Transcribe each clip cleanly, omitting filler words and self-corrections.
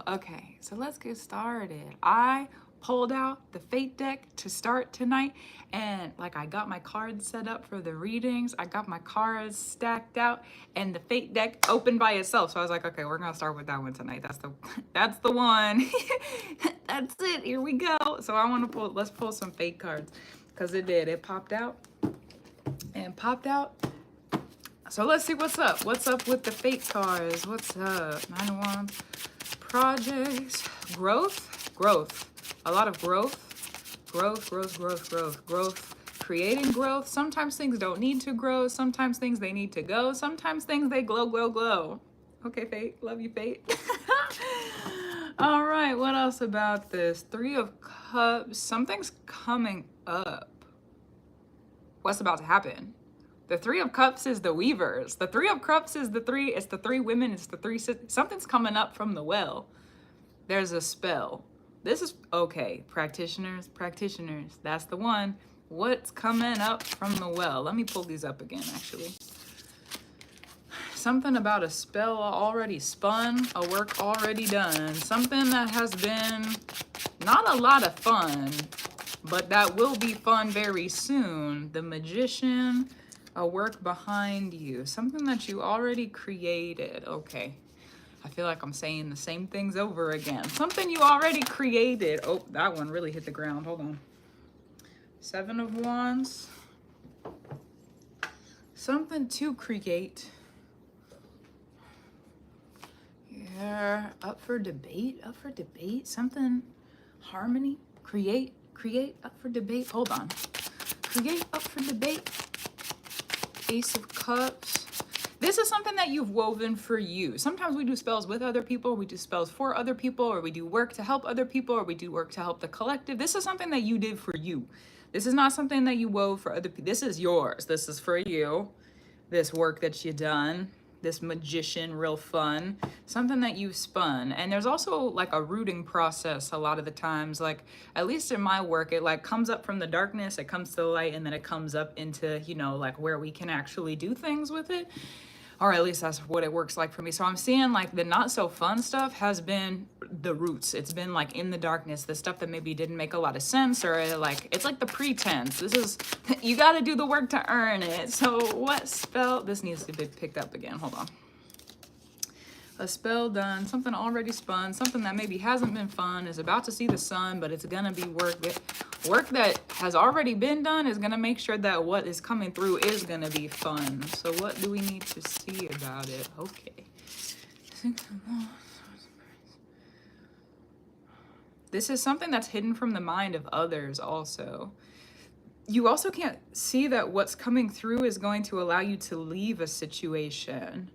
Okay, so let's get started. I pulled out the Fate deck to start tonight, and like I got my cards set up for the readings. I got my cards stacked out, and the Fate deck opened by itself. So I was like, okay, we're gonna start with that one tonight. That's the one. That's it. Here we go. So I want to let's pull some Fate cards because it popped out and popped out. So let's see what's up. What's up with the Fate cards? What's up? 9 of Wands. Projects. Growth. A lot of growth. Growth. Creating growth. Sometimes things don't need to grow. Sometimes things they need to go. Sometimes things they glow. Okay, Fate. Love you, Fate. All right. What else about this? 3 of Cups. Something's coming up. What's about to happen? The 3 of Cups is the Weavers. The 3 of Cups is it's the 3 women, it's the 3, something's coming up from the well. There's a spell. This is, okay, practitioners, that's the one. What's coming up from the well? Let me pull these up again, actually. Something about a spell already spun, a work already done. Something that has been not a lot of fun, but that will be fun very soon. The Magician, a work behind you, something that you already created. Okay, I feel like I'm saying the same things over again. Something you already created. Oh, that one really hit the ground. Hold on. 7 of Wands. Something to create. Yeah, up for debate. Something, harmony, create, up for debate. Hold on. Create, up for debate. Ace of Cups. This is something that you've woven for you. Sometimes we do spells with other people, we do spells for other people, or we do work to help other people, or we do work to help the collective. This is something that you did for you. This is not something that you wove for other people. This is yours. This is for you. This work that you done. This magician, real fun. Something that you spun. And there's also like a rooting process a lot of the times. Like, at least in my work, it like comes up from the darkness, it comes to the light, and then it comes up into, you know, like where we can actually do things with it. Or at least that's what it works like for me. So I'm seeing like the not so fun stuff has been the roots. It's been like in the darkness, the stuff that maybe didn't make a lot of sense, or like, it's like the pretense. This is, you got to do the work to earn it. So what spell, this needs to be picked up again. Hold on. A spell done, something already spun, something that maybe hasn't been fun, is about to see the sun, but it's gonna be work that has already been done is gonna make sure that what is coming through is gonna be fun. So what do we need to see about it? Okay. This is something that's hidden from the mind of others also. You also can't see that what's coming through is going to allow you to leave a situation.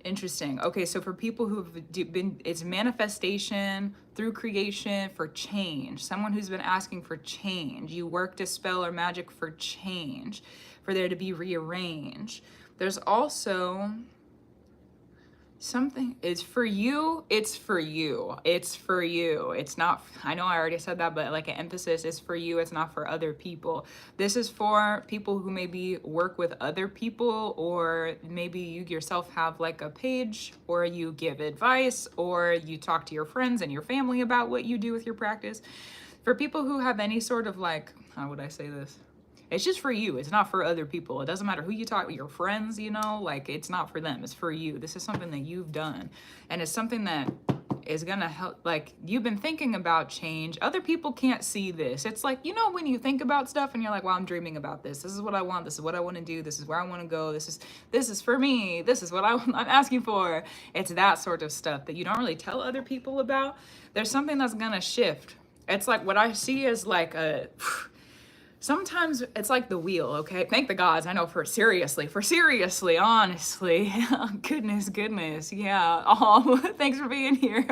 Interesting. Okay, so for people who've been, it's manifestation through creation for change. Someone who's been asking for change. You worked a spell or magic for change, for there to be rearranged. There's also something is for you. It's for you. It's not, I know I already said that, but like an emphasis is for you. It's not for other people. This is for people who maybe work with other people, or maybe you yourself have like a page, or you give advice, or you talk to your friends and your family about what you do with your practice. For people who have any sort of like, how would I say this? It's just for you. It's not for other people. It doesn't matter who you talk with, your friends, you know, like it's not for them. It's for you. This is something that you've done. And it's something that is going to help. Like, you've been thinking about change. Other people can't see this. It's like, you know, when you think about stuff and you're like, well, I'm dreaming about this. This is what I want. This is what I want to do. This is where I want to go. This is for me. This is what I'm asking for. It's that sort of stuff that you don't really tell other people about. There's something that's going to shift. It's like what I see is like a... Sometimes it's like the wheel, okay? Thank the gods, I know, for seriously, honestly. Goodness, yeah. Oh, thanks for being here.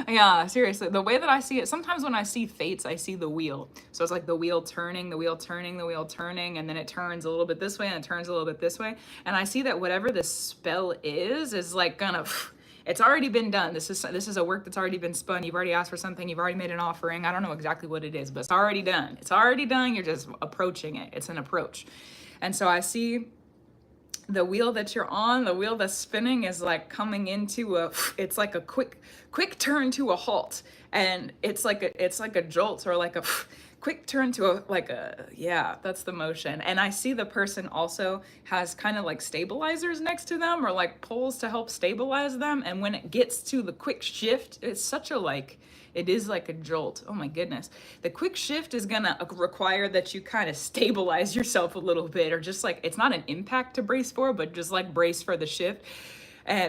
Yeah, seriously, the way that I see it, sometimes when I see fates, I see the wheel. So it's like the wheel turning, and then it turns a little bit this way, and it turns a little bit this way. And I see that whatever this spell is like gonna... It's already been done. This is a work that's already been spun. You've already asked for something. You've already made an offering. I don't know exactly what it is, but it's already done. It's already done. You're just approaching it. It's an approach. And so I see the wheel that you're on, the wheel that's spinning is like coming into it's like a quick turn to a halt. And it's like a jolt, or like a quick turn to yeah, that's the motion. And I see the person also has kind of like stabilizers next to them, or like poles to help stabilize them. And when it gets to the quick shift, it's such a like, it is like a jolt. Oh my goodness. The quick shift is gonna require that you kind of stabilize yourself a little bit, or just like, it's not an impact to brace for, but just like brace for the shift.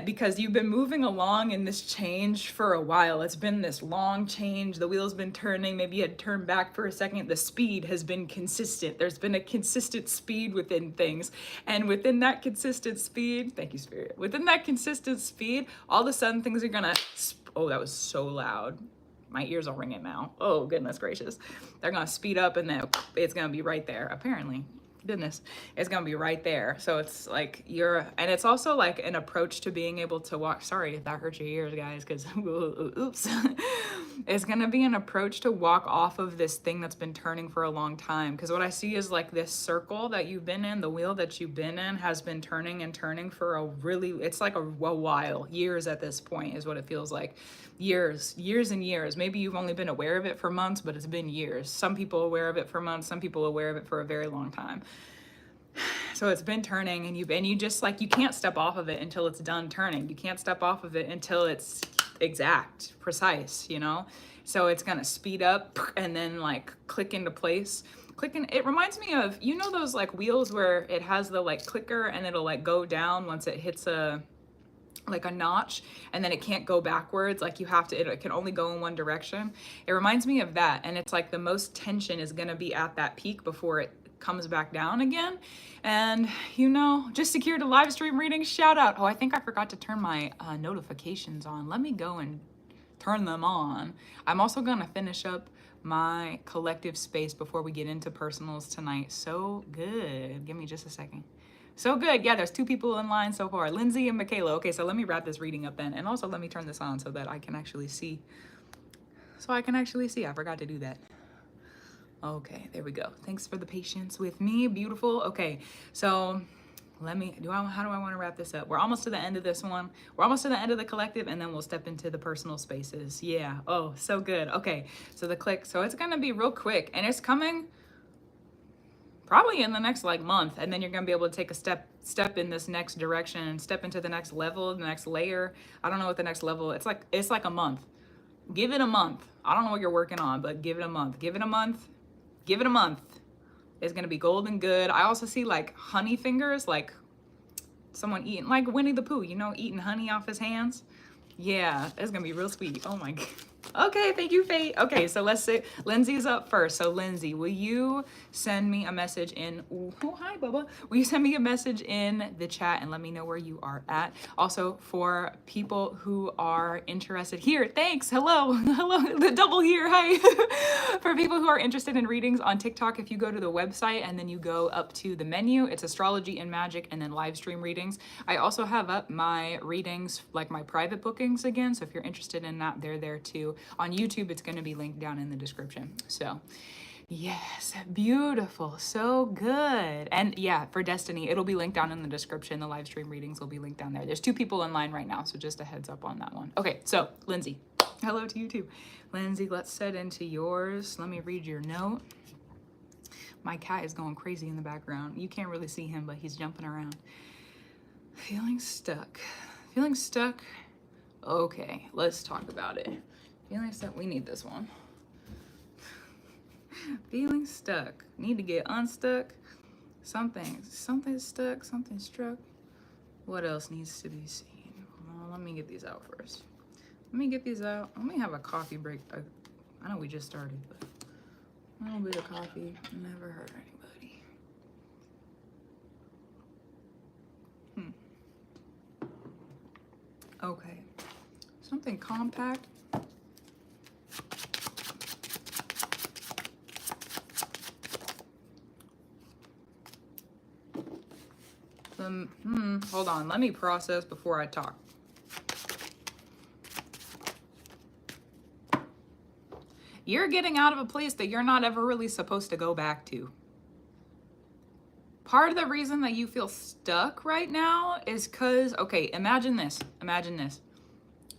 Because you've been moving along in this change for a while. It's been this long change. The wheel's been turning. Maybe you had turned back for a second. The speed has been consistent. There's been a consistent speed within things. And within that consistent speed, thank you, Spirit. Within that consistent speed, all of a sudden things are gonna, oh, that was so loud. My ears are ringing now. Oh, goodness gracious. They're gonna speed up, and then it's gonna be right there, apparently. Goodness, it's gonna be right there. So it's like and it's also like an approach to being able to walk. Sorry if that hurt your ears, guys, because oops. It's gonna be an approach to walk off of this thing that's been turning for a long time. Because what I see is like this circle that you've been in, the wheel that you've been in has been turning and turning for it's like a while, years at this point is what it feels like. Years and years. Maybe you've only been aware of it for months, but it's been years. Some people aware of it for months, some people aware of it for a very long time. So it's been turning, and you just like, you can't step off of it until it's done turning. You can't step off of it until it's exact, precise, you know? So it's gonna speed up and then like click into place. It reminds me of, you know, those like wheels where it has the like clicker and it'll like go down once it hits like a notch, and then it can't go backwards. Like you have to, it can only go in one direction. It reminds me of that. And it's like the most tension is gonna be at that peak before it comes back down again. And you know, just secured a live stream reading, shout out. Oh, I think I forgot to turn my notifications on. Let me go and turn them on. I'm also gonna finish up my collective space before we get into personals tonight. So good. Give me just a second. So good. Yeah, there's 2 people in line so far, Lindsay and Michaela. Okay, so let me wrap this reading up then. And also let me turn this on so that I can actually see. I forgot to do that. Okay, there we go. Thanks for the patience with me. Beautiful. Okay, so how do I want to wrap this up? We're almost to the end of this one. We're almost to the end of the collective, and then we'll step into the personal spaces. Yeah. Oh, so good. Okay, so so it's going to be real quick, and it's coming probably in the next like month, and then you're gonna be able to take a step in this next direction and step into the next level, the next layer. I don't know what the next level. It's like a month. Give it a month. I don't know what you're working on, but give it a month. Give it a month. Give it a month. It's gonna be golden good. I also see like honey fingers, like someone eating, like Winnie the Pooh, you know, eating honey off his hands. Yeah, it's gonna be real sweet. Oh my God. Okay, thank you, Fate. Okay, so let's say Lindsay's up first. So Lindsay, will you send me a message in, oh, hi, Bubba. Will you send me a message in the chat and let me know where you are at? Also, for people who are interested here, thanks, hello, the double here, hi. For people who are interested in readings on TikTok, if you go to the website and then you go up to the menu, it's astrology and magic and then live stream readings. I also have up my readings, like my private bookings again. So if you're interested in that, they're there too. On YouTube, it's going to be linked down in the description. So yes, beautiful, so good. And yeah, for Destiny, it'll be linked down in the description. The live stream readings will be linked down there. There's 2 people in line right now, so just a heads up on that one. Okay, so Lindsay, hello to you too. Lindsay, let's set into yours. Let me read your note. My cat is going crazy in the background. You can't really see him, but he's jumping around. Feeling stuck. Feeling stuck. Okay, let's talk about it. Feeling stuck. We need this one. Feeling stuck. Need to get unstuck. Something stuck. Something struck. What else needs to be seen? Let me get these out first. Let me get these out. Let me have a coffee break. I know we just started, but a little bit of coffee never hurt anybody. Okay. Something compact. Hold on, let me process before I talk. You're getting out of a place that you're not ever really supposed to go back to. Part of the reason that you feel stuck right now is because, okay, imagine this. Imagine this.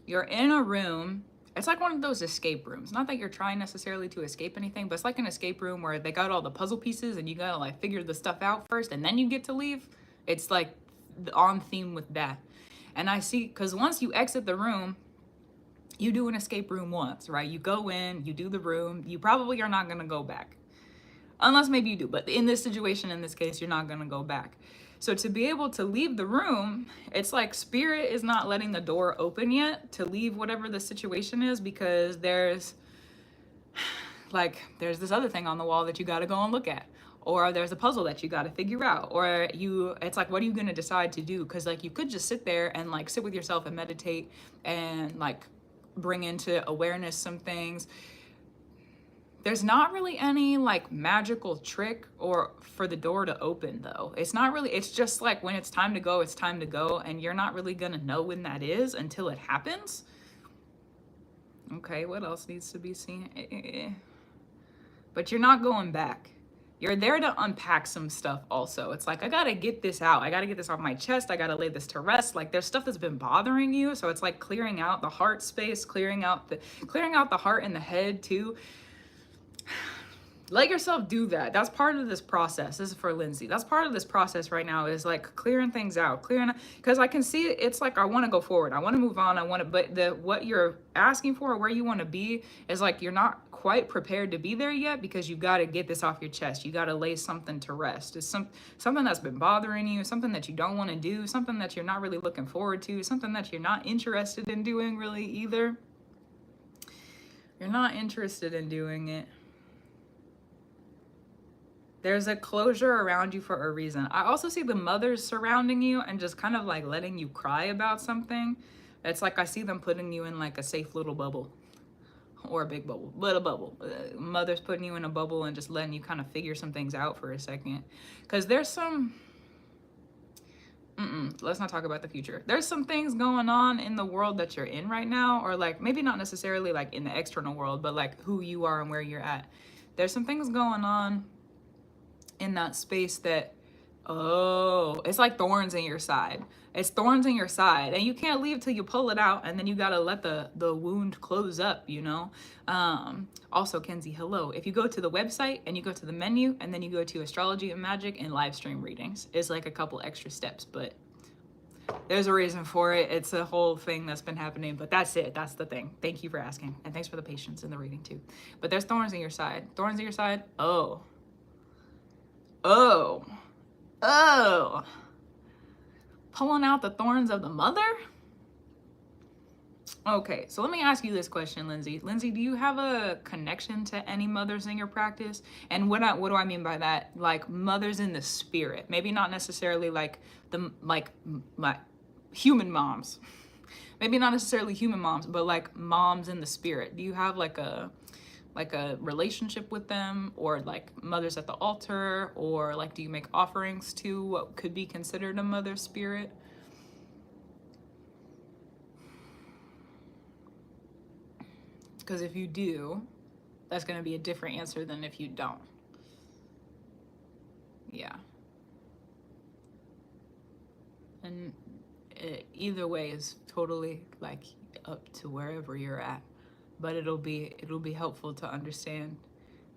You're in a room. It's like one of those escape rooms. Not that you're trying necessarily to escape anything, but it's like an escape room where they got all the puzzle pieces and you gotta like figure the stuff out first and then you get to leave. It's like on theme with that. And I see, because once you exit the room, you do an escape room once, right? You go in, you do the room. You probably are not gonna go back. Unless maybe you do, but in this situation, in this case, you're not gonna go back. So to be able to leave the room, it's like spirit is not letting the door open yet to leave whatever the situation is, because there's this other thing on the wall that you gotta go and look at. Or there's a puzzle that you gotta figure out. Or it's like, what are you gonna decide to do? Because like you could just sit there and like sit with yourself and meditate and like bring into awareness some things. There's not really any like magical trick or for the door to open though. It's not really, it's just like when it's time to go, it's time to go. And you're not really gonna know when that is until it happens. Okay, what else needs to be seen? But you're not going back. You're there to unpack some stuff also. It's like, I gotta get this out. I gotta get this off my chest. I gotta lay this to rest. Like there's stuff that's been bothering you. So it's like clearing out the heart space, clearing out the heart and the head too. Let yourself do that. That's part of this process. This is for Lindsay. That's part of this process right now, is like clearing things out, because I can see it. It's like, I want to go forward. I want to move on. But what you're asking for, or where you want to be, is like, you're not quite prepared to be there yet, because you got to get this off your chest. You got to lay something to rest. It's something that's been bothering you, something that you don't want to do, something that you're not really looking forward to, something that you're not interested in doing really either. You're not interested in doing it. There's a closure around you for a reason. I also see the mothers surrounding you and just kind of like letting you cry about something. It's like I see them putting you in like a safe little bubble, or a big bubble, but a bubble. Mothers putting you in a bubble and just letting you kind of figure some things out for a second. Because there's some, let's not talk about the future. There's some things going on in the world that you're in right now, or like maybe not necessarily like in the external world, but like who you are and where you're at. There's some things going on in that space that, it's like thorns in your side. It's thorns in your side, and you can't leave till you pull it out, and then you gotta let the wound close up, you know. Also, Kenzie, hello. If you go to the website and you go to the menu and then you go to astrology and magic and live stream readings, it's like a couple extra steps, but there's a reason for it. It's a whole thing that's been happening, but that's it. That's the thing. Thank you for asking, and thanks for the patience in the reading too. But there's thorns in your side. Thorns in your side. Oh. Pulling out the thorns of the mother? Okay, so let me ask you this question, Lindsay. Lindsay, do you have a connection to any mothers in your practice? And what do I mean by that? Like mothers in the spirit. Maybe not necessarily like my human moms. Maybe not necessarily human moms, but like moms in the spirit. Do you have like a relationship with them, or like mothers at the altar, or like do you make offerings to what could be considered a mother spirit? Because if you do, that's going to be a different answer than if you don't. Yeah. And either way is totally like up to wherever you're at. But it'll be helpful to understand,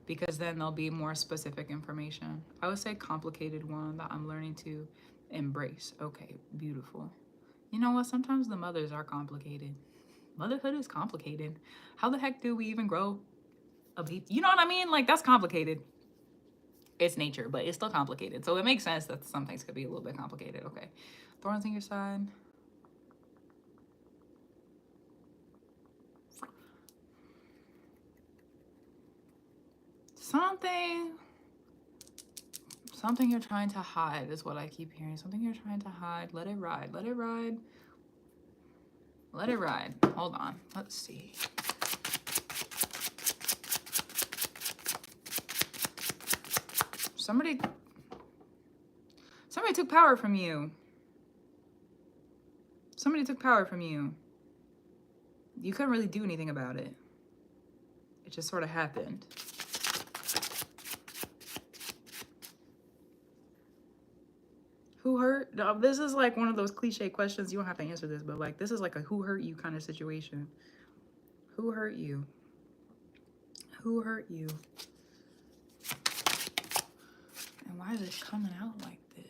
because then there'll be more specific information. I would say complicated one that I'm learning to embrace. Okay, beautiful. You know what? Sometimes the mothers are complicated. Motherhood is complicated. How the heck do we even grow a baby? You know what I mean? Like, that's complicated. It's nature, but it's still complicated. So it makes sense that some things could be a little bit complicated. Okay. Thorns in your side. Something you're trying to hide is what I keep hearing. Something you're trying to hide. Let it ride. Let it ride. Let it ride. Hold on. Let's see. Somebody took power from you. Somebody took power from you. You couldn't really do anything about it. It just sort of happened. Who hurt? This is like one of those cliche questions. You don't have to answer this, but like this is like a who hurt you kind of situation. Who hurt you? Who hurt you? And why is it coming out like this?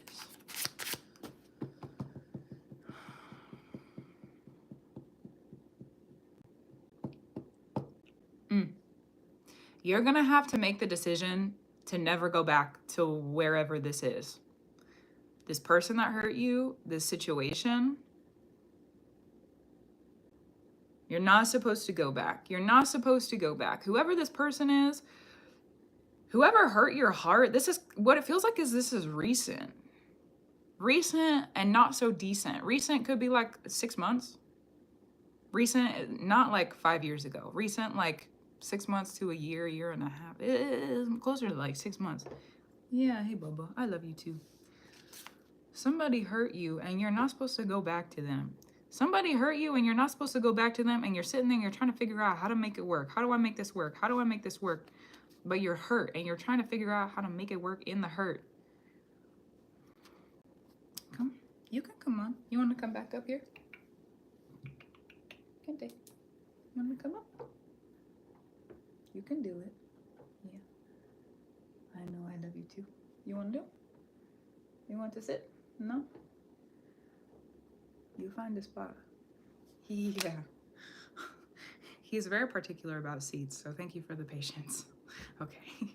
You're gonna have to make the decision to never go back to wherever this is. This person that hurt you, this situation, you're not supposed to go back. You're not supposed to go back. Whoever this person is, whoever hurt your heart, this is what it feels like is this is recent. Recent and not so decent. Recent could be like 6 months. Recent, not like 5 years ago. Recent, like 6 months to a year and a half. It's closer to like 6 months. Yeah, hey Bubba, I love you too. Somebody hurt you and you're not supposed to go back to them. Somebody hurt you and you're not supposed to go back to them, and you're sitting there and you're trying to figure out how to make it work. How do I make this work? How do I make this work? But you're hurt and you're trying to figure out how to make it work in the hurt. Come, you can come on. You want to come back up here? Can't they? You want to come up? You can do it. Yeah. I know I love you too. You want to do? You want to sit? No? You find a spot. Yeah. He's very particular about seats, so thank you for the patience. Okay.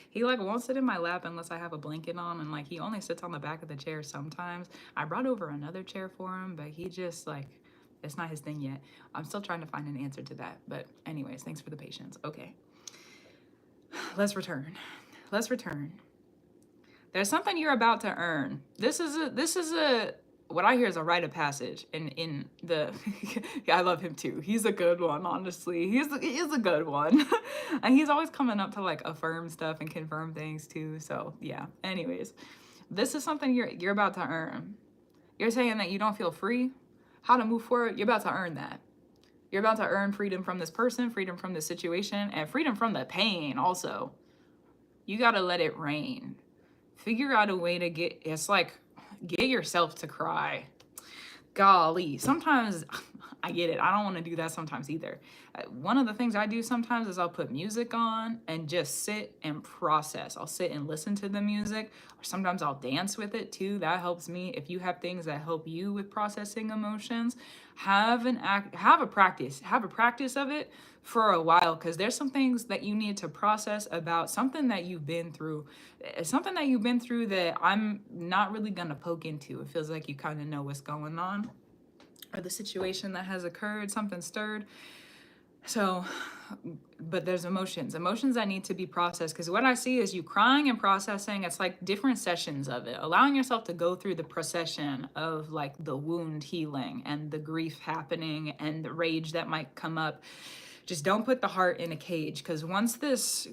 He like won't sit in my lap unless I have a blanket on, and like he only sits on the back of the chair sometimes. I brought over another chair for him, but he just like, it's not his thing yet. I'm still trying to find an answer to that. But anyways, thanks for the patience. Okay. Let's return. Let's return. There's something you're about to earn. This is a what I hear is a rite of passage in the yeah, I love him too. He's a good one, honestly. He is a good one. And he's always coming up to like affirm stuff and confirm things too. So yeah. Anyways, this is something you're about to earn. You're saying that you don't feel free, how to move forward. You're about to earn that. You're about to earn freedom from this person, freedom from this situation, and freedom from the pain also. You gotta let it rain. Figure out a way to get yourself to cry. Golly, sometimes I get it. I don't want to do that sometimes either. One of the things I do sometimes is I'll put music on and just sit and process. I'll sit and listen to the music, or sometimes I'll dance with it too. That helps me. If you have things that help you with processing emotions, have a practice of it for a while, because there's some things that you need to process about something that you've been through. Something that you've been through that I'm not really gonna poke into. It feels like you kind of know what's going on, or the situation that has occurred, something stirred. So, but there's emotions that need to be processed, because what I see is you crying and processing. It's like different sessions of it, allowing yourself to go through the procession of like the wound healing and the grief happening and the rage that might come up. Just don't put the heart in a cage, because once this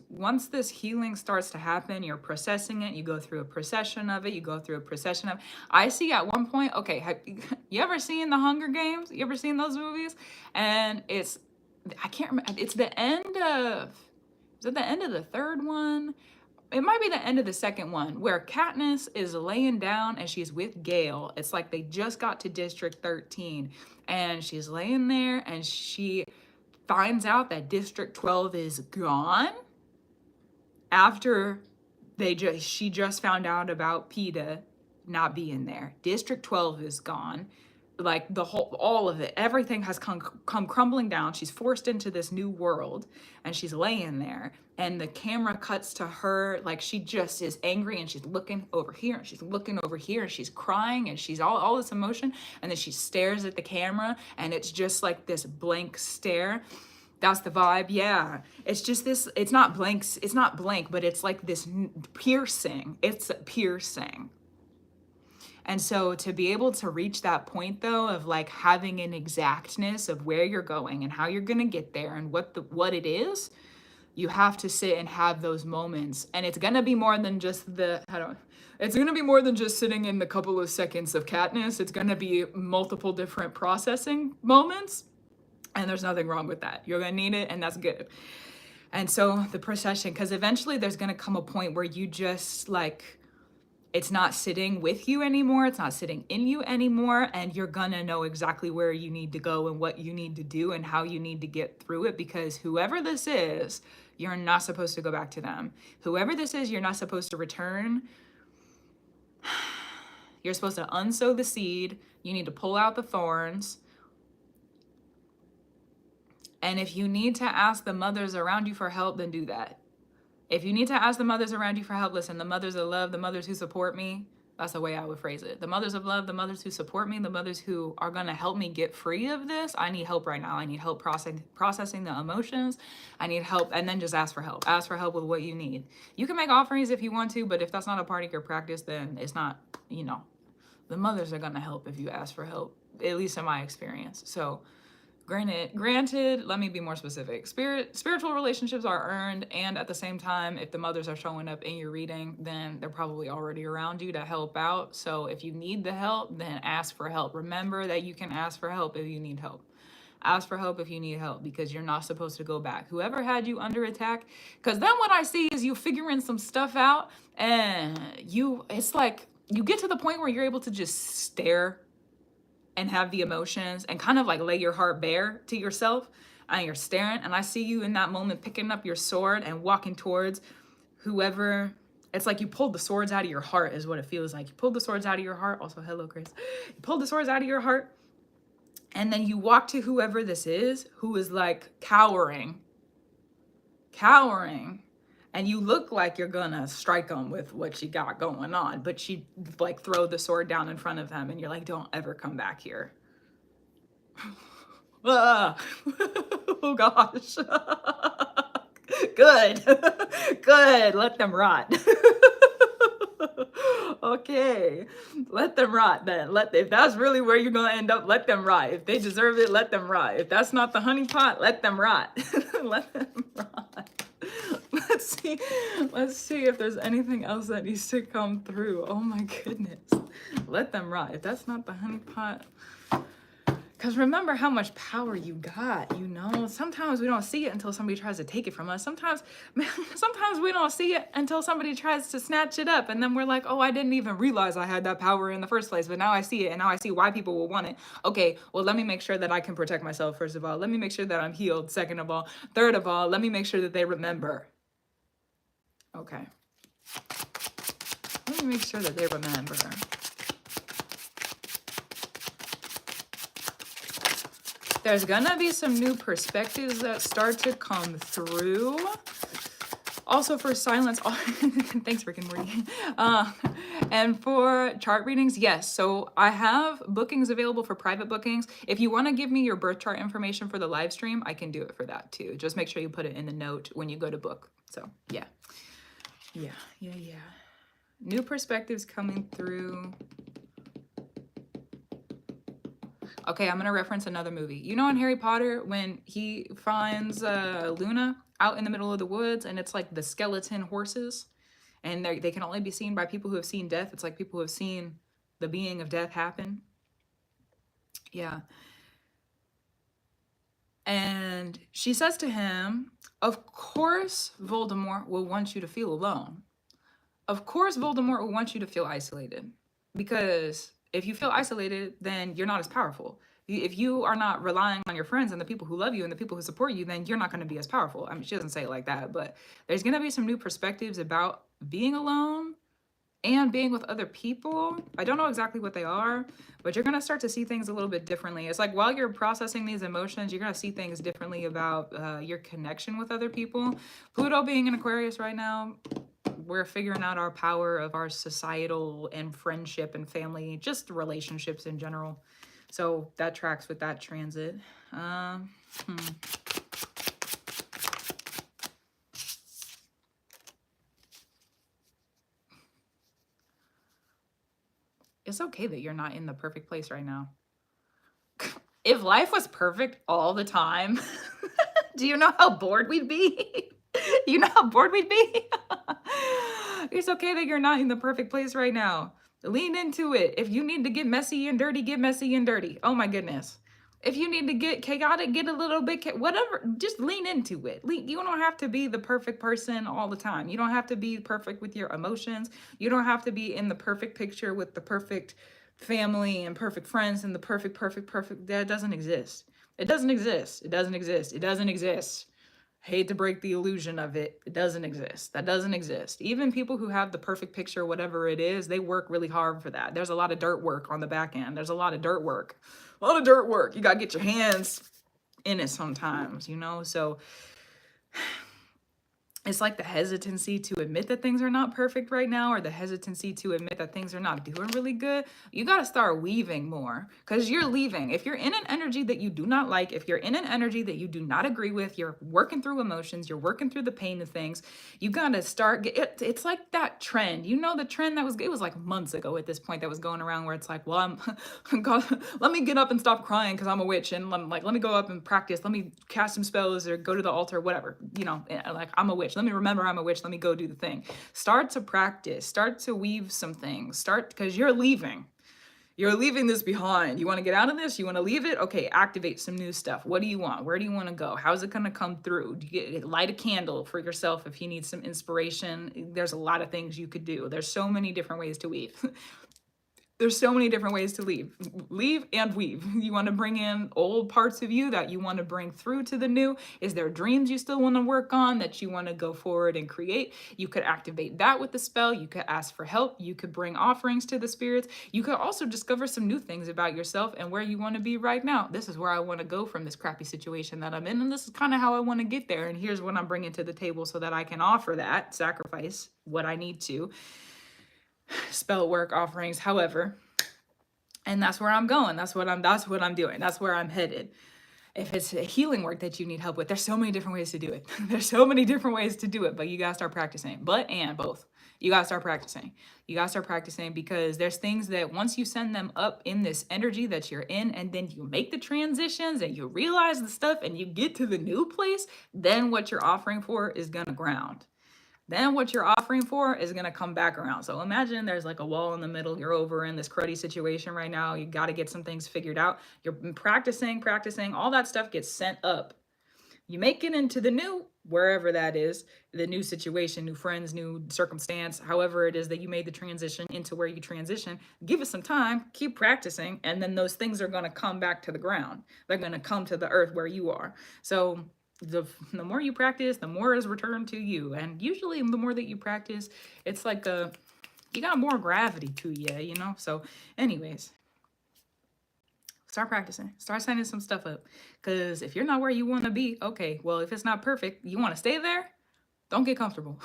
healing starts to happen, you're processing it. You go through a procession of it. I see at one point, okay, have you ever seen The Hunger Games? You ever seen those movies? And I can't remember. It's the end of, is it the end of the third one? It might be the end of the second one, where Katniss is laying down and she's with Gale. It's like they just got to District 13, and she's laying there and she finds out that District 12 is gone after she just found out about PETA not being there. District 12 is gone. Like all of it, everything has come crumbling down. She's forced into this new world, and she's laying there, and the camera cuts to her like she just is angry, and she's looking over here and she's looking over here, and she's crying, and she's all this emotion, and then she stares at the camera, and it's just like this blank stare. That's the vibe. Yeah, it's just this, it's not blank, but it's like this piercing. It's piercing. And so to be able to reach that point though, of like having an exactness of where you're going and how you're going to get there and what it is, you have to sit and have those moments. And it's going to be more than just it's going to be more than just sitting in the couple of seconds of Katniss. It's going to be multiple different processing moments. And there's nothing wrong with that. You're going to need it, and that's good. And so the procession, because eventually there's going to come a point where you just like, it's not sitting with you anymore. It's not sitting in you anymore. And you're gonna know exactly where you need to go and what you need to do and how you need to get through it, because whoever this is, you're not supposed to go back to them. Whoever this is, you're not supposed to return. You're supposed to unsow the seed. You need to pull out the thorns. And if you need to ask the mothers around you for help, then do that. If you need to ask the mothers around you for help, listen, the mothers of love, the mothers who support me, that's the way I would phrase it. The mothers of love, the mothers who support me, the mothers who are going to help me get free of this. I need help right now. I need help processing the emotions. I need help. And then just ask for help. Ask for help with what you need. You can make offerings if you want to, but if that's not a part of your practice, then it's not, the mothers are going to help if you ask for help, at least in my experience. So Granted, let me be more specific. Spiritual relationships are earned, and at the same time, if the mothers are showing up in your reading, then they're probably already around you to help out. So if you need the help, then ask for help. Remember that you can ask for help if you need help. Ask for help if you need help, because you're not supposed to go back. Whoever had you under attack, because then what I see is you figuring some stuff out, and it's like you get to the point where you're able to just stare and have the emotions and kind of like lay your heart bare to yourself, and you're staring, and I see you in that moment picking up your sword and walking towards whoever. It's like you pulled the swords out of your heart is what it feels like. You pulled the swords out of your heart. Also, hello, Grace. You pulled the swords out of your heart, and then you walk to whoever this is who is like cowering, and you look like you're gonna strike them with what you got going on, but you like throw the sword down in front of them, and you're like, don't ever come back here. Oh gosh. Good. Good. Let them rot. Okay. Let them rot then. If that's really where you're gonna end up, let them rot. If they deserve it, let them rot. If that's not the honeypot, let them rot. Let them rot. Let's see if there's anything else that needs to come through. Oh my goodness. Let them rot. If that's not the honeypot. Because remember how much power you got, Sometimes we don't see it until somebody tries to take it from us. Sometimes we don't see it until somebody tries to snatch it up. And then we're like, oh, I didn't even realize I had that power in the first place. But now I see it, and now I see why people will want it. Okay, well, let me make sure that I can protect myself, first of all. Let me make sure that I'm healed, second of all. Third of all, let me make sure that they remember. Okay. Let me make sure that they remember. There's gonna be some new perspectives that start to come through. Also for silence, thanks freaking Morty. And for chart readings, yes. So I have bookings available for private bookings. If you wanna give me your birth chart information for the live stream, I can do it for that too. Just make sure you put it in the note when you go to book. So yeah. New perspectives coming through. Okay, I'm gonna reference another movie. You know in Harry Potter, when he finds Luna out in the middle of the woods, and it's like the skeleton horses, and they can only be seen by people who have seen death. It's like people who have seen the being of death happen. Yeah. And she says to him, of course Voldemort will want you to feel alone. Of course Voldemort will want you to feel isolated, because if you feel isolated, then you're not as powerful. If you are not relying on your friends and the people who love you and the people who support you, then you're not going to be as powerful. I mean, she doesn't say it like that, but there's going to be some new perspectives about being alone and being with other people. I don't know exactly what they are, but you're going to start to see things a little bit differently. It's like while you're processing these emotions, you're going to see things differently about your connection with other people. Pluto being in Aquarius right now, we're figuring out our power of our societal and friendship and family, just relationships in general. So that tracks with that transit. It's okay that you're not in the perfect place right now. If life was perfect all the time, do you know how bored we'd be? You know how bored we'd be? It's okay that you're not in the perfect place right now. Lean into it. If you need to get messy and dirty, get messy and dirty. Oh my goodness. If you need to get chaotic, get a little bit, whatever, just lean into it. You don't have to be the perfect person all the time. You don't have to be perfect with your emotions. You don't have to be in the perfect picture with the perfect family and perfect friends and the perfect. That doesn't exist. It doesn't exist. It doesn't exist. It doesn't exist. Hate to break the illusion of it. It doesn't exist. That doesn't exist. Even people who have the perfect picture, whatever it is, they work really hard for that. There's a lot of dirt work on the back end. There's a lot of dirt work. A lot of dirt work. You got to get your hands in it sometimes, you know? So it's like the hesitancy to admit that things are not perfect right now, or the hesitancy to admit that things are not doing really good. You got to start weaving more, because you're leaving. If you're in an energy that you do not like, if you're in an energy that you do not agree with, you're working through emotions, you're working through the pain of things, you got to start. It's like that trend. You know, the trend it was like months ago at this point that was going around where it's like, well, God, let me get up and stop crying because I'm a witch. And let me go up and practice. Let me cast some spells or go to the altar, whatever, you know, like I'm a witch. Let me remember I'm a witch. Let me go do the thing. Start to practice. Start to weave some things. Because you're leaving. You're leaving this behind. You want to get out of this? You want to leave it? Okay, activate some new stuff. What do you want? Where do you want to go? How's it going to come through? Do you light a candle for yourself if you need some inspiration? There's a lot of things you could do. There's so many different ways to weave. There's so many different ways to leave and weave. You want to bring in old parts of you that you want to bring through to the new. Is there dreams you still want to work on that you want to go forward and create? You could activate that with the spell. You could ask for help. You could bring offerings to the spirits. You could also discover some new things about yourself and where you want to be right now. This is where I want to go from this crappy situation that I'm in, and this is kind of how I want to get there. And here's what I'm bringing to the table so that I can offer that, sacrifice what I need to, spell work, offerings, however. And that's where I'm going. That's what I'm doing. That's where I'm headed. If it's a healing work that you need help with, there's so many different ways to do it. There's so many different ways to do it, but you gotta start practicing. Both. You gotta start practicing. You gotta start practicing, because there's things that once you send them up in this energy that you're in, and then you make the transitions and you realize the stuff and you get to the new place, then what you're offering for is gonna ground. Then what you're offering for is going to come back around. So imagine there's like a wall in the middle. You're over in this cruddy situation right now. You got to get some things figured out. You're practicing. All that stuff gets sent up. You make it into the new, wherever that is, the new situation, new friends, new circumstance, however it is that you made the transition into where you transition. Give it some time, keep practicing, and then those things are going to come back to the ground. They're going to come to the earth where you are. So the more you practice, the more is returned to you. And usually the more that you practice, it's like you got more gravity to you, you know? So anyways, start practicing, start sending some stuff up. Because if you're not where you want to be, okay, well, if it's not perfect, you want to stay there, don't get comfortable.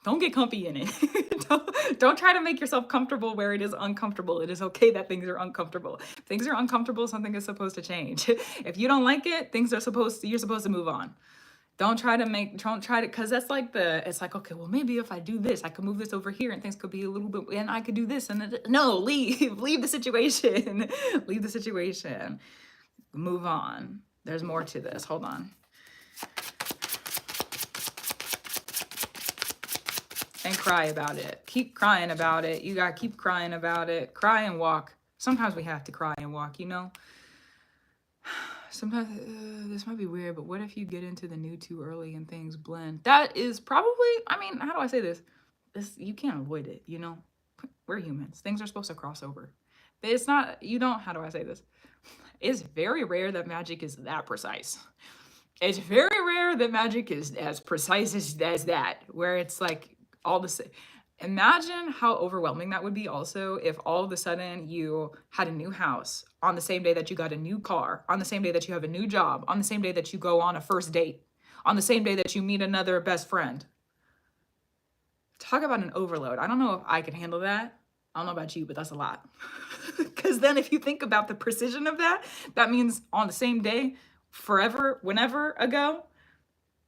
Don't get comfy in it. don't try to make yourself comfortable where it is uncomfortable. It is okay that things are uncomfortable. If things are uncomfortable, something is supposed to change. If you don't like it, you're supposed to move on. Don't try to, because that's like it's like, okay, well, maybe if I do this, I could move this over here and things could be a little bit, and I could do this. And no, leave the situation. Leave the situation. Move on. There's more to this. Hold on. And cry about it. Keep crying about it. You gotta keep crying about it. Cry and walk. Sometimes we have to cry and walk, you know? Sometimes this might be weird, but what if you get into the new too early and things blend? That is probably, I mean, how do I say this? You can't avoid it, you know? We're humans. Things are supposed to cross over. But it's not, how do I say this? It's very rare that magic is that precise. It's very rare that magic is as precise as that, where it's like, all the same. Imagine how overwhelming that would be also if all of a sudden you had a new house on the same day that you got a new car, on the same day that you have a new job, on the same day that you go on a first date, on the same day that you meet another best friend. Talk about an overload. I don't know if I can handle that. I don't know about you, but that's a lot. Because then if you think about the precision of that, that means on the same day, forever, whenever ago,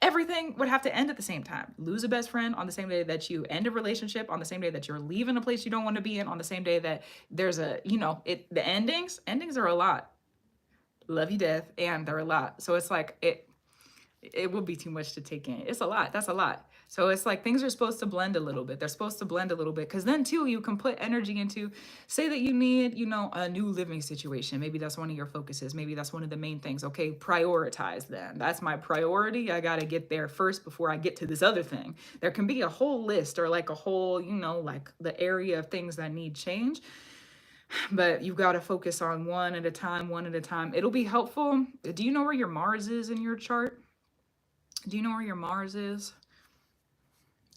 everything would have to end at the same time. Lose a best friend on the same day that you end a relationship, on the same day that you're leaving a place you don't want to be in, on the same day that there's the endings are a lot. Love you death, and they're a lot. So it's like it will be too much to take in. It's a lot. That's a lot. So it's like things are supposed to blend a little bit. They're supposed to blend a little bit because then too you can put energy into, say that you need, you know, a new living situation. Maybe that's one of your focuses. Maybe that's one of the main things. Okay, prioritize then. That's my priority. I got to get there first before I get to this other thing. There can be a whole list or like a whole, you know, like the area of things that need change, but you've got to focus on one at a time, one at a time. It'll be helpful. Do you know where your Mars is in your chart? Do you know where your Mars is?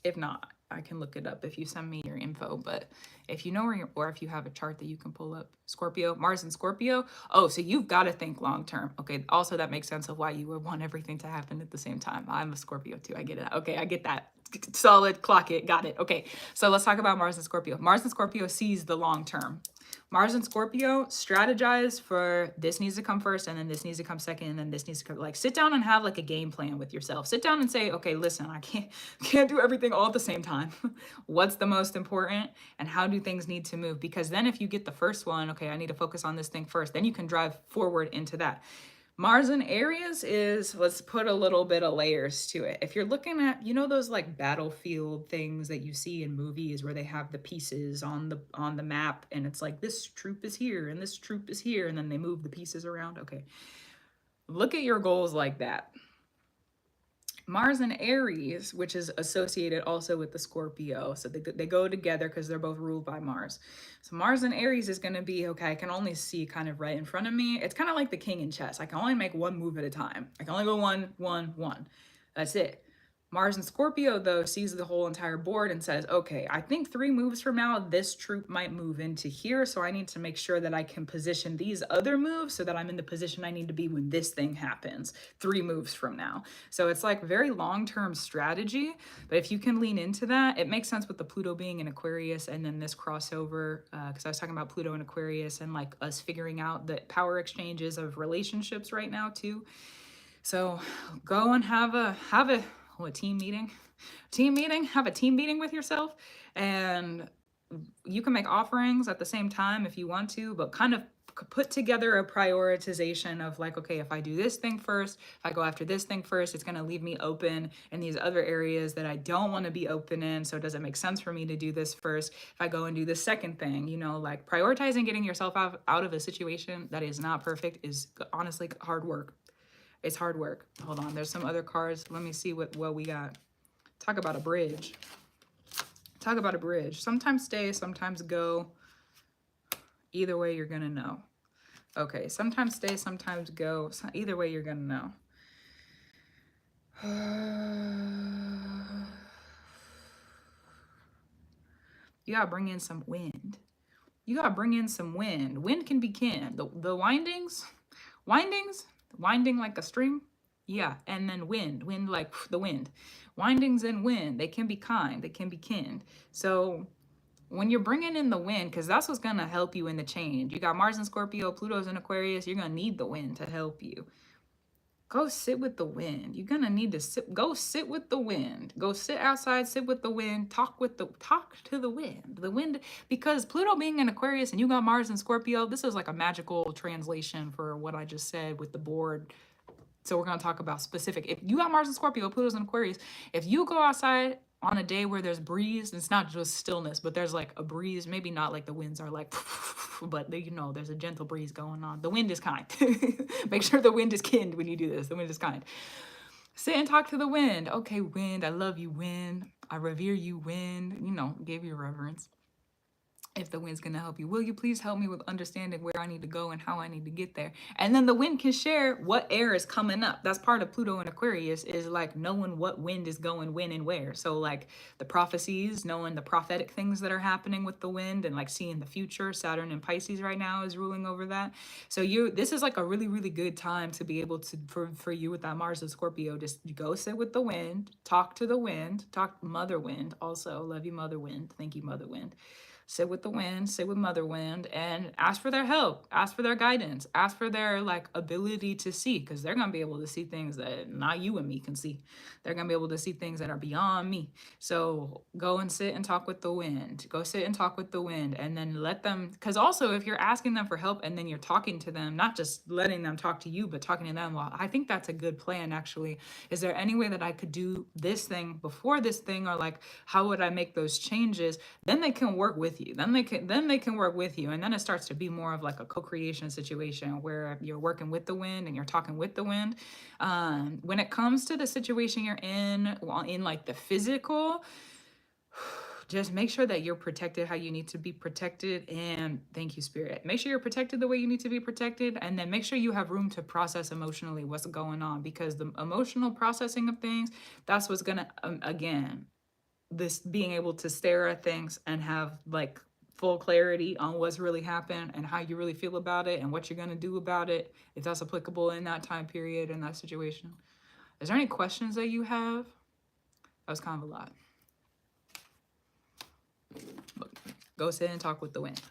If not, I can look it up if you send me your info. But if you know where or if you have a chart that you can pull up, Scorpio, Mars and Scorpio. Oh, so you've got to think long term. Okay. Also, that makes sense of why you would want everything to happen at the same time. I'm a Scorpio too. I get it. Okay. I get that. Solid. Clock it. Got it. Okay. So let's talk about Mars and Scorpio. Mars and Scorpio sees the long term. Mars and Scorpio strategize for this needs to come first, and then this needs to come second, and then this needs to come. Like, sit down and have like a game plan with yourself. Sit down and say, okay, listen, I can't do everything all at the same time. What's the most important, and how do things need to move? Because then if you get the first one, okay, I need to focus on this thing first, then you can drive forward into that. Mars in Aries is, let's put a little bit of layers to it. If you're looking at, you know, those like battlefield things that you see in movies where they have the pieces on the map and it's like this troop is here and this troop is here and then they move the pieces around. Okay. Look at your goals like that. Mars and Aries, which is associated also with the Scorpio. So they go together because they're both ruled by Mars. So Mars and Aries is going to be, okay, I can only see kind of right in front of me. It's kind of like the king in chess. I can only make one move at a time. I can only go one, one, one. That's it. Mars and Scorpio, though, sees the whole entire board and says, okay, I think 3 moves from now, this troop might move into here. So I need to make sure that I can position these other moves so that I'm in the position I need to be when this thing happens 3 moves from now. So it's like very long-term strategy. But if you can lean into that, it makes sense with the Pluto being in Aquarius and then this crossover, because I was talking about Pluto and Aquarius and like us figuring out the power exchanges of relationships right now too. So go and have a team meeting, have a team meeting with yourself, and you can make offerings at the same time if you want to, but kind of put together a prioritization of like, okay, if I do this thing first, if I go after this thing first, it's going to leave me open in these other areas that I don't want to be open in. So does it make sense for me to do this first? If I go and do the second thing, you know, like prioritizing getting yourself out of a situation that is not perfect is honestly hard work. It's hard work. Hold on. There's some other cards. Let me see what we got. Talk about a bridge. Talk about a bridge. Sometimes stay, sometimes go. Either way, you're going to know. Okay. Sometimes stay, sometimes go. So either way, you're going to know. You got to bring in some wind. You got to bring in some wind. Wind can be kin. The winding like a stream. Yeah, and then wind like the wind. Windings and wind, they can be kind, they can be kin. So when you're bringing in the wind, because that's what's going to help you in the change. You got Mars in Scorpio, Pluto's in Aquarius, you're going to need the wind to help you. Go sit with the wind. You're going to need to go sit with the wind. Go sit outside, sit with the wind, talk to the wind. The wind, because Pluto being in Aquarius and you got Mars in Scorpio, this is like a magical translation for what I just said with the board. So we're going to talk about specific. If you got Mars in Scorpio, Pluto's in Aquarius, if you go outside on a day where there's breeze, it's not just stillness, but there's like a breeze, maybe not like the winds are like, but you know, there's a gentle breeze going on. The wind is kind. Make sure the wind is kind when you do this. The wind is kind. Sit and talk to the wind. Okay, wind, I love you, wind. I revere you, wind. You know, give you reverence. If the wind's going to help you, will you please help me with understanding where I need to go and how I need to get there? And then the wind can share what air is coming up. That's part of Pluto and Aquarius, is like knowing what wind is going when and where. So like the prophecies, knowing the prophetic things that are happening with the wind and like seeing the future. Saturn in Pisces right now is ruling over that. So this is like a really, really good time to be able to, for you with that Mars and Scorpio, just go sit with the wind, talk to the wind, talk Mother Wind also. Love you, Mother Wind. Thank you, Mother Wind. sit with the wind, sit with mother wind, and ask for their help, ask for their guidance, ask for their like ability to see, because they're gonna be able to see things that not you and me can see. They're gonna be able to see things that are beyond me. So go and sit and talk with the wind. Go sit and talk with the wind, and then let them, because also if you're asking them for help and then you're talking to them, not just letting them talk to you, but talking to them, well, I think that's a good plan actually. Is there any way that I could do this thing before this thing, or like how would I make those changes? Then they can work with you. Then they can work with you, and then it starts to be more of like a co-creation situation where you're working with the wind and you're talking with the wind. When it comes to the situation you're in, well, in like the physical, just make sure that you're protected how you need to be protected. And thank you, Spirit. Make sure you're protected the way you need to be protected. And then make sure you have room to process emotionally what's going on, because the emotional processing of things, that's what's going to, again, this being able to stare at things and have like full clarity on what's really happened and how you really feel about it and what you're going to do about it, if that's applicable in that time period, in that situation. Is there any questions that you have? That was kind of a lot. Go sit and talk with the wind.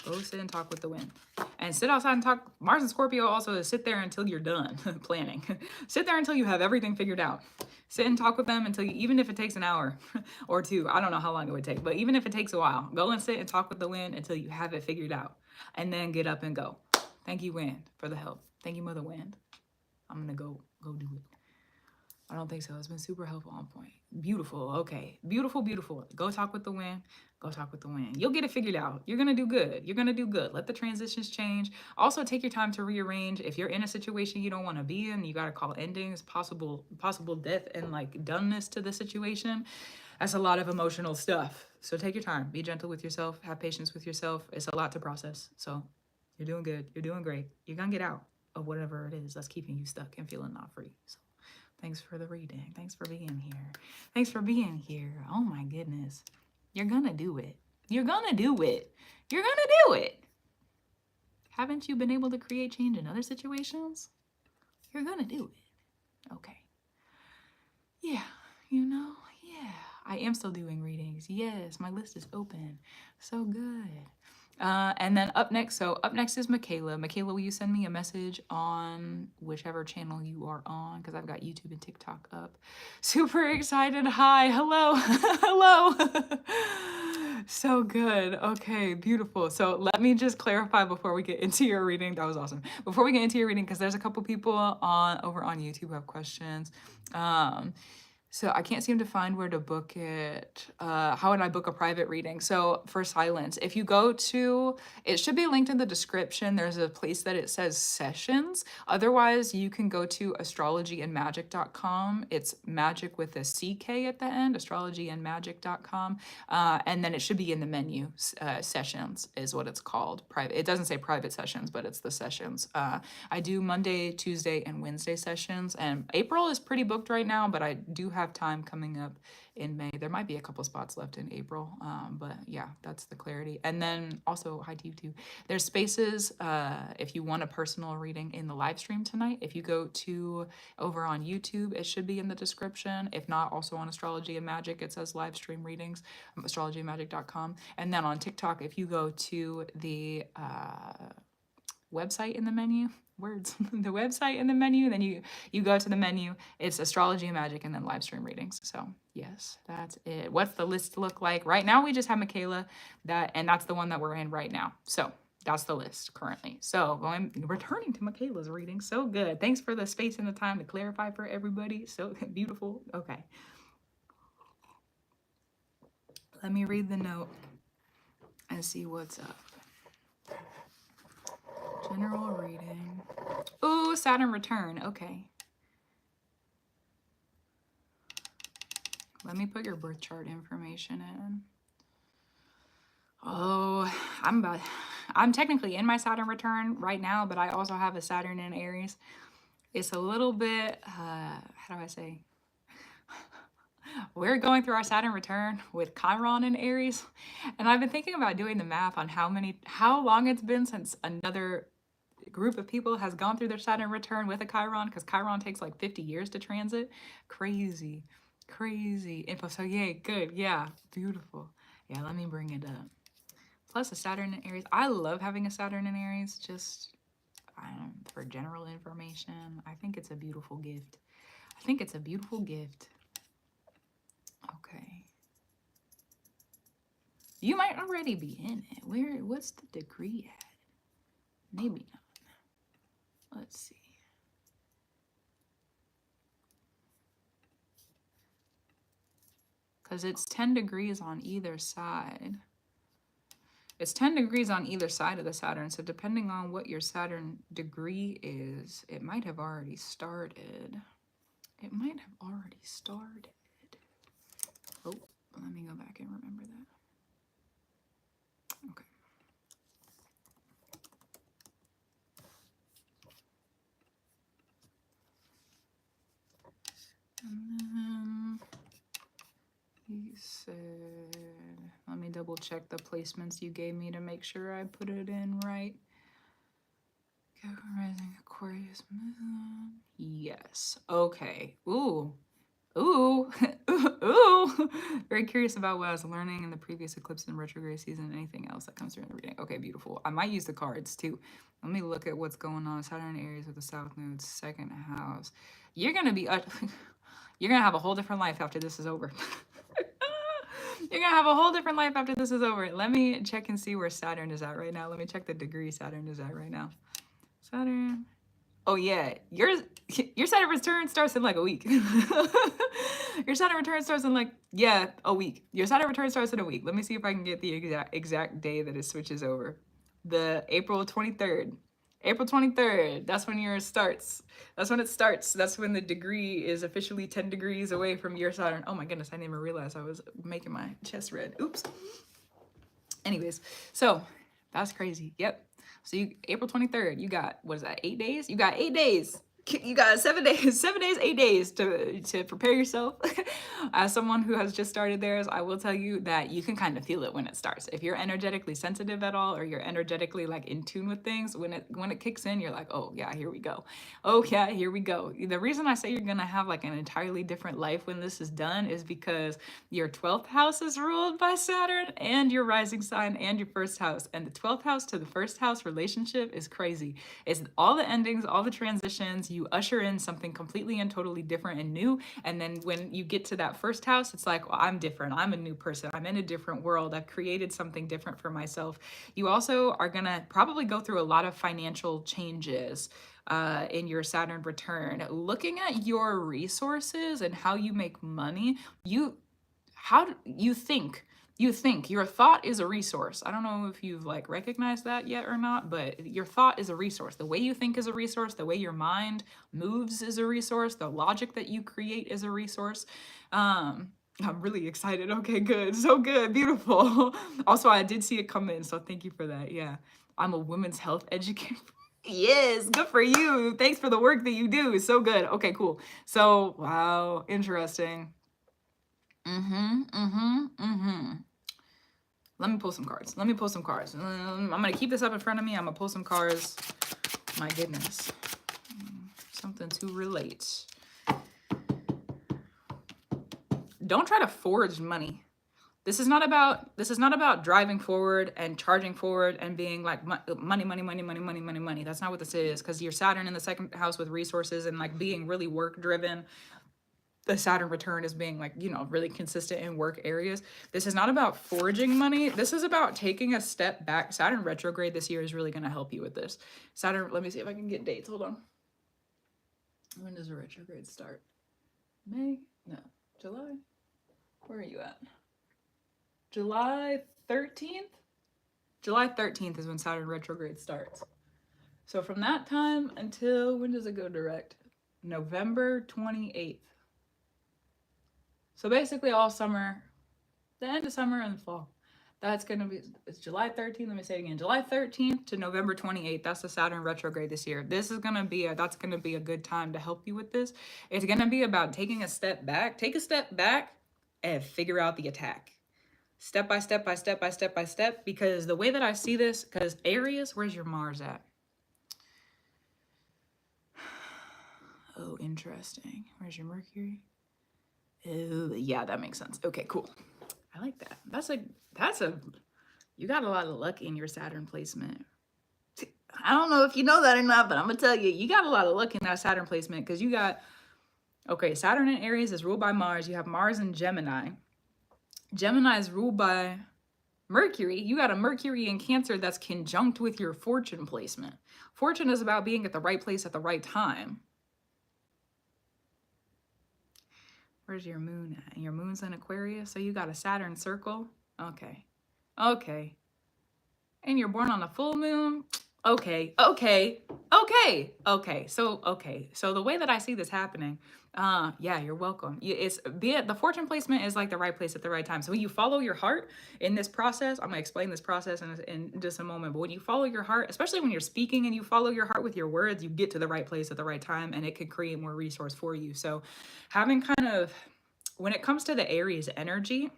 Go sit and talk with the wind. And sit outside and talk. Mars and Scorpio also is sit there until you're done planning. Sit there until you have everything figured out. Sit and talk with them until you, even if it takes an hour or two, I don't know how long it would take, but even if it takes a while, go and sit and talk with the wind until you have it figured out. And then get up and go. Thank you, wind, for the help. Thank you, Mother Wind. I'm gonna go do it. I don't think so. It's been super helpful, on point. Beautiful. Okay. Beautiful, beautiful. Go talk with the wind. Go talk with the wind. You'll get it figured out. You're going to do good. You're going to do good. Let the transitions change. Also, take your time to rearrange. If you're in a situation you don't want to be in, you got to call endings, possible death, and like doneness to the situation. That's a lot of emotional stuff. So take your time. Be gentle with yourself. Have patience with yourself. It's a lot to process. So you're doing good. You're doing great. You're going to get out of whatever it is that's keeping you stuck and feeling not free. So thanks for the reading. Thanks for being here. Thanks for being here. Oh my goodness. You're gonna do it. You're gonna do it. You're gonna do it. Haven't you been able to create change in other situations? You're gonna do it. Okay. Yeah, yeah. I am still doing readings. Yes, my list is open. So good. And then up next is Michaela. Michaela, will you send me a message on whichever channel you are on? Because I've got YouTube and TikTok up. Super excited. Hi. Hello. Hello. So good. Okay, beautiful. So let me just clarify before we get into your reading. That was awesome. Before we get into your reading, because there's a couple people over on YouTube who have questions. So I can't seem to find where to book it. How would I book a private reading? So for silence, if you go to, it should be linked in the description. There's a place that it says sessions. Otherwise, you can go to astrologyandmagic.com. It's magic with a CK at the end, astrologyandmagic.com. And then it should be in the menu. Sessions is what it's called. Private. It doesn't say private sessions, but it's the sessions. I do Monday, Tuesday, and Wednesday sessions. And April is pretty booked right now, but I do have time coming up in May. There might be a couple spots left in April, but yeah, that's the clarity. And then also, hi to you too. There's spaces if you want a personal reading in the live stream tonight. If you go to over on YouTube, it should be in the description. If not, also on Astrology and Magic, it says live stream readings, astrologyandmagic.com. And then on TikTok, if you go to the website in the menu, the website in the menu, then you go to the menu, it's Astrology and Magic and then live stream readings. So yes, that's it. What's the list look like? Right now we just have Michaela, and that's the one that we're in right now. So that's the list currently. So returning to Michaela's reading. So good. Thanks for the space and the time to clarify for everybody. So beautiful. Okay. Let me read the note and see what's up. General reading. Ooh, Saturn return. Okay. Let me put your birth chart information in. Oh, I'm technically in my Saturn return right now, but I also have a Saturn in Aries. It's a little bit, how do I say? We're going through our Saturn return with Chiron in Aries. And I've been thinking about doing the math on how long it's been since another group of people has gone through their Saturn return with a Chiron, because Chiron takes like 50 years to transit. Crazy info. So yay, good, yeah, beautiful. Yeah, let me bring it up. Plus a Saturn in Aries. I love having a Saturn in Aries, just for general information. I think it's a beautiful gift. I think it's a beautiful gift. Okay. You might already be in it. What's the degree at? Maybe not. Let's see. Because it's 10 degrees on either side. It's 10 degrees on either side of the Saturn. So depending on what your Saturn degree is, it might have already started. It might have already started. Oh, let me go back and remember that. Okay. And then he said, let me double check the placements you gave me to make sure I put it in right. Rising Aquarius moon. Yes. Okay. Ooh. Ooh. Ooh. Very curious about what I was learning in the previous eclipse and retrograde season. Anything else that comes through in the reading? Okay, beautiful. I might use the cards too. Let me look at what's going on. Saturn Aries with the South Node, second house. You're gonna be you're gonna have a whole different life after this is over. You're gonna have a whole different life after this is over. Let me check and see where Saturn is at right now. Let me check the degree Saturn is at right now. Saturn. Oh yeah, your Saturn return starts in like a week. Your Saturn return starts in like a week. Your Saturn return starts in a week. Let me see if I can get the exact day that it switches over. The April 23rd. April 23rd. That's when yours starts. That's when it starts. That's when the degree is officially 10 degrees away from your Saturn. Oh my goodness, I didn't even realize I was making my chest red. Oops. Anyways, so that's crazy. Yep. So April 23rd, you got, what is that, 8 days? You got 8 days. You got 7 days, 7 days, 8 days to prepare yourself. As someone who has just started theirs, I will tell you that you can kind of feel it when it starts. If you're energetically sensitive at all, or you're energetically like in tune with things, when it kicks in, you're like, oh yeah, here we go. Oh yeah, here we go. The reason I say you're gonna have like an entirely different life when this is done is because your 12th house is ruled by Saturn, and your rising sign, and your first house. And the 12th house to the first house relationship is crazy. It's all the endings, all the transitions. You usher in something completely and totally different and new. And then when you get to that first house, it's like, well, I'm different. I'm a new person. I'm in a different world. I've created something different for myself. You also are going to probably go through a lot of financial changes in your Saturn return. Looking at your resources and how you make money, you think your thought is a resource. I don't know if you've like recognized that yet or not, but your thought is a resource. The way you think is a resource. The way your mind moves is a resource. The logic that you create is a resource. I'm really excited. Okay, good. So good. Beautiful. Also, I did see it come in, so thank you for that. Yeah. I'm a women's health educator. Yes, good for you. Thanks for the work that you do. So good. Okay, cool. So, wow, interesting. Let me pull some cards. I'm gonna keep this up in front of me. I'm gonna pull some cards. My goodness. Something to relate. Don't try to forge money. This is not about driving forward and charging forward and being like money. That's not what this is, because your Saturn in the second house with resources and like being really work driven. The Saturn return is being like, really consistent in work areas. This is not about forging money. This is about taking a step back. Saturn retrograde this year is really going to help you with this. Saturn, let me see if I can get dates. Hold on. When does the retrograde start? May? No. July? Where are you at? July 13th? July 13th is when Saturn retrograde starts. So from that time until, when does it go direct? November 28th. So basically all summer, the end of summer and the fall. That's going to be, it's July 13th. Let me say it again. July 13th to November 28th. That's the Saturn retrograde this year. This is going to be that's going to be a good time to help you with this. It's going to be about taking a step back. Take a step back and figure out the attack. Step by step by step by step by step. Because the way that I see this, because Aries, where's your Mars at? Oh, interesting. Where's your Mercury? Oh, yeah, that makes sense. Okay, cool. I like that. You got a lot of luck in your Saturn placement. I don't know if you know that or not, but I'm gonna tell you, you got a lot of luck in that Saturn placement because you got, okay, Saturn in Aries is ruled by Mars. You have Mars in Gemini. Gemini is ruled by Mercury. You got a Mercury in Cancer that's conjunct with your fortune placement. Fortune is about being at the right place at the right time. Where's your moon at? Your moon's in Aquarius, so you got a Saturn circle. Okay. Okay. And you're born on a full moon. Okay. So the way that I see this happening, yeah, you're welcome. It's the fortune placement is like the right place at the right time. So when you follow your heart in this process, I'm gonna explain this process in just a moment. But when you follow your heart, especially when you're speaking and you follow your heart with your words, you get to the right place at the right time, and it can create more resource for you. So having kind of, when it comes to the Aries energy,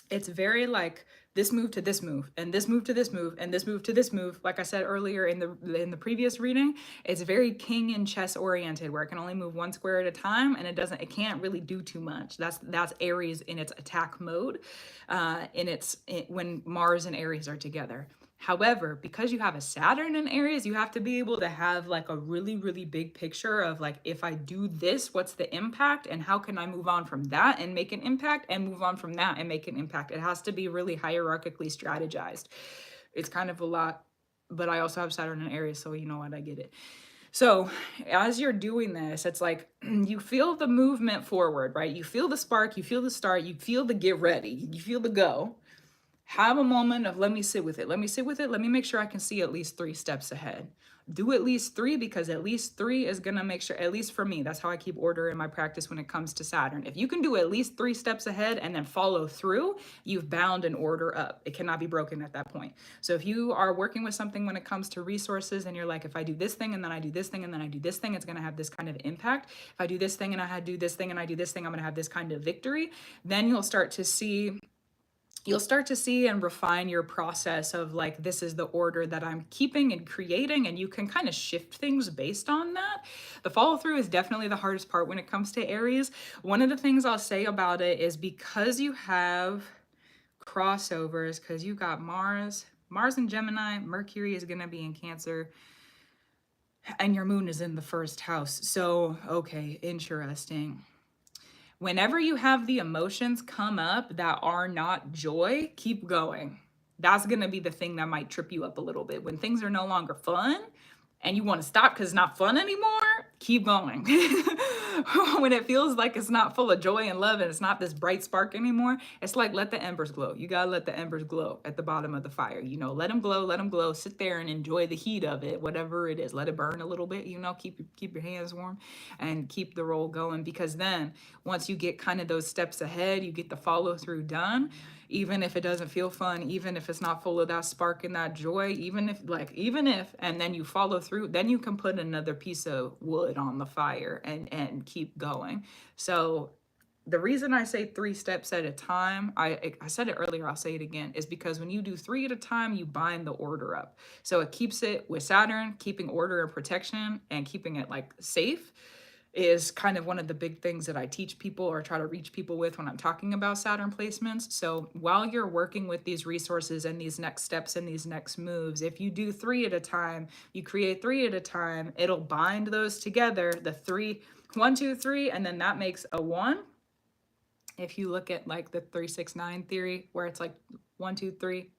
it's very like this move to this move and this move to this move and this move to this move. Like I said earlier in the previous reading, it's very king and chess oriented, where it can only move one square at a time, and it can't really do too much. That's Aries in its attack mode, when Mars and Aries are together. However, because you have a Saturn in Aries, you have to be able to have like a really, really big picture of like, if I do this, what's the impact, and how can I move on from that and make an impact, and move on from that and make an impact. It has to be really hierarchically strategized. It's kind of a lot, but I also have Saturn in Aries, so you know what, I get it. So as you're doing this, it's like you feel the movement forward, right? You feel the spark, you feel the start, you feel the get ready, you feel the go. Have a moment of, let me sit with it. Let me sit with it. Let me make sure I can see at least 3 steps ahead. Do at least 3, because at least 3 is going to make sure, at least for me, that's how I keep order in my practice when it comes to Saturn. If you can do at least 3 steps ahead and then follow through, you've bound an order up. It cannot be broken at that point. So if you are working with something when it comes to resources and you're like, if I do this thing and then I do this thing and then I do this thing, it's going to have this kind of impact. If I do this thing and I do this thing and I do this thing, I'm going to have this kind of victory. Then you'll start to see and refine your process of like, this is the order that I'm keeping and creating, and you can kind of shift things based on that. The follow through is definitely the hardest part when it comes to Aries. One of the things I'll say about it is, because you have crossovers, because you got Mars in Gemini, Mercury is going to be in Cancer, and your moon is in the first house. So, okay, interesting. Whenever you have the emotions come up that are not joy, keep going. That's going to be the thing that might trip you up a little bit. When things are no longer fun and you want to stop because it's not fun anymore, keep going. When it feels like it's not full of joy and love and it's not this bright spark anymore, it's like, let the embers glow. You got to let the embers glow at the bottom of the fire. You know, let them glow, sit there and enjoy the heat of it, whatever it is. Let it burn a little bit, you know, keep your hands warm and keep the roll going, because then once you get kind of those steps ahead, you get the follow through done. Even if it doesn't feel fun, even if it's not full of that spark and that joy, even if, and then you follow through, then you can put another piece of wood on the fire and keep going. So the reason I say 3 steps at a time, I said it earlier, I'll say it again, is because when you do 3 at a time, you bind the order up. So it keeps it with Saturn, keeping order and protection and keeping it like safe is kind of one of the big things that I teach people or try to reach people with when I'm talking about Saturn placements. So while you're working with these resources and these next steps and these next moves, if you do 3 at a time, you create 3 at a time, it'll bind those together, the 3, 1, 2, 3, and then that makes a 1. If you look at like the 3-6-9 theory, where it's like 1, 2, 3,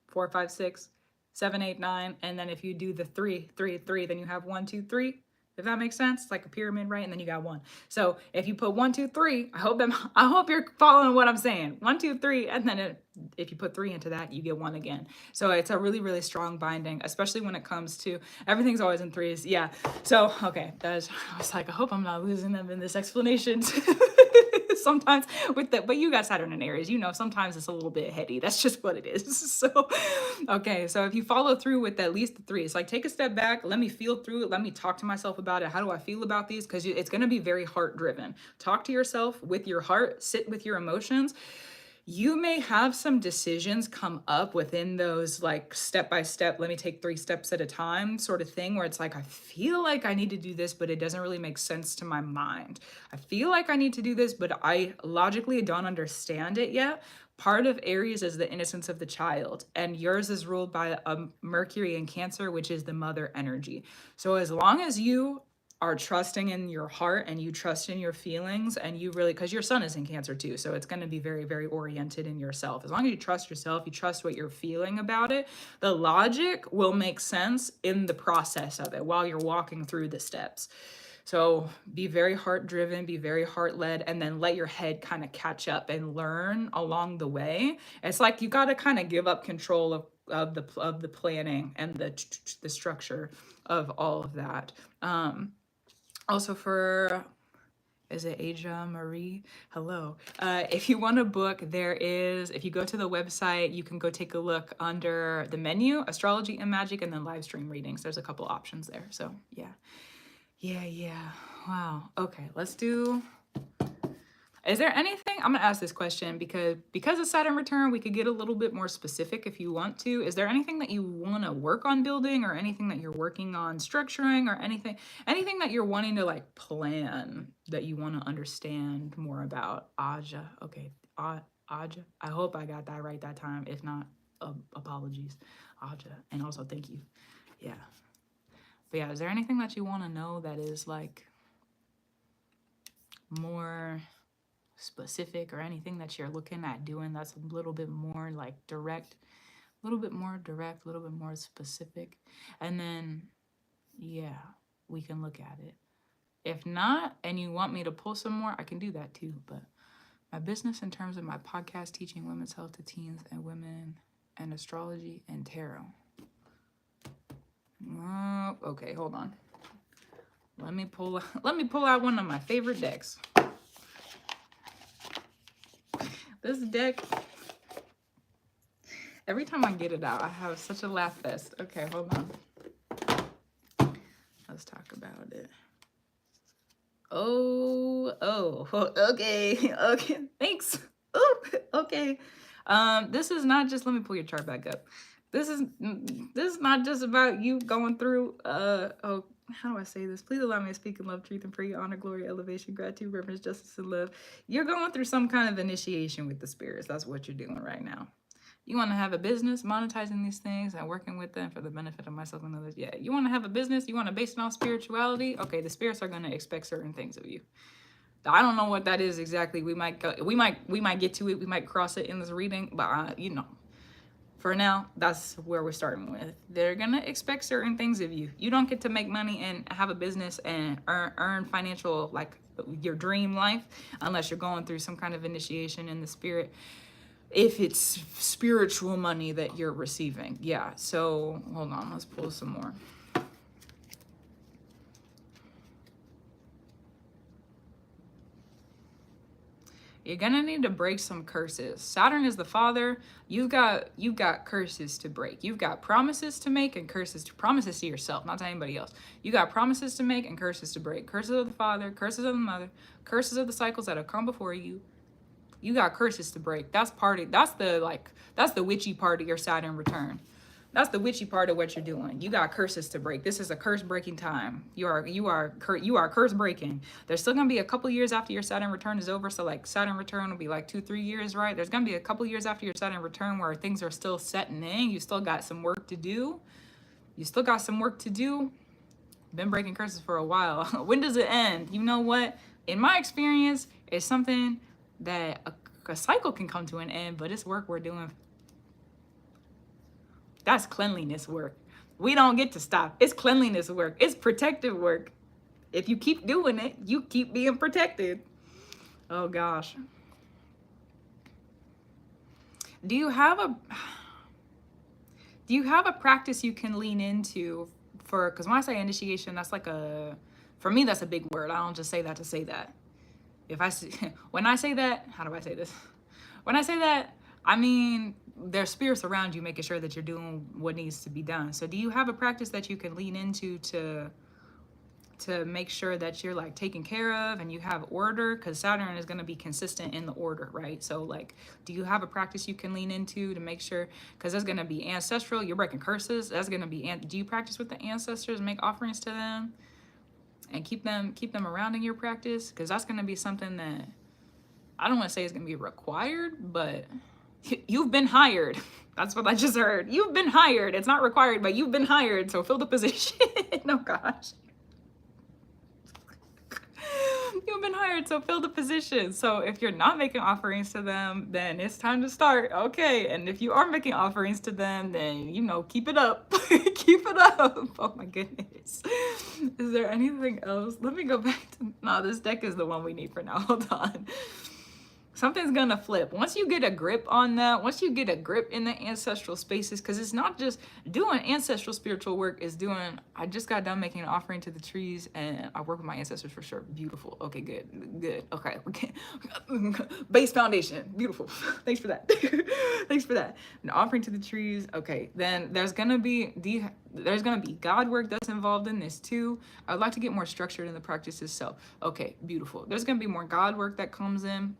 4, 5, 6, 7, 8, 9, and then if you do the 3, 3, 3, then you have 1, 2, 3. If that makes sense, it's like a pyramid, right? And then you got 1. So if you put 1, 2, 3, I hope you're following what I'm saying. 1, 2, 3, and then if you put 3 into that, you get 1 again. So it's a really, really strong binding, especially when it comes to everything's always in 3s. Yeah. So okay, I was like, I hope I'm not losing them in this explanation. Sometimes but you got Saturn and Aries, you know, sometimes it's a little bit heady. That's just what it is. So, okay. So if you follow through with at least the 3, it's like, take a step back. Let me feel through it. Let me talk to myself about it. How do I feel about these? Because it's going to be very heart driven. Talk to yourself with your heart, sit with your emotions. You may have some decisions come up within those like step by step, let me take 3 steps at a time sort of thing, where it's like, I feel like I need to do this, but it doesn't really make sense to my mind. I feel like I need to do this, but I logically don't understand it yet. Part of Aries is the innocence of the child, and yours is ruled by Mercury in Cancer, which is the mother energy. So as long as you are trusting in your heart and you trust in your feelings, and you really, because your sun is in Cancer too, so it's going to be very, very oriented in yourself. As long as you trust yourself, you trust what you're feeling about it, the logic will make sense in the process of it while you're walking through the steps. So be very heart driven, be very heart led, and then let your head kind of catch up and learn along the way. It's like you got to kind of give up control of the planning and the structure of all of that. Also for, is it Aja Marie? Hello. If you want a book, there is, if you go to the website, you can go take a look under the menu, Astrology and Magic, and then live stream readings. There's a couple options there. So yeah. Yeah. Wow. Okay, let's do, is there anything, I'm gonna ask this question because of Saturn return, we could get a little bit more specific if you want to. Is there anything that you want to work on building, or anything that you're working on structuring, or anything that you're wanting to like plan that you want to understand more about? Aja. Okay. Aja. I hope I got that right that time. If not, apologies. Aja. And also thank you. Yeah. But yeah, is there anything that you want to know that is like more specific, or anything that you're looking at doing that's a little bit more like direct, a little bit more direct, a little bit more specific? And then, yeah, we can look at it. If not, and you want me to pull some more, I can do that too. But my business in terms of my podcast, teaching women's health to teens and women, and astrology and tarot. Okay, hold on. Let me pull out one of my favorite decks. This deck, every time I get it out, I have such a laugh fest. Okay, hold on. Let's talk about it. Okay, thanks. Oh, okay. This is not just, let me pull your chart back up. This is not just about you going through, how do I say this? Please allow me to speak in love, truth, and prayer, honor, glory, elevation, gratitude, reverence, justice, and love. You're going through some kind of initiation with the spirits. That's what you're doing right now. You want to have a business, monetizing these things and working with them for the benefit of myself and others. Yeah, you want to have a business, you want to base it off spirituality. Okay, the spirits are going to expect certain things of you. I don't know what that is exactly. We might get to it. We might cross it in this reading, but for now, that's where we're starting with. They're gonna expect certain things of you. You don't get to make money and have a business and earn financial, like your dream life, unless you're going through some kind of initiation in the spirit. If it's spiritual money that you're receiving. Yeah, so hold on, let's pull some more. You're gonna need to break some curses. Saturn is the father. You've got curses to break. You've got promises to make and promises to yourself, not to anybody else. You got promises to make and curses to break. Curses of the father, curses of the mother, curses of the cycles that have come before you. You got curses to break. That's the witchy part of your Saturn return. That's the witchy part of what you're doing. You got curses to break. This is a curse breaking time. You are curse breaking. There's still gonna be a couple years after your Saturn return is over. So like Saturn return will be like 2-3 years, right? There's gonna be a couple years after your Saturn return where things are still setting in. You still got some work to do. Been breaking curses for a while. When does it end? You know what? In my experience, it's something that a cycle can come to an end, but it's work we're doing. That's cleanliness work. We don't get to stop. It's cleanliness work. It's protective work. If you keep doing it, you keep being protected. Oh gosh. Do you have a practice you can lean into for, because when I say initiation, that's like for me, that's a big word. I don't just say that to say that. When I say that, how do I say this? When I say that, I mean, there's spirits around you making sure that you're doing what needs to be done. So do you have a practice that you can lean into to to make sure that you're like taken care of and you have order, because Saturn is going to be consistent in the order, right? So like, do you have a practice you can lean into to make sure, because there's going to be ancestral, you're breaking curses, that's going to be, do you practice with the ancestors, make offerings to them and keep them around in your practice? Because that's going to be something that I don't want to say it's going to be required, but you've been hired. That's what I just heard. You've been hired. It's not required, but you've been hired, so fill the position. Oh gosh. You've been hired, so fill the position. So if you're not making offerings to them, then it's time to start. Okay. And if you are making offerings to them, then, you know, keep it up. Keep it up. Oh my goodness. Is there anything else? Let me go back to, no, this deck is the one we need for now. Hold on. Something's gonna flip once you get a grip on that, once you get a grip in the ancestral spaces, because it's not just doing ancestral spiritual work, is doing, I just got done making an offering to the trees and I work with my ancestors for sure. Beautiful. Okay, good. Okay, base foundation, beautiful. Thanks for that. Thanks for that. An offering to the trees. Okay, then there's gonna be God work that's involved in this too. I'd like to get more structured in the practice itself. Okay, beautiful. There's gonna be more God work that comes in.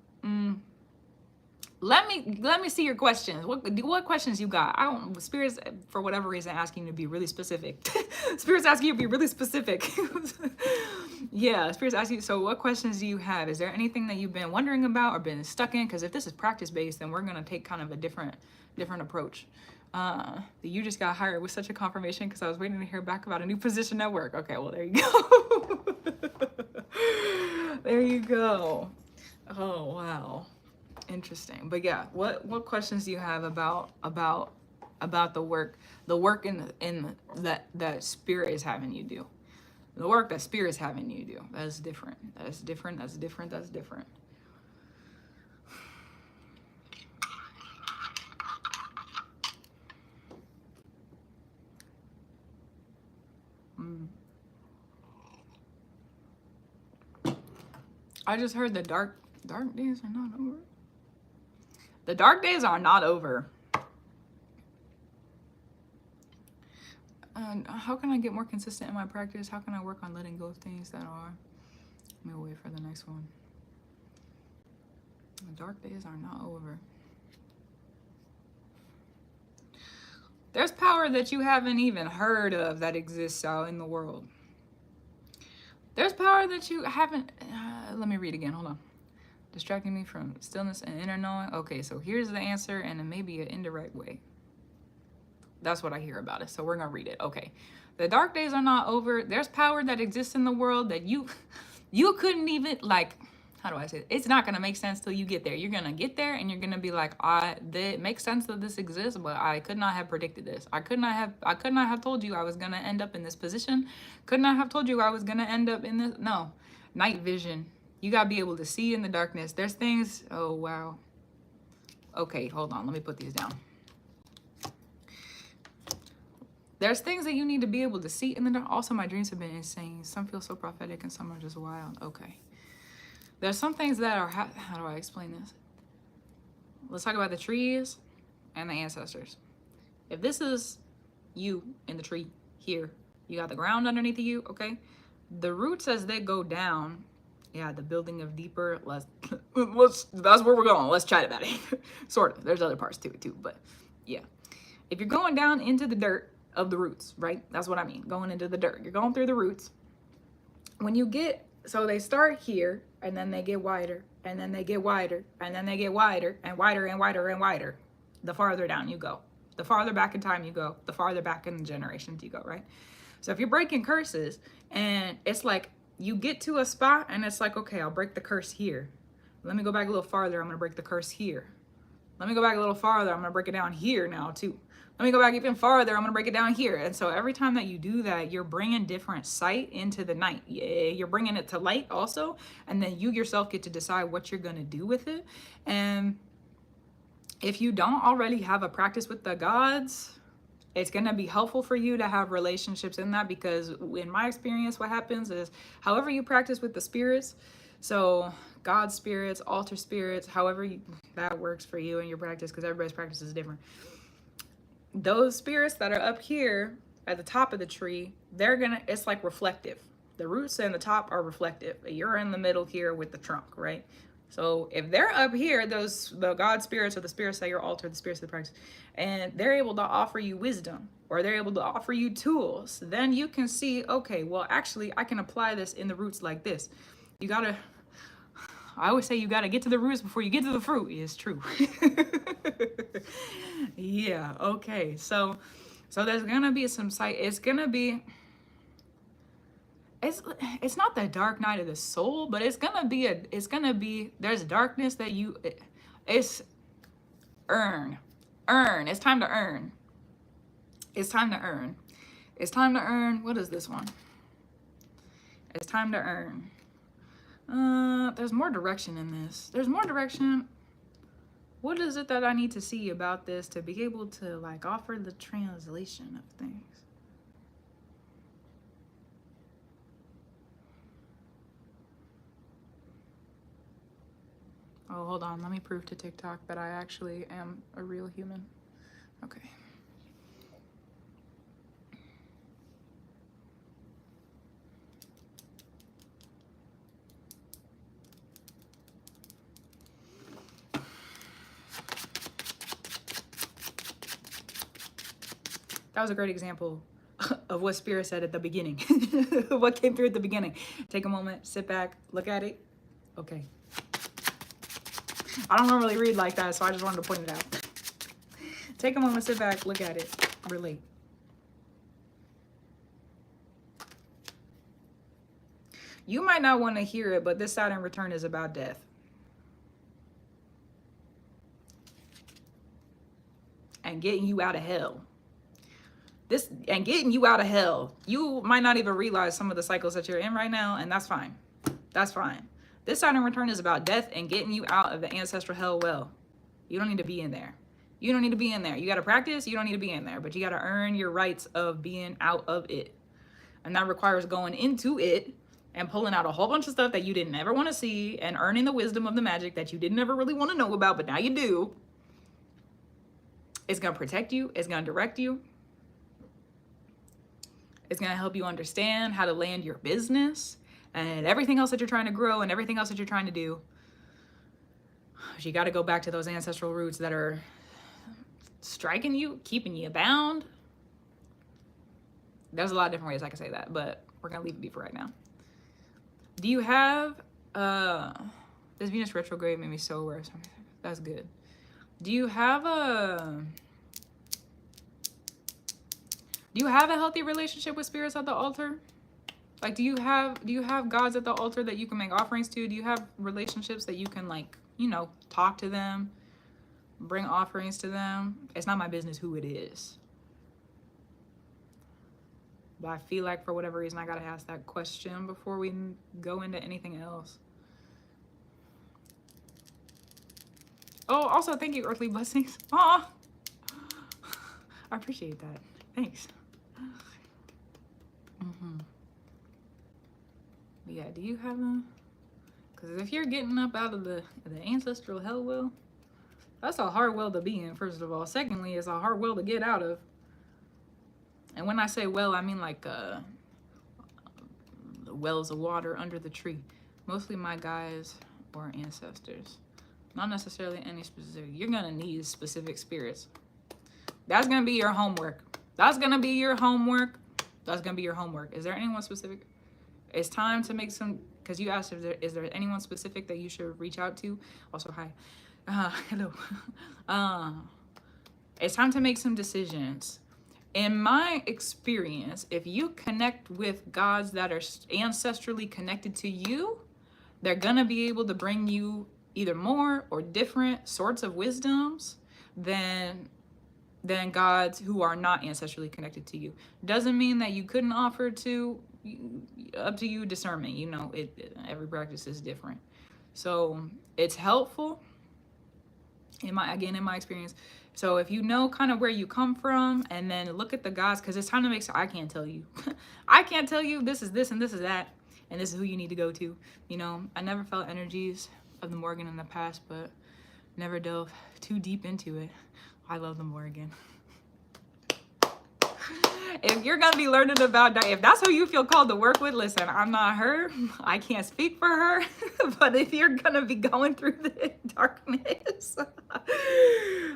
Let me see your questions. What questions you got? I don't. Spirits, for whatever reason, asking you to be really specific. Spirits asking you to be really specific. Yeah, spirits asking you. So, what questions do you have? Is there anything that you've been wondering about or been stuck in? Because if this is practice based, then we're gonna take kind of a different approach. You just got hired with such a confirmation because I was waiting to hear back about a new position at work. Okay, well there you go. There you go. Oh wow, interesting. But yeah, what questions do you have about the work in that spirit is having you do, the work that spirit is having you do? That's different. That's different. That's different. That's different. I just heard the dark days are not over. The dark days are not over. And how can I get more consistent in my practice? How can I work on letting go of things that are? Let me wait for the next one. The dark days are not over. There's power that you haven't even heard of that exists out in the world. There's power that you haven't, let me read again, hold on. Distracting me from stillness and inner knowing. Okay, so here's the answer, and it may be an indirect way. That's what I hear about it, so we're gonna read it. Okay, the dark days are not over. There's power that exists in the world that you couldn't even, like, how do I say it? It's not gonna make sense till you get there. You're gonna get there and you're gonna be like, it makes sense that this exists, but I could not have predicted this. I could not have told you I was gonna end up in this position. Could not have told you I was gonna end up in this. No, night vision. You gotta be able to see in the darkness. There's things, oh wow. Okay, hold on, let me put these down. There's things that you need to be able to see in the dark. Also, my dreams have been insane. Some feel so prophetic and some are just wild. Okay. There's some things that are, how do I explain this? Let's talk about the trees and the ancestors. If this is you in the tree here, you got the ground underneath of you, okay? The roots as they go down, yeah, the building of deeper, that's where we're going. Let's chat about it. Sort of. There's other parts to it too, but yeah. If you're going down into the dirt of the roots, right? That's what I mean, going into the dirt. You're going through the roots. When you get, so they start here, and then they get wider, and then they get wider, and then they get wider, and wider, and wider, and wider. The farther down you go. The farther back in time you go, the farther back in the generations you go, right? So if you're breaking curses, and it's like, you get to a spot, and it's like, okay, I'll break the curse here. Let me go back a little farther, I'm gonna break the curse here. Let me go back a little farther, I'm gonna break it down here now too. Let me go back even farther, I'm gonna break it down here. And so every time that you do that, you're bringing different sight into the night. You're bringing it to light also, and then you yourself get to decide what you're gonna do with it. And if you don't already have a practice with the gods, it's gonna be helpful for you to have relationships in that, because in my experience, what happens is however you practice with the spirits, so God spirits, altar spirits, however that works for you in your practice, because everybody's practice is different. Those spirits that are up here at the top of the tree, it's like reflective. The roots and the top are reflective. You're in the middle here with the trunk, right? So if they're up here, the God spirits or the spirits that you're altar, the spirits of the practice, and they're able to offer you wisdom or they're able to offer you tools, then you can see, okay, well, actually, I can apply this in the roots like this. You gotta, I always say you gotta get to the roots before you get to the fruit. It's true. Yeah, okay. So there's gonna be some sight. It's gonna be, it's not the dark night of the soul, but it's gonna be there's darkness that it's earn. It's time to earn. It's time to earn. It's time to earn. What is this one? It's time to earn. There's more direction in this. There's more direction. What is it that I need to see about this to be able to like offer the translation of things? Oh, hold on. Let me prove to TikTok that I actually am a real human. Okay. That was a great example of what Spirit said at the beginning. What came through at the beginning. Take a moment, sit back, look at it. Okay. I don't normally read like that, so I just wanted to point it out. Take a moment, sit back, look at it, relate. You might not want to hear it, but this Saturn return is about death. And getting you out of hell. Getting you out of hell. You might not even realize some of the cycles that you're in right now, and that's fine. That's fine. This Saturn return is about death and getting you out of the ancestral hell well. You don't need to be in there. You don't need to be in there. You got to practice. You don't need to be in there, but you got to earn your rights of being out of it. And that requires going into it and pulling out a whole bunch of stuff that you didn't ever want to see and earning the wisdom of the magic that you didn't ever really want to know about, but now you do. It's going to protect you. It's going to direct you. It's going to help you understand how to land your business and everything else that you're trying to grow and everything else that you're trying to do. You got to go back to those ancestral roots that are striking you, keeping you bound. There's a lot of different ways I can say that, but we're going to leave it be for right now. Do you have, this Venus retrograde made me so aware of something. That's good. Do you have a healthy relationship with spirits at the altar? Like, do you have gods at the altar that you can make offerings to? Do you have relationships that you can, like, you know, talk to them, bring offerings to them? It's not my business who it is. But I feel like for whatever reason, I gotta ask that question before we go into anything else. Oh, also, thank you, Earthly Blessings. Aw, I appreciate that. Thanks. But yeah, do you have a... Because if you're getting up out of the ancestral hell well, that's a hard well to be in, first of all. Secondly, it's a hard well to get out of. And when I say well, I mean like wells of water under the tree. Mostly my guys or ancestors. Not necessarily any specific. You're going to need specific spirits. That's going to be your homework. That's going to be your homework. That's going to be your homework. Is there anyone specific? It's time to make some, because you asked if is there anyone specific that you should reach out to? Also, hi. Hello. It's time to make some decisions. In my experience, if you connect with gods that are ancestrally connected to you, they're going to be able to bring you either more or different sorts of wisdoms than gods who are not ancestrally connected to you. Doesn't mean that you couldn't offer to, up to you, discernment. You know, every practice is different. So it's helpful in my experience. So if you know kind of where you come from, and then look at the gods, because it's time to make sure. I can't tell you. I can't tell you this is this and this is that, and this is who you need to go to. You know, I never felt energies of the Morgan in the past, but never dove too deep into it. I love the Morgan. If you're gonna be learning about that, if that's who you feel called to work with, listen, I'm not her. I can't speak for her. But if you're gonna be going through the darkness,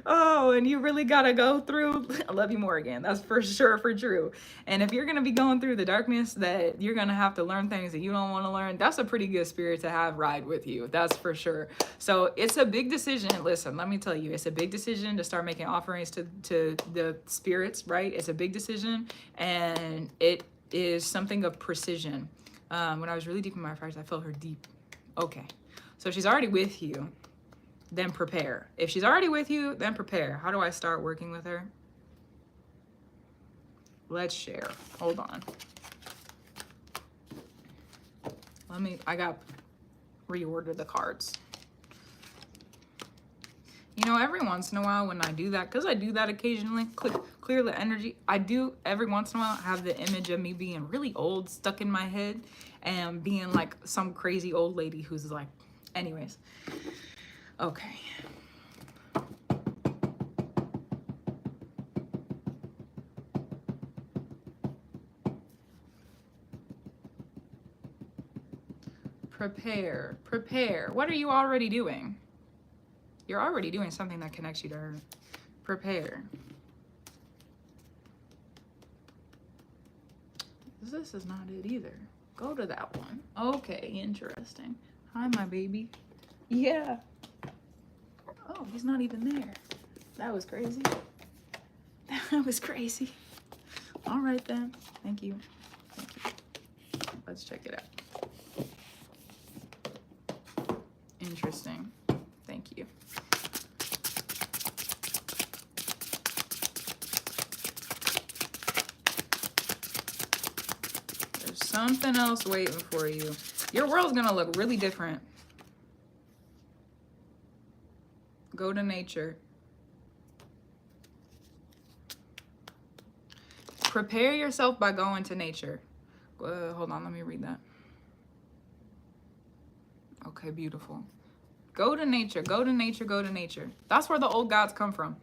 oh, and you really gotta go through, I love you more again. That's for sure, for true. And if you're gonna be going through the darkness, that you're gonna have to learn things that you don't want to learn, that's a pretty good spirit to have ride with you. That's for sure. So it's a big decision. Listen, let me tell you, it's a big decision to start making offerings to the spirits, right? It's a big decision, and it is something of precision. When I was really deep in my practice, I felt her deep. Okay, so if she's already with you, then prepare. If she's already with you, then prepare. How do I start working with her? Let's share. Hold on. I got reorder the cards. You know, every once in a while when I do that, because I do that occasionally, clear the energy, I do every once in a while have the image of me being really old stuck in my head and being like some crazy old lady who's like, anyways. Okay. Prepare. What are you already doing? You're already doing something that connects you to her. Prepare. This is not it either. Go to that one. Okay, interesting. Hi, my baby. Yeah. Oh, he's not even there. That was crazy. That was crazy. All right then. Thank you. Thank you. Let's check it out. Interesting. Thank you. There's something else waiting for you. Your world's gonna look really different. Go to nature. Prepare yourself by going to nature. Hold on, let me read that. Okay, beautiful. Go to nature, go to nature, go to nature. That's where the old gods come from.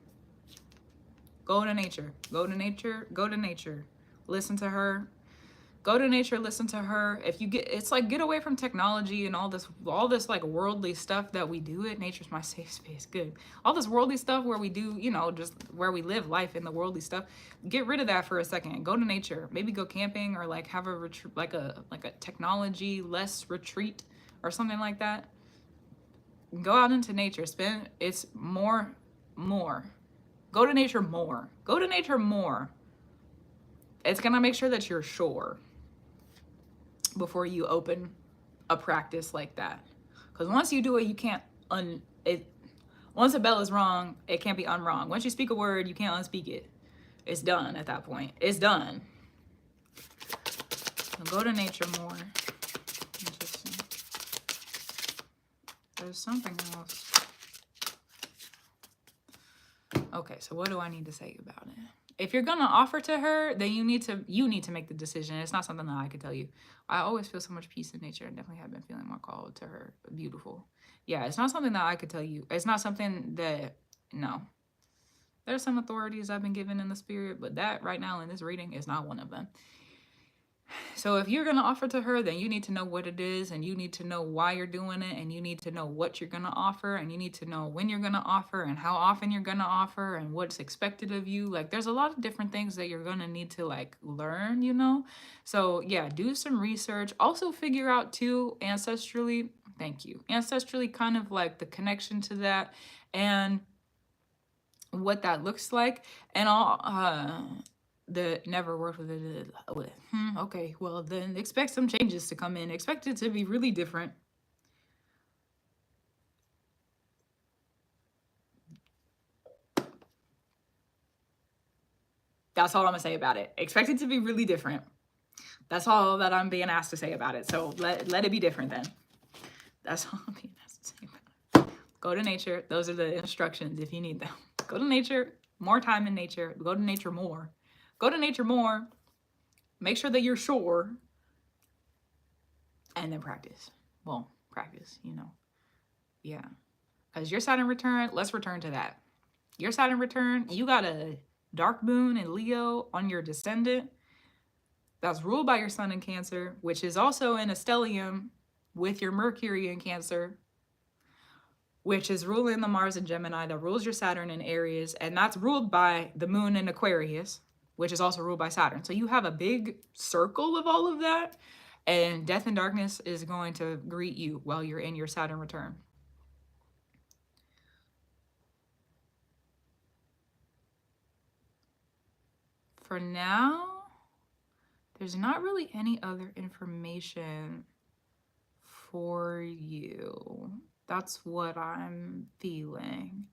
Go to nature, go to nature, go to nature. Listen to her. Go to nature, listen to her. If you it's like get away from technology and all this like worldly stuff that we do it. Nature's my safe space. Good. All this worldly stuff where we do, you know, just where we live life in the worldly stuff. Get rid of that for a second. Go to nature. Maybe go camping or like have a retreat, like a technology less retreat or something like that. Go out into nature. It's more. Go to nature more. Go to nature more. It's gonna make sure that you're sure before you open a practice like that. Because once you do it, you can't once a bell is wrong, it can't be unwrong. Once you speak a word, you can't unspeak it. It's done at that point. It's done. So go to nature more. Interesting. There's something else. Okay, so what do I need to say about it? If you're gonna offer to her, then you need to make the decision. It's not something that I could tell you. I always feel so much peace in nature and definitely have been feeling more called to her. Beautiful. Yeah, it's not something that I could tell you. It's not something that, no. There's some authorities I've been given in the spirit, but that right now in this reading is not one of them. So if you're going to offer to her, then you need to know what it is, and you need to know why you're doing it, and you need to know what you're going to offer, and you need to know when you're going to offer and how often you're going to offer and what's expected of you. Like there's a lot of different things that you're going to need to like learn, you know? So yeah, do some research. Also figure out too, ancestrally, thank you. Ancestrally kind of like the connection to that and what that looks like and all, that never worked with it. Okay, well then expect some changes to come in. Expect it to be really different. That's all I'm gonna say about it. Expect it to be really different. That's all that I'm being asked to say about it. So let it be different then. That's all I'm being asked to say about it. Go to nature. Those are the instructions if you need them. Go to nature. More time in nature. Go to nature more. Go to nature more. Make sure that you're sure. And then practice. Well, practice, you know. Yeah. Because your Saturn return, let's return to that. Your Saturn return, you gotta dark moon in Leo on your descendant, that's ruled by your sun in Cancer, which is also in a stellium with your Mercury in Cancer, which is ruling the Mars in Gemini, that rules your Saturn in Aries, and that's ruled by the moon in Aquarius, which is also ruled by Saturn. So you have a big circle of all of that, and death and darkness is going to greet you while you're in your Saturn return. For now, there's not really any other information for you. That's what I'm feeling.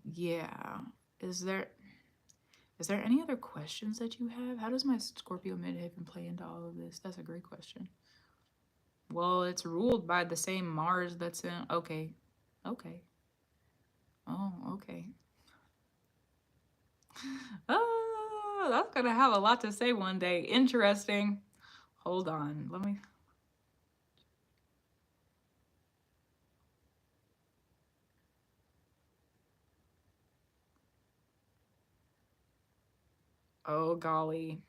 Yeah. Is there any other questions that you have? How does my Scorpio midheaven play into all of this? That's a great question. Well, it's ruled by the same Mars that's in... Okay. Okay. Oh, okay. Oh, that's gonna have a lot to say one day. Interesting. Hold on. Let me... Oh, golly.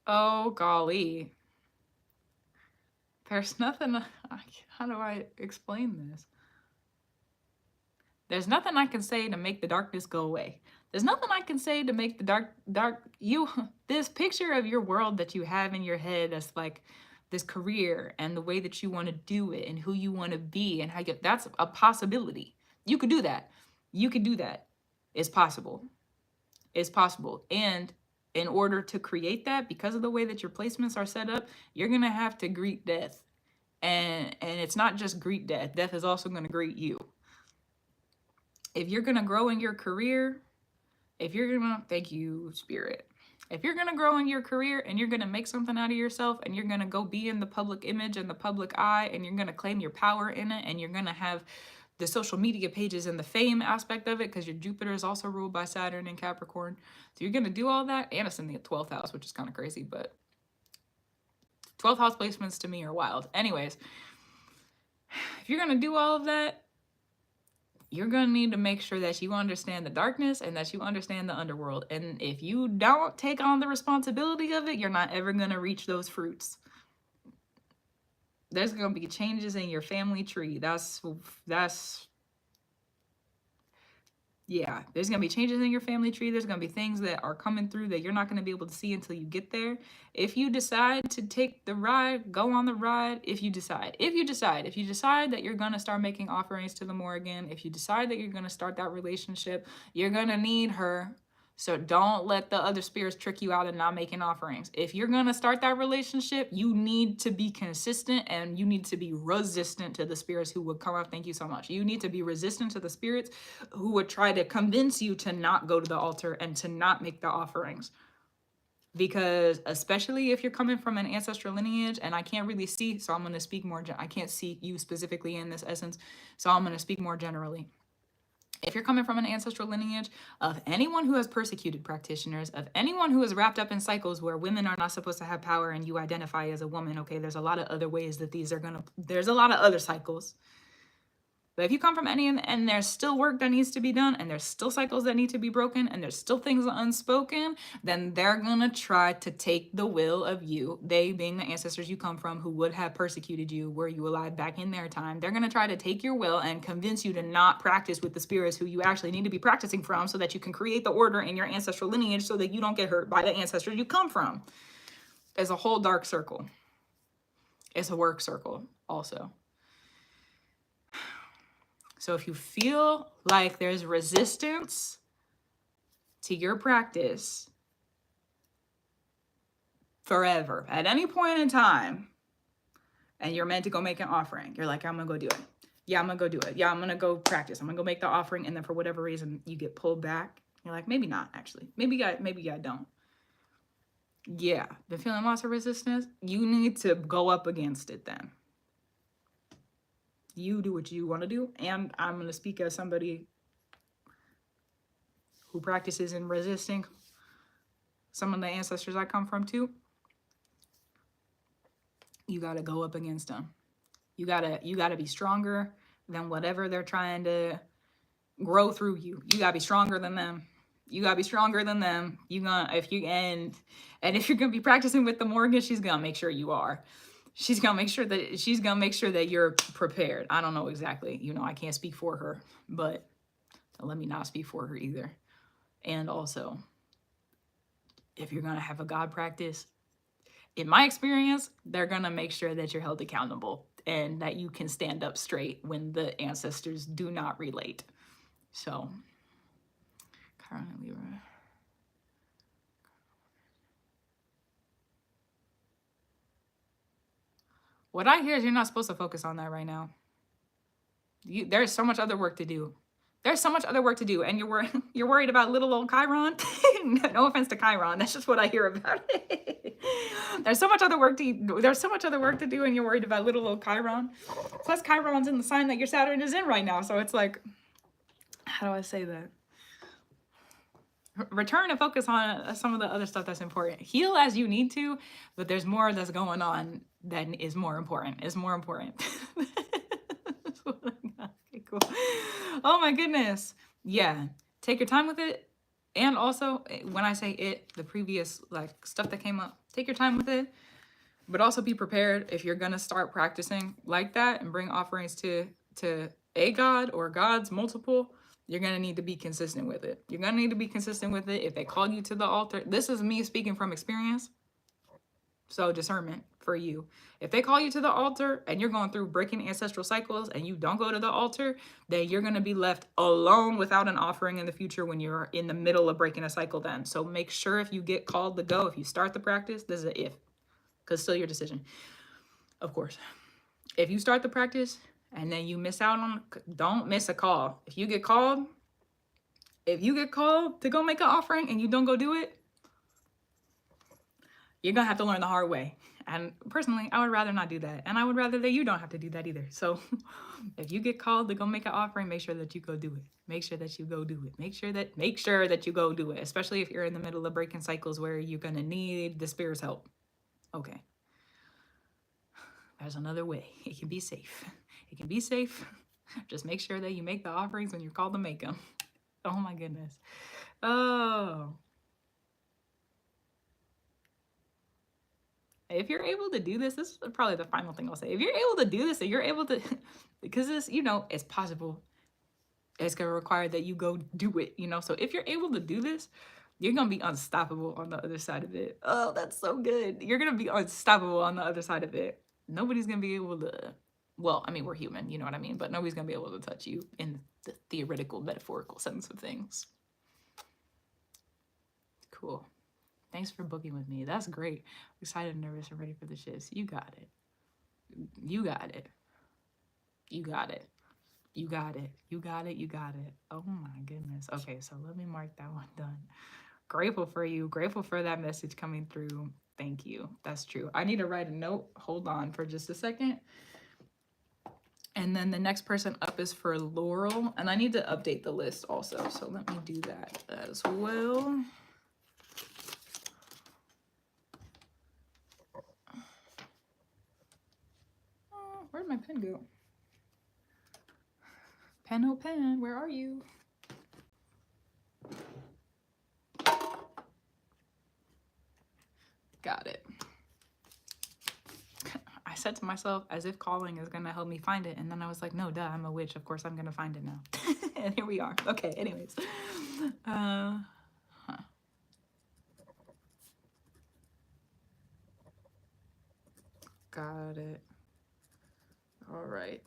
Oh, golly. There's nothing... How do I explain this? There's nothing I can say to make the darkness go away. There's nothing I can say to make the this picture of your world that you have in your head as like this career and the way that you want to do it and who you want to be and how you, that's a possibility. You could do that. You could do that. It's possible. It's possible. And in order to create that, because of the way that your placements are set up, you're going to have to greet death. And it's not just greet death. Death is also going to greet you. If you're going to grow in your career, if you're going to, thank you, Spirit. If you're going to grow in your career and you're going to make something out of yourself and you're going to go be in the public image and the public eye and you're going to claim your power in it and you're going to have the social media pages and the fame aspect of it because your Jupiter is also ruled by Saturn in Capricorn. So you're going to do all that, and it's in the 12th house, which is kind of crazy, but 12th house placements to me are wild. Anyways, if you're going to do all of that, you're going to need to make sure that you understand the darkness and that you understand the underworld. And if you don't take on the responsibility of it, you're not ever going to reach those fruits. There's going to be changes in your family tree. Yeah, there's going to be changes in your family tree. There's going to be things that are coming through that you're not going to be able to see until you get there. If you decide to take the ride, go on the ride. If you decide that you're going to start making offerings to the Morrigan, if you decide that you're going to start that relationship, you're going to need her. So don't let the other spirits trick you out of not making offerings. If you're going to start that relationship, you need to be consistent and you need to be resistant to the spirits who would come up. Thank you so much. You need to be resistant to the spirits who would try to convince you to not go to the altar and to not make the offerings. Because especially if you're coming from an ancestral lineage, and I can't really see, so I'm going to speak more, I can't see you specifically in this essence, so I'm going to speak more generally. If you're coming from an ancestral lineage of anyone who has persecuted practitioners, of anyone who is wrapped up in cycles where women are not supposed to have power and you identify as a woman, okay, there's a lot of other ways that there's a lot of other cycles. But if you come from any, and there's still work that needs to be done, and there's still cycles that need to be broken, and there's still things unspoken, then they're gonna try to take the will of you, they being the ancestors you come from who would have persecuted you were you alive back in their time. They're gonna try to take your will and convince you to not practice with the spirits who you actually need to be practicing from so that you can create the order in your ancestral lineage so that you don't get hurt by the ancestors you come from. There's a whole dark circle. It's a work circle also. So if you feel like there's resistance to your practice forever, at any point in time, and you're meant to go make an offering, you're like, I'm going to go do it. Yeah, I'm going to go do it. Yeah, I'm going to go practice. I'm going to go make the offering. And then for whatever reason, you get pulled back. You're like, maybe not, actually. Maybe I don't. Yeah, been feeling lots of resistance. You need to go up against it then. You do what you want to do. And I'm going to speak as somebody who practices in resisting some of the ancestors I come from too. You got to go up against them. You got to be stronger than whatever they're trying to grow through you. You got to be stronger than them. You gotta be stronger than them. You gonna if you and if you're gonna be practicing with the Morgan, she's gonna make sure you are. She's gonna make sure that you're prepared. I don't know exactly. You know, I can't speak for her, but let me not speak for her either. And also, if you're gonna have a God practice, in my experience, they're gonna make sure that you're held accountable and that you can stand up straight when the ancestors do not relate. So, currently, what I hear is you're not supposed to focus on that right now. There's so much other work to do. There's so much other work to do, and you're worried about little old Chiron. No offense to Chiron, that's just what I hear about it. There's so much other work to do, and you're worried about little old Chiron. Plus, Chiron's in the sign that your Saturn is in right now, so it's like, how do I say that? Return and focus on some of the other stuff that's important. Heal as you need to, but there's more that's going on that is more important. It's more important. Okay, cool. Oh my goodness. Yeah. Take your time with it. And also, when I say it, the previous like stuff that came up, take your time with it. But also be prepared if you're gonna start practicing like that and bring offerings to a god or gods, multiple. You're gonna need to be consistent with it. You're gonna need to be consistent with it. If they call you to the altar, this is me speaking from experience. So discernment for you. If they call you to the altar and you're going through breaking ancestral cycles and you don't go to the altar, then you're going to be left alone without an offering in the future when you're in the middle of breaking a cycle then. So make sure if you get called to go, if you start the practice, this is an if, because still your decision, of course. If you start the practice and then you miss out on, don't miss a call. If you get called to go make an offering and you don't go do it, you're going to have to learn the hard way. And personally, I would rather not do that. And I would rather that you don't have to do that either. So if you get called to go make an offering, make sure that you go do it. Make sure that you go do it. Make sure that you go do it. Especially if you're in the middle of breaking cycles where you're going to need the spirit's help. Okay. There's another way. It can be safe. It can be safe. Just make sure that you make the offerings when you're called to make them. Oh my goodness. Oh. If you're able to do this is probably the final thing I'll say. If you're able to do this and you're able to, because this, it's possible. It's going to require that you go do it, So if you're able to do this, you're going to be unstoppable on the other side of it. Oh, that's so good. You're going to be unstoppable on the other side of it. Nobody's going to be able to, well, I mean, we're human, you know what I mean? But nobody's going to be able to touch you in the theoretical, metaphorical sense of things. Cool. Thanks for booking with me. That's great. I'm excited, nervous, and ready for the shits. You got it. You got it. You got it. You got it. You got it. You got it. Oh my goodness. Okay, so let me mark that one done. Grateful for you. Grateful for that message coming through. Thank you. That's true. I need to write a note. Hold on for just a second. And then the next person up is for Laurel. And I need to update the list also. So let me do that as well. Where'd my pen go? Pen, oh pen, where are you? Got it. I said to myself, as if calling is gonna help me find it. And then I was like, no, duh, I'm a witch. Of course I'm gonna find it now. And here we are. Okay, anyways. Got it. All right.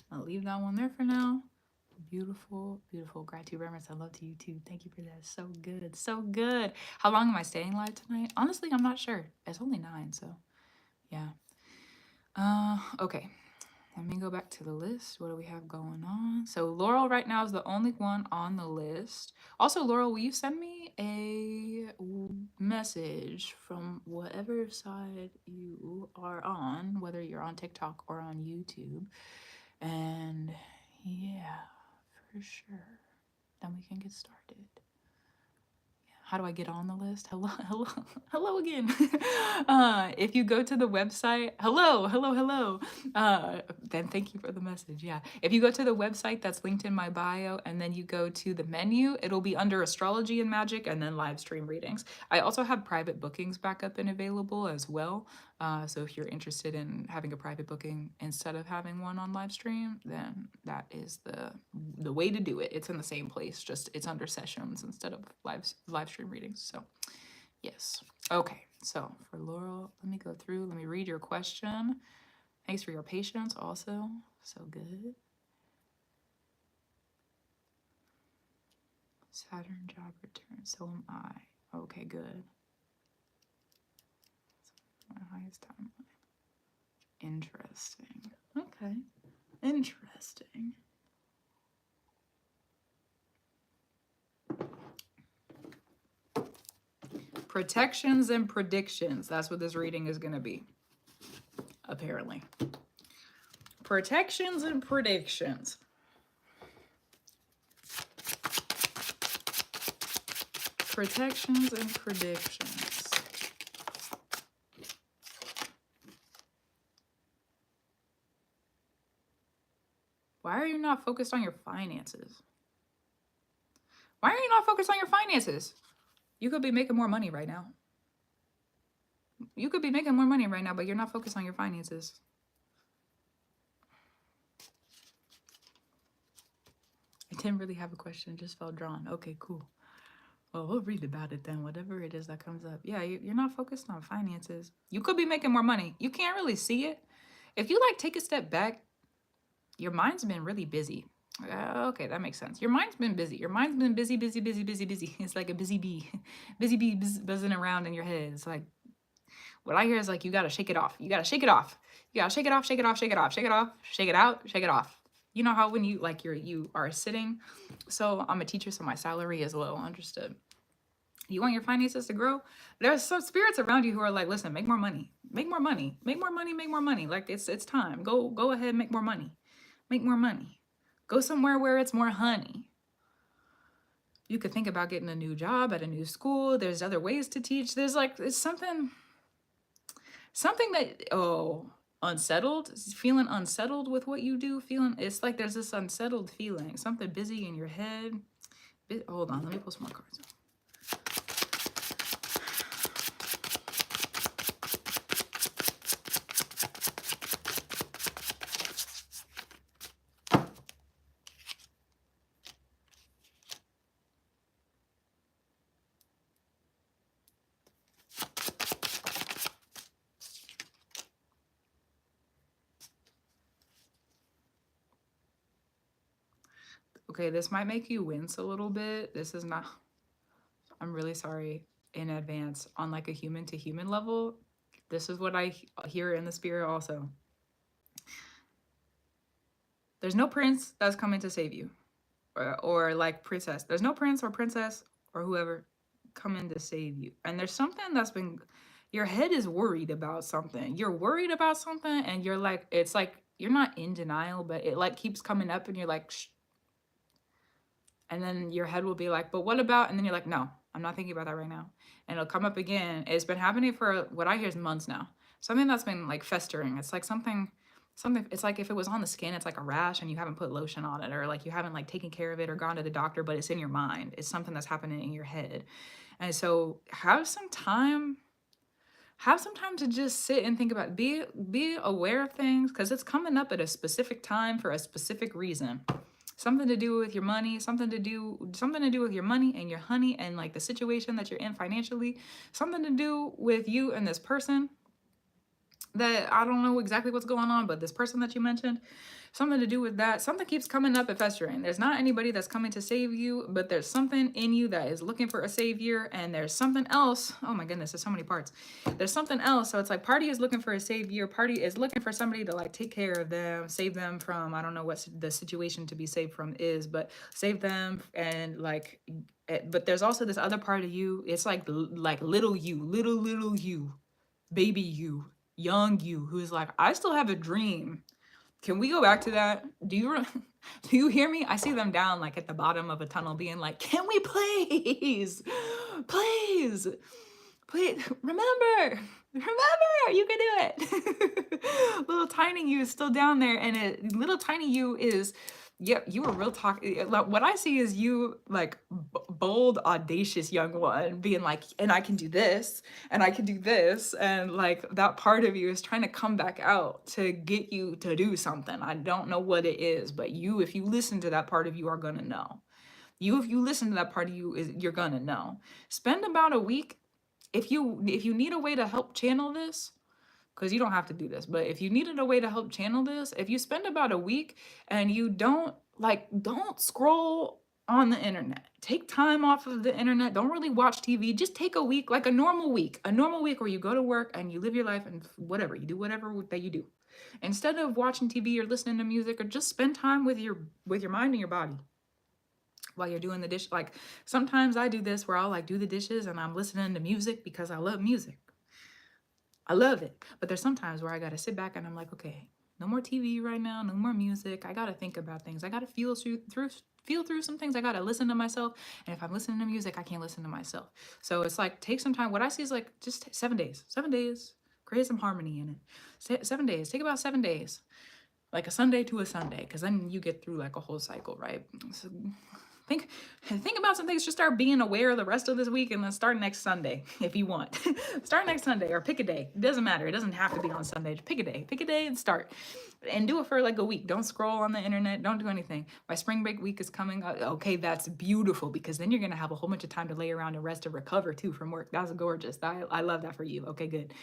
I'll leave that one there for now. Beautiful, beautiful. Gratitude, reverence, and love to you too. Thank you for that. So good, so good. How long am I staying live tonight? Honestly, I'm not sure. It's only 9, so yeah. Okay. Let me go back to the list. What do we have going on? So Laurel right now is the only one on the list. Also, Laurel, will you send me a message from whatever side you are on, whether you're on TikTok or on YouTube? And yeah, for sure. Then we can get started. Yeah. how do I get on the list? Hello, hello, hello again. If you go to the website, hello. Then thank you for the message. Yeah. If you go to the website that's linked in my bio and then you go to the menu, it'll be under astrology and magic and then live stream readings. I also have private bookings back up and available as well. So if you're interested in having a private booking instead of having one on live stream, then that is the way to do it. It's in the same place, just it's under sessions instead of live stream readings. So yes. Okay. So for Laurel, let me go through. Let me read your question. Thanks for your patience also. So good. Saturn job return. So am I. Okay, good. My highest timeline. Interesting. Okay. Interesting. Protections and predictions. That's what this reading is going to be. Apparently. Protections and predictions. Protections and predictions. Why are you not focused on your finances? Why are you not focused on your finances? You could be making more money right now. You could be making more money right now, but you're not focused on your finances. I didn't really have a question, just felt drawn. Okay, cool. Well, we'll read about it then, whatever it is that comes up. Yeah, you're not focused on finances. You could be making more money. You can't really see it. If you like take a step back, your mind's been really busy. Okay, that makes sense. Your mind's been busy. Your mind's been busy. It's like a busy bee. Busy bee buzzing around in your head. It's like, what I hear is like, you gotta shake it off. You gotta shake it off. You gotta shake it off, shake it off, shake it off, shake it off, shake it out, shake it off. You know how when you like you are sitting. So I'm a teacher, so my salary is low. Understood. You want your finances to grow? There's some spirits around you who are like, listen, make more money, make more money, make more money, make more money. Like it's time. Go ahead, make more money, make more money. Go somewhere where it's more honey. You could think about getting a new job at a new school. There's other ways to teach. There's like it's something that unsettled, feeling unsettled with what you do, feeling it's like there's this unsettled feeling, something busy in your head. Hold on, let me pull some more cards. Okay, this might make you wince a little bit. This is not, I'm really sorry in advance. On like a human to human level, this is what I hear in the spirit also. There's no prince that's coming to save you. Or like princess. There's no prince or princess or whoever coming to save you. And there's something that's been, your head is worried about something. You're worried about something and you're like, it's like, you're not in denial, but it like keeps coming up and you're like, shh. And then your head will be like, but what about, and then you're like, no, I'm not thinking about that right now. And it'll come up again. It's been happening for what I hear is months now. Something that's been like festering. It's like something, it's like if it was on the skin, it's like a rash and you haven't put lotion on it, or like you haven't like taken care of it or gone to the doctor, but it's in your mind. It's something that's happening in your head. And so have some time to just sit and think about, be aware of things, because it's coming up at a specific time for a specific reason. Something to do with your money, something to do with your money and your honey and like the situation that you're in financially, something to do with you and this person that I don't know exactly what's going on, but this person that you mentioned, something to do with that. Something keeps coming up and festering. There's not anybody that's coming to save you, but there's something in you that is looking for a savior, and there's something else. Oh my goodness, there's so many parts. There's something else. So it's like party is looking for a savior. Party is looking for somebody to like take care of them, save them from, I don't know what the situation to be saved from is, but save them and like, but there's also this other part of you. It's like little you, baby you, young you, who's like, I still have a dream. Can we go back to that? Do you hear me? I see them down like at the bottom of a tunnel being like, can we please Please, please, remember, you can do it. Little tiny you is still down there, and little tiny you is, yep, you are real talk. Like, what I see is you, like, bold, audacious young one being like, and I can do this, and I can do this, and like that part of you is trying to come back out to get you to do something. I don't know what it is, but you, if you listen to that part of you, are gonna know. If you listen to that part of you, you're gonna know. Spend about a week, if you need a way to help channel this, because you don't have to do this, but if you needed a way to help channel this, if you spend about a week and you don't scroll on the internet, take time off of the internet, don't really watch TV, just take a week, like a normal week where you go to work and you live your life and whatever, you do whatever that you do. Instead of watching TV or listening to music, or just spend time with your mind and your body while you're doing the dish. Like, sometimes I do this where I'll like do the dishes and I'm listening to music because I love music. I love it. But there's sometimes where I gotta sit back and I'm like, okay, no more TV right now, no more music. I gotta think about things. I gotta feel through some things. I gotta listen to myself. And if I'm listening to music, I can't listen to myself. So it's like, take some time. What I see is like just 7 days. 7 days. Create some harmony in it. 7 days. Take about 7 days. Like a Sunday to a Sunday, because then you get through like a whole cycle, right? So think about some things. Just start being aware the rest of this week, and then start next Sunday if you want. Start next Sunday, or pick a day. It doesn't matter. It doesn't have to be on Sunday. Just pick a day and start. And do it for like a week. Don't scroll on the internet. Don't do anything. My spring break week is coming. Okay, that's beautiful, because then you're gonna have a whole bunch of time to lay around and rest and recover too from work. That's gorgeous. I love that for you. Okay, good.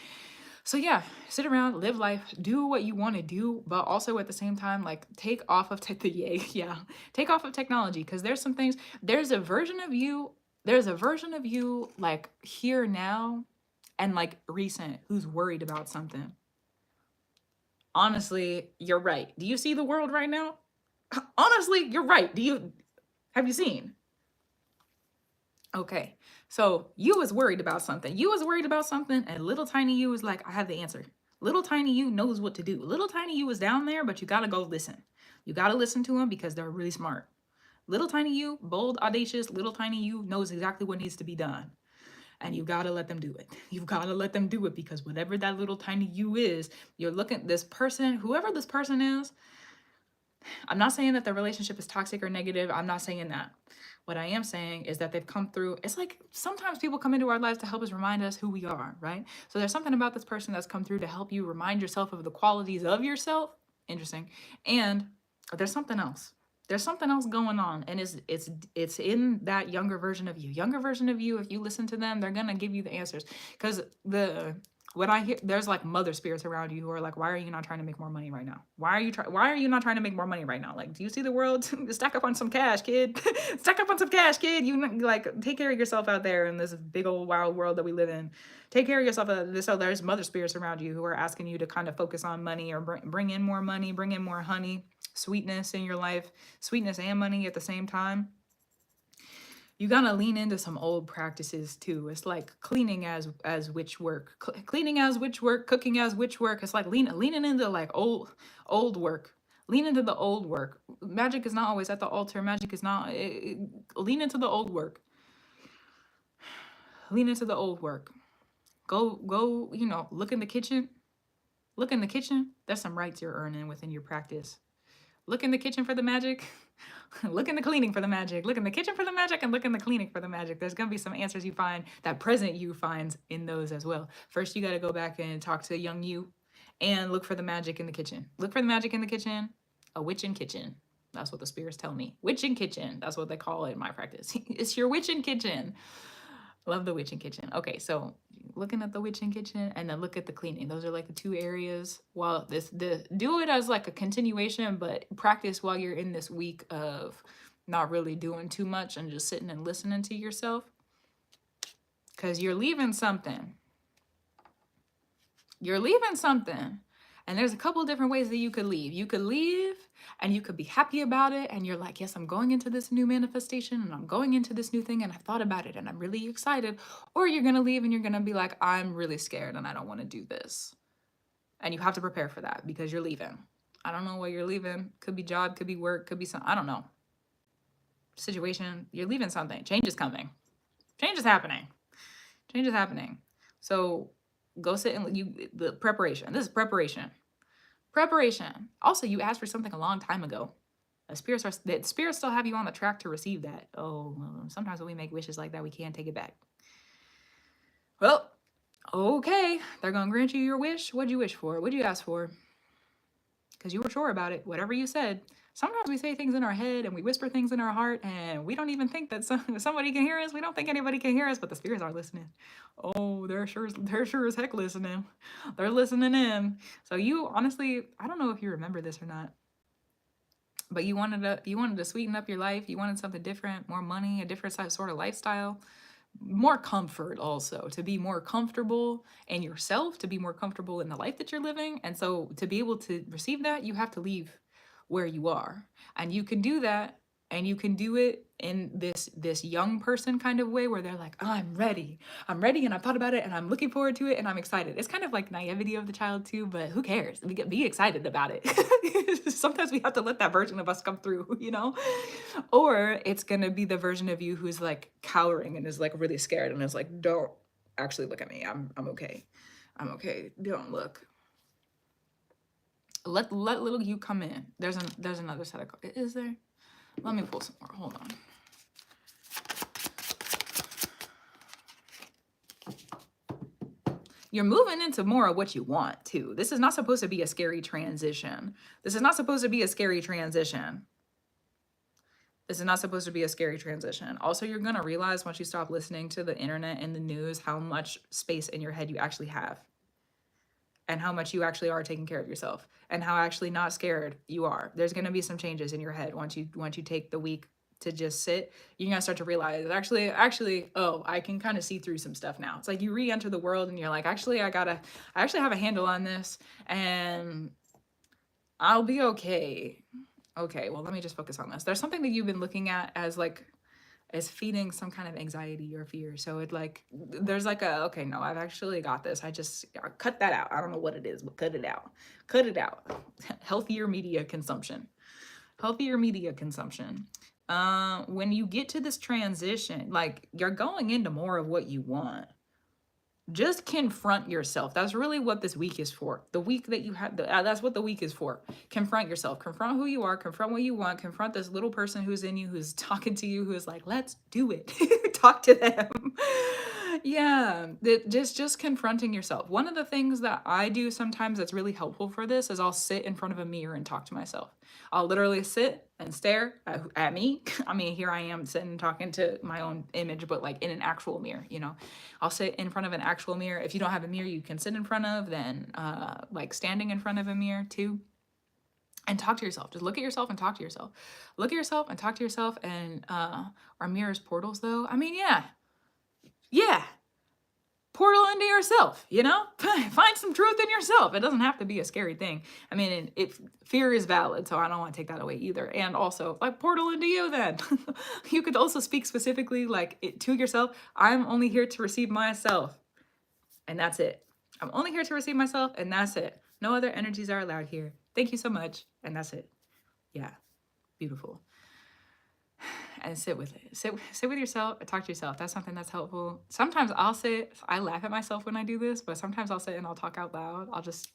So yeah, sit around, live life, do what you want to do, but also at the same time, like, take off of take off of technology, because there's some things, there's a version of you like here now and like recent who's worried about something. Honestly, you're right. Do you see the world right now? Honestly, you're right. Have you seen? Okay, so you was worried about something. And little tiny you was like, I have the answer. Little tiny you knows what to do. Little tiny you is down there, but you gotta go listen. You gotta listen to them because they're really smart. Little tiny you, bold, audacious, little tiny you knows exactly what needs to be done. And you gotta let them do it. You've gotta let them do it, because whatever that little tiny you is, you're looking, this person, whoever this person is, I'm not saying that the relationship is toxic or negative. I'm not saying that. What I am saying is that they've come through. It's like sometimes people come into our lives to help us remind us who we are, right? So there's something about this person that's come through to help you remind yourself of the qualities of yourself. Interesting. And there's something else. There's something else going on, and it's in that younger version of you. Younger version of you, if you listen to them, they're gonna give you the answers. Because what I hear, there's like mother spirits around you who are like, why are you not trying to make more money right now? Why are you not trying to make more money right now? Like, do you see the world? Stack up on some cash, kid. Stack up on some cash, kid. You like, take care of yourself out there in this big old wild world that we live in. Take care of yourself. So there's mother spirits around you who are asking you to kind of focus on money, or bring in more money, bring in more honey, sweetness in your life, sweetness and money at the same time. You gotta lean into some old practices too. It's like cleaning as witch work, cleaning as witch work, cooking as witch work. It's like leaning into like old work. Lean into the old work. Magic is not always at the altar. Magic is not. Lean into the old work. Lean into the old work. Go. Look in the kitchen. Look in the kitchen. There's some rights you're earning within your practice. Look in the kitchen for the magic. Look in the cleaning for the magic. Look in the kitchen for the magic, and look in the cleaning for the magic. There's going to be some answers you find, that present you finds in those as well. First, you got to go back and talk to young you and look for the magic in the kitchen. Look for the magic in the kitchen. A witch in kitchen. That's what the spirits tell me. Witch in kitchen. That's what they call it in my practice. It's your witch in kitchen. Love the witch in kitchen. Okay, so looking at the witch in kitchen, and then look at the cleaning. Those are like the two areas. While do it as like a continuation, but practice while you're in this week of not really doing too much and just sitting and listening to yourself, because you're leaving something. You're leaving something. And there's a couple of different ways that you could leave. You could leave and you could be happy about it. And you're like, yes, I'm going into this new manifestation, and I'm going into this new thing, and I've thought about it and I'm really excited. Or you're going to leave and you're going to be like, I'm really scared and I don't want to do this. And you have to prepare for that because you're leaving. I don't know what you're leaving. Could be job, could be work, could be some, I don't know. Situation. You're leaving something. Change is coming. Change is happening. Change is happening. So go sit and the preparation. This is preparation. Preparation. Also, you asked for something a long time ago. The spirits still have you on the track to receive that. Oh, sometimes when we make wishes like that, we can't take it back. Well, okay, they're gonna grant you your wish. What'd you wish for? What'd you ask for? Because you were sure about it. Whatever you said. Sometimes we say things in our head and we whisper things in our heart, and we don't even think that somebody can hear us. We don't think anybody can hear us, but the spirits are listening. Oh, they're sure as heck listening. They're listening in. So you honestly, I don't know if you remember this or not, but you wanted to sweeten up your life. You wanted something different, more money, a different sort of lifestyle, more comfort, also to be more comfortable in yourself, to be more comfortable in the life that you're living. And so to be able to receive that, you have to leave where you are. And you can do that, and you can do it in this young person kind of way, where they're like, oh, I'm ready, and I've thought about it, and I'm looking forward to it, and I'm excited. It's kind of like naivety of the child too, but who cares? Be excited about it. Sometimes we have to let that version of us come through, you know. Or it's gonna be the version of you who's like cowering and is like really scared and is like, don't actually look at me, I'm okay, I'm okay, don't look. Let little you come in. There's another set of cards. Is there? Let me pull some more. Hold on. You're moving into more of what you want too. This is not supposed to be a scary transition. This is not supposed to be a scary transition. This is not supposed to be a scary transition. Also, you're gonna realize once you stop listening to the internet and the news how much space in your head you actually have, and how much you actually are taking care of yourself, and how actually not scared you are. There's going to be some changes in your head once you take the week to just sit. You're going to start to realize actually, oh, I can kind of see through some stuff now. It's like you re-enter the world and you're like, actually, I actually have a handle on this, and I'll be okay. Okay, well, let me just focus on this. There's something that you've been looking at as like is feeding some kind of anxiety or fear. So it like, there's like a, okay, no, I've actually got this. I cut that out. I don't know what it is, but cut it out. Cut it out. Healthier media consumption. Healthier media consumption. When you get to this transition, like you're going into more of what you want. Just confront yourself. That's really what this week is for. The week that you have, that's what the week is for. Confront yourself. Confront who you are. Confront what you want. Confront this little person who's in you, who's talking to you, who's like, let's do it. Talk to them. Yeah, just confronting yourself. One of the things that I do sometimes that's really helpful for this is I'll sit in front of a mirror and talk to myself. I'll literally sit and stare at me. I mean, here I am sitting talking to my own image, but like in an actual mirror, you know. I'll sit in front of an actual mirror. If you don't have a mirror you can sit in front of, then like standing in front of a mirror too. And talk to yourself. Just look at yourself and talk to yourself. Look at yourself and talk to yourself. And are mirrors portals though? I mean, yeah. Portal into yourself, you know? Find some truth in yourself. It doesn't have to be a scary thing. I mean, fear is valid, so I don't want to take that away either. And also, like, portal into you then. You could also speak specifically like to yourself. I'm only here to receive myself. And that's it. I'm only here to receive myself, and that's it. No other energies are allowed here. Thank you so much. And that's it. Yeah. Beautiful. And sit with it. Sit with yourself and talk to yourself. That's something that's helpful. Sometimes I laugh at myself when I do this, but sometimes I'll sit and I'll talk out loud. I'll just,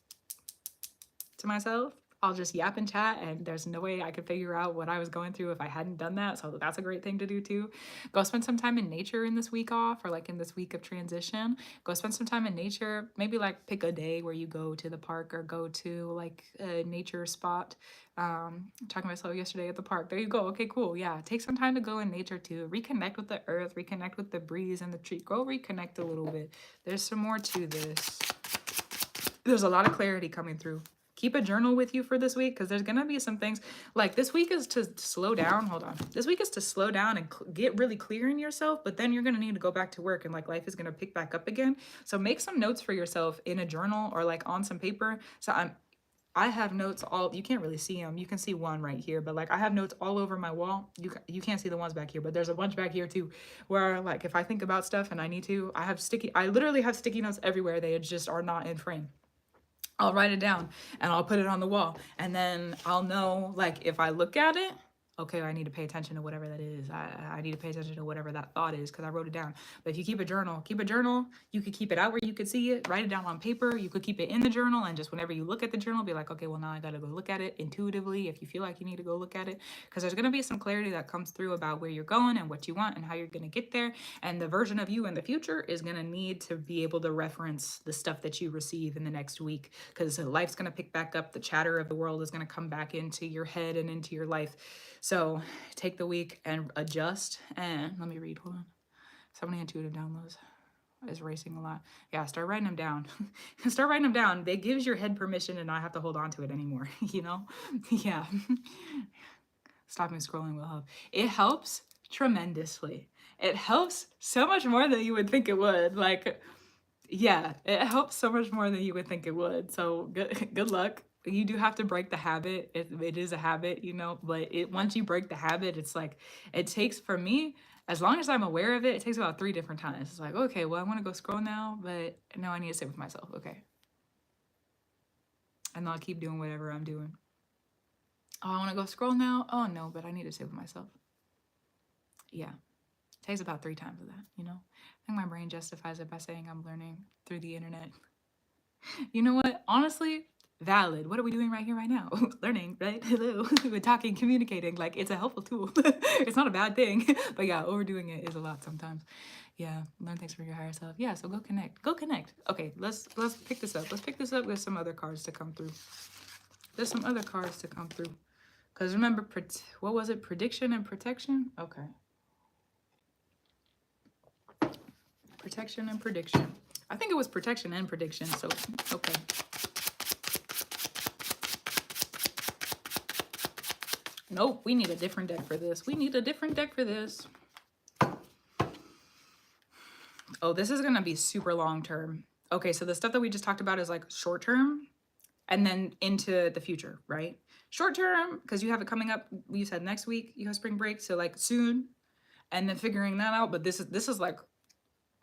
to myself, I'll just yap and chat, and there's no way I could figure out what I was going through if I hadn't done that. So that's a great thing to do too. Go spend some time in nature in this week off, or like in this week of transition. Go spend some time in nature. Maybe like pick a day where you go to the park or go to like a nature spot. Talking to myself yesterday at the park. There you go. Okay, cool. Yeah, take some time to go in nature too. Reconnect with the earth. Reconnect with the breeze and the tree. Go reconnect a little bit. There's some more to this. There's a lot of clarity coming through. Keep a journal with you for this week, because there's gonna be some things like this week is to slow down. Hold on. This week is to slow down and get really clear in yourself, but then you're gonna need to go back to work, and like life is gonna pick back up again. So make some notes for yourself in a journal or like on some paper. So I have notes all, you can't really see them. You can see one right here, but like I have notes all over my wall. You can't see the ones back here, but there's a bunch back here too, where like if I think about stuff and I need to, I literally have sticky notes everywhere. They just are not in frame. I'll write it down and I'll put it on the wall, and then I'll know, like, if I look at it, okay, I need to pay attention to whatever that is. I need to pay attention to whatever that thought is because I wrote it down. But if you keep a journal, you could keep it out where you could see it, write it down on paper. You could keep it in the journal, and just whenever you look at the journal, be like, okay, well, now I got to go look at it intuitively if you feel like you need to go look at it, because there's going to be some clarity that comes through about where you're going and what you want and how you're going to get there. And the version of you in the future is going to need to be able to reference the stuff that you receive in the next week, because life's going to pick back up. The chatter of the world is going to come back into your head and into your life. So take the week and adjust. And let me read, hold on. So many intuitive downloads is racing a lot. Yeah, start writing them down. Start writing them down. It gives your head permission to not have to hold on to it anymore, you know? Yeah. Stopping scrolling will help. It helps tremendously. It helps so much more than you would think it would. Like, yeah, it helps so much more than you would think it would. So good luck. You do have to break the habit. It is a habit, you know, but once you break the habit, it's like, it takes, for me, as long as I'm aware of it, it takes about 3 different times. It's like, okay, well, I want to go scroll now, but no, I need to sit with myself. Okay. And then I'll keep doing whatever I'm doing. Oh, I want to go scroll now. Oh no, but I need to sit with myself. Yeah. It takes about 3 times of that, you know? I think my brain justifies it by saying I'm learning through the internet. You know what? Honestly, valid. What are we doing right here, right now? Learning, right? Hello. We're talking, communicating. Like, it's a helpful tool. It's not a bad thing. But yeah, overdoing it is a lot sometimes. Yeah, learn things from your higher self. Yeah, so go connect. Go connect. Okay, let's pick this up. Let's pick this up with some other cards to come through. There's some other cards to come through. Because remember, what was it? Prediction and protection? Okay. Protection and prediction. I think it was protection and prediction, so okay. Nope, we need a different deck for this. We need a different deck for this. Oh, this is gonna be super long term. Okay, so the stuff that we just talked about is like short term and then into the future, right? Short term, because you have it coming up, you said next week, you have spring break, so like soon, and then figuring that out. But this is like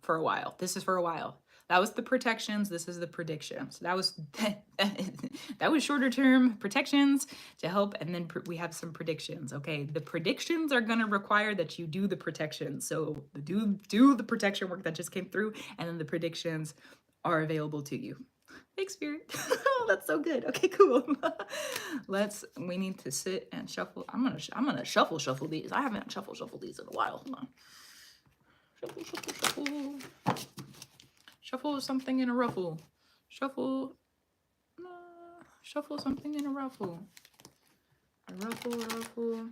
for a while. This is for a while. That was the protections. This is the predictions. That was that was shorter term protections to help, and then we have some predictions. Okay, the predictions are gonna require that you do the protections. So do the protection work that just came through, and then the predictions are available to you. Thanks, Spirit. Oh, that's so good. Okay, cool. We need to sit and shuffle. I'm gonna shuffle these. I haven't shuffled these in a while. Hold on. Shuffle. Shuffle something in a ruffle. Shuffle something in a ruffle. A ruffle.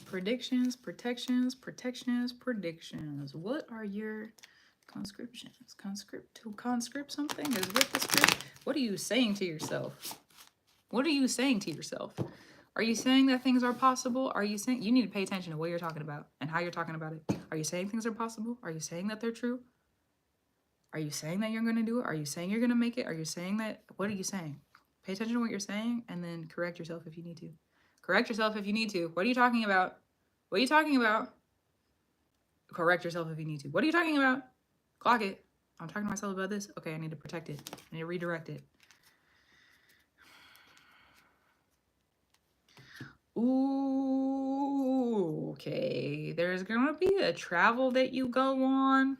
Predictions. What are your conscriptions? To conscript something is with the script. What are you saying to yourself? What are you saying to yourself? Are you saying that things are possible? Are you saying you need to pay attention to what you're talking about and how you're talking about it? Are you saying things are possible? Are you saying that they're true? Are you saying that you're going to do it? Are you saying you're going to make it? Are you saying that? What are you saying? Pay attention to what you're saying and then correct yourself if you need to. Correct yourself if you need to. What are you talking about? What are you talking about? Correct yourself if you need to. What are you talking about? Clock it. I'm talking to myself about this. Okay, I need to protect it. I need to redirect it. Ooh, okay. There's gonna be a travel that you go on.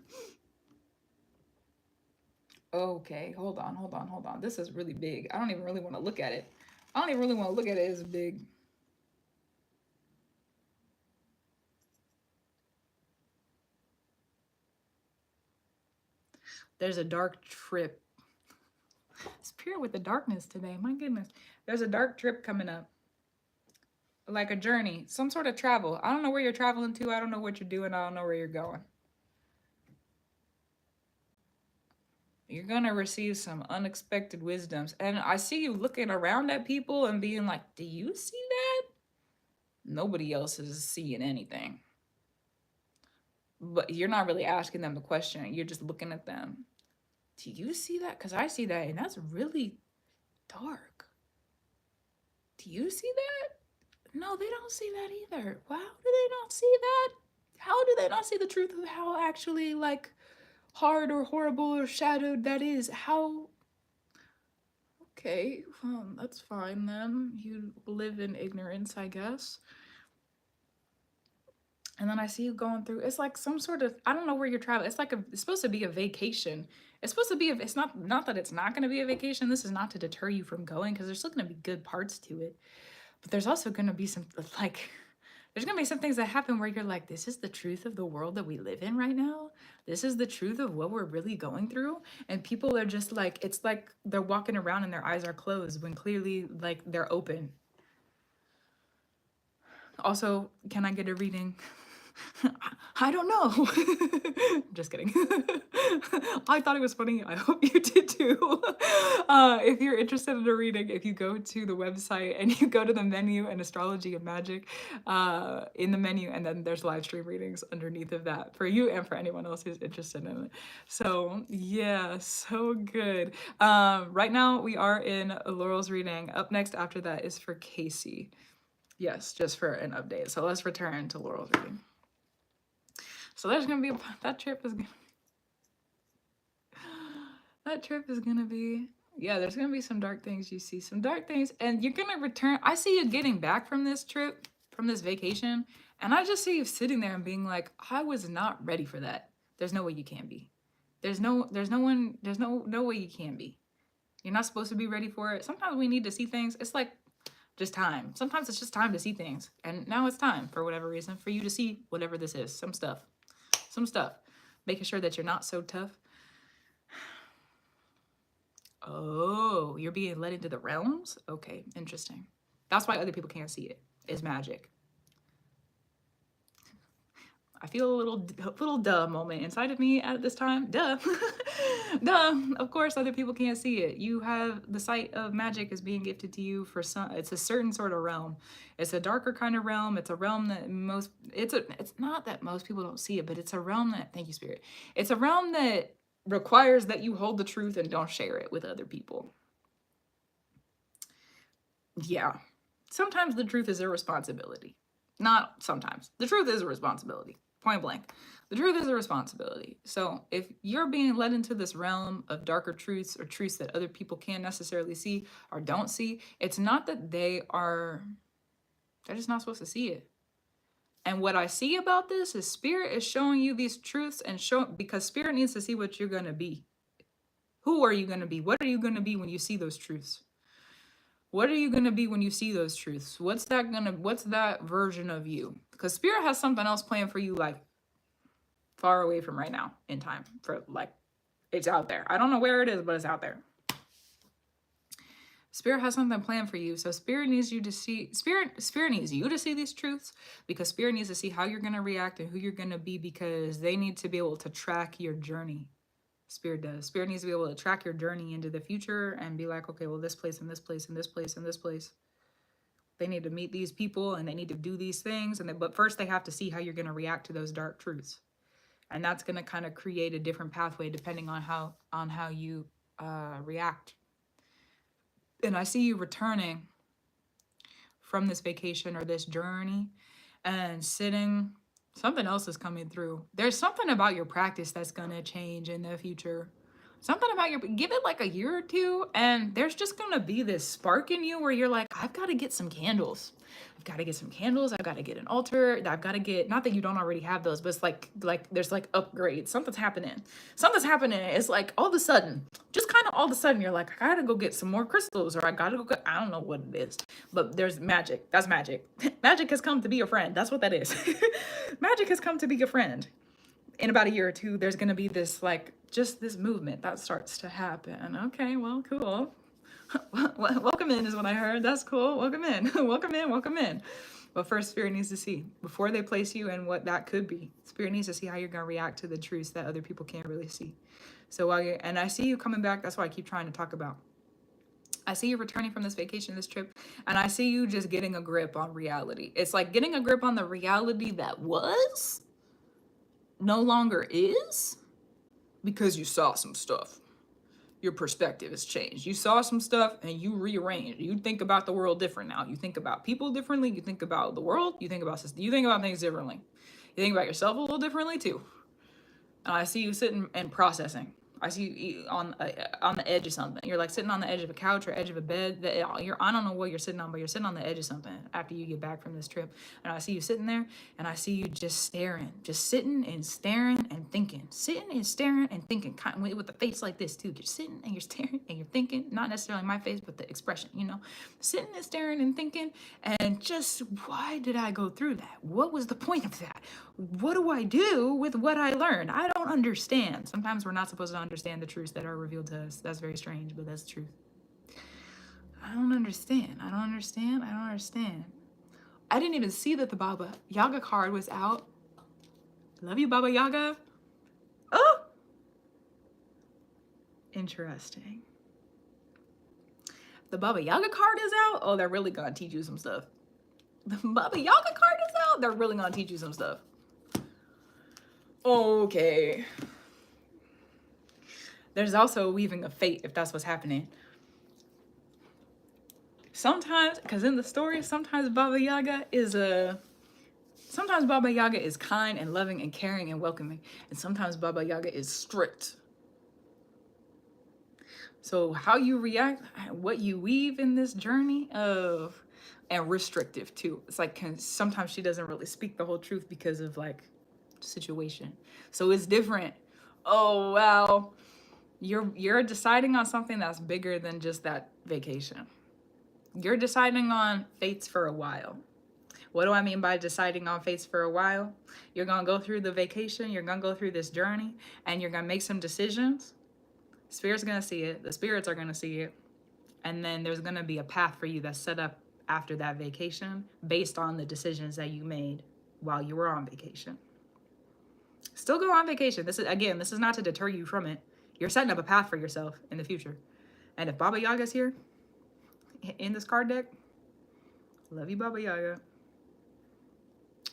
Okay, hold on. This is really big. I don't even really want to look at it. It's big. There's a dark trip. Spirit with the darkness today. My goodness. There's a dark trip coming up. Like a journey, some sort of travel. I don't know where you're traveling to. I don't know what you're doing. I don't know where you're going. You're going to receive some unexpected wisdoms. And I see you looking around at people and being like, do you see that? Nobody else is seeing anything. But you're not really asking them the question. You're just looking at them. Do you see that? Because I see that, and that's really dark. Do you see that? No, they don't see that either. How do they not see that? How do they not see the truth of how actually, like, hard or horrible or shadowed that is? How? Okay, that's fine then. You live in ignorance, I guess. And then I see you going through, it's like some sort of, I don't know where you're traveling. It's like it's supposed to be a vacation. It's supposed to be, it's not that it's not going to be a vacation. This is not to deter you from going, because there's still going to be good parts to it. But there's also going to be some, like, there's going to be some things that happen where you're like, this is the truth of the world that we live in right now. This is the truth of what we're really going through. And people are just like, it's like they're walking around and their eyes are closed when clearly, like, they're open. Also, can I get a reading? I don't know. Just kidding. I thought it was funny. I hope you did too. If you're interested in a reading, if you go to the website and you go to the menu and astrology and magic in the menu, and then there's live stream readings underneath of that for you and for anyone else who's interested in it. So yeah, so good. Right now we are in Laurel's reading. Up next after that is for Casey. Yes, just for an update. So let's return to Laurel's reading. So there's gonna be that trip is gonna be, yeah, there's gonna be some dark things. You see some dark things, and you're gonna return. I see you getting back from this trip, from this vacation, and I just see you sitting there and being like, I was not ready for that. There's no way you can be. There's no way you can be. You're not supposed to be ready for it. Sometimes we need to see things. It's like just time. Sometimes it's just time to see things. And now it's time, for whatever reason, for you to see whatever this is. Some stuff. Making sure that you're not so tough. Oh, you're being led into the realms? Okay, interesting. That's why other people can't see it. It's magic. I feel a little duh moment inside of me at this time. Duh. Duh. Of course, other people can't see it. You have the sight of magic is being gifted to you for some. It's a certain sort of realm. It's a darker kind of realm. It's a realm that it's not that most people don't see it, but it's a realm that, thank you, Spirit. It's a realm that requires that you hold the truth and don't share it with other people. Yeah. Sometimes the truth is a responsibility. Not sometimes. The truth is a responsibility. Point blank. The truth is a responsibility. So if you're being led into this realm of darker truths or truths that other people can't necessarily see or don't see, it's not that they're just not supposed to see it. And what I see about this is Spirit is showing you these truths because Spirit needs to see what you're going to be. Who are you going to be? What are you going to be when you see those truths? What are you going to be when you see those truths? What's that version of you? Because Spirit has something else planned for you, like far away from right now in time. For like, it's out there. I don't know where it is, but it's out there. Spirit has something planned for you. So Spirit needs you to see, Spirit needs you to see these truths, because Spirit needs to see how you're going to react and who you're going to be, because they need to be able to track your journey. Spirit does. Spirit needs to be able to track your journey into the future and be like, okay, well, this place and this place and this place and this place. They need to meet these people and they need to do these things. But first they have to see how you're going to react to those dark truths. And that's going to kind of create a different pathway depending on how you react. And I see you returning from this vacation or this journey and sitting. Something else is coming through. There's something about your practice that's going to change in the future. Something about give it like a year or two, and there's just going to be this spark in you where you're like, I've got to get some candles. I've got to get some candles. I've got to get an altar. I've got to get, not that you don't already have those, but it's like there's like upgrades. Something's happening. It's like all of a sudden, just kind of all of a sudden, you're like, I got to go get some more crystals, or I got to go get, I don't know what it is, but there's magic. That's magic. Magic has come to be your friend. That's what that is. Magic has come to be your friend. In about a year or two, there's going to be this, like, just this movement that starts to happen. Okay, well, cool. Welcome in is what I heard. That's cool. Welcome in. Welcome in. But first, Spirit needs to see, before they place you in what that could be, Spirit needs to see how you're going to react to the truths that other people can't really see. So and I see you coming back. That's what I keep trying to talk about. I see you returning from this vacation, this trip, and I see you just getting a grip on reality. It's like getting a grip on the reality that was, no longer is, because you saw some stuff. Your perspective has changed. You saw some stuff and you rearranged. You think about the world different now. You think about people differently. You think about the world. You think about things differently. You think about yourself a little differently too. And I see you sitting and processing. I see you on the edge of something. You're like sitting on the edge of a couch or edge of a bed. That you're I don't know what you're sitting on, but you're sitting on the edge of something after you get back from this trip. And I see you sitting there, and I see you just staring, just sitting and staring and thinking, sitting and staring and thinking, kind of with the face like this too. You're sitting and you're staring and you're thinking, not necessarily my face, but the expression, you know, sitting and staring and thinking, and just why did I go through that? What was the point of that? What do I do with what I learned? I don't understand. Sometimes we're not supposed to understand the truths that are revealed to us. That's very strange, but that's the truth. I don't understand. I don't understand. I don't understand. I didn't even see that the Baba Yaga card was out. Love you, Baba Yaga. Oh! Interesting. The Baba Yaga card is out. Oh, they're really gonna teach you some stuff. The Baba Yaga card is out. They're really gonna teach you some stuff. Okay. There's also a weaving of fate if that's what's happening. Sometimes, because in the story, sometimes Baba Yaga is kind and loving and caring and welcoming, and sometimes Baba Yaga is strict. So how you react, what you weave in this journey of, and restrictive too. It's like sometimes she doesn't really speak the whole truth because of like situation. So it's different. Oh wow. You're deciding on something that's bigger than just that vacation. You're deciding on fates for a while. What do I mean by deciding on fates for a while? You're gonna go through the vacation, you're gonna go through this journey, and you're gonna make some decisions. Spirit's gonna see it, the spirits are gonna see it, and then there's gonna be a path for you that's set up after that vacation based on the decisions that you made while you were on vacation. Still go on vacation. This is not to deter you from it. You're setting up a path for yourself in the future. And if Baba Yaga's here in this card deck, love you, Baba Yaga.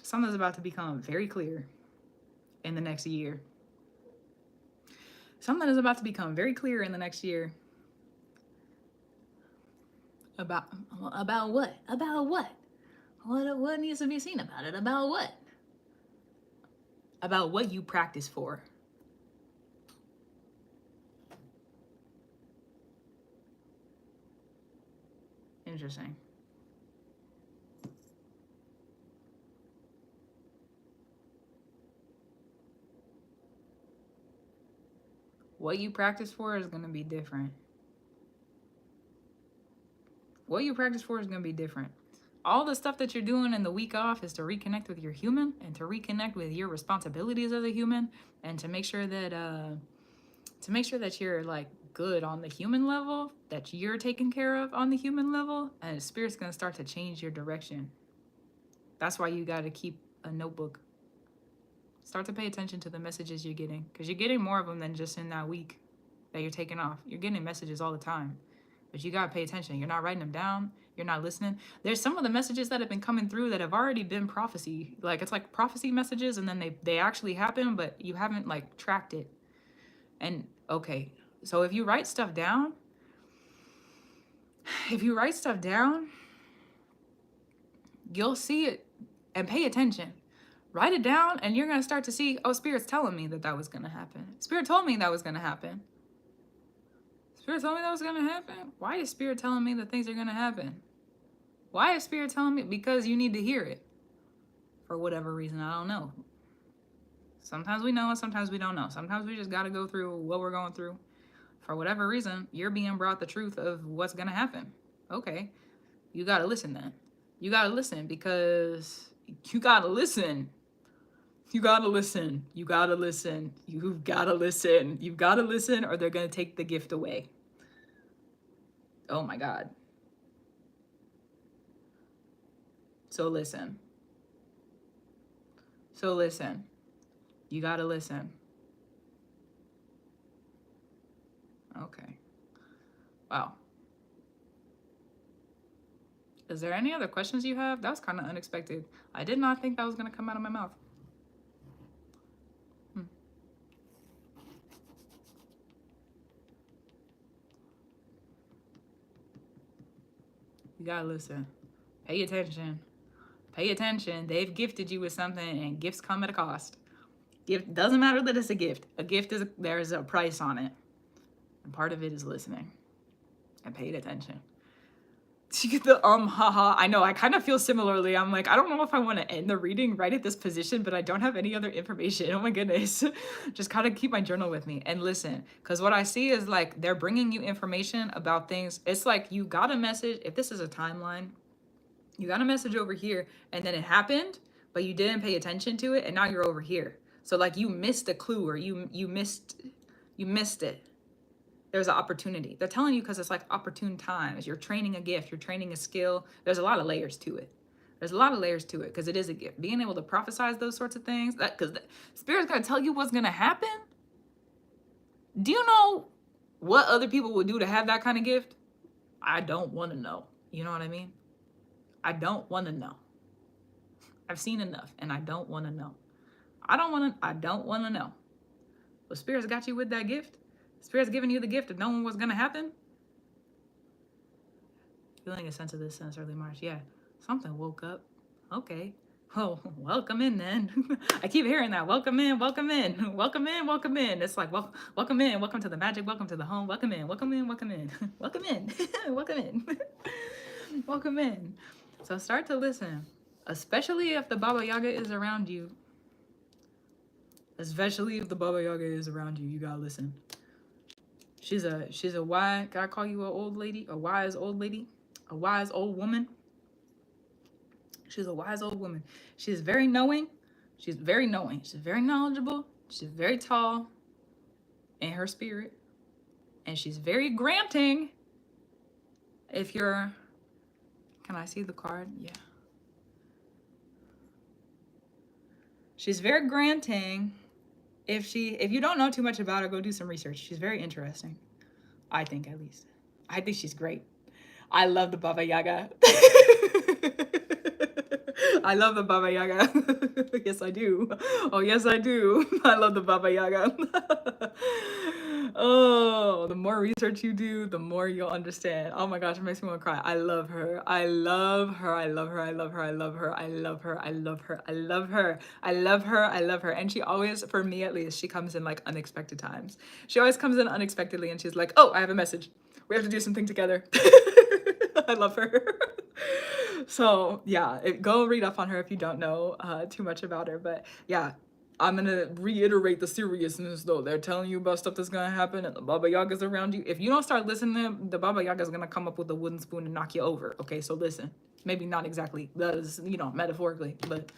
Something's about to become very clear in the next year. Something is about to become very clear in the next year. About what? About what? What needs to be seen about it? About what? About what you practice for. Interesting. What you practice for is going to be different. What you practice for is going to be different. All the stuff that you're doing in the week off is to reconnect with your human and to reconnect with your responsibilities as a human, and to make sure that you're like good on the human level, that you're taken care of on the human level, and Spirit's going to start to change your direction. That's why you got to keep a notebook. Start to pay attention to the messages you're getting, because you're getting more of them than just in that week that you're taking off. You're getting messages all the time, but you got to pay attention. You're not writing them down. You're not listening. There's some of the messages that have been coming through that have already been prophecy. Like, it's like prophecy messages, and then they actually happen, but you haven't like tracked it. And okay, so if you write stuff down, you'll see it and pay attention. Write it down, and you're going to start to see, oh, Spirit's telling me that was going to happen. Spirit told me that was going to happen. Spirit told me that was going to happen. Why is Spirit telling me that things are going to happen? Why is Spirit telling me? Because you need to hear it. For whatever reason, I don't know. Sometimes we know and sometimes we don't know. Sometimes we just got to go through what we're going through. For whatever reason, you're being brought the truth of what's going to happen. Okay. You got to listen then. You got to listen, because you got to listen. You got to listen. You got to listen. You've got to listen. You've got to listen, or they're going to take the gift away. Oh my God. So listen. So listen. You got to listen. Okay. Wow. Is there any other questions you have? That was kind of unexpected. I did not think that was going to come out of my mouth. You gotta listen. Pay attention. Pay attention. They've gifted you with something, and gifts come at a cost. Gift doesn't matter that it's a gift. A gift is there's a price on it. And part of it is listening and paying attention. You get the haha. I know, I kind of feel similarly. I'm like, I don't know if I want to end the reading right at this position, but I don't have any other information. Oh my goodness. Just kind of keep my journal with me and listen. Because what I see is like, they're bringing you information about things. It's like you got a message. If this is a timeline, you got a message over here and then it happened, but you didn't pay attention to it. And now you're over here. So like you missed a clue, or you missed it. There's an opportunity. They're telling you because it's like opportune times. You're training a gift. You're training a skill. There's a lot of layers to it. There's a lot of layers to it because it is a gift. Being able to prophesize those sorts of things, because the Spirit's going to tell you what's going to happen. Do you know what other people would do to have that kind of gift? I don't want to know. You know what I mean? I don't want to know. I've seen enough and I don't want to know. I don't want to know. But Spirit's got you with that gift. Spirit's giving you the gift of knowing what's going to happen. Feeling a sense of this since early March. Yeah, something woke up. Okay. Oh, welcome in then. I keep hearing that. Welcome in, welcome in, welcome in, welcome in. It's like, welcome in, welcome to the magic, welcome to the home, welcome in, welcome in, welcome in, welcome in, welcome in, welcome in. So start to listen, especially if the Baba Yaga is around you. Especially if the Baba Yaga is around you, you gotta listen. She's a wise, can I call you an old lady? A wise old lady? A wise old woman? She's a wise old woman. She's very knowing. She's very knowing. She's very knowledgeable. She's very tall in her spirit. And she's very granting. If you're, can I see the card? Yeah. She's very granting. If you don't know too much about her, go do some research. She's very interesting. I think, at least. I think she's great. I love the Baba Yaga. I love the Baba Yaga. Yes, I do. Oh, yes, I do. I love the Baba Yaga. Oh, the more research you do, the more you'll understand. Oh my gosh, it makes me want to cry. I love her. I love her. I love her. I love her. I love her. I love her. I love her. I love her. I love her. I love her. And she always, for me at least, she comes in like unexpected times. She always comes in unexpectedly and she's like, oh, I have a message. We have to do something together. I love her. So yeah, go read up on her if you don't know too much about her. But yeah, I'm gonna reiterate the seriousness though. They're telling you about stuff that's gonna happen and the Baba Yaga's around you. If you don't start listening to them, the Baba Yaga's gonna come up with a wooden spoon and knock you over. Okay, so listen. Maybe not exactly, that is, metaphorically, but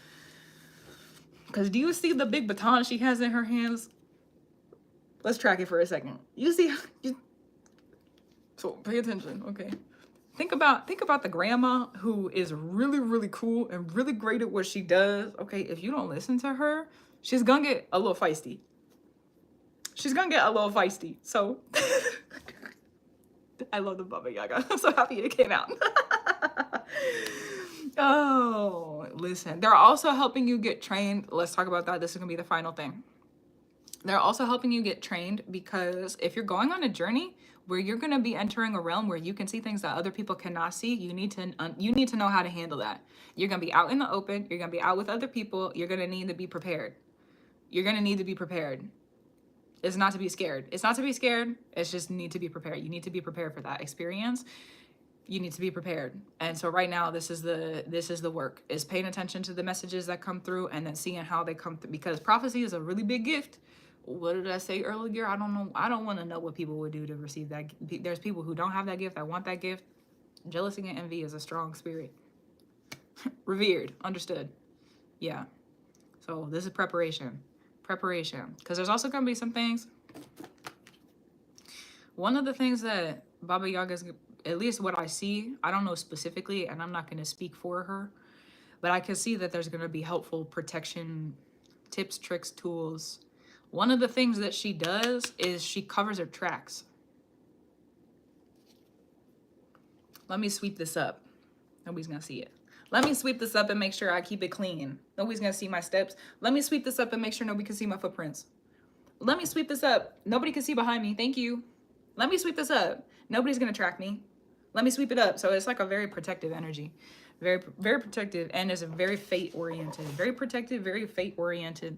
because do you see the big baton she has in her hands? Let's track it for a second. You see, so pay attention, okay? Think about the grandma who is really, really cool and really great at what she does. Okay, if you don't listen to her, she's gonna get a little feisty. So I love the Baba Yaga. I'm so happy it came out. Oh, listen. They're also helping you get trained. Let's talk about that. This is gonna be the final thing. They're also helping you get trained because if you're going on a journey where you're going to be entering a realm where you can see things that other people cannot see, you need to know how to handle that. You're going to be out in the open. You're going to be out with other people. You're going to need to be prepared. You're going to need to be prepared. It's not to be scared. It's not to be scared. It's just need to be prepared. You need to be prepared for that experience. You need to be prepared. And so right now, this is the work, is paying attention to the messages that come through and then seeing how they come through, because prophecy is a really big gift. What did I say earlier? I don't know. I don't want to know what people would do to receive that. There's people who don't have that gift. I want that gift. Jealousy and envy is a strong spirit. Revered. Understood. Yeah. So this is preparation. Because there's also going to be some things. One of the things that Baba Yaga's, at least what I see, I don't know specifically, and I'm not going to speak for her, but I can see that there's going to be helpful protection tips, tricks, tools. One of the things that she does is she covers her tracks. Let me sweep this up. Nobody's gonna see it. Let me sweep this up and make sure I keep it clean. Nobody's gonna see my steps. Let me sweep this up and make sure nobody can see my footprints. Let me sweep this up. Nobody can see behind me. Thank you. Let me sweep this up. Nobody's gonna track me. Let me sweep it up. So it's like a very protective energy. Very, very protective, and is a very fate-oriented. Very protective, very fate-oriented.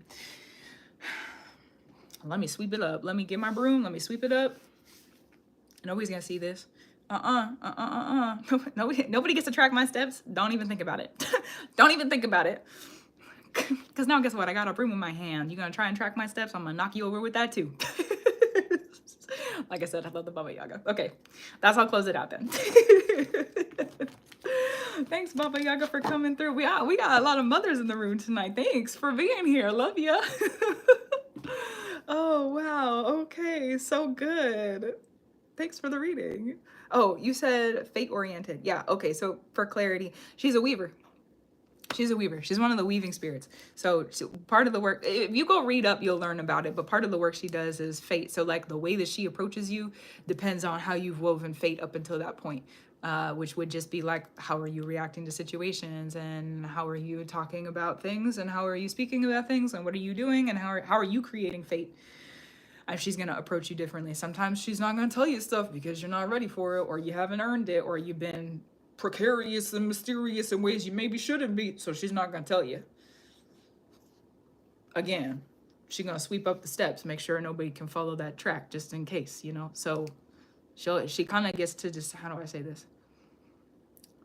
Let me sweep it up. Let me get my broom. Let me sweep it up. Nobody's gonna see this. Nobody gets to track my steps. Don't even think about it. Don't even think about it. Because now guess what? I got a broom in my hand. You're gonna try and track my steps. I'm gonna knock you over with that too. Like I said, I love the Baba Yaga. Okay, that's I'll close it out then. Thanks, Baba Yaga, for coming through. We got a lot of mothers in the room tonight. Thanks for being here. Love ya. Oh, wow. Okay, so good. Thanks for the reading. Oh, you said fate oriented. Yeah, okay, so for clarity, she's a weaver. She's a weaver. She's one of the weaving spirits. So part of the work, if you go read up, you'll learn about it. But part of the work she does is fate. So like the way that she approaches you depends on how you've woven fate up until that point, which would just be like, how are you reacting to situations, and how are you talking about things, and how are you speaking about things, and what are you doing, and how are you creating fate? And she's going to approach you differently. Sometimes she's not going to tell you stuff because you're not ready for it, or you haven't earned it, or you've been precarious and mysterious in ways you maybe shouldn't be. So she's not going to tell you. Again, she's going to sweep up the steps, make sure nobody can follow that track just in case, you know. So she kind of gets to just, how do I say this?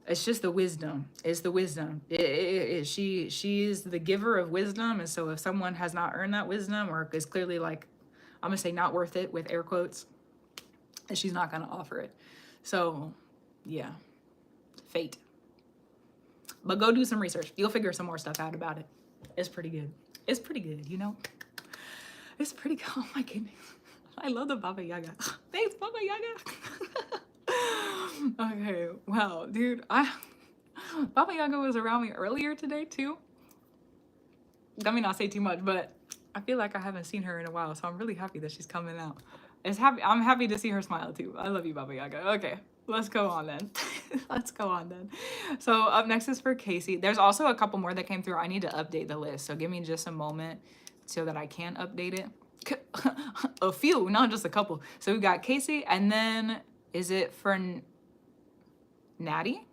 It's just the wisdom. It's the wisdom. She is the giver of wisdom. And so if someone has not earned that wisdom, or is clearly like, I'm going to say not worth it with air quotes, and she's not going to offer it. So yeah, fate. But go do some research. You'll figure some more stuff out about it. It's pretty good. It's pretty good, you know? It's pretty good. Oh my goodness. I love the Baba Yaga. Thanks, Baba Yaga. Okay, wow, dude. Baba Yaga was around me earlier today too. Let me not say too much, but I feel like I haven't seen her in a while, so I'm really happy that she's coming out. I'm happy to see her smile too. I love you, Baba Yaga. Okay, let's go on then. Let's go on then. So up next is for Casey. There's also a couple more that came through. I need to update the list, so give me just a moment so that I can update it. A few, not just a couple. So we've got Casey, and then is it for Natty?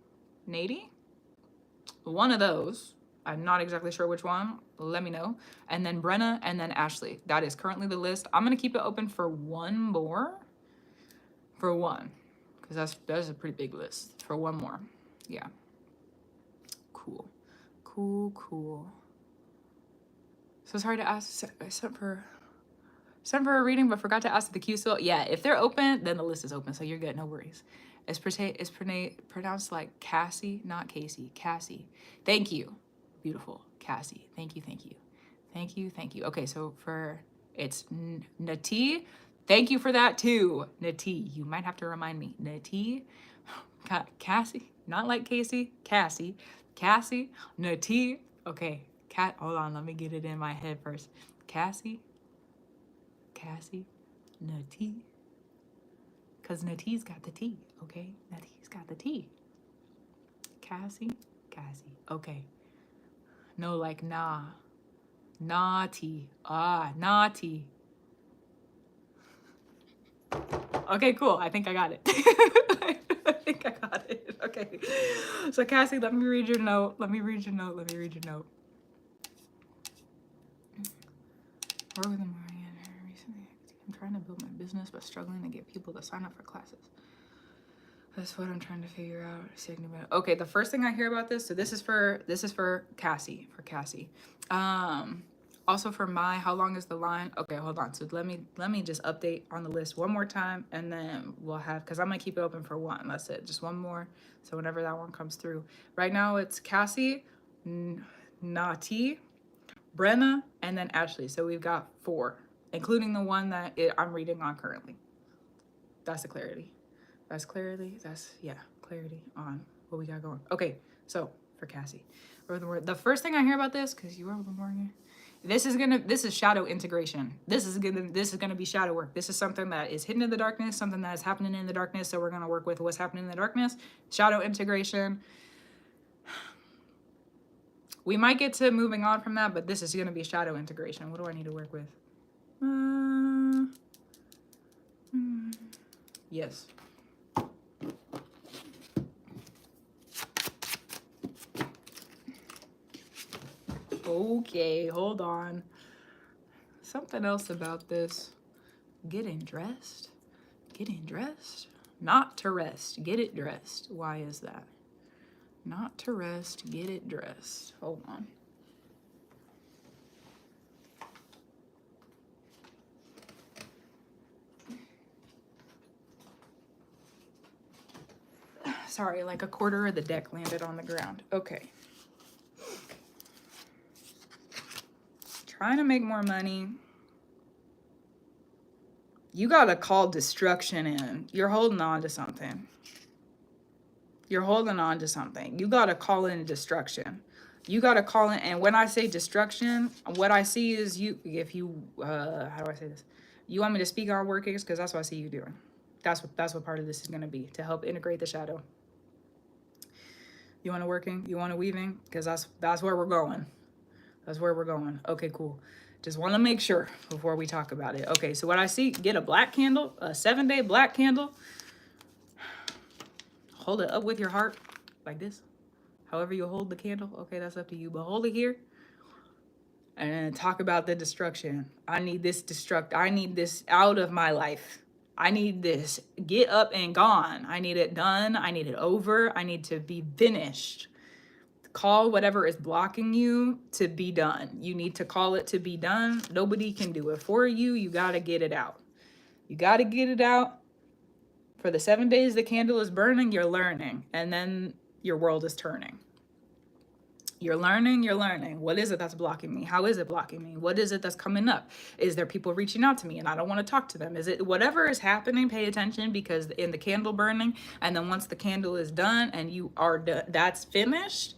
One of those. I'm not exactly sure which one. Let me know. And then Brenna, and then Ashley. That is currently the list. I'm gonna keep it open for one more. For one, because that's a pretty big list. For one more, yeah. Cool. So sorry to ask. I sent for a reading, but forgot to ask if the queue's still. Yeah, if they're open, then the list is open, so you're good. No worries. It's pronounced like Cassie, not Casey. Cassie. Thank you. Beautiful. Cassie. Thank you. Okay, so it's Nati. Thank you for that too, Nati. You might have to remind me. Nati. Cassie. Not like Casey. Cassie. Nati. Okay. Hold on. Let me get it in my head first. Cassie. Nati. Because Nati's got the T. Okay. Nati's got the T. Cassie. Okay. No, like nah. Naughty. Naughty. Okay, cool. I think I got it. I think I got it. Okay. So Cassie, let me read your note. Work with them recently. I'm trying to build my business, but struggling to get people to sign up for classes. That's what I'm trying to figure out. Okay, the first thing I hear about this, so this is for Cassie. Also for how long is the line? Okay, hold on. So let me just update on the list one more time, and then we'll have, because I'm gonna keep it open for one. That's it, just one more. So whenever that one comes through. Right now it's Cassie, Nati, Brenna, and then Ashley. So we've got 4, including the one that I'm reading on currently. That's the clarity. Clarity on what we got going. Okay, so for Cassie, the first thing I hear about this, because you are born here, this is shadow integration. This is gonna be shadow work. This is something that is hidden in the darkness, something that is happening in the darkness. So we're gonna work with what's happening in the darkness. Shadow integration. We might get to moving on from that, but this is gonna be shadow integration. What do I need to work with? Yes. Okay, hold on. something else about this. Getting dressed. Getting dressed. Not to rest. Get it dressed. Why is that? Not to rest. Get it dressed. Hold on. Sorry, like a quarter of the deck landed on the ground. Okay. Trying to make more money. You gotta call destruction in. You're holding on to something. You're holding on to something. You gotta call in destruction. You gotta call in, and when I say destruction, what I see is you, if you, how do I say this? You want me to speak on workings? Because that's what I see you doing. That's what part of this is gonna be, to help integrate the shadow. You want a working? You want a weaving? Because that's where we're going. That's where we're going. Okay, cool. Just want to make sure before we talk about it. Okay, so what I see, get a black candle, a 7-day black candle. Hold it up with your heart like this. However you hold the candle. Okay, that's up to you. But hold it here. And talk about the destruction. I need this I need this out of my life. I need this. Get up and gone. I need it done. I need it over. I need to be finished. Call whatever is blocking you to be done. You need to call it to be done. Nobody can do it for you. You got to get it out. You got to get it out. For the 7 days the candle is burning, you're learning. And then your world is turning. You're learning. What is it that's blocking me? How is it blocking me? What is it that's coming up? Is there people reaching out to me and I don't want to talk to them? Is it whatever is happening? Pay attention, because in the candle burning, and then once the candle is done and you are done, that's finished,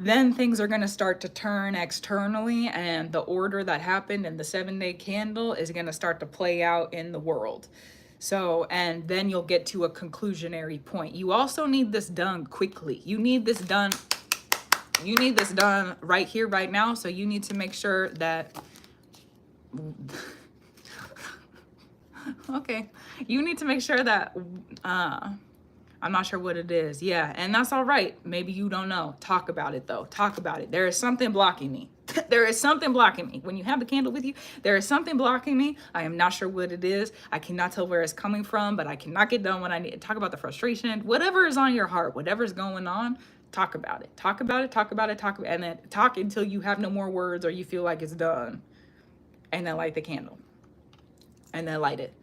then things are going to start to turn externally, and the order that happened in the 7-day candle is going to start to play out in the world. So, and then you'll get to a conclusionary point. You also need this done quickly. You need this done right here, right now. So you need to make sure that, okay, you need to make sure that, I'm not sure what it is. Yeah, and that's all right. Maybe you don't know. Talk about it, though. Talk about it. There is something blocking me. There is something blocking me. When you have the candle with you, there is something blocking me. I am not sure what it is. I cannot tell where it's coming from, but I cannot get done when I need to talk about the frustration. Whatever is on your heart, whatever's going on, talk about it. Talk about it, talk about it, talk about it, and then talk until you have no more words or you feel like it's done. And then light the candle. And then light it.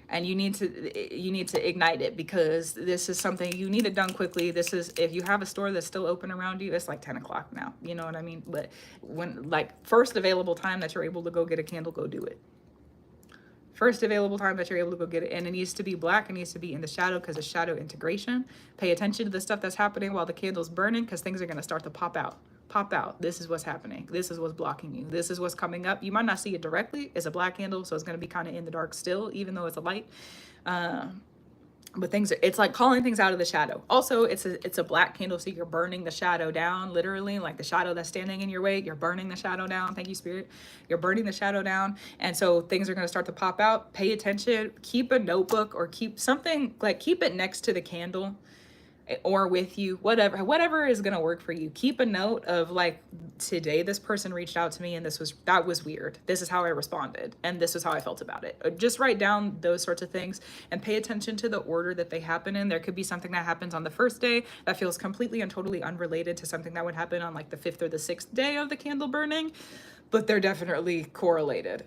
And you need to ignite it, because this is something you need it done quickly. This is, if you have a store that's still open around you, it's like 10 o'clock now, you know what I mean? But when, like, first available time that you're able to go get a candle, go do it. First available time that you're able to go get it. And it needs to be black. It needs to be in the shadow, because it's shadow integration. Pay attention to the stuff that's happening while the candle's burning, because things are going to start to pop out. This is what's happening. This is what's blocking you. This is what's coming up. You might not see it directly. It's a black candle, so it's going to be kind of in the dark still, even though it's a light. But it's like calling things out of the shadow. Also, it's a black candle, so you're burning the shadow down, literally, like the shadow that's standing in your way. You're burning the shadow down. Thank you, Spirit. You're burning the shadow down. And so things are going to start to pop out. Pay attention. Keep a notebook, or keep something, like keep it next to the candle, or with you, whatever is gonna work for you. Keep a note of, like, today this person reached out to me and that was weird. This is how I responded, and this is how I felt about it. Just write down those sorts of things and pay attention to the order that they happen in. There could be something that happens on the first day that feels completely and totally unrelated to something that would happen on, like, the 5th or the 6th day of the candle burning, but they're definitely correlated.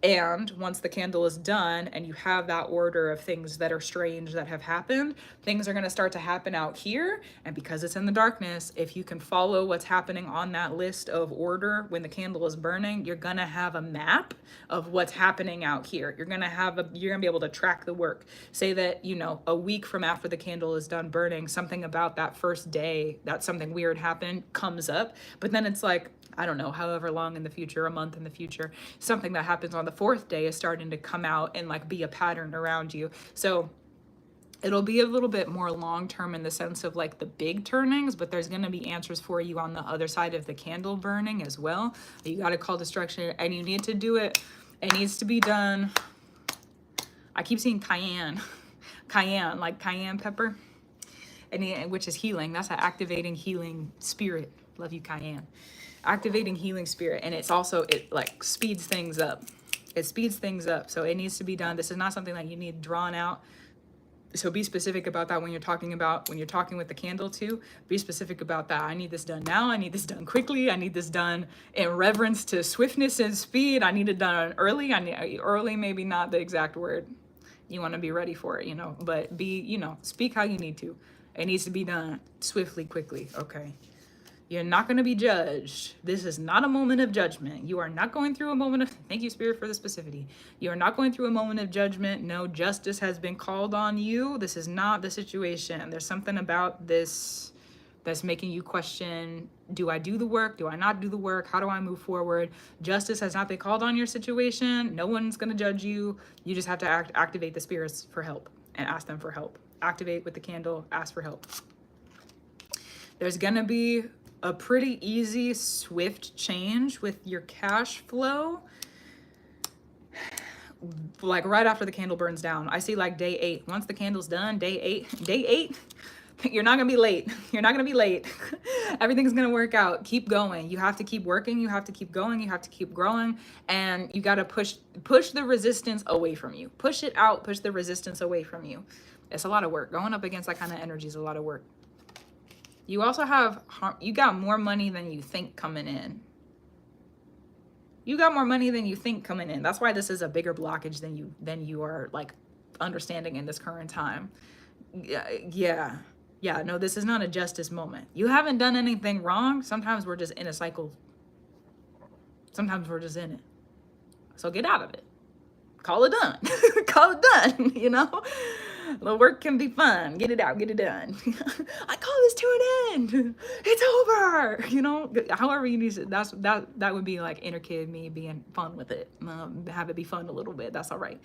And once the candle is done and you have that order of things that are strange that have happened, things are going to start to happen out here. And because it's in the darkness, if you can follow what's happening on that list of order when the candle is burning, you're going to have a map of what's happening out here. You're going to be able to track the work. Say that, you know, a week from after the candle is done burning, something about that first day that something weird happened comes up. But then it's like, I don't know, however long in the future, a month in the future, something that happens on the 4th day is starting to come out and, like, be a pattern around you. So it'll be a little bit more long-term in the sense of, like, the big turnings, but there's going to be answers for you on the other side of the candle burning as well. You got to call destruction, and you need to do it. It needs to be done. I keep seeing cayenne, like cayenne pepper, which is healing. That's an activating, healing spirit. Love you, cayenne. activating healing spirit. And it's also, it like speeds things up. It speeds things up. So it needs to be done. This is not something that you need drawn out. So be specific about that when you're talking with the candle too. Be specific about that. I need this done now. I need this done quickly. I need this done in reverence to swiftness and speed. I need it done early. Early, maybe not the exact word. You want to be ready for it, but speak how you need to. It needs to be done swiftly, quickly. Okay. You're not going to be judged. This is not a moment of judgment. You are not going through a moment of, thank you, Spirit, for the specificity. You are not going through a moment of judgment. No, justice has been called on you. This is not the situation. There's something about this that's making you question, do I do the work? Do I not do the work? How do I move forward? Justice has not been called on your situation. No one's going to judge you. You just have to activate the spirits for help and ask them for help. Activate with the candle, ask for help. There's going to be a pretty easy, swift change with your cash flow. Like right after the candle burns down. I see like day 8. Once the candle's done, day 8, you're not gonna be late. You're not gonna be late. Everything's gonna work out. Keep going. You have to keep working. You have to keep going. You have to keep growing. And you gotta push the resistance away from you. Push it out. Push the resistance away from you. It's a lot of work. Going up against that kind of energy is a lot of work. You also you got more money than you think coming in. You got more money than you think coming in. That's why this is a bigger blockage than you are like understanding in this current time. Yeah. No, this is not a justice moment. You haven't done anything wrong. Sometimes we're just in a cycle. Sometimes we're just in it. So get out of it. Call it done. Call it done, The work can be fun. Get it out, get it done. I call this to an end. It's over. However you need to, that would be like inner kid me being fun with it. Have it be fun a little bit. That's all right.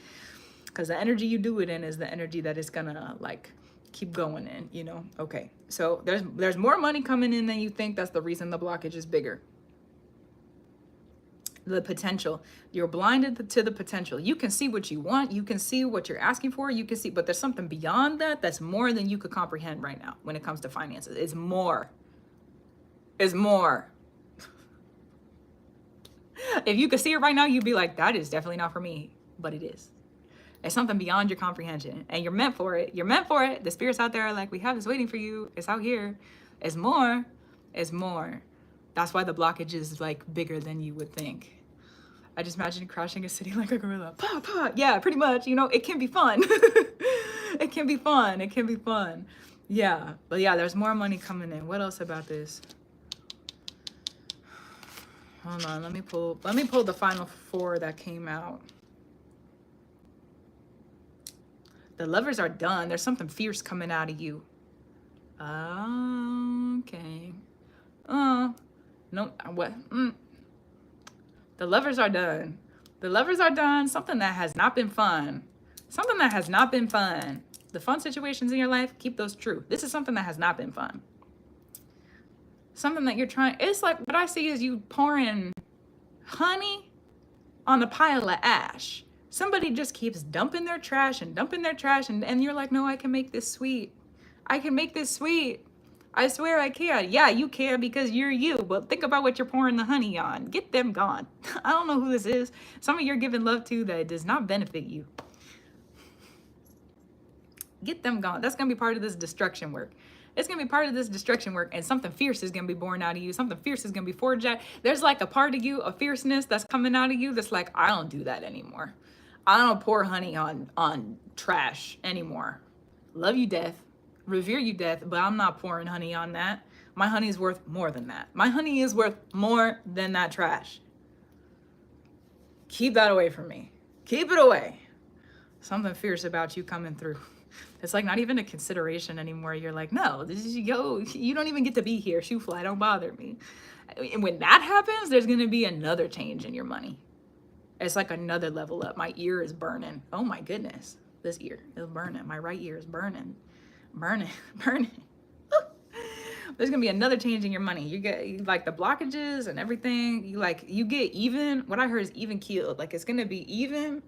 Because the energy you do it in is the energy that is gonna like keep going in, Okay. So there's more money coming in than you think. That's the reason the blockage is bigger. The potential. You're blinded to the potential. You can see what you want. You can see what you're asking for. You can see, but there's something beyond that that's more than you could comprehend right now when it comes to finances. It's more. It's more. If you could see it right now, you'd be like, that is definitely not for me, but it is. It's something beyond your comprehension, and you're meant for it. You're meant for it. The spirits out there are like, we have this waiting for you. It's out here. It's more. It's more. That's why the blockage is like bigger than you would think. I just imagine crashing a city like a gorilla. Pa, pa. Yeah, pretty much. It can be fun. It can be fun. It can be fun. Yeah. But yeah, there's more money coming in. What else about this? Hold on. Let me pull the final 4 that came out. The lovers are done. There's something fierce coming out of you. Okay. No, what? The lovers are done. The lovers are done. Something that has not been fun. Something that has not been fun. The fun situations in your life, keep those true. This is something that has not been fun. Something that you're trying. It's like what I see is you pouring honey on a pile of ash. Somebody just keeps dumping their trash, and you're like, no, I can make this sweet. I can make this sweet. I swear I can. Yeah, you can because you're you. But think about what you're pouring the honey on. Get them gone. I don't know who this is. Somebody you're giving love to that does not benefit you. Get them gone. That's going to be part of this destruction work. It's going to be part of this destruction work, and something fierce is going to be born out of you. Something fierce is going to be forged out. There's like a part of you, a fierceness that's coming out of you that's like, I don't do that anymore. I don't pour honey on trash anymore. Love you, death. Revere you, death, but I'm not pouring honey on that. My honey is worth more than that. My honey is worth more than that trash. Keep that away from me. Keep it away. Something fierce about you coming through. It's like not even a consideration anymore. You're like, no, this is you don't even get to be here. Shoo fly, don't bother me. And when that happens, there's gonna be another change in your money. It's like another level up. My ear is burning. Oh my goodness. This ear is burning. My right ear is burning. Burning. There's gonna be another change in your money. You get like the blockages and everything. You get even. What I heard is even keeled. Like it's gonna be even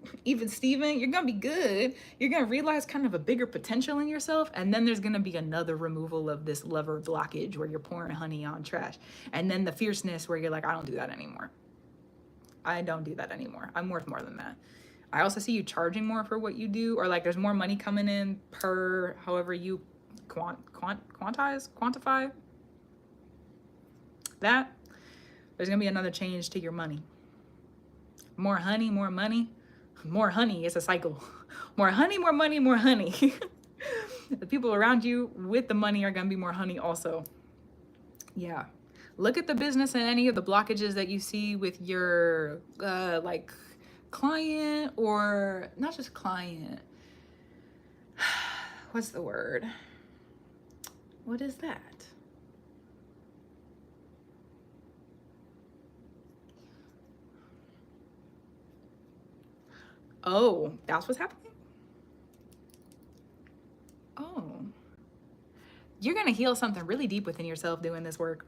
Steven. You're gonna be good. You're gonna realize kind of a bigger potential in yourself, and then there's gonna be another removal of this lover blockage where you're pouring honey on trash, and then the fierceness where you're like, I don't do that anymore. I don't do that anymore. I'm worth more than that. I also see you charging more for what you do, or like there's more money coming in per however you quantify that. There's gonna be another change to your money. More honey, more money. More honey, it's a cycle. More honey, more money, more honey. The people around you with the money are gonna be more honey also. Yeah. Look at the business and any of the blockages that you see with your like client, or not just client. What's the word? What is that? Oh, that's what's happening? Oh. You're gonna heal something really deep within yourself doing this work.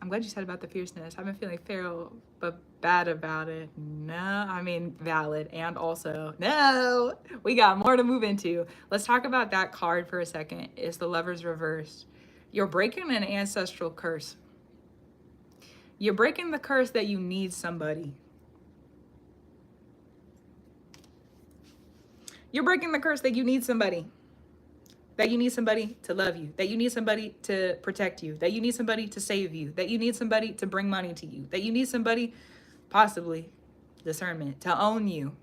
I'm glad you said about the fierceness. I've been feeling feral, but bad about it. No, I mean valid, and also no. We got more to move into. Let's talk about that card for a second. It's the Lover's reversed. You're breaking an ancestral curse. You're breaking the curse that you need somebody. You're breaking the curse that you need somebody. That you need somebody to love you, that you need somebody to protect you, that you need somebody to save you, that you need somebody to bring money to you, that you need somebody, possibly discernment, to own you.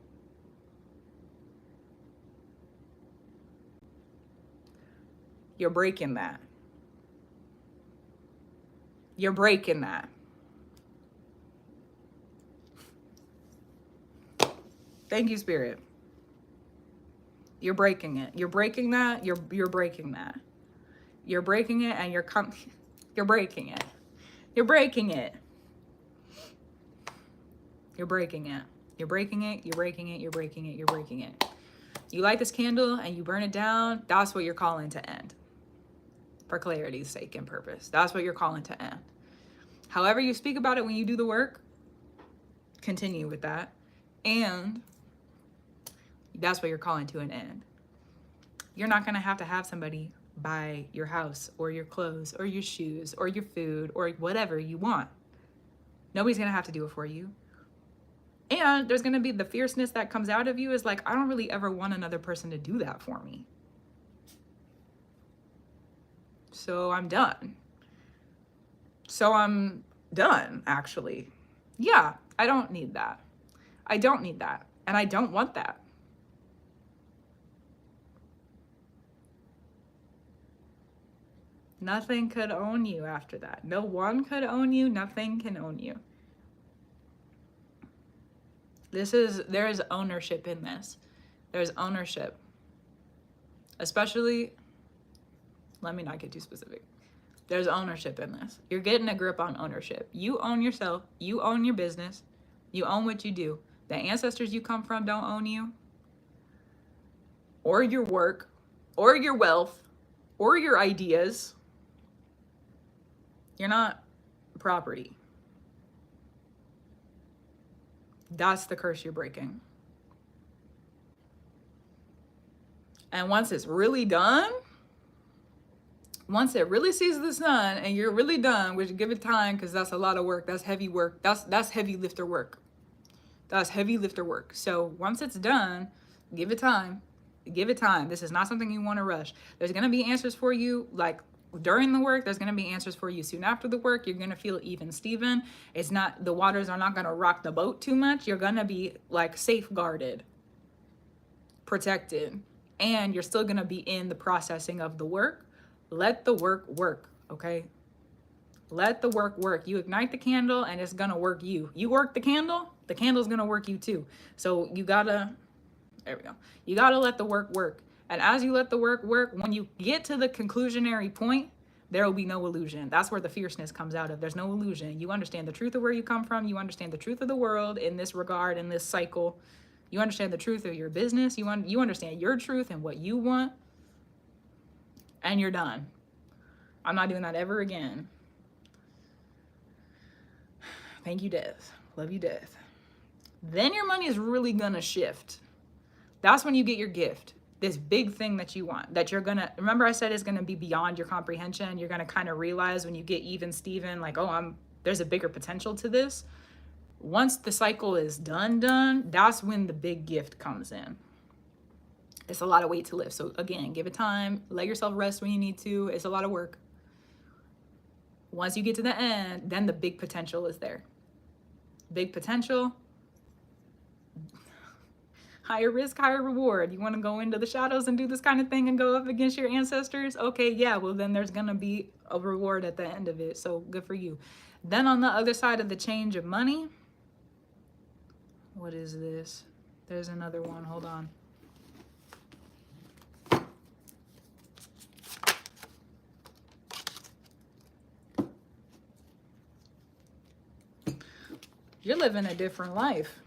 You're breaking that. You're breaking that. Thank you, Spirit. You're breaking it. You're breaking that. You're breaking that. You're breaking it, and you're breaking it. You're breaking it. You're breaking it. You're breaking it. You're breaking it. You're breaking it. You're breaking it. You light this candle and you burn it down. That's what you're calling to end. For clarity's sake and purpose. That's what you're calling to end. However you speak about it when you do the work, continue with that. And that's what you're calling to an end. You're not going to have somebody buy your house or your clothes or your shoes or your food or whatever you want. Nobody's going to have to do it for you. And there's going to be the fierceness that comes out of you is like, I don't really ever want another person to do that for me. So I'm done. Actually. Yeah, I don't need that. I don't need that. And I don't want that. Nothing could own you after that. No one could own you. Nothing can own you. There is ownership in this. There's ownership. Especially, let me not get too specific. There's ownership in this. You're getting a grip on ownership. You own yourself. You own your business. You own what you do. The ancestors you come from don't own you, or your work, or your wealth, or your ideas. You're not property. That's the curse you're breaking. And once it's really done, once it really sees the sun and you're really done, which give it time, because that's a lot of work. That's heavy work. That's heavy lifter work. That's heavy lifter work. So once it's done, give it time. Give it time. This is not something you want to rush. There's going to be answers for you like during the work. There's going to be answers for you soon after the work. You're going to feel even Steven. It's not, the waters are not going to rock the boat too much. You're going to be like safeguarded, protected, and you're still going to be in the processing of the work. Let the work work, okay? Let the work work. You ignite the candle and it's going to work you. You work the candle's going to work you too. So you got to, there we go. You got to let the work work. And as you let the work work, when you get to the conclusionary point, there will be no illusion. That's where the fierceness comes out of. There's no illusion. You understand the truth of where you come from. You understand the truth of the world in this regard, in this cycle. You understand the truth of your business. You understand your truth and what you want. And you're done. I'm not doing that ever again. Thank you, death. Love you, death. Then your money is really gonna shift. That's when you get your gift. This big thing that you want, that you're gonna, remember I said it's gonna be beyond your comprehension. You're gonna kind of realize when you get even Steven, like, oh, there's a bigger potential to this. Once the cycle is done, that's when the big gift comes in. It's a lot of weight to lift. So again, give it time, let yourself rest when you need to. It's a lot of work. Once you get to the end, then the big potential is there. Big potential, higher risk, higher reward. You want to go into the shadows and do this kind of thing and go up against your ancestors? Okay, yeah, well then there's going to be a reward at the end of it. So good for you. Then on the other side of the change of money, what is this? There's another one. Hold on. You're living a different life.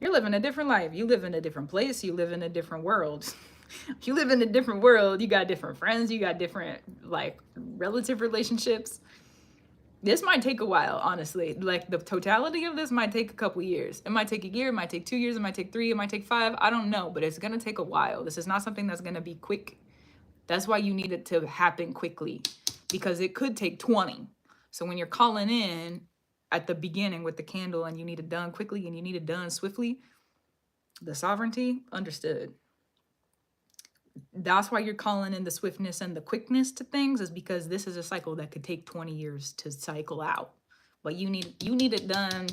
You're living a different life. You live in a different place. You live in a different world. You live in a different world. You got different friends. You got different, like, relative relationships. This might take a while, honestly. Like, the totality of this might take a couple years. It might take a year. It might take 2 years. It might take 3. It might take 5. I don't know, but it's going to take a while. This is not something that's going to be quick. That's why you need it to happen quickly, because it could take 20. So when you're calling in at the beginning with the candle and you need it done quickly and you need it done swiftly, the sovereignty, understood. That's why you're calling in the swiftness and the quickness to things, is because this is a cycle that could take 20 years to cycle out. But you need it done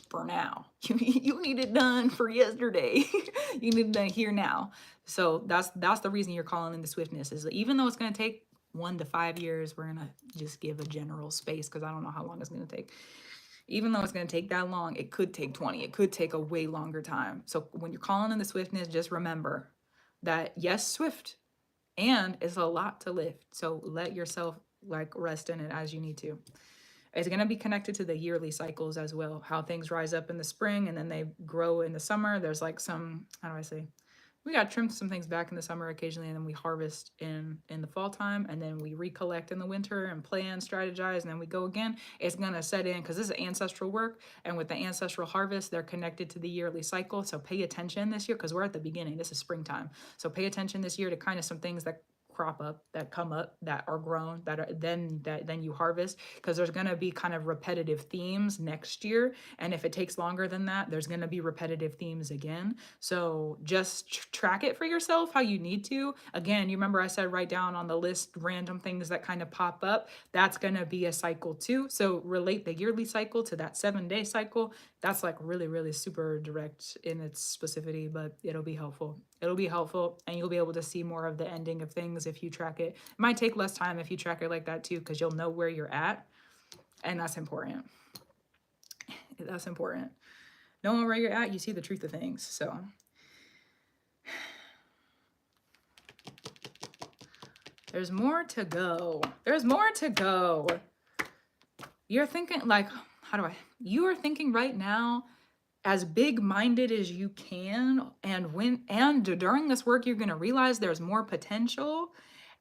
for now. You need it done for yesterday. You need it done here now. So that's the reason you're calling in the swiftness, is that even though it's going to take 1 to 5 years, we're going to just give a general space because I don't know how long it's going to take. Even though it's going to take that long, it could take 20. It could take a way longer time. So when you're calling in the swiftness, just remember that, yes, swift, and it's a lot to lift. So let yourself, like, rest in it as you need to. It's going to be connected to the yearly cycles as well, how things rise up in the spring and then they grow in the summer. There's like some, how do I say, we got to trim some things back in the summer occasionally, and then we harvest in the fall time, and then we recollect in the winter and plan, strategize, and then we go again. It's going to set in, because this is ancestral work, and with the ancestral harvest, they're connected to the yearly cycle. So pay attention this year, because we're at the beginning. This is springtime. So pay attention this year to kind of some things that crop up, that come up, that are grown, that are then you harvest, because there's going to be kind of repetitive themes next year, and if it takes longer than that, there's going to be repetitive themes again. So just track it for yourself how you need to. Again, you remember I said write down on the list random things that kind of pop up. That's going to be a cycle too. So relate the yearly cycle to that 7-day cycle. That's like really, really super direct in its specificity, but it'll be helpful. It'll be helpful, and you'll be able to see more of the ending of things if you track it. It might take less time if you track it like that too, because you'll know where you're at, and that's important. That's important. Knowing where you're at, you see the truth of things. So there's more to go. There's more to go. You're thinking, like, you are thinking right now as big-minded as you can, and during this work you're going to realize there's more potential,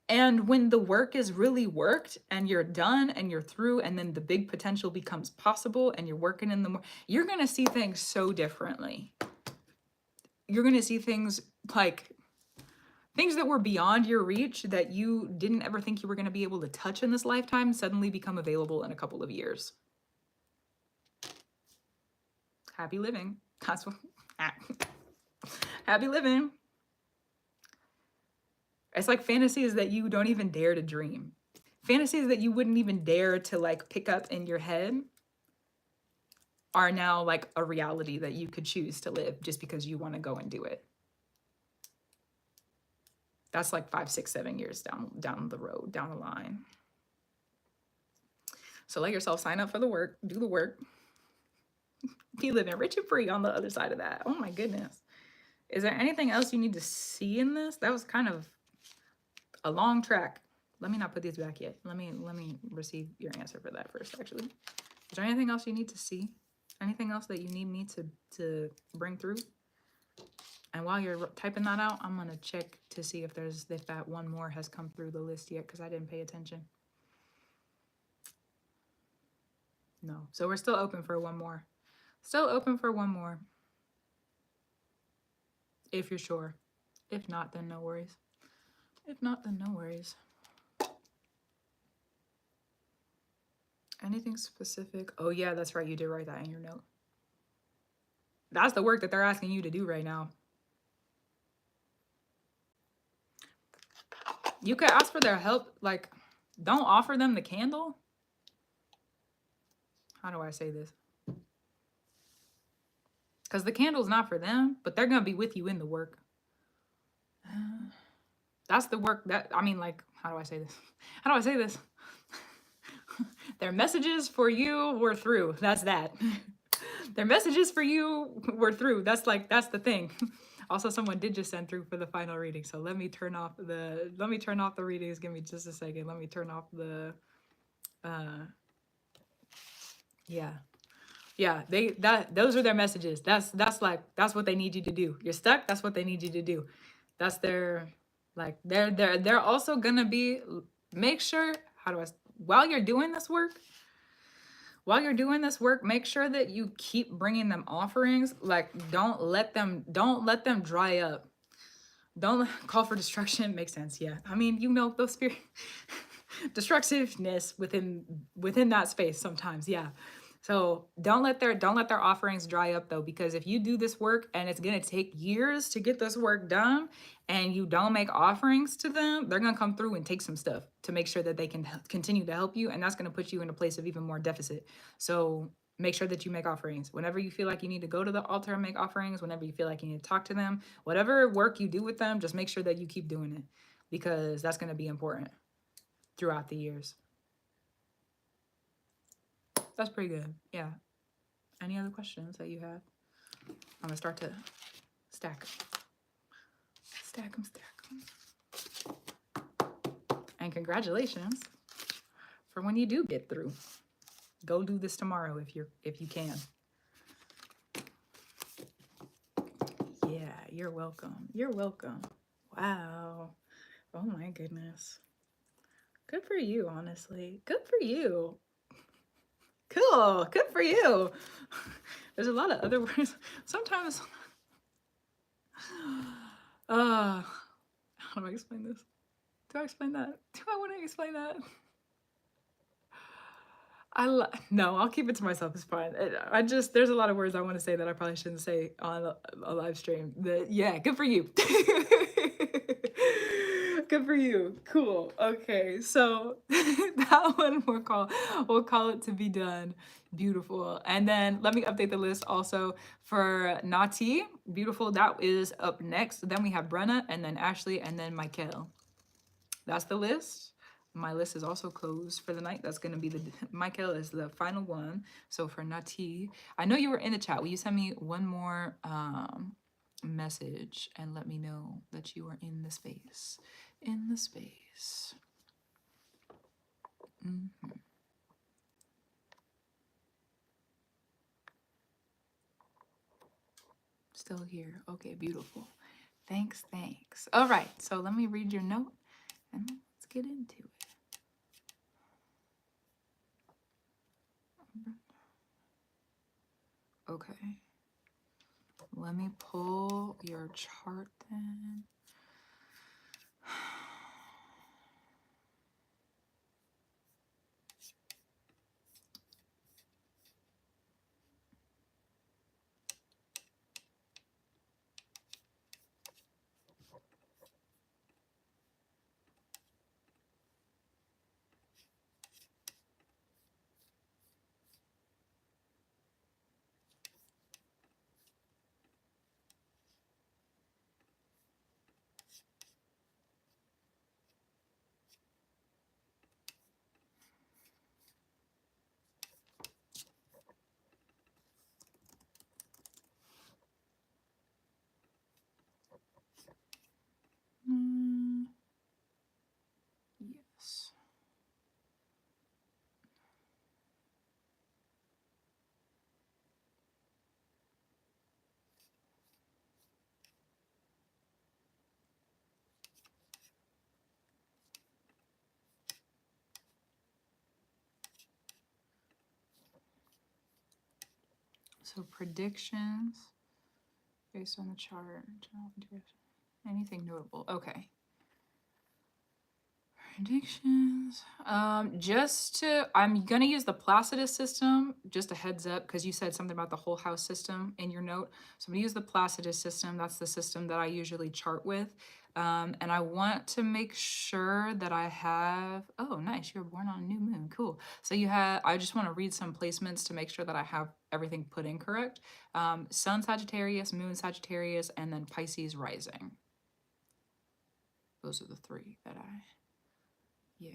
and when the work is really worked and you're done and you're through, and then the big potential becomes possible and you're working in you're going to see things so differently. You're going to see things like things that were beyond your reach, that you didn't ever think you were going to be able to touch in this lifetime, suddenly become available in a couple of years. Happy living. That's what, happy living. It's like fantasies that you don't even dare to dream. Fantasies that you wouldn't even dare to, like, pick up in your head are now like a reality that you could choose to live just because you want to go and do it. That's like 5, 6, 7 years down the road, down the line. So let yourself sign up for the work, do the work, be living rich and free on the other side of that. Oh my goodness. Is there anything else you need to see in this? That was kind of a long track. Let me not put these back yet. Let me receive your answer for that first, actually. Is there anything else you need to see? Anything else that you need me to bring through? And while you're typing that out, I'm gonna check to see if that one more has come through the list yet, because I didn't pay attention. No. So we're still open for one more. Still open for one more. If you're sure. If not, then no worries. If not, then no worries. Anything specific? Oh yeah, that's right. You did write that in your note. That's the work that they're asking you to do right now. You could ask for their help. Like, don't offer them the candle. How do I say this? Because the candle's not for them, but they're going to be with you in the work. That's the work that, I mean, like, how do I say this? How do I say this? Their messages for you were through. That's that. Their messages for you were through. That's the thing. Also, someone did just send through for the final reading. So let me turn off the readings. Give me just a second. Let me turn off the, yeah. Yeah, those are their messages. That's what they need you to do. You're stuck. That's what they need you to do. That's their, like, they're also gonna be, make sure, while you're doing this work, make sure that you keep bringing them offerings. Like, don't let them dry up. Don't call for destruction. Makes sense. Yeah. I mean, those spirit destructiveness within that space sometimes. Yeah. So don't let their offerings dry up, though, because if you do this work and it's going to take years to get this work done and you don't make offerings to them, they're going to come through and take some stuff to make sure that they can continue to help you. And that's going to put you in a place of even more deficit. So make sure that you make offerings. Whenever you feel like you need to go to the altar and make offerings, whenever you feel like you need to talk to them, whatever work you do with them, just make sure that you keep doing it, because that's going to be important throughout the years. That's pretty good. Yeah. Any other questions that you have? I'm going to start to stack them. And congratulations for when you do get through. Go do this tomorrow if you can. Yeah, you're welcome. You're welcome. Wow. Oh my goodness. Good for you, honestly. Good for you. Cool. Good for you. There's a lot of other words. Sometimes, how do I explain this? Do I explain that? Do I want to explain that? No, I'll keep it to myself. It's fine. There's a lot of words I want to say that I probably shouldn't say on a live stream. Yeah, good for you. Good for you. Cool. Okay, so that one we'll call it to be done. Beautiful. And then let me update the list also for Nati. Beautiful. That is up next. Then we have Brenna, and then Ashley, and then Michael. That's the list. My list is also closed for the night. That's going to be Michael is the final one. So for Nati, I know you were in the chat. Will you send me one more message and let me know that you are in the space? In the space. Still here. Okay, beautiful. Thanks. All right, so let me read your note and let's get into it. Okay. Let me pull your chart then. So predictions based on the chart. Anything notable? Okay. Predictions. I'm gonna use the Placidus system. Just a heads up, because you said something about the whole house system in your note. So I'm gonna use the Placidus system. That's the system that I usually chart with. And I want to make sure that I have. Oh, nice! You were born on a new moon. Cool. So you have. I just want to read some placements to make sure that I have everything put in correct. Sun Sagittarius, Moon Sagittarius, and then Pisces rising. Those are the three that I. Yeah.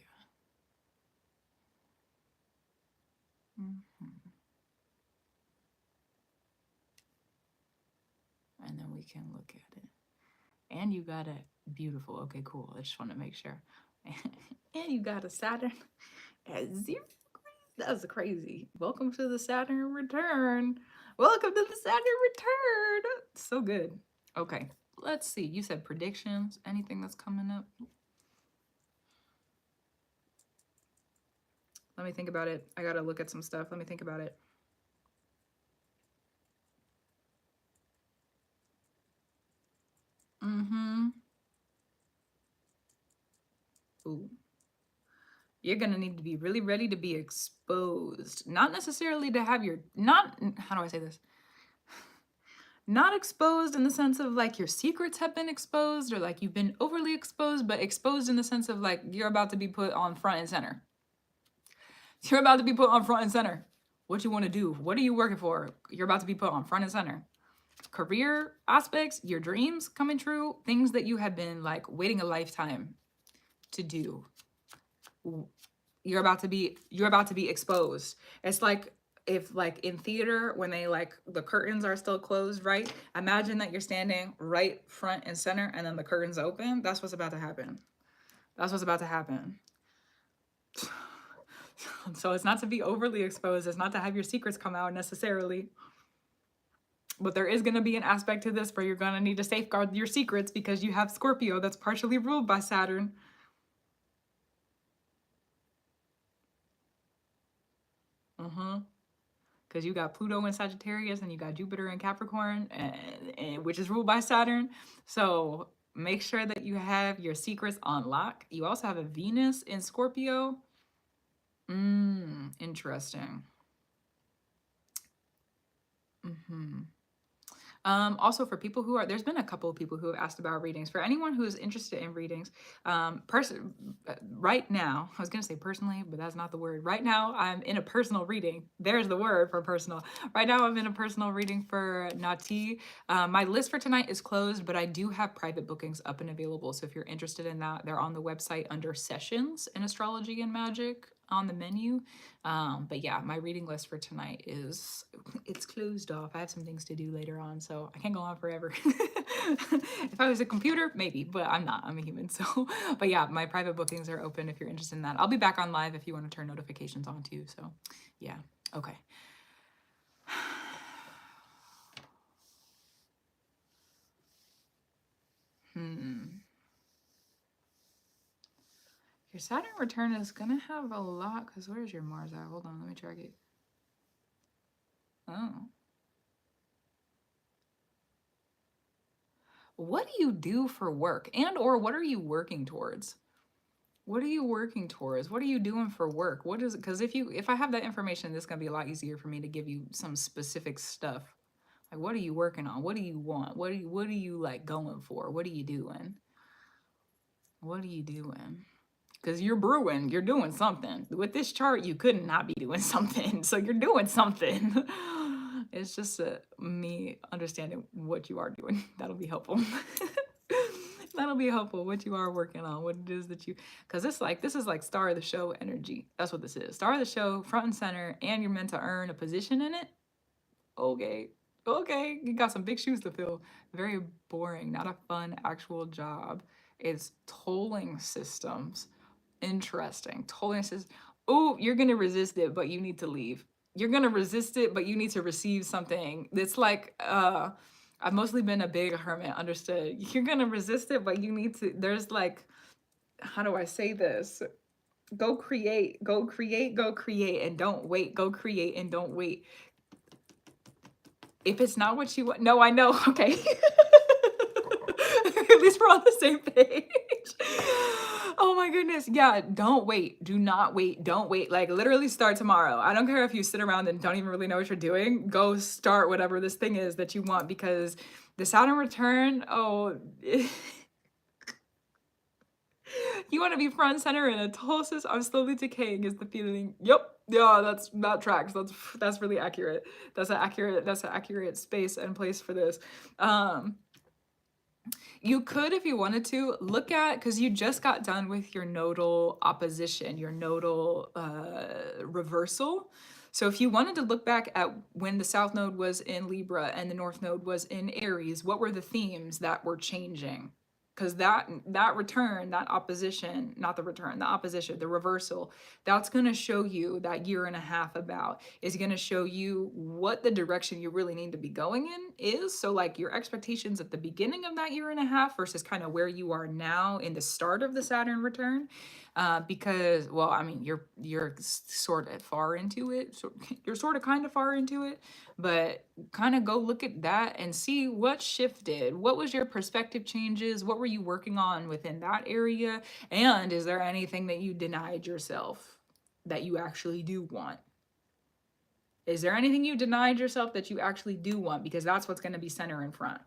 Mm-hmm. And then we can look at it. And you got a beautiful. Okay, cool. I just want to make sure. And you got a Saturn at 0. That was crazy. Welcome to the Saturn return. Welcome to the Saturn return. So good. Okay, let's see. You said predictions. Anything that's coming up? Let me think about it. I gotta look at some stuff. Let me think about it. Mm-hmm. Ooh. You're gonna need to be really ready to be exposed. Not necessarily to have your, not, how do I say this? Not exposed in the sense of like your secrets have been exposed or like you've been overly exposed, but exposed in the sense of like you're about to be put on front and center. You're about to be put on front and center. What you want to do? What are you working for? You're about to be put on front and center. Career aspects, your dreams coming true, things that you have been like waiting a lifetime to do. You're about to be exposed. It's like if like in theater when they like the curtains are still closed, right? Imagine that you're standing right front and center and then the curtains open. That's what's about to happen. That's what's about to happen. So it's not to be overly exposed. It's not to have your secrets come out necessarily. But there is going to be an aspect to this where you're going to need to safeguard your secrets because you have Scorpio that's partially ruled by Saturn. Because you got Pluto in Sagittarius and you got Jupiter in Capricorn, and which is ruled by Saturn. So make sure that you have your secrets on lock. You also have a Venus in Scorpio. Interesting. Also for people who are, there's been a couple of people who have asked about readings. For anyone who is interested in readings, right now, I was going to say personally, but that's not the word. Right now, I'm in a personal reading. There's the word for personal. Right now, I'm in a personal reading for Nati. My list for tonight is closed, but I do have private bookings up and available. So if you're interested in that, they're on the website under sessions in astrology and magic on the menu. But yeah, my reading list for tonight it's closed off. I have some things to do later on, so I can't go on forever. If I was a computer, maybe, but I'm not. I'm a human. So, but yeah, my private bookings are open if you're interested in that. I'll be back on live if you want to turn notifications on too. So yeah, okay. Your Saturn return is gonna have a lot, because where's your Mars at? Hold on, let me track it. Oh. What do you do for work? And or what are you working towards? What are you working towards? What are you doing for work? What is it? Because if I have that information, it's gonna be a lot easier for me to give you some specific stuff. Like what are you working on? What do you want? What are you like going for? What are you doing? What are you doing? Because you're brewing, you're doing something. With this chart, you could not be doing something. So you're doing something. It's just me understanding what you are doing. That'll be helpful. That'll be helpful. What you are working on, what it is that you, because it's like, this is like star of the show energy. That's what this is. Star of the show, front and center, and you're meant to earn a position in it. Okay. Okay. You got some big shoes to fill. Very boring, not a fun actual job. It's tolling systems. Interesting. Tolling systems. Oh, you're going to resist it, but you need to leave. You're going to resist it, but you need to receive something. It's like, I've mostly been a big hermit, understood. You're going to resist it, but you need to, there's like, how do I say this? Go create, go create, go create, and don't wait. Go create and don't wait. if it's not what you want, no, I know. Okay. At least we're on the same page. Oh my goodness. Yeah, don't wait. Do not wait. Don't wait. Like literally start tomorrow. I don't care if you sit around and don't even really know what you're doing. Go start whatever this thing is that you want, because the Saturn return, oh, you want to be front center in a Tulsis. I'm slowly decaying is the feeling. Yep. Yeah, that tracks. That's really accurate. That's an accurate space and place for this. You could, if you wanted to, look at, because you just got done with your nodal opposition, your nodal reversal. So if you wanted to look back at when the South Node was in Libra and the North Node was in Aries, what were the themes that were changing? Because that return, that opposition, not the return, the opposition, the reversal, that's going to show you that year and a half about, is going to show you what the direction you really need to be going in is. So like your expectations at the beginning of that year and a half versus kind of where you are now in the start of the Saturn return. Because, well, I mean, you're sort of far into it. So you're sort of kind of far into it, but kind of go look at that and see what shifted. What was your perspective changes? What were you working on within that area? And is there anything that you denied yourself that you actually do want? Is there anything you denied yourself that you actually do want? Because that's what's going to be center in front.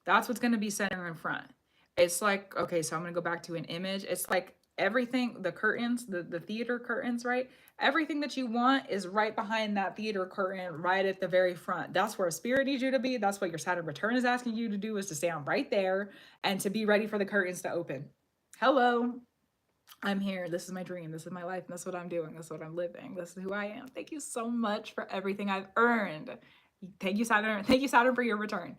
That's what's going to be center in front. It's like, okay, so I'm going to go back to an image. It's like everything, the curtains, the theater curtains, right? Everything that you want is right behind that theater curtain, right at the very front. That's where spirit needs you to be. That's what your Saturn return is asking you to do, is to stand right there and to be ready for the curtains to open. Hello. I'm here. This is my dream. This is my life. And that's what I'm doing. That's what I'm living. This is who I am. Thank you so much for everything I've earned. Thank you, Saturn. Thank you, Saturn, for your return.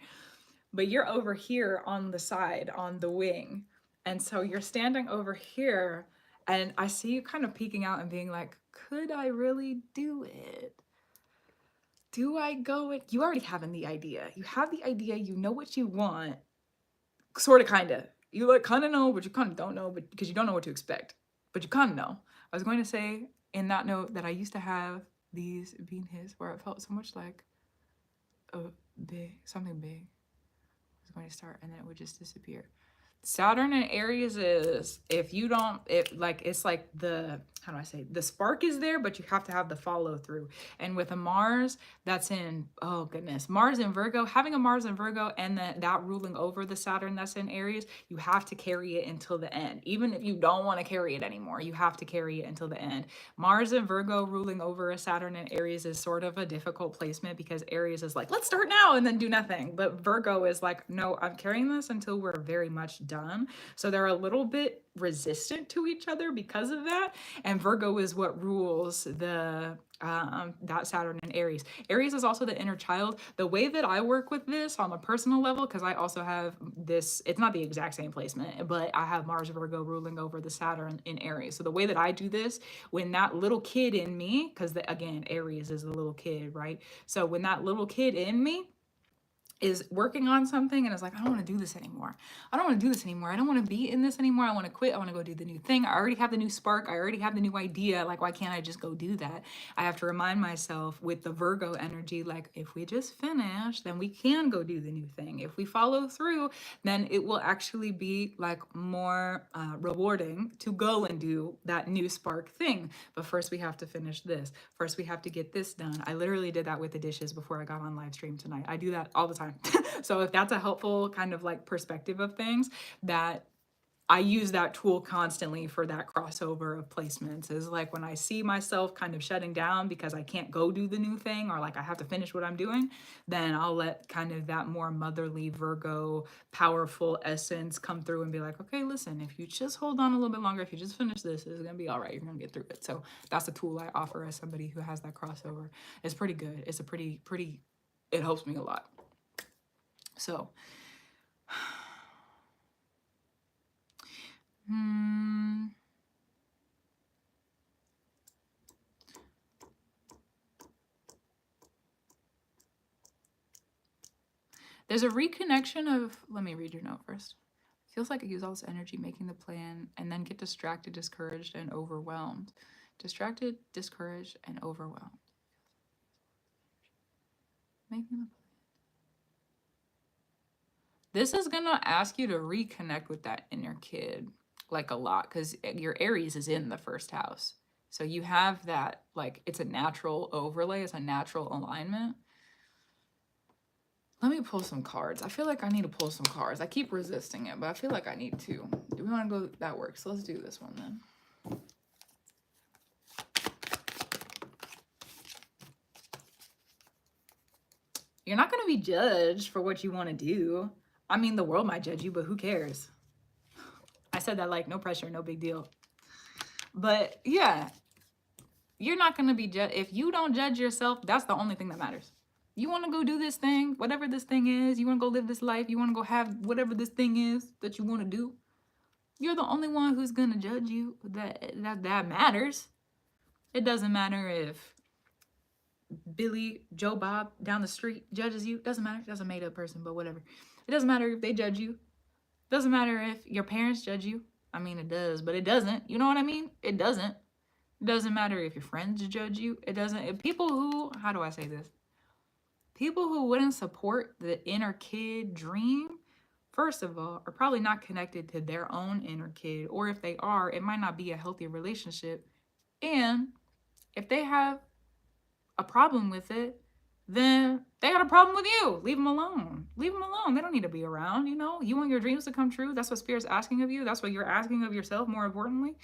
But you're over here on the side, on the wing. And so you're standing over here, and I see you kind of peeking out and being like, could I really do it? Do I go it? You already have the idea. You have the idea. You know what you want. Sort of, kind of. You like kind of know, but you kind of don't know, but because you don't know what to expect. But you kind of know. I was going to say in that note that I used to have these being his, where it felt so much like a big, something big was going to start, and then it would just disappear. Saturn and Aries is, if you don't, it's like the, how do I say, the spark is there, but you have to have the follow through. And with a Mars that's in, oh goodness, Mars in Virgo, having a Mars in Virgo and that ruling over the Saturn that's in Aries, you have to carry it until the end. Even if you don't want to carry it anymore, you have to carry it until the end. Mars in Virgo ruling over a Saturn in Aries is sort of a difficult placement, because Aries is like, let's start now and then do nothing. But Virgo is like, no, I'm carrying this until we're very much done. So they're a little bit resistant to each other because of that. And Virgo is what rules the that Saturn and Aries. Aries is also the inner child. The way that I work with this on a personal level, because I also have this, it's not the exact same placement, but I have Mars Virgo ruling over the Saturn in Aries. So the way that I do this, when that little kid in me, because again, Aries is a little kid, right? So when that little kid in me is working on something and is like, I don't want to do this anymore. I don't want to do this anymore. I don't want to be in this anymore. I want to quit. I want to go do the new thing. I already have the new spark. I already have the new idea. Like, why can't I just go do that? I have to remind myself with the Virgo energy, like, if we just finish, then we can go do the new thing. If we follow through, then it will actually be like more rewarding to go and do that new spark thing. But first we have to finish this. First we have to get this done. I literally did that with the dishes before I got on live stream tonight. I do that all the time. So if that's a helpful kind of like perspective of things, that I use that tool constantly for that crossover of placements, is like when I see myself kind of shutting down because I can't go do the new thing, or like I have to finish what I'm doing, then I'll let kind of that more motherly Virgo powerful essence come through and be like, okay, listen, if you just hold on a little bit longer, if you just finish this, it's gonna be all right. You're gonna get through it. So that's a tool I offer as somebody who has that crossover. It's pretty good. It's a pretty, it helps me a lot. So, there's a reconnection of, let me read your note first. Feels like I use all this energy making the plan and then get distracted, discouraged, and overwhelmed. Distracted, discouraged, and overwhelmed. Making the plan. This is gonna ask you to reconnect with that inner kid like a lot, because your Aries is in the first house. So you have that, like, it's a natural overlay, it's a natural alignment. Let me pull some cards. I feel like I need to pull some cards. I keep resisting it, but I feel like I need to. Do we want to go? That works. So let's do this one then. You're not going to be judged for what you want to do. I mean, the world might judge you, but who cares? I said that like no pressure, no big deal. But yeah, you're not going to be judged. If you don't judge yourself, that's the only thing that matters. You want to go do this thing, whatever this thing is. You want to go live this life. You want to go have whatever this thing is that you want to do. You're the only one who's going to judge you. That matters. It doesn't matter if Billy, Joe Bob down the street judges you. Doesn't matter. That's a made up person, but whatever. It doesn't matter if they judge you. Doesn't matter if your parents judge you. I mean, it does, but it doesn't. You know what I mean? It doesn't. It doesn't matter if your friends judge you. It doesn't. If people who, how do I say this? People who wouldn't support the inner kid dream, first of all, are probably not connected to their own inner kid. Or if they are, it might not be a healthy relationship. And if they have a problem with it, then they got a problem with you. Leave them alone. Leave them alone. They don't need to be around, you know? You want your dreams to come true. That's what Spirit's asking of you. That's what you're asking of yourself, more importantly.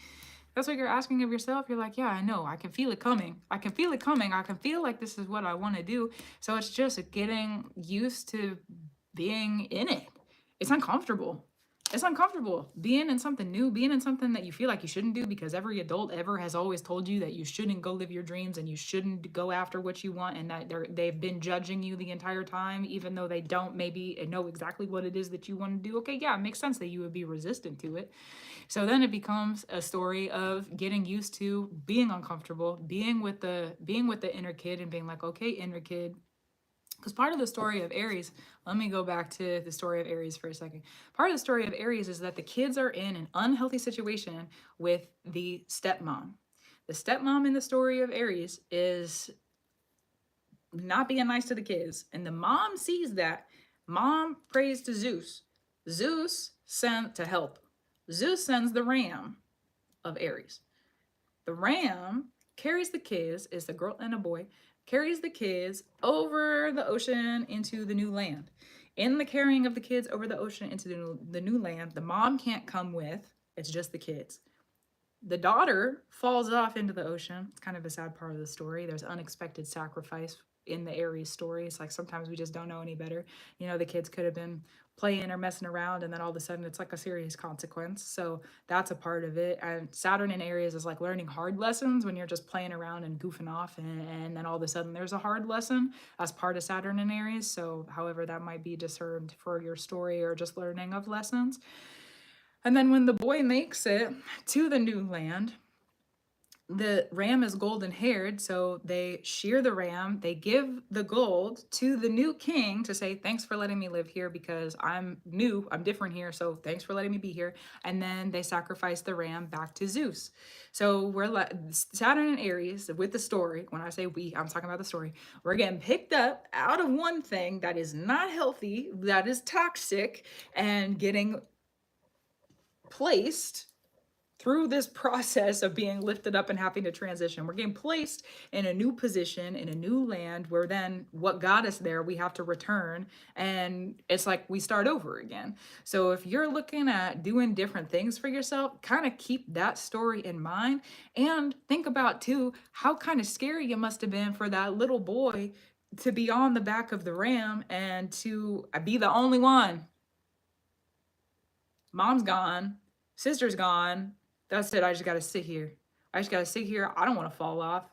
That's what you're asking of yourself. You're like, yeah, I know. I can feel it coming. I can feel it coming. I can feel like this is what I want to do. So it's just getting used to being in it. It's uncomfortable. It's uncomfortable being in something new, being in something that you feel like you shouldn't do, because every adult ever has always told you that you shouldn't go live your dreams and you shouldn't go after what you want, and that they've been judging you the entire time, even though they don't maybe know exactly what it is that you want to do. Okay, yeah, it makes sense that you would be resistant to it. So then it becomes a story of getting used to being uncomfortable, being with the inner kid and being like, okay, inner kid. Because part of the story of Aries, let me go back to the story of Aries for a second. Part of the story of Aries is that the kids are in an unhealthy situation with the stepmom. The stepmom in the story of Aries is not being nice to the kids. And the mom sees that. Mom prays to Zeus. Zeus sent to help. Zeus sends the ram of Aries. The ram carries the kids, is a girl and a boy, carries the kids over the ocean into the new land. In the carrying of the kids over the ocean into the new land, the mom can't come with, it's just the kids. The daughter falls off into the ocean. It's kind of a sad part of the story. There's unexpected sacrifice in the Aries story. It's like sometimes we just don't know any better. You know, the kids could have been playing or messing around, and then all of a sudden it's like a serious consequence. So that's a part of it. And Saturn in Aries is like learning hard lessons when you're just playing around and goofing off, and then all of a sudden there's a hard lesson as part of Saturn in Aries. So however that might be discerned for your story or just learning of lessons. And then when the boy makes it to the new land, the ram is golden haired, so they shear the ram, they give the gold to the new king to say, thanks for letting me live here because I'm new, I'm different here, so thanks for letting me be here. And then they sacrifice the ram back to Zeus. So we're Saturn and Aries with the story. When I say we, I'm talking about the story. We're getting picked up out of one thing that is not healthy, that is toxic, and getting placed through this process of being lifted up and having to transition. We're getting placed in a new position, in a new land, where then what got us there, we have to return. And it's like we start over again. So if you're looking at doing different things for yourself, kind of keep that story in mind. And think about, too, how kind of scary it must have been for that little boy to be on the back of the ram and to be the only one. Mom's gone. Sister's gone. That's it. I just got to sit here. I just got to sit here. I don't want to fall off.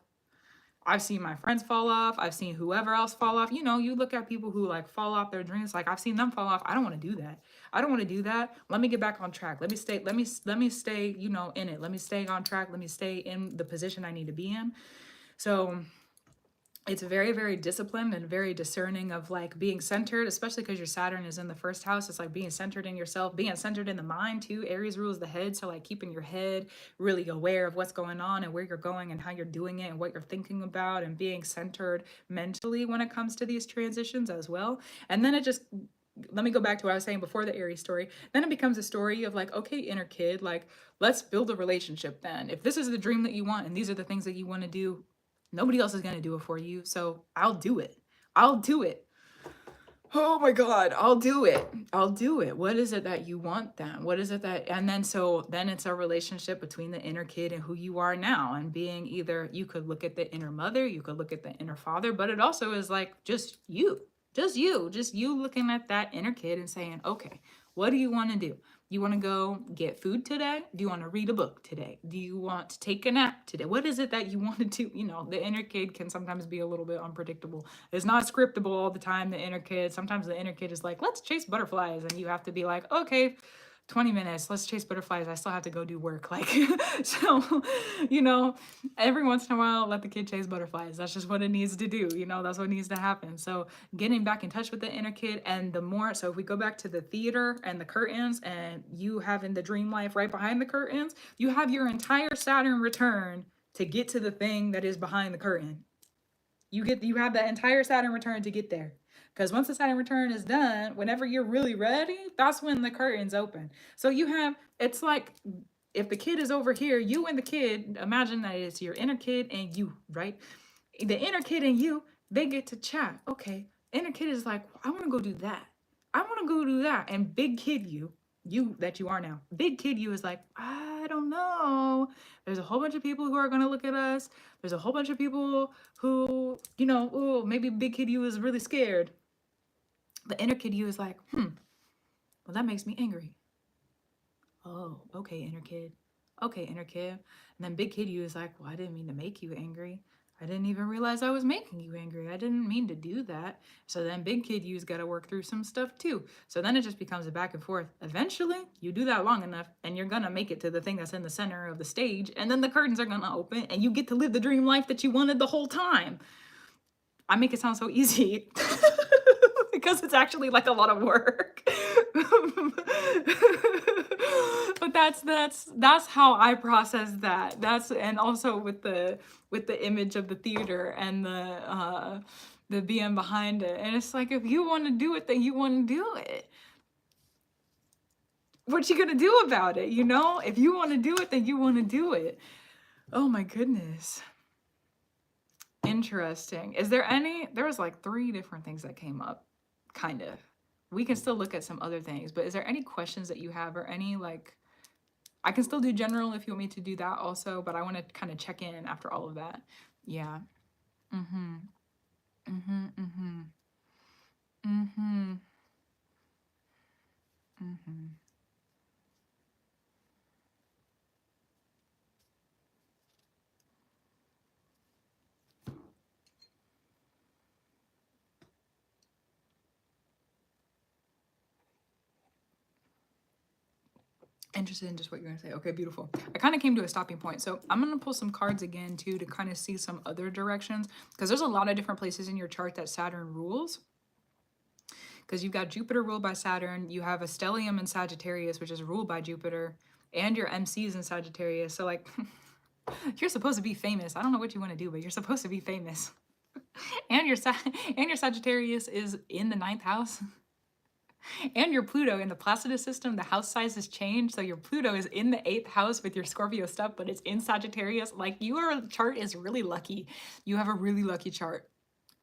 I've seen my friends fall off. I've seen whoever else fall off. You know, you look at people who like fall off their dreams. Like I've seen them fall off. I don't want to do that. I don't want to do that. Let me get back on track. Let me stay, you know, in it. Let me stay on track. Let me stay in the position I need to be in. So it's very, very disciplined and very discerning of like being centered, especially because your Saturn is in the first house. It's like being centered in yourself, being centered in the mind too. Aries rules the head. So like keeping your head really aware of what's going on and where you're going and how you're doing it and what you're thinking about, and being centered mentally when it comes to these transitions as well. And then it just let me go back to what I was saying before the Aries story. Then it becomes a story of like, okay, inner kid, like, let's build a relationship then. If this is the dream that you want and these are the things that you want to do, nobody else is going to do it for you. So I'll do it. I'll do it. Oh my God, I'll do it. I'll do it. What is it that you want then? What is it that, and then so then it's a relationship between the inner kid and who you are now, and being either, you could look at the inner mother, you could look at the inner father, but it also is like just you looking at that inner kid and saying, okay, what do you want to do? You want to go get food today? Do you want to read a book today? Do you want to take a nap today? What is it that you want to do? You know, the inner kid can sometimes be a little bit unpredictable. It's not scriptable all the time, the inner kid. Sometimes the inner kid is like, let's chase butterflies. And you have to be like, okay, 20 minutes, let's chase butterflies. I still have to go do work. Like, so, you know, every once in a while, let the kid chase butterflies. That's just what it needs to do. You know, that's what needs to happen. So getting back in touch with the inner kid, and the more, so if we go back to the theater and the curtains and you having the dream life right behind the curtains, you have your entire Saturn return to get to the thing that is behind the curtain. You have that entire Saturn return to get there. Because once the Saturn return is done, whenever you're really ready, that's when the curtains open. So you have, it's like, if the kid is over here, you and the kid, imagine that it's your inner kid and you, right? The inner kid and you, they get to chat. Okay, inner kid is like, I want to go do that. I want to go do that. And big kid you that you are now, big kid you is like, I don't know. There's a whole bunch of people who are going to look at us. There's a whole bunch of people who, you know, oh, maybe big kid you is really scared. The inner kid you is like, well, that makes me angry. Oh, okay, inner kid. Okay, inner kid. And then big kid you is like, well, I didn't mean to make you angry. I didn't even realize I was making you angry. I didn't mean to do that. So then big kid you's got to work through some stuff too. So then it just becomes a back and forth. Eventually, you do that long enough and you're going to make it to the thing that's in the center of the stage. And then the curtains are going to open and you get to live the dream life that you wanted the whole time. I make it sound so easy because it's actually like a lot of work. But that's how I process that. That's, and also with the image of the theater and the being behind it. And it's like, if you want to do it, then you want to do it. What you gonna do about it? You know, if you want to do it, then you want to do it. Oh my goodness. Interesting. Is there any, there was like 3 different things that came up, kind of. We can still look at some other things, but is there any questions that you have, or any, like, I can still do general if you want me to do that also, but I want to kind of check in after all of that. Yeah. Mm-hmm. Mm-hmm. Mm-hmm. Mm-hmm. Mm-hmm. Interested in just what you're gonna say. Okay, beautiful. I kind of came to a stopping point, so I'm gonna pull some cards again too to kind of see some other directions, because there's a lot of different places in your chart that Saturn rules. Because you've got Jupiter ruled by Saturn, you have a stellium in Sagittarius, which is ruled by Jupiter, and your MCs in Sagittarius. So like, you're supposed to be famous. I don't know what you want to do, but you're supposed to be famous. And your Sagittarius is in the 9th house. And your Pluto in the Placidus system, the house sizes change. So your Pluto is in the 8th house with your Scorpio stuff, but it's in Sagittarius. Like, your chart is really lucky. You have a really lucky chart.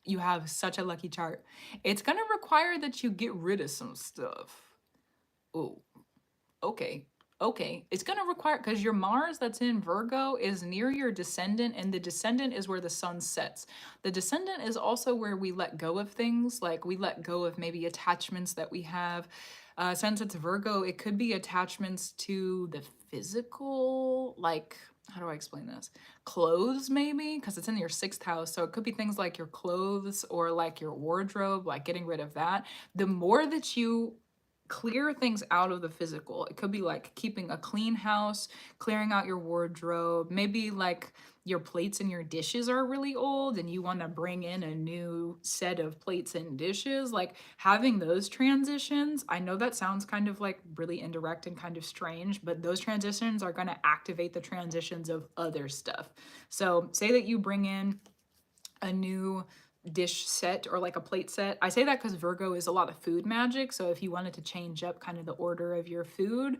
You have such a lucky chart. It's going to require that you get rid of some stuff. Oh, okay. Okay, it's going to require, because your Mars that's in Virgo is near your descendant, and the descendant is where the sun sets. The descendant is also where we let go of things, like we let go of maybe attachments that we have. Since it's Virgo, it could be attachments to the physical, like, how do I explain this? Clothes, maybe, because it's in your 6th house. So it could be things like your clothes or like your wardrobe, like getting rid of that. The more that you clear things out of the physical, it could be like keeping a clean house, clearing out your wardrobe, maybe like your plates and your dishes are really old and you want to bring in a new set of plates and dishes, like having those transitions. I know that sounds kind of like really indirect and kind of strange, but those transitions are going to activate the transitions of other stuff. So say that you bring in a new dish set or like a plate set. I say that because Virgo is a lot of food magic. So if you wanted to change up kind of the order of your food,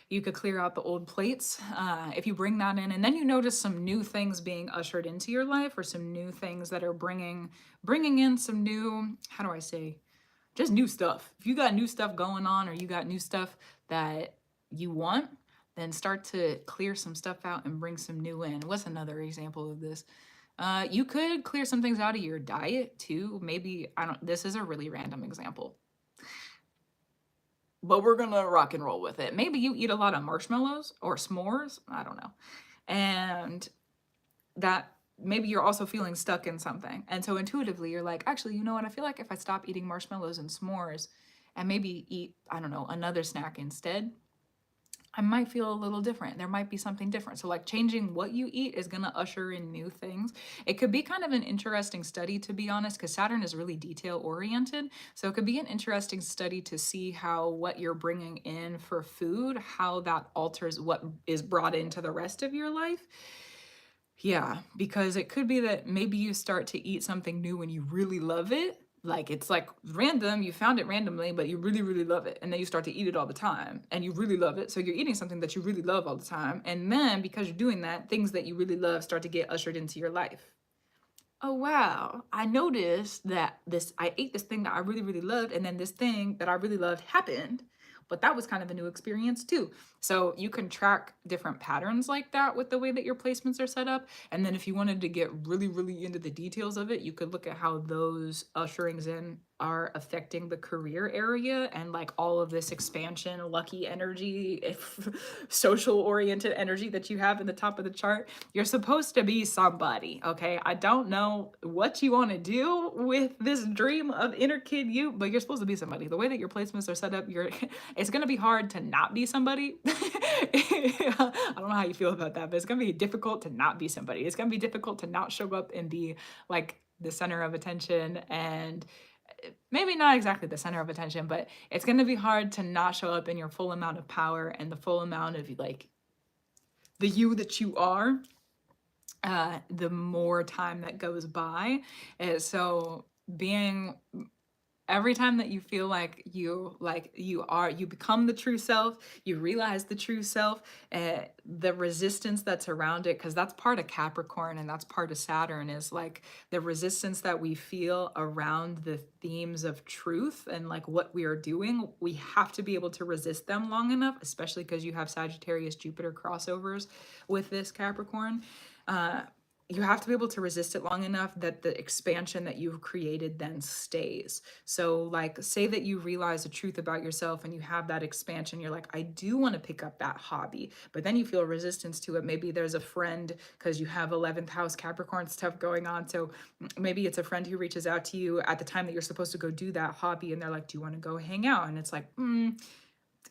you could clear out the old plates. If you bring that in, and then you notice some new things being ushered into your life, or some new things that are bringing in some new, how do I say, just new stuff. If you got new stuff going on, or you got new stuff that you want, then start to clear some stuff out and bring some new in. What's another example of this? You could clear some things out of your diet too. Maybe, I don't, this is a really random example, but we're gonna rock and roll with it. Maybe you eat a lot of marshmallows or s'mores, I don't know. And that maybe you're also feeling stuck in something. And so intuitively you're like, actually, you know what? I feel like if I stop eating marshmallows and s'mores and maybe eat, I don't know, another snack instead, I might feel a little different. There might be something different. So like changing what you eat is going to usher in new things. It could be kind of an interesting study, to be honest, because Saturn is really detail oriented. So it could be an interesting study to see how what you're bringing in for food, how that alters what is brought into the rest of your life. Yeah, because it could be that maybe you start to eat something new and you really love it. Like it's like random, you found it randomly, but you really, really love it. And then you start to eat it all the time and you really love it. So you're eating something that you really love all the time. And then because you're doing that, things that you really love start to get ushered into your life. Oh wow, I noticed that I ate this thing that I really, really loved, and then this thing that I really loved happened. But that was kind of a new experience too. So you can track different patterns like that with the way that your placements are set up. And then if you wanted to get really, really into the details of it, you could look at how those usherings in are affecting the career area, and like all of this expansion, lucky energy, social oriented energy that you have in the top of the chart. You're supposed to be somebody, okay? I don't know what you want to do with this dream of inner kid you, but you're supposed to be somebody. The way that your placements are set up, it's going to be hard to not be somebody. I don't know how you feel about that, but it's going to be difficult to not be somebody. It's going to be difficult to not show up and be like the center of attention, and maybe not exactly the center of attention, but it's going to be hard to not show up in your full amount of power and the full amount of like the you that you are, the more time that goes by. And so being, every time that you feel like you become the true self, you realize the true self, the resistance that's around it, because that's part of Capricorn and that's part of Saturn, is like the resistance that we feel around the themes of truth and like what we are doing. We have to be able to resist them long enough, especially because you have Sagittarius Jupiter crossovers with this Capricorn. You have to be able to resist it long enough that the expansion that you've created then stays. So like, say that you realize the truth about yourself and you have that expansion, you're like, I do want to pick up that hobby, but then you feel resistance to it. Maybe there's a friend, because you have 11th house Capricorn stuff going on. So maybe it's a friend who reaches out to you at the time that you're supposed to go do that hobby, and they're like, do you want to go hang out? And it's like,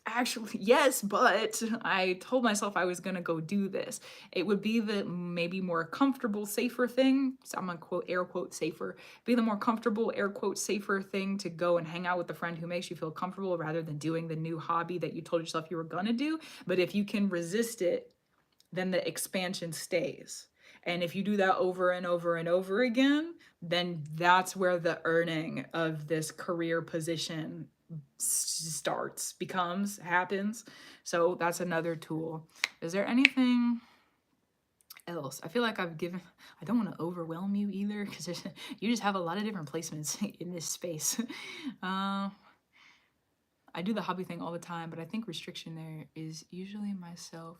actually, yes, but I told myself I was going to go do this. It would be the maybe more comfortable, safer thing. So I'm going to quote, air quote, safer. Be the more comfortable, air quote, safer thing to go and hang out with the friend who makes you feel comfortable, rather than doing the new hobby that you told yourself you were going to do. But if you can resist it, then the expansion stays. And if you do that over and over and over again, then that's where the earning of this career position happens. So that's another tool. Is there anything else? I feel like I don't want to overwhelm you either, because you just have a lot of different placements in this space. I do the hobby thing all the time, but I think restriction there is usually myself.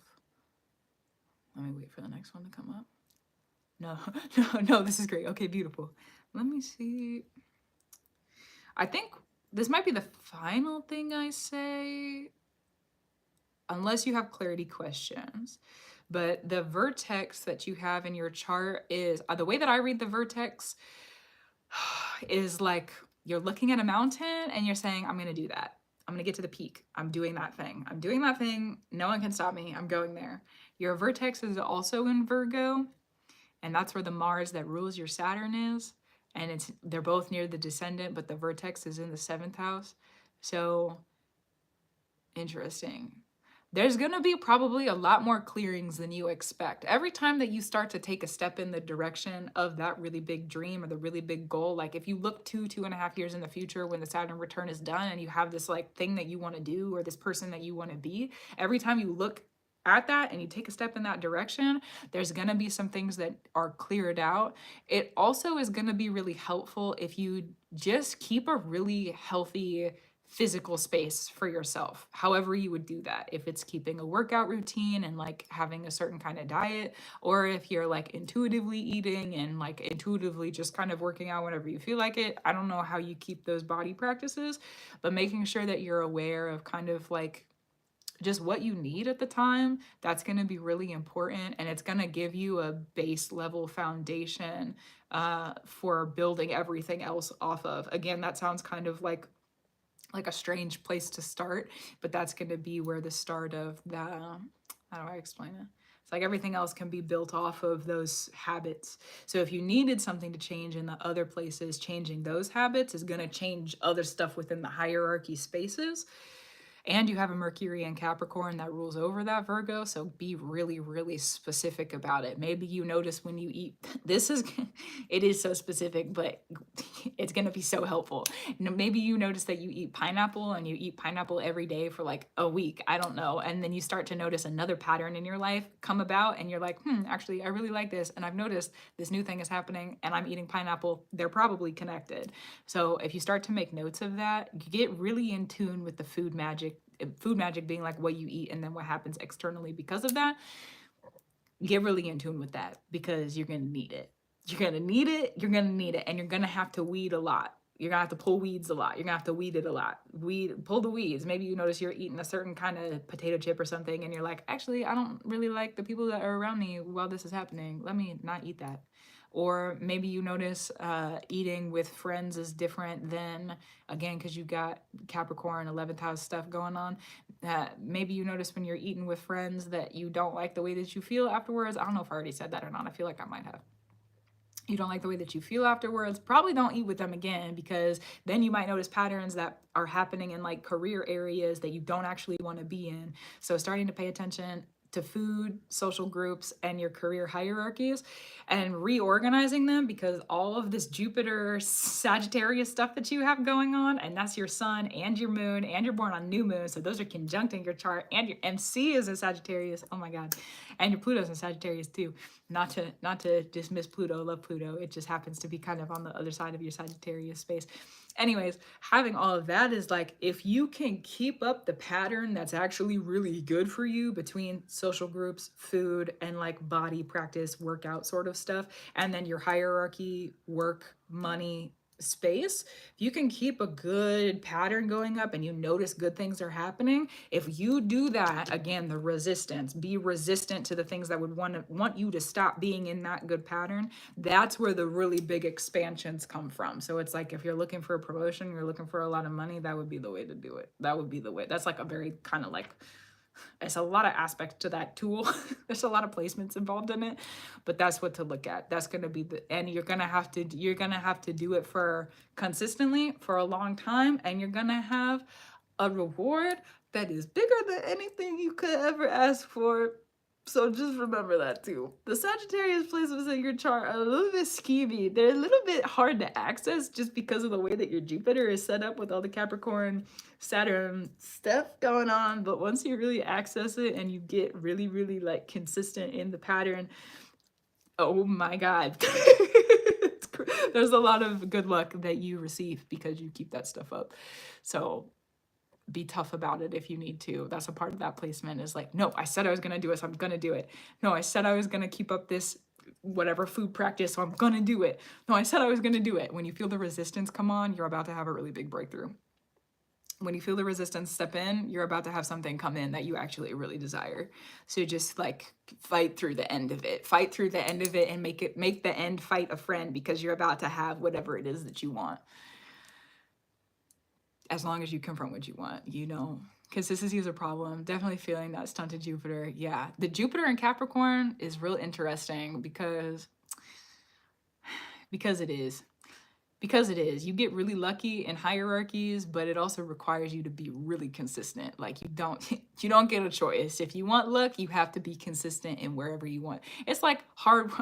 Let me wait for the next one to come up. No, no, this is great. Okay, beautiful. Let me see. I think this might be the final thing I say, unless you have clarity questions. But the vertex that you have in your chart is, the way that I read the vertex is like you're looking at a mountain and you're saying, I'm going to do that. I'm going to get to the peak. I'm doing that thing. I'm doing that thing. No one can stop me. I'm going there. Your vertex is also in Virgo, and that's where the Mars that rules your Saturn is. And they're both near the descendant, but the vertex is in the 7th house. So interesting. there's going to be probably a lot more clearings than you expect. Every time that you start to take a step in the direction of that really big dream or the really big goal, like if you look 2.5 years in the future when the Saturn return is done and you have this like thing that you want to do or this person that you want to be, every time you look at that and you take a step in that direction, there's going to be some things that are cleared out. It also is going to be really helpful if you just keep a really healthy physical space for yourself, however you would do that. If it's keeping a workout routine and like having a certain kind of diet, or if you're like intuitively eating and like intuitively just kind of working out whenever you feel like it. I don't know how you keep those body practices, but making sure that you're aware of kind of like just what you need at the time, that's going to be really important, and it's going to give you a base level foundation for building everything else off of. Again, that sounds kind of like a strange place to start, but that's going to be where the start of the, how do I explain it? It's like everything else can be built off of those habits. So if you needed something to change in the other places, changing those habits is going to change other stuff within the hierarchy spaces. And you have a Mercury and Capricorn that rules over that, Virgo. So be really, really specific about it. Maybe you notice when you eat, this is, it is so specific, but it's going to be so helpful. Maybe you notice that you eat pineapple and you eat pineapple every day for like a week. I don't know. And then you start to notice another pattern in your life come about and you're like, actually, I really like this. And I've noticed this new thing is happening and I'm eating pineapple. They're probably connected. So if you start to make notes of that, you get really in tune with the food magic being like what you eat and then what happens externally because of that. Get really in tune with that because you're going to need it. You're going to need it. You're going to need it. And you're going to have to weed a lot. You're going to have to pull weeds a lot. You're going to have to weed it a lot. Pull the weeds. Maybe you notice you're eating a certain kind of potato chip or something and you're like, actually, I don't really like the people that are around me while this is happening. Let me not eat that. Or maybe you notice eating with friends is different than, again, because you got Capricorn, 11th house stuff going on. Maybe you notice when you're eating with friends that you don't like the way that you feel afterwards. I don't know if I already said that or not. I feel like I might have. You don't like the way that you feel afterwards, probably don't eat with them again, because then you might notice patterns that are happening in like career areas that you don't actually want to be in. So starting to pay attention to food, social groups, and your career hierarchies and reorganizing them, because all of this Jupiter Sagittarius stuff that you have going on, and that's your sun and your moon, and you're born on new moon, so those are conjunct in your chart, and your MC is in Sagittarius, oh my god, and your Pluto's in Sagittarius too. Not to dismiss Pluto, love Pluto, it just happens to be kind of on the other side of your Sagittarius space. Anyways, having all of that is like, if you can keep up the pattern that's actually really good for you between social groups, food, and like body practice, workout sort of stuff, and then your hierarchy, work, money, space, if you can keep a good pattern going up and you notice good things are happening, if you do that, again, the resistance, be resistant to the things that would want you to stop being in that good pattern, that's where the really big expansions come from. So it's like, if you're looking for a promotion, you're looking for a lot of money, that would be the way to do it. That would be the way. That's like a very kind of like, it's a lot of aspects to that tool. There's a lot of placements involved in it, but that's what to look at. That's going to be and you're going to have to do it for consistently for a long time. And you're going to have a reward that is bigger than anything you could ever ask for. So just remember that too. The Sagittarius placements in your chart are a little bit skeevy. They're a little bit hard to access just because of the way that your Jupiter is set up with all the Capricorn, Saturn stuff going on. But once you really access it and you get really, really like consistent in the pattern, oh my God. There's a lot of good luck that you receive because you keep that stuff up. So be tough about it if you need to. That's a part of that placement, is like, no, I said I was going to do it, so I'm going to do it. No, I said I was going to keep up this whatever food practice, so I'm going to do it. No, I said I was going to do it. When you feel the resistance come on, you're about to have a really big breakthrough. When you feel the resistance step in, you're about to have something come in that you actually really desire. So just like fight through the end of it. Fight through the end of it and make the end fight a friend, because you're about to have whatever it is that you want. As long as you confront what you want, you know, consistency is a problem. Definitely feeling that stunted Jupiter. Yeah, the Jupiter in Capricorn is real interesting because it is. because it is. You get really lucky in hierarchies, but it also requires you to be really consistent. Like you don't you don't get a choice. If you want luck, you have to be consistent in wherever you want. It's like hard.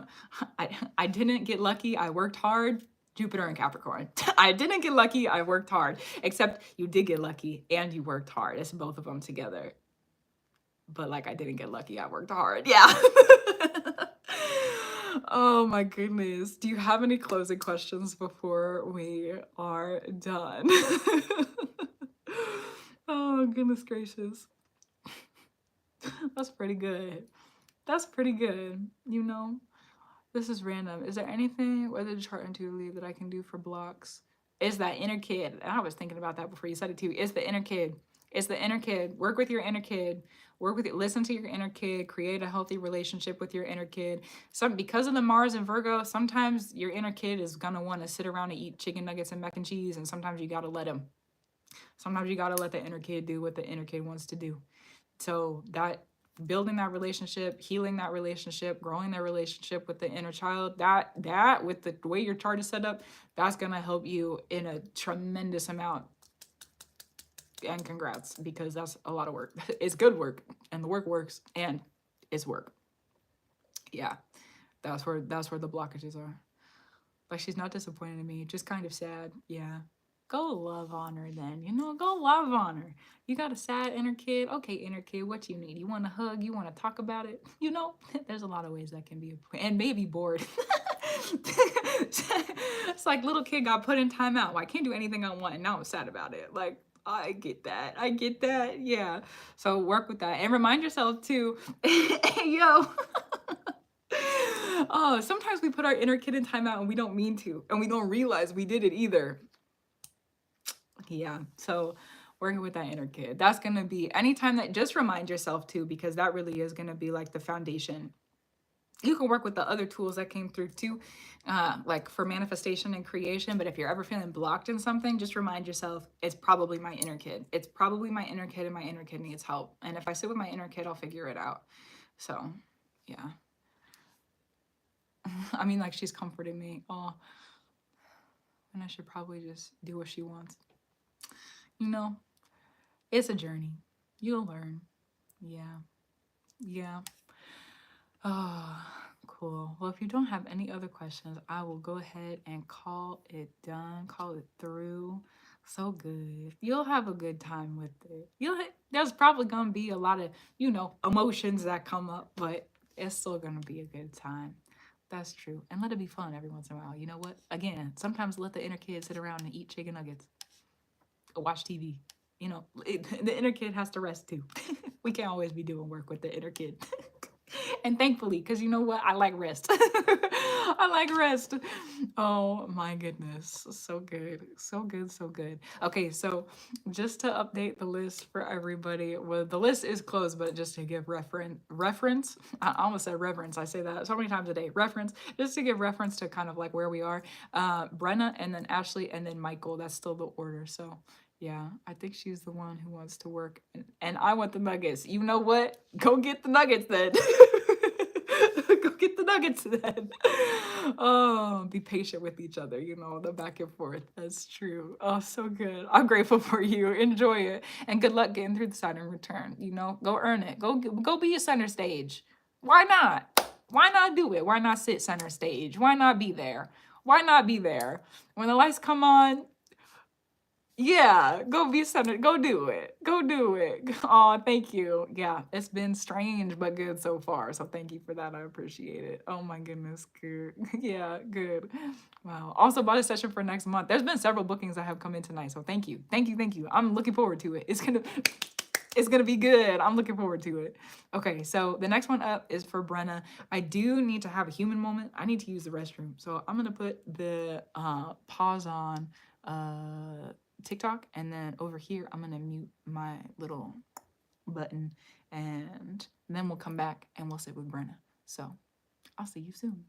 I didn't get lucky. I worked hard. Jupiter and Capricorn. I didn't get lucky. I worked hard. Except you did get lucky and you worked hard. It's both of them together. But like I didn't get lucky. I worked hard. Yeah. Oh my goodness. Do you have any closing questions before we are done? Oh, goodness gracious. That's pretty good. That's pretty good. You know, this is random. Is there anything whether the chart intuitively that I can do for blocks? Is that inner kid? And I was thinking about that before you said it too. It's the inner kid. It's the inner kid. Work with your inner kid. Work with it. Listen to your inner kid. Create a healthy relationship with your inner kid. Because of the Mars and Virgo, sometimes your inner kid is gonna want to sit around and eat chicken nuggets and mac and cheese, and sometimes you gotta let him. Sometimes you gotta let the inner kid do what the inner kid wants to do. So that building that relationship, healing that relationship, growing that relationship with the inner child, that with the way your chart is set up, that's gonna help you in a tremendous amount. And congrats, because that's a lot of work. It's good work, and the work works, and it's work. Yeah, that's where the blockages are. Like, she's not disappointed in me, just kind of sad. Yeah. Go love on her then, go love on her. You got a sad inner kid. Okay, inner kid, what you need? You want a hug? You want to talk about it? There's a lot of ways that can be, and maybe bored. It's like little kid got put in timeout. Well, I can't do anything I want, and now I'm sad about it. Like, I get that. I get that. Yeah. So work with that and remind yourself too, yo. Oh, sometimes we put our inner kid in timeout and we don't mean to, and we don't realize we did it either. Yeah. So working with that inner kid, that's going to be anytime that, just remind yourself too, because that really is going to be like the foundation. You can work with the other tools that came through too, like for manifestation and creation. But if you're ever feeling blocked in something, just remind yourself, it's probably my inner kid. It's probably my inner kid, and my inner kid needs help. And if I sit with my inner kid, I'll figure it out. So, yeah. I mean, like, she's comforting me. Oh, and I should probably just do what she wants. It's a journey. You'll learn. Yeah. Yeah. Oh, cool. Well, if you don't have any other questions, I will go ahead and call it done, call it through. So good. You'll have a good time with it. There's probably gonna be a lot of, emotions that come up, but it's still gonna be a good time. That's true. And let it be fun every once in a while. You know what? Again, sometimes let the inner kid sit around and eat chicken nuggets or watch TV. The inner kid has to rest too. We can't always be doing work with the inner kid. And thankfully, because you know what? I like rest. I like rest. Oh my goodness. So good. So good. So good. Okay, so just to update the list for everybody, well, the list is closed, but just to give reference, I almost said reverence. I say that so many times a day. Reference, just to give reference to kind of like where we are. Brenna, and then Ashley, and then Michael. That's still the order. So yeah, I think she's the one who wants to work, and I want the nuggets. You know what? Go get the nuggets then. Go get the nuggets then. Oh, be patient with each other, the back and forth. That's true. Oh, so good. I'm grateful for you. Enjoy it. And good luck getting through the Saturn return. Go earn it. Go be a center stage. Why not? Why not do it? Why not sit center stage? Why not be there? Why not be there? When the lights come on, yeah, go be center. Go do it. Go do it. Oh, thank you. Yeah, it's been strange but good so far. So thank you for that. I appreciate it. Oh my goodness. Good. Yeah, good. Wow. Also bought a session for next month. There's been several bookings that have come in tonight. So thank you. Thank you. Thank you. I'm looking forward to it. It's gonna be good. I'm looking forward to it. Okay, so the next one up is for Brenna. I do need to have a human moment. I need to use the restroom. So I'm gonna put the pause on TikTok, and then over here I'm gonna mute my little button, and then we'll come back and we'll sit with Brenna. So I'll see you soon.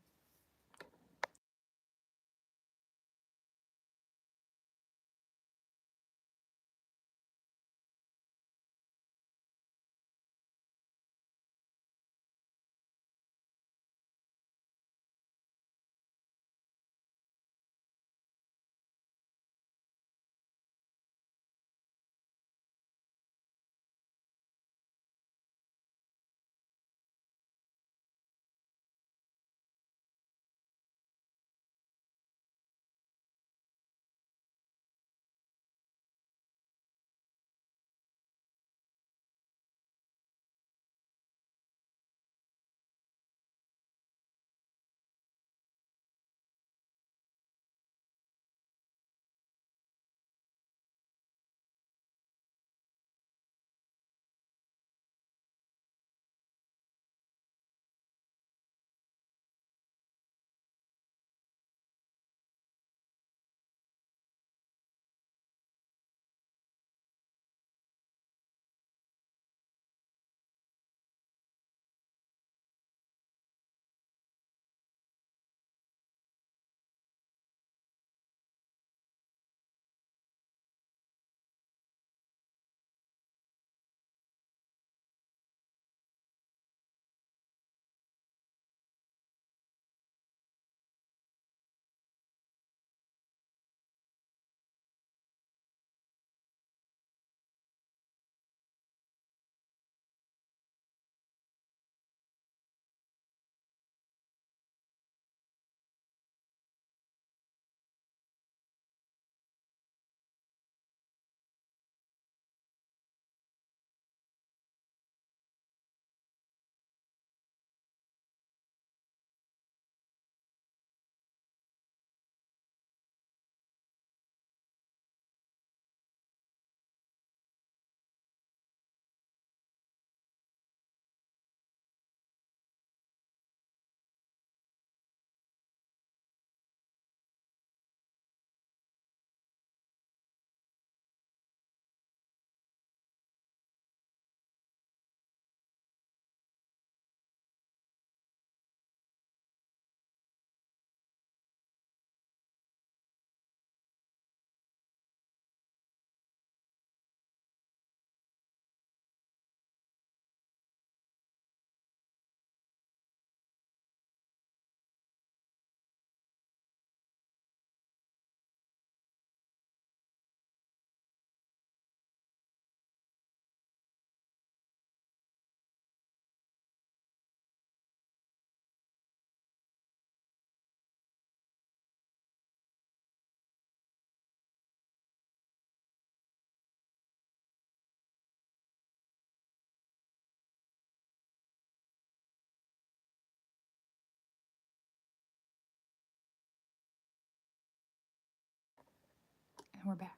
we're back.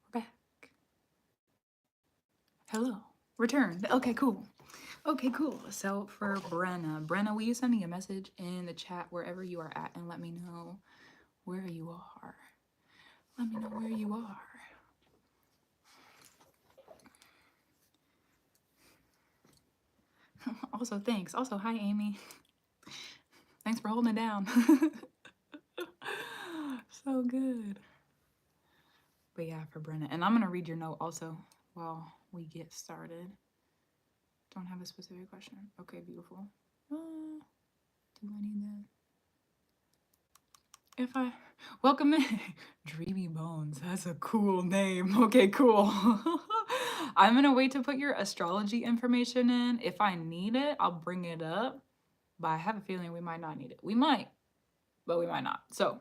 We're back. Hello. Return. Okay, cool. Okay, cool. So for Brenna, will you send me a message in the chat wherever you are at and let me know where you are? Let me know where you are. Also, thanks. Also, hi, Amy. Thanks for holding it down. So good. But yeah, for Brenna. And I'm going to read your note also while we get started. Don't have a specific question. Okay, beautiful. Do I need that? If I welcome in Dreamy Bones, that's a cool name. Okay, cool. I'm gonna wait to put your astrology information in. If I need it, I'll bring it up. But I have a feeling we might not need it. We might, but we might not. So,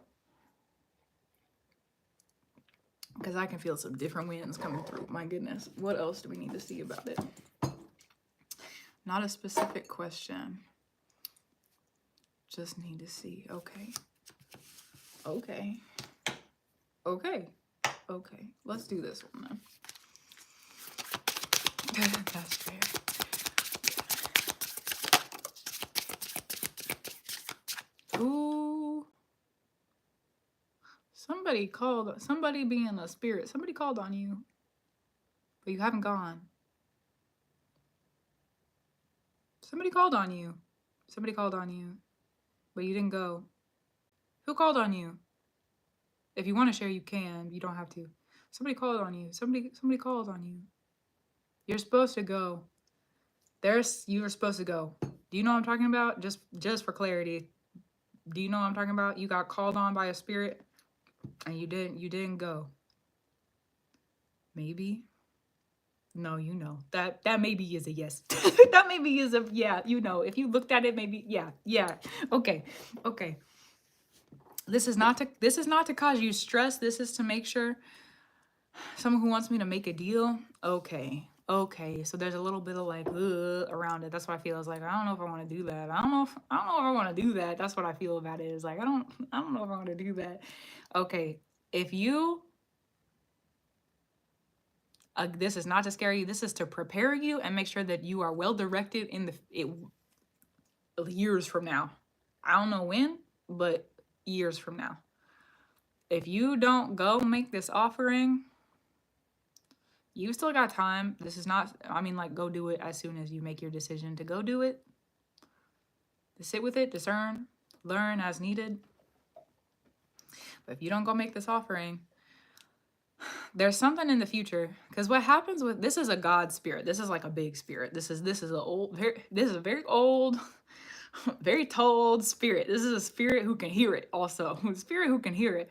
because I can feel some different winds coming through. My goodness, what else do we need to see about it? Not a specific question. Just need to see. Okay. Okay. Okay. Okay. Let's do this one then. That's fair. Ooh. Somebody being a spirit. Somebody called on you, but you haven't gone. Somebody called on you. Somebody called on you, but you didn't go. Who called on you? If you want to share, you can. You don't have to. Somebody called on you. Somebody called on you. You're supposed to go. You were supposed to go. Do you know what I'm talking about? Just for clarity. Do you know what I'm talking about? You got called on by a spirit and you didn't go. Maybe. No, you know. That maybe is a yes. That maybe is a yeah, you know. If you looked at it, maybe yeah. Okay. This is not to cause you stress. This is to make sure someone who wants me to make a deal. Okay. So there's a little bit of like around it. That's what I feel. Is like, I don't know if I want to do that. I don't know if I want to do that. That's what I feel about it. Is like, I don't know if I want to do that. Okay. If you this is not to scare you. This is to prepare you and make sure that you are well directed in years from now. I don't know when, but years from now. If you don't go make this offering, you still got time. This is not, I mean, like, go do it as soon as you make your decision to go do it. To sit with it, discern, learn as needed. But if you don't go make this offering, there's something in the future. Because what happens with, this is a God spirit. This is like a big spirit. This is a very old, very told spirit. This is a spirit who can hear it also. A spirit who can hear it.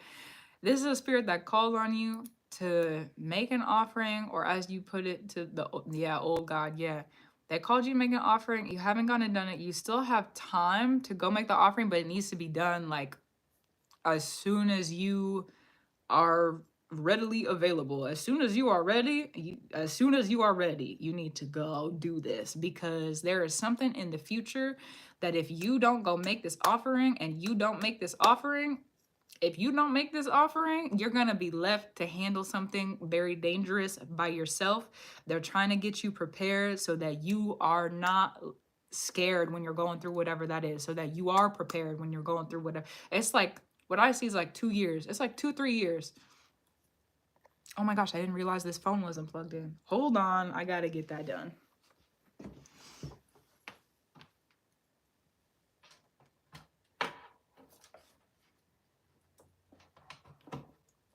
This is a spirit that calls on you to make an offering, or as you put it, to the old God. Yeah, they called you to make an offering. You haven't gone and done it. You still have time to go make the offering, but it needs to be done like as soon as you are readily available. As soon as you are ready, you need to go do this, because there is something in the future that if you don't go make this offering and you don't make this offering, if you don't make this offering, you're going to be left to handle something very dangerous by yourself. They're trying to get you prepared so that you are not scared when you're going through whatever that is, so that you are prepared when you're going through whatever. It's like, what I see is like 2 years. It's like 2-3 years. Oh my gosh, I didn't realize this phone wasn't plugged in. Hold on, I got to get that done.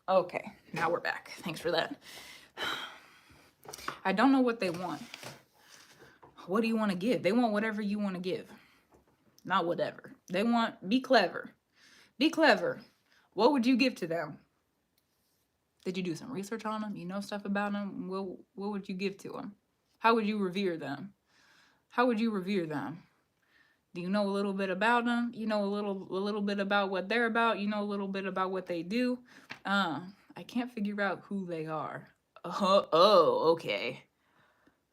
Okay, now we're back. Thanks for that. I don't know what they want. What do you want to give? They want whatever you want to give. Not whatever. They want, be clever. Be clever. What would you give to them? Did you do some research on them? You know stuff about them? What would you give to them? How would you revere them? How would you revere them? Do you know a little bit about them? You know a little bit about what they're about? You know a little bit about what they do? I can't figure out who they are. Oh, okay.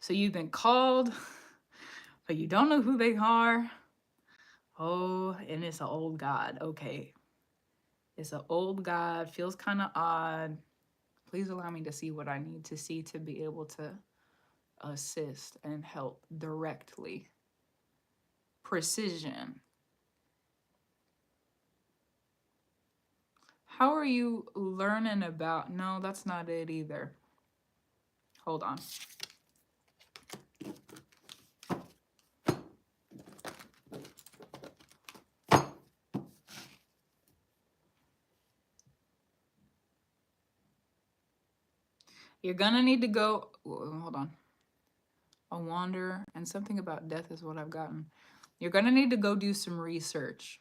So you've been called, but you don't know who they are. Oh, and it's an old God. Okay. It's an old God. Feels kind of odd. Please allow me to see what I need to see to be able to assist and help directly. Precision. How are you learning about? No, that's not it either. Hold on. You're gonna need to go. Hold on. A wander and something about death is what I've gotten. You're gonna need to go do some research.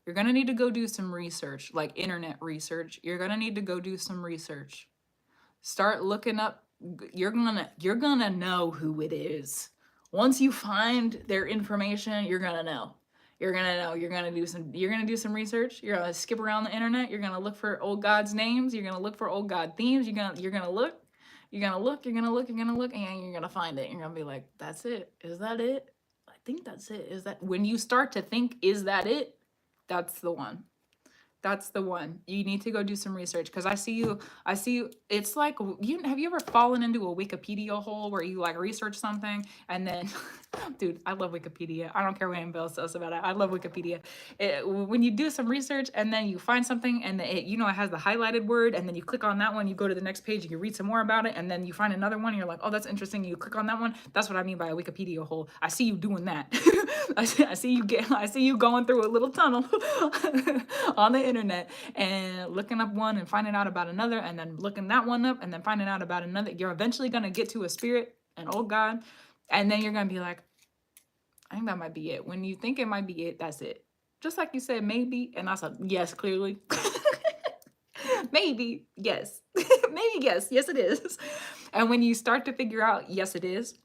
You're gonna need to go do some research, like internet research. You're gonna need to go do some research. Start looking up. You're gonna know who it is. Once you find their information, you're gonna know. You're gonna know. You're gonna do some research. You're gonna skip around the internet. You're gonna look for old gods' names. You're gonna look for old god themes. You're gonna look. You're gonna look. You're gonna look. You're gonna look, and you're gonna find it. You're gonna be like, "That's it. Is that it? I think that's it. Is that?" When you start to think, "Is that it?" That's the one. That's the one. You need to go do some research because I see you. It's like you have you ever fallen into a Wikipedia hole where you like research something and then dude, I love Wikipedia. I don't care what anybody else says about it. I love Wikipedia. When you do some research and then you find something and it has the highlighted word and then you click on that one, you go to the next page, you can read some more about it, and then you find another one and you're like, "Oh, that's interesting." And you click on that one. That's what I mean by a Wikipedia hole. I see you doing that. I see you going through a little tunnel on the internet and looking up one and finding out about another and then looking that one up and then finding out about another. You're eventually going to get to a spirit, an old god, and then you're going to be like, "I think that might be it." When you think it might be it, that's it. Just like you said, maybe, and I said, yes, clearly. Maybe, yes. Maybe, yes. Yes, it is. And when you start to figure out, yes, it is,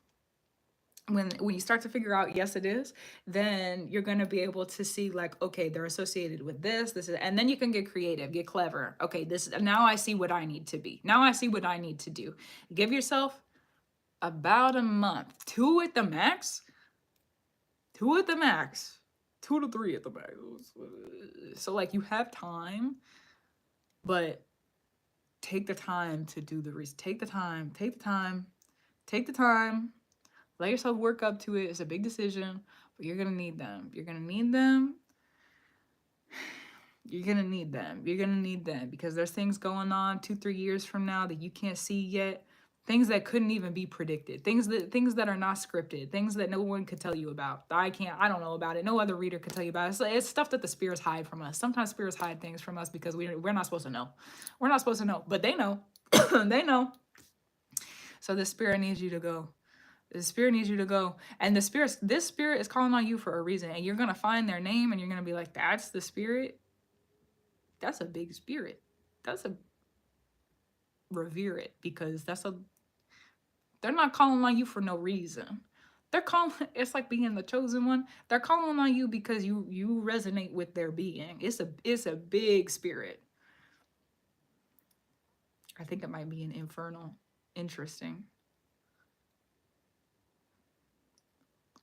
when you start to figure out, yes, it is, then you're going to be able to see like, okay, they're associated with this is, and then you can get creative, get clever. Okay, this, now I see what I need to be. Now I see what I need to do. Give yourself about a month, 2 at the max, 2 at the max, 2 to 3 at the max. So like you have time, but take the time to do the research. Take the time, take the time, take the time. Let yourself work up to it. It's a big decision, but you're gonna need them. You're gonna need them. You're gonna need them. You're gonna need them because there's things going on 2-3 years from now that you can't see yet. Things that couldn't even be predicted. Things that are not scripted. Things that no one could tell you about. I don't know about it. No other reader could tell you about it. It's stuff that the spirits hide from us. Sometimes spirits hide things from us because we're not supposed to know. We're not supposed to know, but they know. They know. So the spirit needs you to go. The spirit needs you to go. And this spirit is calling on you for a reason. And you're going to find their name and you're going to be like, "That's the spirit. That's a big spirit. That's a revere it," because they're not calling on you for no reason. They're calling, it's like being the chosen one. They're calling on you because you resonate with their being. It's a big spirit. I think it might be an infernal. Interesting.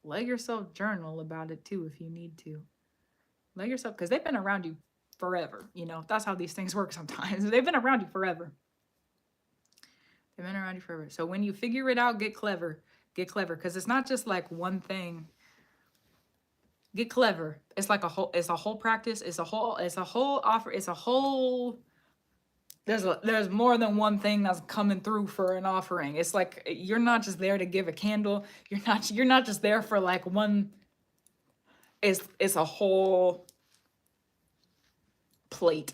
Let yourself journal about it too if you need to. Let yourself, because they've been around you forever. That's how these things work sometimes. They've been around you forever. They've been around you forever. So when you figure it out, get clever. Get clever, because it's not just like one thing. Get clever. It's like it's a whole practice. It's a whole offer. It's a whole, there's more than one thing that's coming through for an offering. It's like you're not just there to give a candle. You're not just there for like one. It's a whole plate.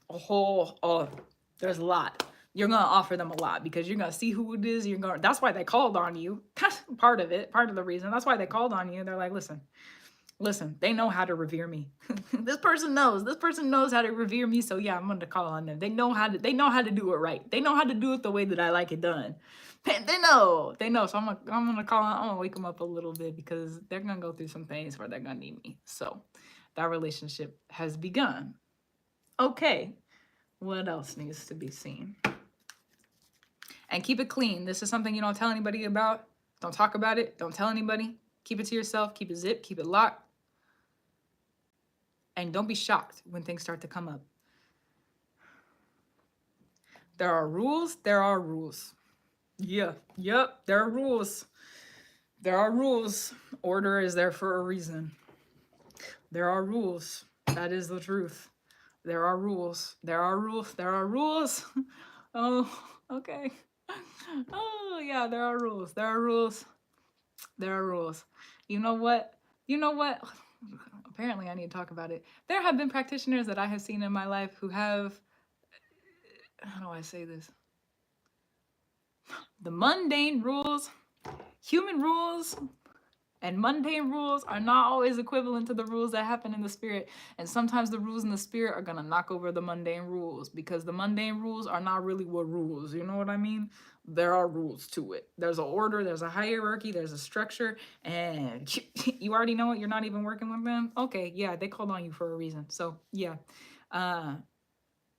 There's a lot. You're gonna offer them a lot because you're gonna see who it is. That's why they called on you. Part of the reason. That's why they called on you. They're like, listen, they know how to revere me. This person knows how to revere me. So yeah, I'm gonna call on them. They know how to do it right. They know how to do it the way that I like it done. They know. So I'm gonna wake them up a little bit because they're gonna go through some things where they're gonna need me. So that relationship has begun. Okay, what else needs to be seen? And keep it clean. This is something you don't tell anybody about. Don't talk about it. Don't tell anybody. Keep it to yourself. Keep it zipped. Keep it locked. And don't be shocked when things start to come up. There are rules. There are rules. Yeah. Yep. There are rules. There are rules. Order is there for a reason. There are rules. That is the truth. There are rules. There are rules. There are rules. Oh, okay. Oh, yeah, there are rules. There are rules. There are rules. You know what? You know what? Apparently, I need to talk about it. There have been practitioners that I have seen in my life who have, how do I say this? The mundane rules, human rules, and mundane rules are not always equivalent to the rules that happen in the spirit. And sometimes the rules in the spirit are going to knock over the mundane rules because the mundane rules are not really what rules. You know what I mean? There are rules to it. There's an order, there's a hierarchy, there's a structure, and you already know it. You're not even working with them. Okay, yeah, they called on you for a reason. So, yeah.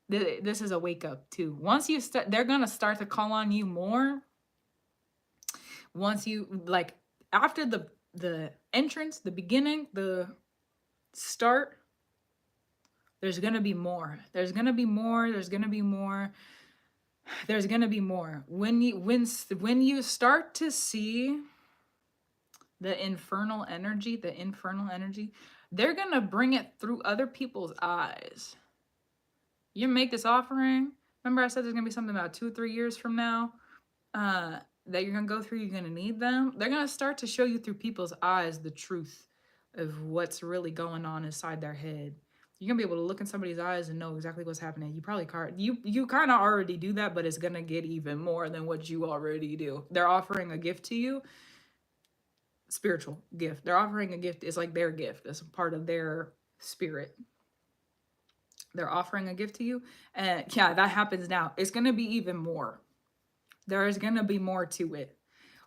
This is a wake up too. Once you start, they're going to start to call on you more. Once you like after the entrance, the beginning, the start, there's gonna be more. There's gonna be more. There's gonna be more. There's gonna be more. When you start to see the infernal energy, they're gonna bring it through other people's eyes. You make this offering. Remember, I said there's gonna be something about 2-3 years from now. That you're gonna go through, you're gonna need them. They're gonna start to show you through people's eyes the truth of what's really going on inside their head. You're gonna be able to look in somebody's eyes and know exactly what's happening. You probably you kind of already do that, but it's gonna get even more than what you already do. They're offering a gift to you, spiritual gift. They're offering a gift. It's like their gift. It's a part of their spirit. They're offering a gift to you, and yeah, that happens now. It's gonna be even more. There is going to be more to it.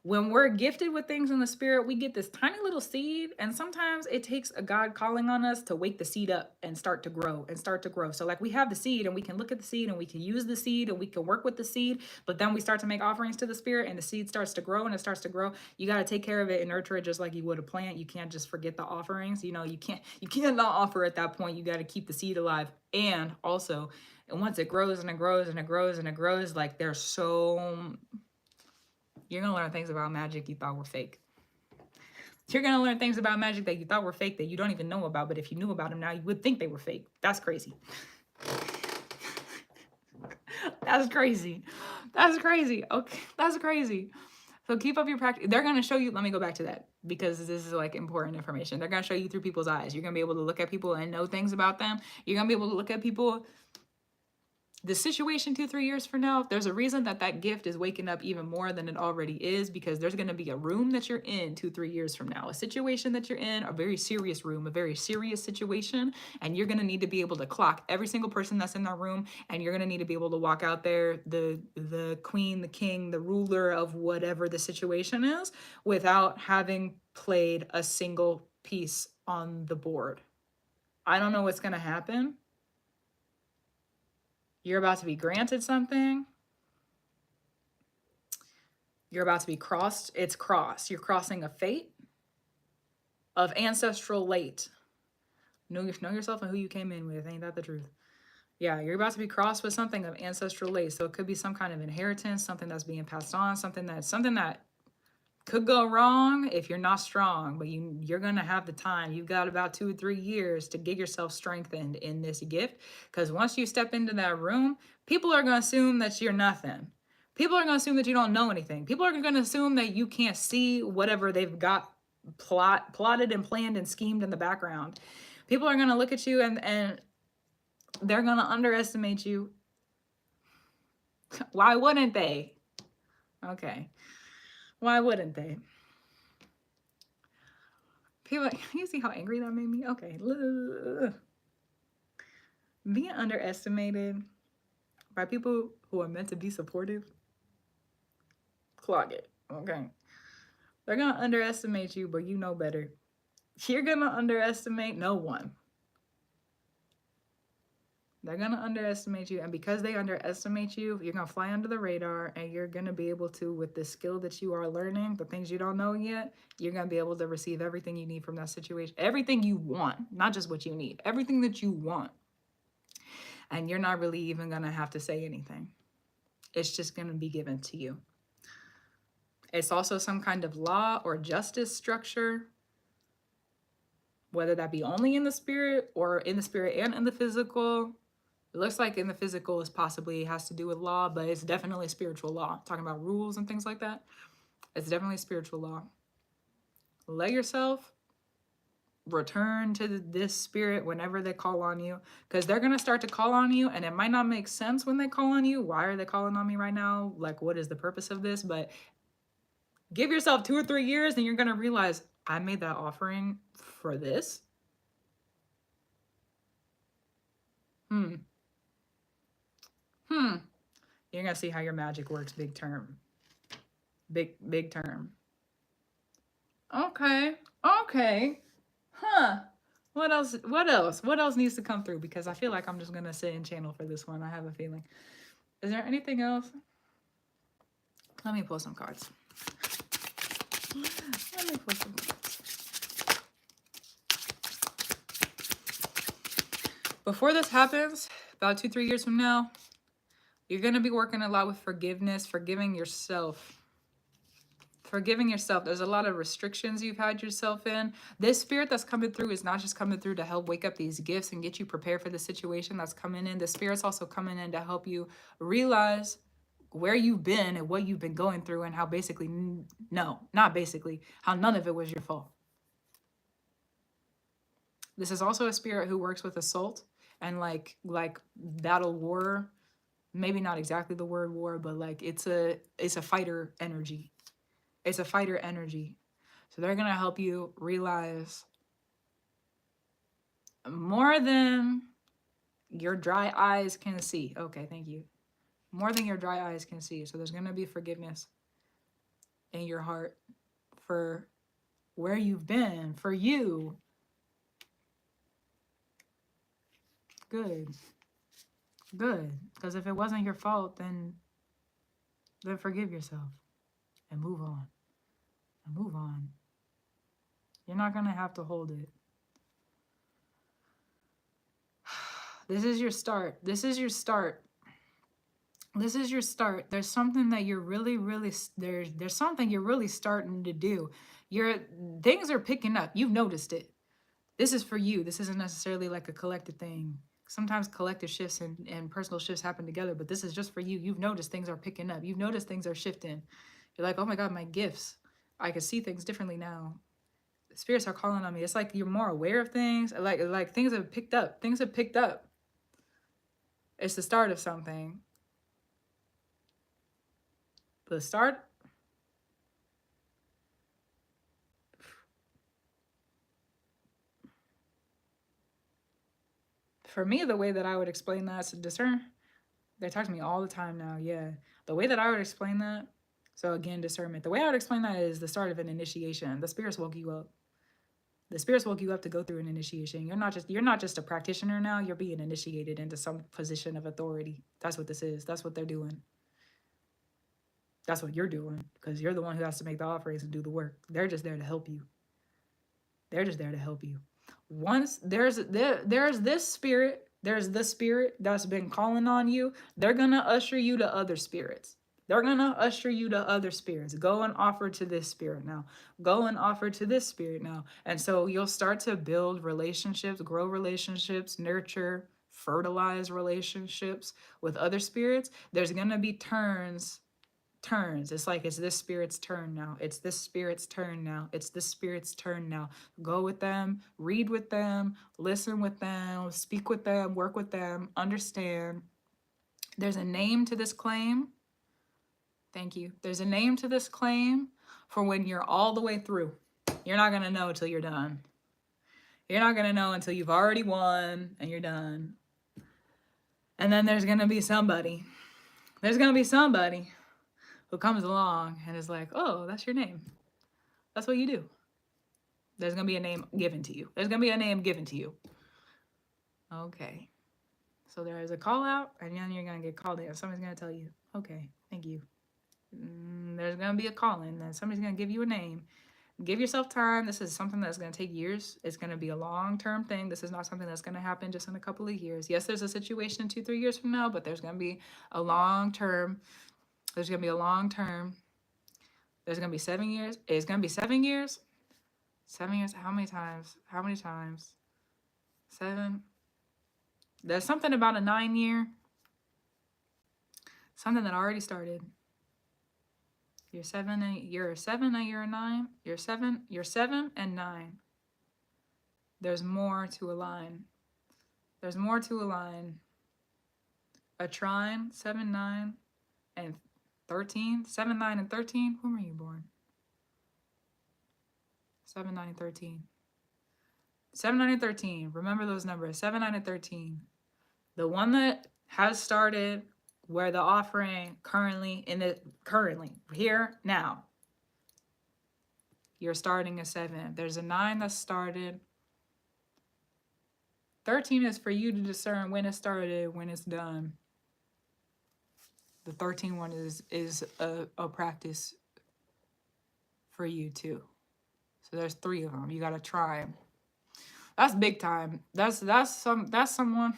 When we're gifted with things in the spirit, we get this tiny little seed, and sometimes it takes a God calling on us to wake the seed up and start to grow and start to grow. So like we have the seed and we can look at the seed and we can use the seed and we can work with the seed, but then we start to make offerings to the spirit and the seed starts to grow and it starts to grow. You got to take care of it and nurture it just like you would a plant. You can't just forget the offerings. You know, you can't not offer at that point. You got to keep the seed alive. And also, and once it grows and it grows and it grows and it grows, like there's so, you're going to learn things about magic you thought were fake. You're going to learn things about magic that you thought were fake that you don't even know about, but if you knew about them now, you would think they were fake. That's crazy. That's crazy. That's crazy. Okay, that's crazy. So keep up your practice. They're going to show you, let me go back to that because this is like important information. They're going to show you through people's eyes. You're going to be able to look at people and know things about them. You're going to be able to look at people. The situation 2-3 years from now, there's a reason that gift is waking up even more than it already is, because there's going to be a room that you're in 2-3 years from now, a situation that you're in, a very serious room, a very serious situation, and you're going to need to be able to clock every single person that's in that room, and you're going to need to be able to walk out there, the queen, the king, the ruler of whatever the situation is, without having played a single piece on the board. I don't know what's going to happen. You're about to be granted something. You're about to be crossed. It's crossed. You're crossing a fate of ancestral late. Know yourself and who you came in with. Ain't that the truth? Yeah, you're about to be crossed with something of ancestral late. So it could be some kind of inheritance, something that's being passed on, something that could go wrong if you're not strong, but you're going to have the time. You've got about 2 or 3 years to get yourself strengthened in this gift, because once you step into that room, people are going to assume that you're nothing. People are going to assume that you don't know anything. People are going to assume that you can't see whatever they've got plotted and planned and schemed in the background. People are going to look at you and they're going to underestimate you. Why wouldn't they? Okay. Why wouldn't they? People, you see how angry that made me? Okay. Being underestimated by people who are meant to be supportive, clog it. Okay. They're going to underestimate you, but you know better. You're going to underestimate no one. They're going to underestimate you. And because they underestimate you, you're going to fly under the radar, and you're going to be able to, with the skill that you are learning, the things you don't know yet, you're going to be able to receive everything you need from that situation. Everything you want, not just what you need. Everything that you want. And you're not really even going to have to say anything. It's just going to be given to you. It's also some kind of law or justice structure, whether that be only in the spirit or in the spirit and in the physical. It looks like in the physical is possibly has to do with law, but it's definitely spiritual law. Talking about rules and things like that. It's definitely spiritual law. Let yourself return to this spirit whenever they call on you, because they're going to start to call on you, and it might not make sense when they call on you. Why are they calling on me right now? Like, what is the purpose of this? But give yourself 2 or 3 years and you're going to realize, I made that offering for this. You're going to see how your magic works. Big term. Big term. Okay. What else needs to come through? Because I feel like I'm just going to sit and channel for this one. I have a feeling. Is there anything else? Let me pull some cards. Before this happens, about 2-3 years from now, you're going to be working a lot with forgiveness, forgiving yourself. There's a lot of restrictions you've had yourself in. This spirit that's coming through is not just coming through to help wake up these gifts and get you prepared for the situation that's coming in. The spirit's also coming in to help you realize where you've been and what you've been going through, and how basically, no, not basically, how none of it was your fault. This is also a spirit who works with assault and like battle war. Maybe not exactly the word war, but like it's a fighter energy. It's a fighter energy. So they're going to help you realize more than your dry eyes can see. Okay, thank you. More than your dry eyes can see. So there's going to be forgiveness in your heart for where you've been, for you. Good. Because if it wasn't your fault, then forgive yourself and move on. You're not going to have to hold it. This is your start. There's something that you're really there's something you're really starting to do. Things are picking up. You've noticed it. This is for you. This isn't necessarily like a collective thing. Sometimes collective shifts and personal shifts happen together, but this is just for you. You've noticed things are picking up. You've noticed things are shifting. You're like, oh my God, my gifts. I can see things differently now. Spirits are calling on me. It's like you're more aware of things. Like things have picked up. It's the start of something. The start. For me, the way that I would explain that is to discern. They talk to me all the time now. Yeah. The way that I would explain that. So again, discernment. The way I would explain that is the start of an initiation. The spirits woke you up. The spirits woke you up to go through an initiation. You're not just a practitioner now. You're being initiated into some position of authority. That's what this is. That's what they're doing. That's what you're doing, because you're the one who has to make the offerings and do the work. They're just there to help you. Once there's this spirit, there's the spirit that's been calling on you. They're gonna usher you to other spirits. Go and offer to this spirit now. And so you'll start to build relationships, grow relationships, nurture, fertilize relationships with other spirits. There's gonna be turns. It's like, it's this spirit's turn now. Go with them, read with them, listen with them, speak with them, work with them, understand. There's a name to this claim. Thank you. There's a name to this claim for when you're all the way through. You're not going to know until you're done. You're not going to know until you've already won and you're done. And then there's going to be somebody. Who comes along and is like, oh, that's your name. That's what you do. There's going to be a name given to you. Okay. So there is a call out, and then you're going to get called in. Somebody's going to tell you, okay, thank you. There's going to be a call in, and somebody's going to give you a name. Give yourself time. This is something that's going to take years. It's going to be a long-term thing. This is not something that's going to happen just in a couple of years. Yes, there's a situation 2, 3 years from now, but there's going to be a long-term. There's going to be a long-term. There's going to be 7 years. It's going to be 7 years. 7 years. How many times? How many times? 7. There's something about a 9 year. Something that already started. You're 7 and you're 7 and you're a 9. You're 7. You're 7 and 9. There's more to align. There's more to align. A trine, 7, 9, and 13. 7, 9, and 13. When were you born? 7, 9, and 13. 7, 9, and 13. Remember those numbers. 7, 9, and 13. The one that has started where the offering currently here now. You're starting a 7. There's a 9 that started. 13 is for you to discern when it started, when it's done. The 13 one is a practice for you too. So there's 3 of them. You gotta try. That's big time. That's someone.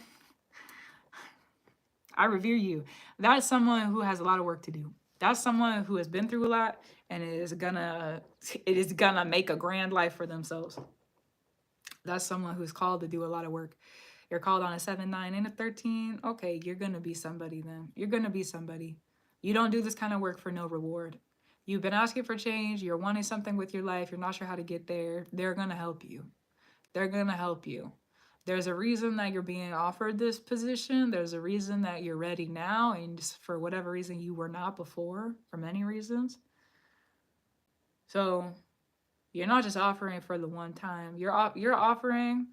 I revere you. That's someone who has a lot of work to do. That's someone who has been through a lot and it is gonna make a grand life for themselves. That's someone who's called to do a lot of work. You're called on a 7, 9, and a 13. Okay, you're gonna be somebody then. You're gonna be somebody. You don't do this kind of work for no reward. You've been asking for change. You're wanting something with your life. You're not sure how to get there. They're gonna help you. They're gonna help you. There's a reason that you're being offered this position. There's a reason that you're ready now, and just for whatever reason you were not before, for many reasons. So you're not just offering for the one time. You're offering.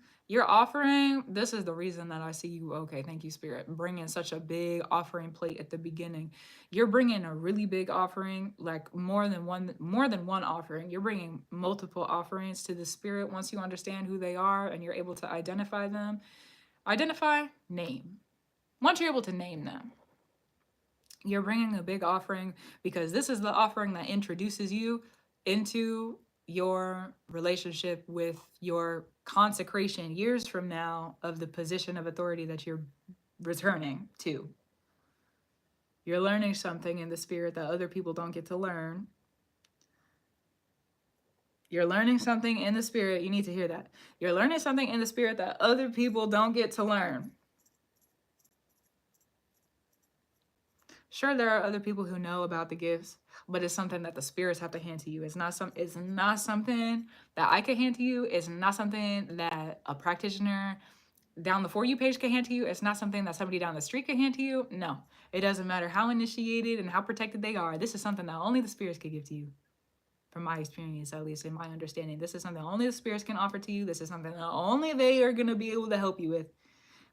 This is the reason that I see you. Okay, thank you, Spirit. Bringing such a big offering plate at the beginning. You're bringing a really big offering, like more than one offering. You're bringing multiple offerings to the Spirit once you understand who they are and you're able to identify them. Name. Once you're able to name them, you're bringing a big offering because this is the offering that introduces you into your relationship with your consecration years from now of the position of authority that you're returning to. You're learning something in the Spirit that other people don't get to learn. You're learning something in the Spirit. You need to hear that. You're learning something in the Spirit that other people don't get to learn. Sure, there are other people who know about the gifts, but it's something that the spirits have to hand to you. It's not something that I can hand to you. It's not something that a practitioner down the For You page can hand to you. It's not something that somebody down the street can hand to you. No, it doesn't matter how initiated and how protected they are. This is something that only the spirits can give to you. From my experience, at least in my understanding, this is something only the spirits can offer to you. This is something that only they are going to be able to help you with.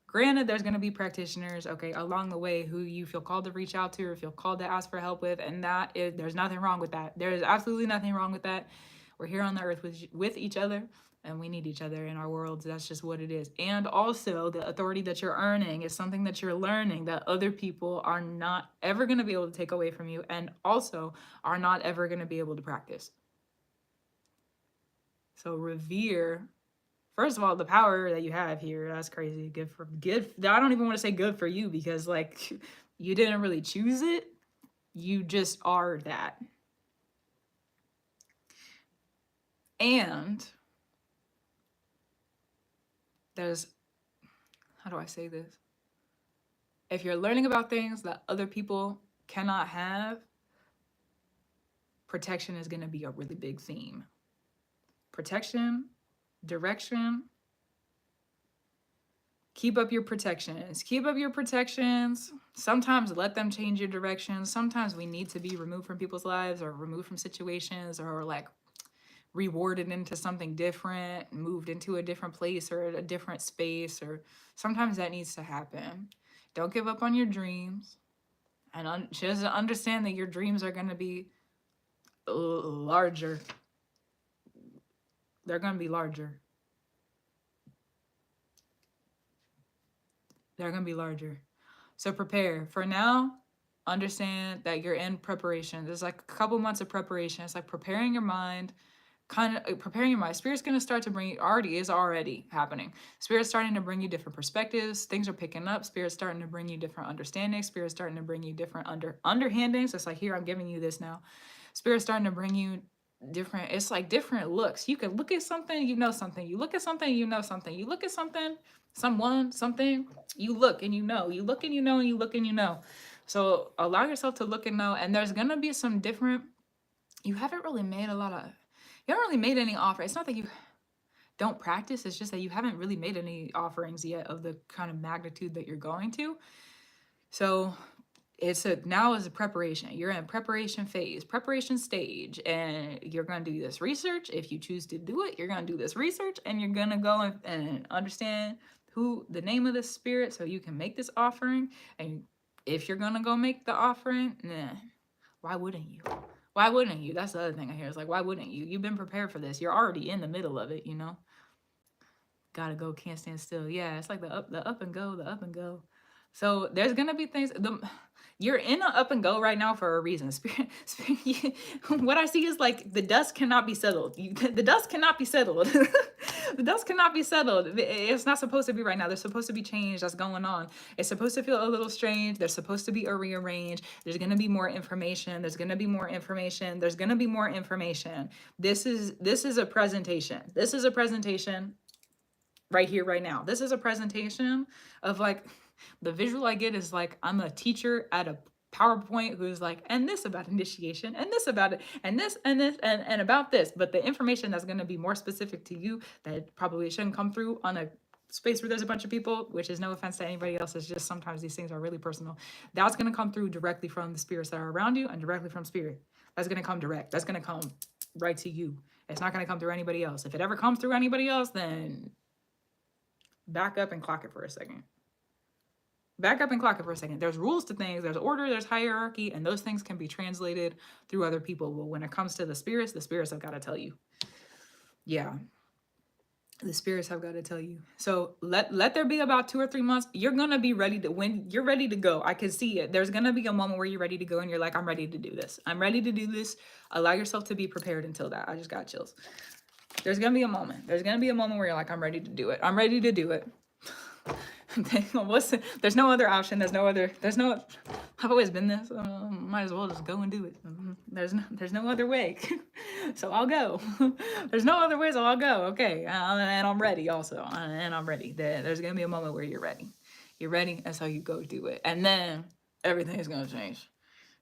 Granted, there's going to be practitioners, okay, along the way who you feel called to reach out to or feel called to ask for help with, and there's nothing wrong with that. There is absolutely nothing wrong with that. We're here on the earth with each other, and we need each other in our worlds. That's just what it is. And also, the authority that you're earning is something that you're learning that other people are not ever going to be able to take away from you, and also are not ever going to be able to practice. So revere. First of all, the power that you have here, that's crazy. Good. I don't even want to say good for you because like you didn't really choose it. You just are that. And there's, how do I say this? If you're learning about things that other people cannot have, protection is going to be a really big theme. Protection, direction. Keep up your protections. Keep up your protections. Sometimes let them change your direction. Sometimes we need to be removed from people's lives or removed from situations or like rewarded into something different, moved into a different place or a different space, or sometimes that needs to happen. Don't give up on your dreams, and just understand that your dreams are going to be larger. They're going to be larger. They're going to be larger. So prepare. For now, understand that you're in preparation. There's like a couple months of preparation. It's like preparing your mind, kind of preparing your mind. Spirit's going to start to bring you, already happening. Spirit's starting to bring you different perspectives. Things are picking up. Spirit's starting to bring you different understandings. Spirit's starting to bring you different underhandings. It's like, here, I'm giving you this now. Spirit's starting to bring you different, it's like different looks. You can look at something, you know something. You look at something, you know something. You look at something, someone, something, you look and you know. You look and you know, and you look and you know. So allow yourself to look and know. And there's going to be some different, you haven't really made a lot of, you haven't really made any offer. It's not that you don't practice, it's just that you haven't really made any offerings yet of the kind of magnitude that you're going to. So now is a preparation. You're in preparation phase, preparation stage, and you're going to do this research. If you choose to do it, you're going to do this research, and you're going to go and understand who the name of the spirit, so you can make this offering. And if you're going to go make the offering, why wouldn't you? Why wouldn't you? That's the other thing I hear. It's like, why wouldn't you? You've been prepared for this. You're already in the middle of it, you know? Gotta go, can't stand still. Yeah, it's like the up and go, the up and go. So there's gonna be things. You're in an up and go right now for a reason. What I see is like the dust cannot be settled. The dust cannot be settled. The dust cannot be settled. It's not supposed to be right now. There's supposed to be change that's going on. It's supposed to feel a little strange. There's supposed to be a rearrange. There's gonna be more information. There's gonna be more information. There's gonna be more information. This is a presentation. This is a presentation right here, right now. This is a presentation of like, the visual I get is like, I'm a teacher at a PowerPoint who's like, and this about initiation, and this about it, and this, and this, and about this. But the information that's going to be more specific to you that probably shouldn't come through on a space where there's a bunch of people, which is no offense to anybody else, it's just sometimes these things are really personal. That's going to come through directly from the spirits that are around you and directly from spirit. That's going to come direct. That's going to come right to you. It's not going to come through anybody else. If it ever comes through anybody else, then back up and clock it for a second. Back up and clock it for a second. There's rules to things, there's order, there's hierarchy, and those things can be translated through other people. But when it comes to the spirits have got to tell you. Yeah. The spirits have got to tell you. So let there be about 2 or 3 months. You're going to be ready to, when you're ready to go, I can see it. There's going to be a moment where you're ready to go and you're like, I'm ready to do this. I'm ready to do this. Allow yourself to be prepared until that. I just got chills. There's going to be a moment. There's going to be a moment where you're like, I'm ready to do it. I'm ready to do it. There's no other option. I've always been this. Might as well just go and do it. There's no other way. So I'll go. There's no other way, so I'll go. Okay. And I'm ready also. And I'm ready. There's going to be a moment where you're ready. You're ready, and so you go do it. And then everything is going to change.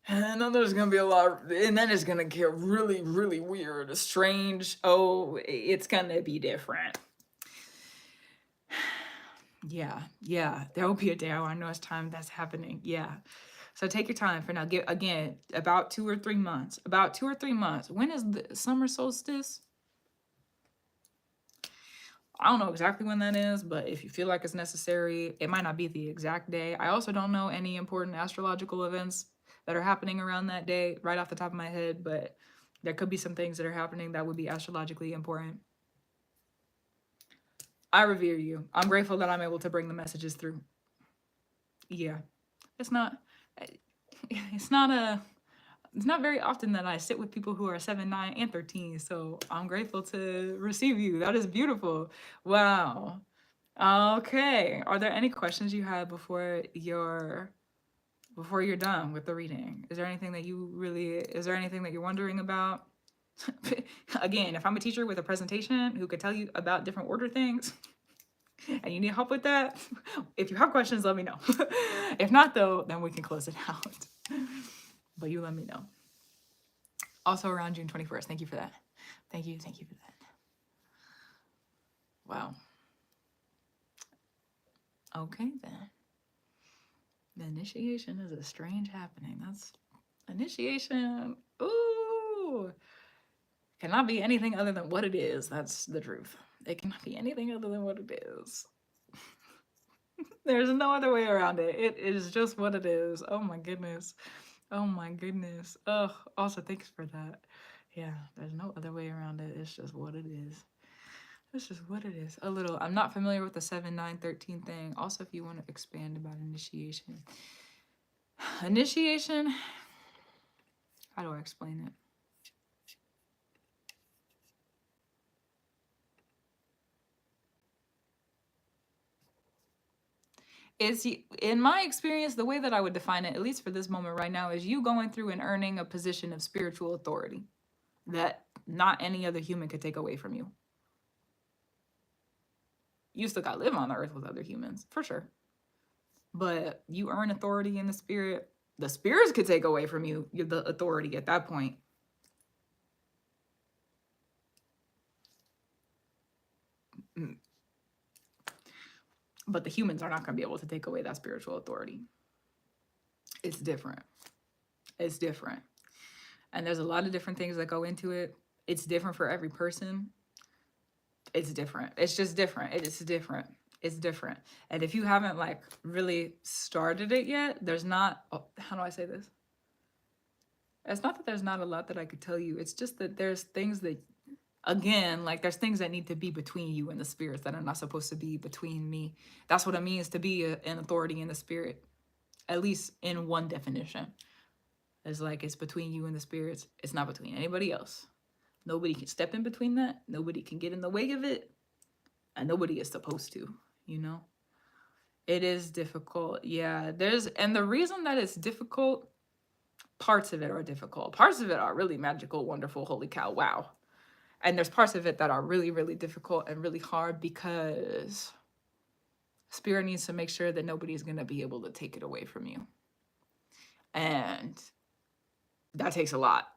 And then there's going to be a lot, and then it's going to get really, really weird, strange. Oh, it's going to be different. Yeah. There will be a day. I know it's time that's happening. Yeah. So take your time for now. Again, about 2 or 3 months. About 2 or 3 months. When is the summer solstice? I don't know exactly when that is, but if you feel like it's necessary, it might not be the exact day. I also don't know any important astrological events that are happening around that day right off the top of my head, but there could be some things that are happening that would be astrologically important. I revere you. I'm grateful that I'm able to bring the messages through. Yeah. It's not very often that I sit with people who are 7, 9, and 13. So I'm grateful to receive you. That is beautiful. Wow. Okay. Are there any questions you have before you're done with the reading? Is there anything that you're wondering about? Again, if I'm a teacher with a presentation who could tell you about different order things, and you need help with that, if you have questions, let me know. If not, though, then we can close it out. But you let me know. Also around June 21st. Thank you for that. Thank you for that. Wow. Okay, then. The initiation is a strange happening. That's initiation. Ooh. Cannot be anything other than what it is. That's the truth. It cannot be anything other than what it is. There's no other way around it. It is just what it is. Oh my goodness. Oh my goodness. Oh, also thanks for that. Yeah, there's no other way around it. It's just what it is. It's just what it is. I'm not familiar with the 7, 9, 13 thing. Also, if you want to expand about initiation. Initiation, how do I explain it? It's, in my experience, the way that I would define it, at least for this moment right now, is you going through and earning a position of spiritual authority that not any other human could take away from you. You still gotta live on the earth with other humans, for sure. But you earn authority in the spirit. The spirits could take away from you the authority at that point. But the humans are not going to be able to take away that spiritual authority. It's different. It's different. And there's a lot of different things that go into it. It's different for every person. It's different. It's just different. It's different. It's different. And if you haven't like really started it yet, there's not, how do I say this? It's not that there's not a lot that I could tell you. It's just that there's things that, again, like there's things that need to be between you and the spirits that are not supposed to be between me. That's what it means to be an authority in the spirit, at least in one definition. It's like it's between you and the spirits. It's not between anybody else. Nobody can step in between that. Nobody can get in the way of it. And nobody is supposed to, you know? It is difficult. Yeah, and the reason that it's difficult, parts of it are difficult. Parts of it are really magical, wonderful, holy cow, wow. And there's parts of it that are really, really difficult and really hard because spirit needs to make sure that nobody's going to be able to take it away from you. And that takes a lot.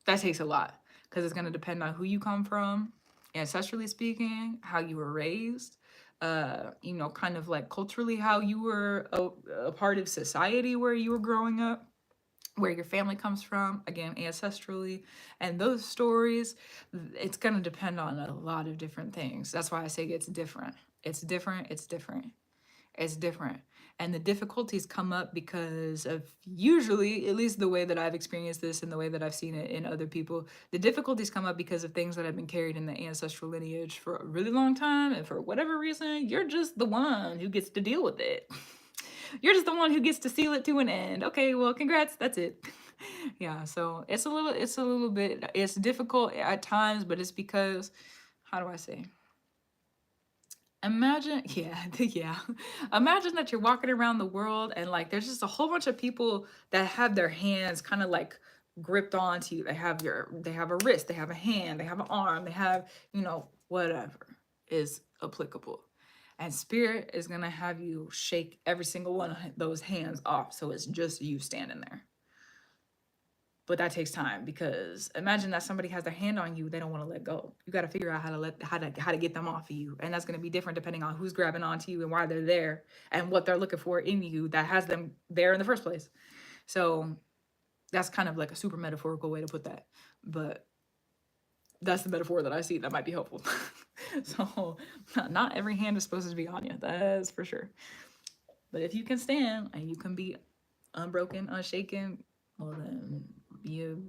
That takes a lot because it's going to depend on who you come from, ancestrally speaking, how you were raised, you know, kind of like culturally how you were a part of society where you were growing up, where your family comes from, again, ancestrally, and those stories. It's going to depend on a lot of different things. That's why I say it's different. It's different. It's different. It's different. And the difficulties come up because of, usually, at least the way that I've experienced this and the way that I've seen it in other people, the difficulties come up because of things that have been carried in the ancestral lineage for a really long time. And for whatever reason, you're just the one who gets to deal with it. You're just the one who gets to seal it to an end. Okay, well, congrats. That's it. Yeah, so it's a little bit, it's difficult at times, but it's because, how do I say? Imagine, yeah, yeah. Imagine that you're walking around the world and like there's just a whole bunch of people that have their hands kind of like gripped onto you. They have a wrist, they have a hand, they have an arm, they have, you know, whatever is applicable. And spirit is gonna have you shake every single one of those hands off, so it's just you standing there. But that takes time because imagine that somebody has their hand on you, they don't want to let go. You got to figure out how to get them off of you, and that's going to be different depending on who's grabbing onto you and why they're there and what they're looking for in you that has them there in the first place. So that's kind of like a super metaphorical way to put that, but that's the metaphor that I see that might be helpful. So not every hand is supposed to be on you, that's for sure. But if you can stand and you can be unbroken, unshaken, well then you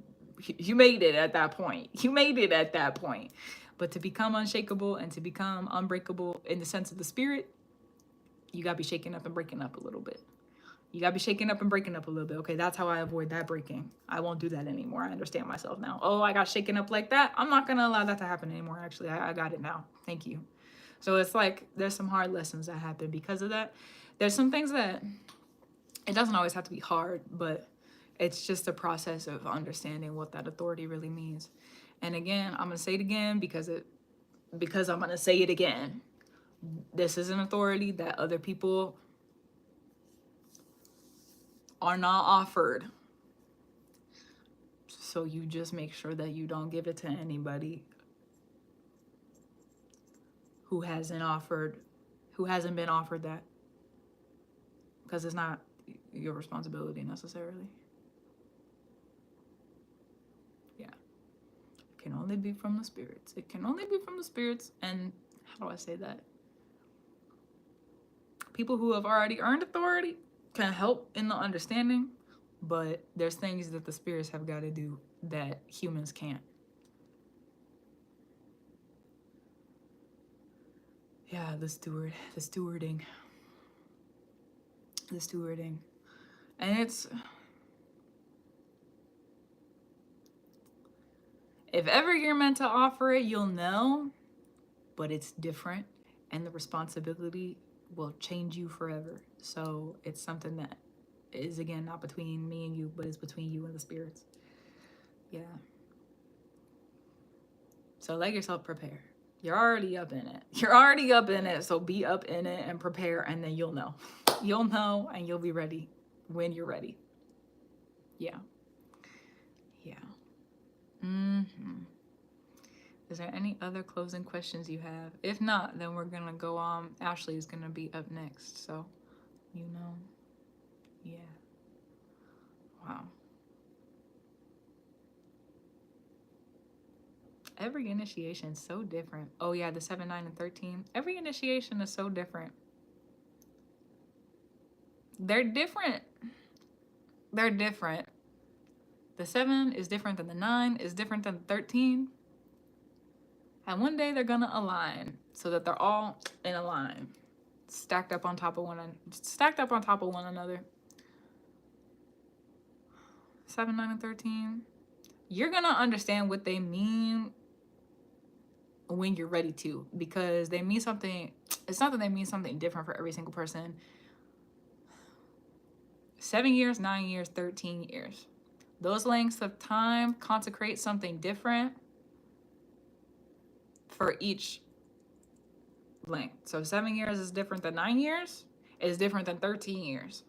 made it at that point. You made it at that point. But to become unshakable and to become unbreakable in the sense of the spirit, you gotta be shaking up and breaking up a little bit. You gotta be shaking up and breaking up a little bit. Okay, that's how I avoid that breaking. I won't do that anymore. I understand myself now. Oh, I got shaken up like that. I'm not gonna allow that to happen anymore. Actually, I got it now. Thank you. So it's like there's some hard lessons that happen because of that. There's some things that it doesn't always have to be hard, but it's just a process of understanding what that authority really means. And again, I'm gonna say it again because I'm gonna say it again. This is an authority that other people are not offered. So you just make sure that you don't give it to anybody who hasn't been offered that. Because it's not your responsibility necessarily. Yeah. It can only be from the spirits. It can only be from the spirits. And how do I say that? People who have already earned authority can help in the understanding, but there's things that the spirits have got to do that humans can't. Yeah, the stewarding. And it's, if ever you're meant to offer it, you'll know, but it's different. And the responsibility will change you forever. So it's something that is, again, not between me and you, but it's between you and the spirits. Yeah. So let yourself prepare. You're already up in it. You're already up in it. So be up in it and prepare, and then you'll know. You'll know, and you'll be ready when you're ready. Yeah. Yeah. Is there any other closing questions you have? If not, then we're gonna go on. Ashley is gonna be up next. So, you know. Yeah. Wow. Every initiation is so different. Oh yeah, the 7, 9, and 13. Every initiation is so different. They're different. They're different. The 7 is different than the 9, is different than the 13. And one day they're gonna align so that they're all in a line, stacked up on top of one another. 7, 9, and 13. You're gonna understand what they mean when you're ready to, because they mean something. It's not that they mean something different for every single person. 7 years, 9 years, 13 years. Those lengths of time consecrate something different for each length. So 7 years is different than 9 years, is different than 13 years.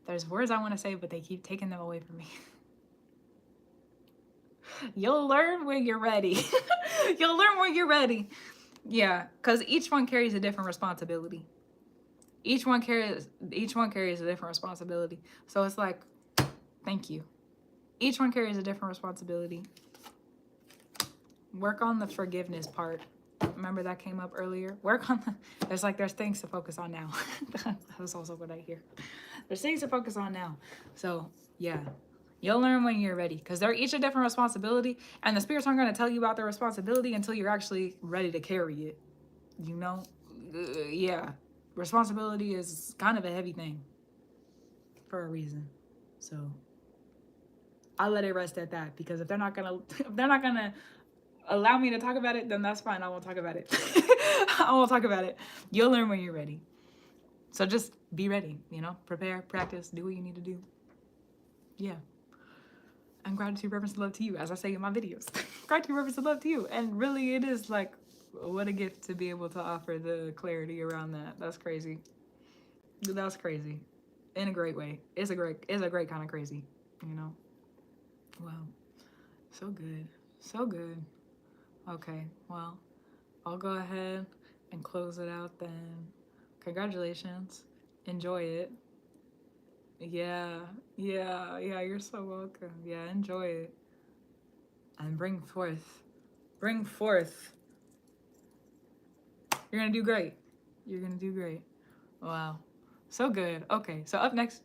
There's words I want to say, but they keep taking them away from me. You'll learn when you're ready. You'll learn when you're ready. Yeah, because each one carries a different responsibility. Each one carries a different responsibility. So it's like, thank you. Each one carries a different responsibility. Work on the forgiveness part. Remember that came up earlier? Work on the, there's things to focus on now. That's also what I hear. There's things to focus on now. So yeah, you'll learn when you're ready, because they're each a different responsibility, and the spirits aren't going to tell you about their responsibility until you're actually ready to carry it. You know? Yeah. Responsibility is kind of a heavy thing for a reason. So I'll let it rest at that, because if they're not gonna allow me to talk about it, then that's fine. I won't talk about it. I won't talk about it. You'll learn when you're ready. So just be ready, you know, prepare, practice, do what you need to do. Yeah. And gratitude, reverence, and love to you, as I say in my videos. Gratitude, reverence, and love to you. And really, it is like, what a gift to be able to offer the clarity around that. That's crazy. That's crazy. In a great way. It's a great kind of crazy, you know? Wow. So good. So good. Okay, well, I'll go ahead and close it out then. Congratulations. Enjoy it. Yeah, you're so welcome. Yeah, enjoy it. And bring forth. You're gonna do great. You're gonna do great. Wow. So good. Okay, so up next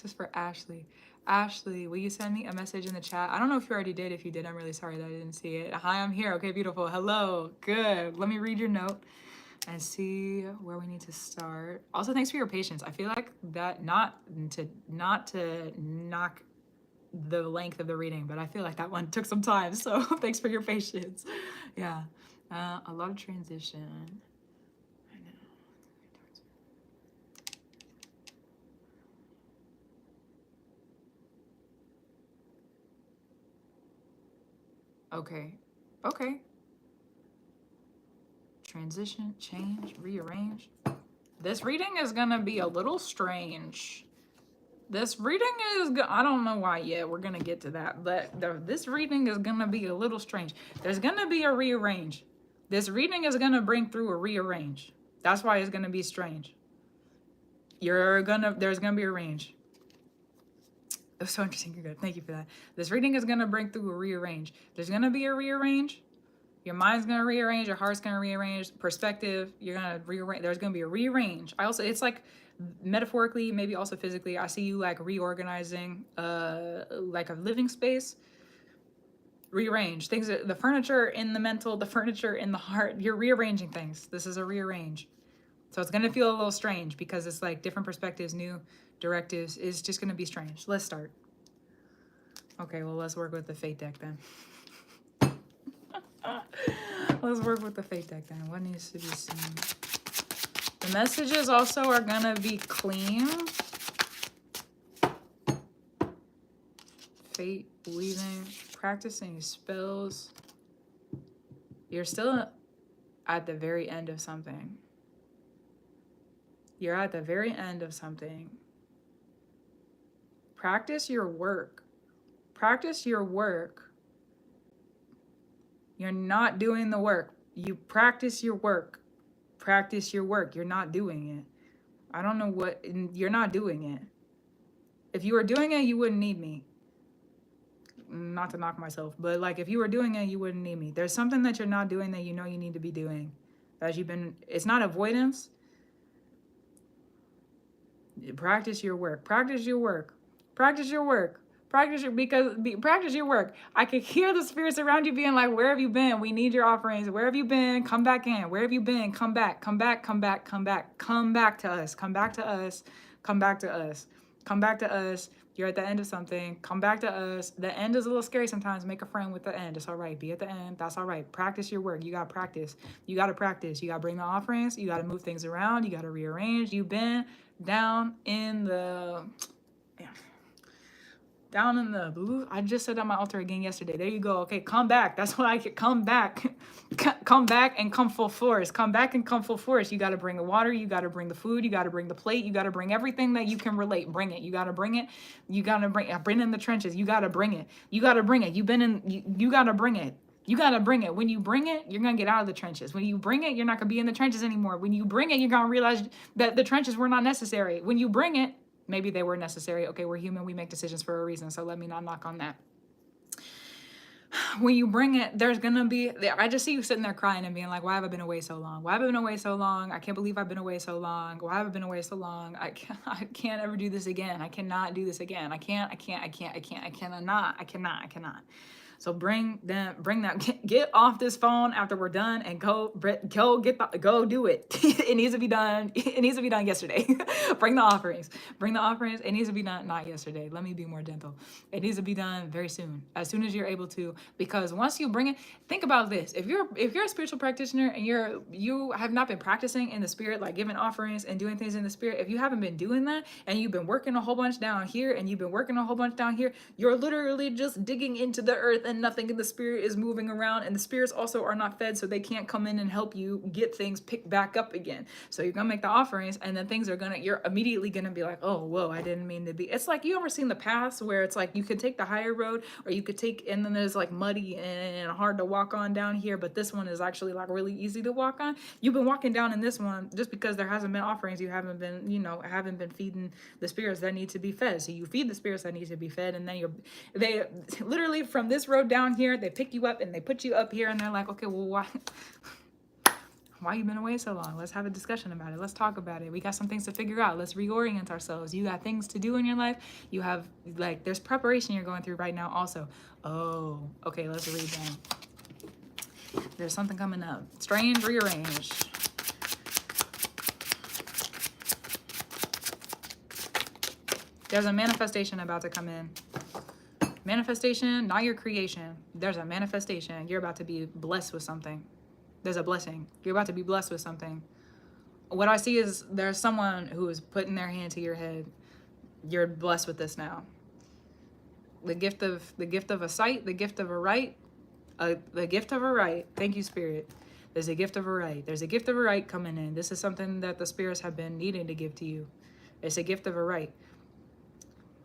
is for Ashley. Ashley, will you send me a message in the chat? I don't know if you already did. If you did, I'm really sorry that I didn't see it. Hi, I'm here. Okay, beautiful. Hello. Good. Let me read your note and see where we need to start. Also, thanks for your patience. I feel like that, not to knock the length of the reading, but I feel like that one took some time. So thanks for your patience. Yeah. A lot of transition. Okay. Transition, change, rearrange. This reading is gonna be a little strange. This reading is, I don't know why yet, we're gonna get to that, but this reading is gonna be a little strange. There's gonna be a rearrange. This reading is gonna bring through a rearrange. That's why it's gonna be strange. There's gonna be a range. It was so interesting. You're good. Thank you for that. This reading is gonna bring through a rearrange. There's gonna be a rearrange. Your mind's gonna rearrange. Your heart's gonna rearrange. Perspective. You're gonna rearrange. There's gonna be a rearrange. It's like metaphorically, maybe also physically. I see you like reorganizing, like a living space. Rearrange things. The furniture in the mental. The furniture in the heart. You're rearranging things. This is a rearrange. So it's going to feel a little strange because it's like different perspectives, new directives. It's just going to be strange. Let's start. Okay, well, let's work with the fate deck then. Let's work with the fate deck then. What needs to be seen? The messages also are going to be clean. Fate, weaving, practicing spells. You're still at the very end of something. You're at the very end of something. Practice your work. Practice your work. You're not doing the work. You practice your work. Practice your work. You're not doing it. I don't know what, you're not doing it. If you were doing it, you wouldn't need me. Not to knock myself, but like if you were doing it, you wouldn't need me. There's something that you're not doing that you know you need to be doing. That you've been, it's not avoidance. Practice your work. Practice your work. Practice your work. Practice your work. I could hear the spirits around you being like, where have you been? We need your offerings. Where have you been? Come back in. Where have you been? Come back. Come back. Come back. Come back. Come back to us. Come back to us. Come back to us. Come back to us. You're at the end of something. Come back to us. The end is a little scary sometimes. Make a friend with the end. It's all right. Be at the end. That's all right. Practice your work. You got to practice. You got to practice. You got to bring the offerings. You got to move things around. You got to rearrange. You've been down in the... Down in the blue. I just said on my altar again yesterday. There you go. Okay, come back. That's what I get. Come back. Come back and come full force. Come back and come full force. You got to bring the water. You got to bring the food. You got to bring the plate. You got to bring everything that you can relate. Bring it. You got to bring it. You got to bring in the trenches. You got to bring it. You got to bring it. You've been in. You got to bring it. You got to bring it. When you bring it, you're going to get out of the trenches. When you bring it, you're not going to be in the trenches anymore. When you bring it, you're going to realize that the trenches were not necessary. When you bring it, maybe they were necessary. Okay, we're human. We make decisions for a reason. So let me not knock on that. When you bring it, there's going to be... I just see you sitting there crying and being like, why have I been away so long? Why have I been away so long? I can't believe I've been away so long. Why have I been away so long? I can't ever do this again. I cannot do this again. I cannot. So bring that, get off this phone after we're done and go do it. It needs to be done. It needs to be done yesterday. Bring the offerings. Bring the offerings. It needs to be done, not yesterday. Let me be more gentle. It needs to be done very soon, as soon as you're able to, because once you bring it, think about this. If you're a spiritual practitioner and you have not been practicing in the spirit, like giving offerings and doing things in the spirit, if you haven't been doing that and you've been working a whole bunch down here and you've been working a whole bunch down here, you're literally just digging into the earth and nothing in the spirit is moving around, and the spirits also are not fed, so they can't come in and help you get things picked back up again. So you're gonna make the offerings, and then you're immediately gonna be like, oh, whoa, I didn't mean to be. It's like, you ever seen the paths where it's like you could take the higher road, or you could take, and then there's like muddy and hard to walk on down here, but this one is actually like really easy to walk on. You've been walking down in this one just because there hasn't been offerings. You haven't been feeding the spirits that need to be fed. So you feed the spirits that need to be fed, and then they literally from this road down here, they pick you up and they put you up here, and they're like, okay, well, why you been away so long? Let's have a discussion about it. Let's talk about it. We got some things to figure out. Let's reorient ourselves. You got things to do in your life. You have, like, there's preparation you're going through right now also. Oh, okay, let's read them. There's something coming up. Strange, rearrange. There's a manifestation about to come in. Manifestation, not your creation. There's a manifestation. You're about to be blessed with something. There's a blessing. You're about to be blessed with something. What I see is there's someone who is putting their hand to your head. You're blessed with this now. The gift of a sight, the gift of a right, the gift of a right. Thank you, Spirit. There's a gift of a right. There's a gift of a right coming in. This is something that the spirits have been needing to give to you. It's a gift of a right.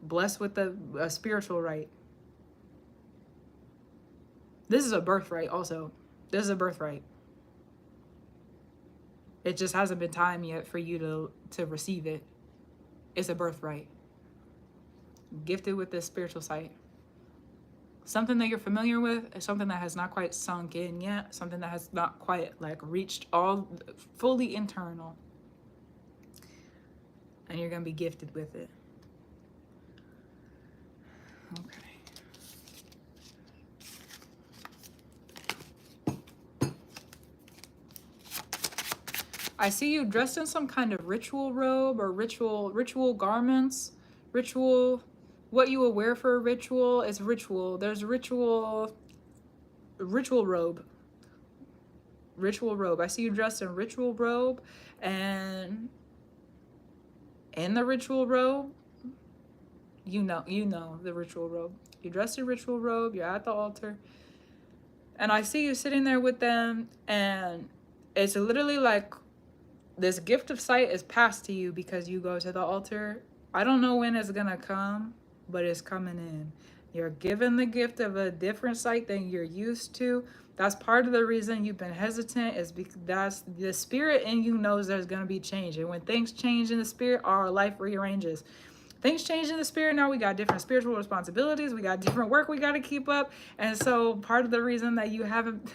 Blessed with a spiritual right. This is a birthright also. This is a birthright. It just hasn't been time yet for you to receive it. It's a birthright. Gifted with this spiritual sight. Something that you're familiar with, something that has not quite sunk in yet, something that has not quite like reached all fully internal. And you're gonna be gifted with it. Okay. I see you dressed in some kind of ritual robe or ritual garments. Ritual, what you will wear for a ritual is ritual. There's ritual robe. Ritual robe. I see you dressed in ritual robe, and in the ritual robe, you know the ritual robe. You dressed in ritual robe, you're at the altar, and I see you sitting there with them, and it's literally like this gift of sight is passed to you because you go to the altar. I don't know when it's gonna come, but it's coming in. You're given the gift of a different sight than you're used to. That's part of the reason you've been hesitant, is because that's the spirit in you knows there's gonna be change. And when things change in the spirit, our life rearranges. Things change in the spirit now. We got different spiritual responsibilities. We got different work we got to keep up. And so part of the reason that you haven't,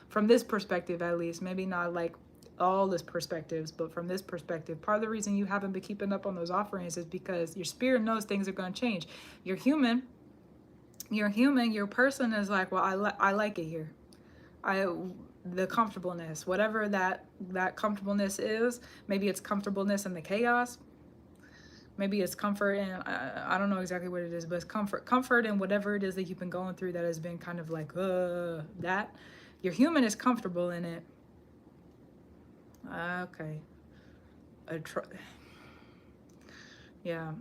from this perspective at least, maybe not like all this perspectives, but from this perspective, part of the reason you haven't been keeping up on those offerings is because your spirit knows things are going to change. You're human. Your person is like, well, I like it here. The comfortableness, whatever that comfortableness is, maybe it's comfortableness in the chaos. Maybe it's comfort in, I don't know exactly what it is, but it's comfort in whatever it is that you've been going through that has been kind of like, that. Your human is comfortable in it. Okay. Yeah.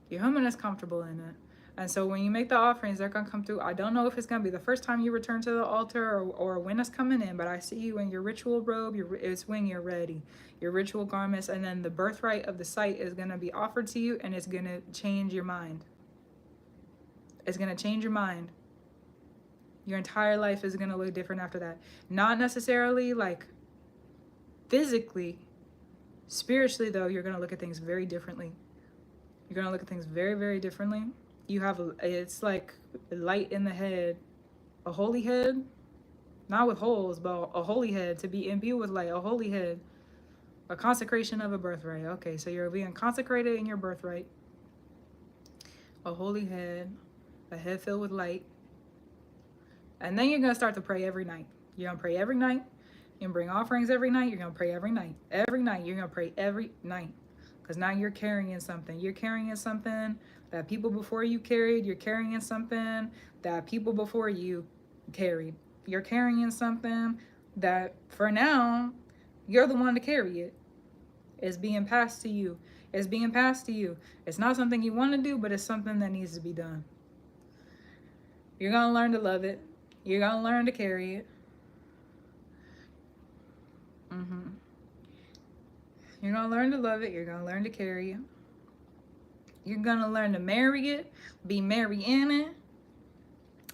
Your human is comfortable in it. And so when you make the offerings, they're going to come through. I don't know if it's going to be the first time you return to the altar or when it's coming in, but I see you in your ritual robe. It's when you're ready. Your ritual garments, and then the birthright of the site is going to be offered to you, and it's going to change your mind. It's going to change your mind. Your entire life is going to look different after that. Not necessarily like physically. Spiritually, though, you're going to look at things very differently. You're going to look at things very, very differently. You have, it's like light in the head, a holy head, not with holes, but a holy head, to be imbued with light, a holy head, a consecration of a birthright. Okay, so you're being consecrated in your birthright, a holy head, a head filled with light. And then you're going to start to pray every night. You're going to pray every night. You're going to bring offerings every night. You're going to pray every night. Every night. You're going to pray every night. Because now you're carrying something. You're carrying something that people before you carried. You're carrying something that people before you carried. You're carrying something that for now, you're the one to carry it. It's being passed to you. It's being passed to you. It's not something you want to do, but it's something that needs to be done. You're going to learn to love it. You're going to learn to carry it. You're going to learn to love it. You're going to learn to carry it. You're going to learn to marry it, be married in it,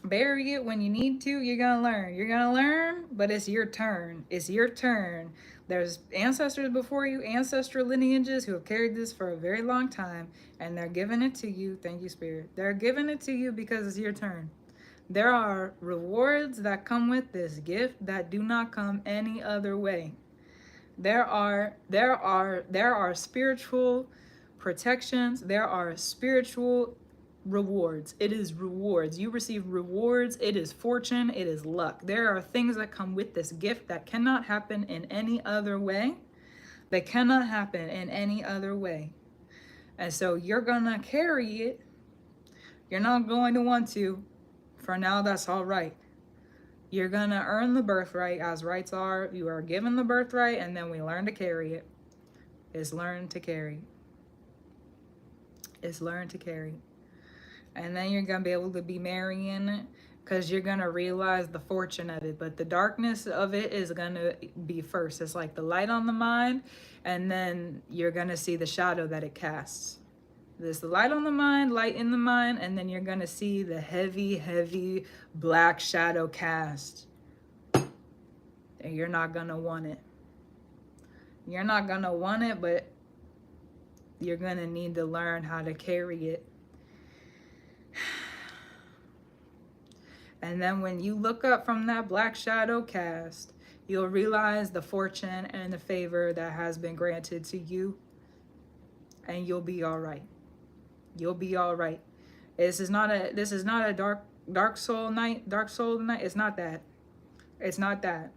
bury it when you need to. You're going to learn. You're going to learn, but it's your turn. It's your turn. There's ancestors before you, ancestral lineages who have carried this for a very long time, and they're giving it to you. Thank you, Spirit. They're giving it to you because it's your turn. There are rewards that come with this gift that do not come any other way. There are spiritual protections. There are spiritual rewards. It is rewards. You receive rewards. It is fortune. It is luck. There are things that come with this gift that cannot happen in any other way. They cannot happen in any other way. And so you're going to carry it. You're not going to want to. For now, that's all right. You're going to earn the birthright as rights are. You are given the birthright, and then we learn to carry it. It's learned to carry. It's learned to carry. And then you're going to be able to be marrying it because you're going to realize the fortune of it. But the darkness of it is going to be first. It's like the light on the mind, and then you're going to see the shadow that it casts. There's the light on the mind, light in the mind, and then you're going to see the heavy, heavy black shadow cast. And you're not going to want it. You're not going to want it, but you're going to need to learn how to carry it. And then when you look up from that black shadow cast, you'll realize the fortune and the favor that has been granted to you. And you'll be all right. You'll be all right. This is not a dark soul night. It's not that. It's not that.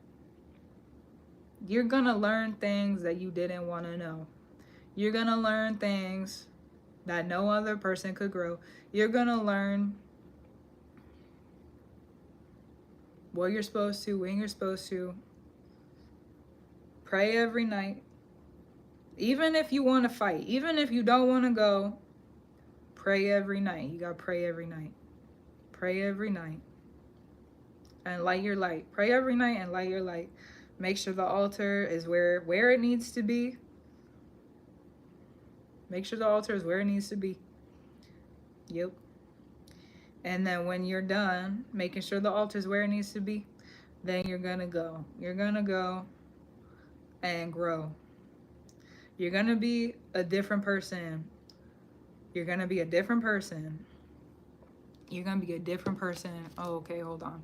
You're gonna learn things that you didn't want to know. You're gonna learn things that no other person could grow. You're gonna learn what you're supposed to, when you're supposed to. Pray every night. Even if you want to fight, even if you don't want to go, pray every night. You gotta pray every night. Pray every night. And light your light. Pray every night and light your light. Make sure the altar is where it needs to be. Make sure the altar is where it needs to be. Yep. And then when you're done making sure the altar is where it needs to be, then you're gonna go. You're gonna go and grow. You're gonna be a different person. You're gonna be a different person. You're gonna be a different person. Oh, okay, hold on.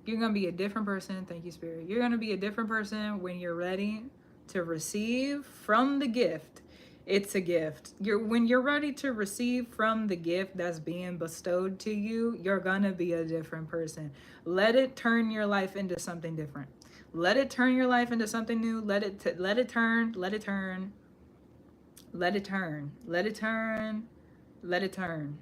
You're gonna be a different person. Thank you, Spirit. You're gonna be a different person when you're ready to receive from the gift. It's a gift. When you're ready to receive from the gift that's being bestowed to you, you're gonna be a different person. Let it turn your life into something different. Let it turn your life into something new. Let it turn. Let it turn. Let it turn. Let it turn. Let it turn.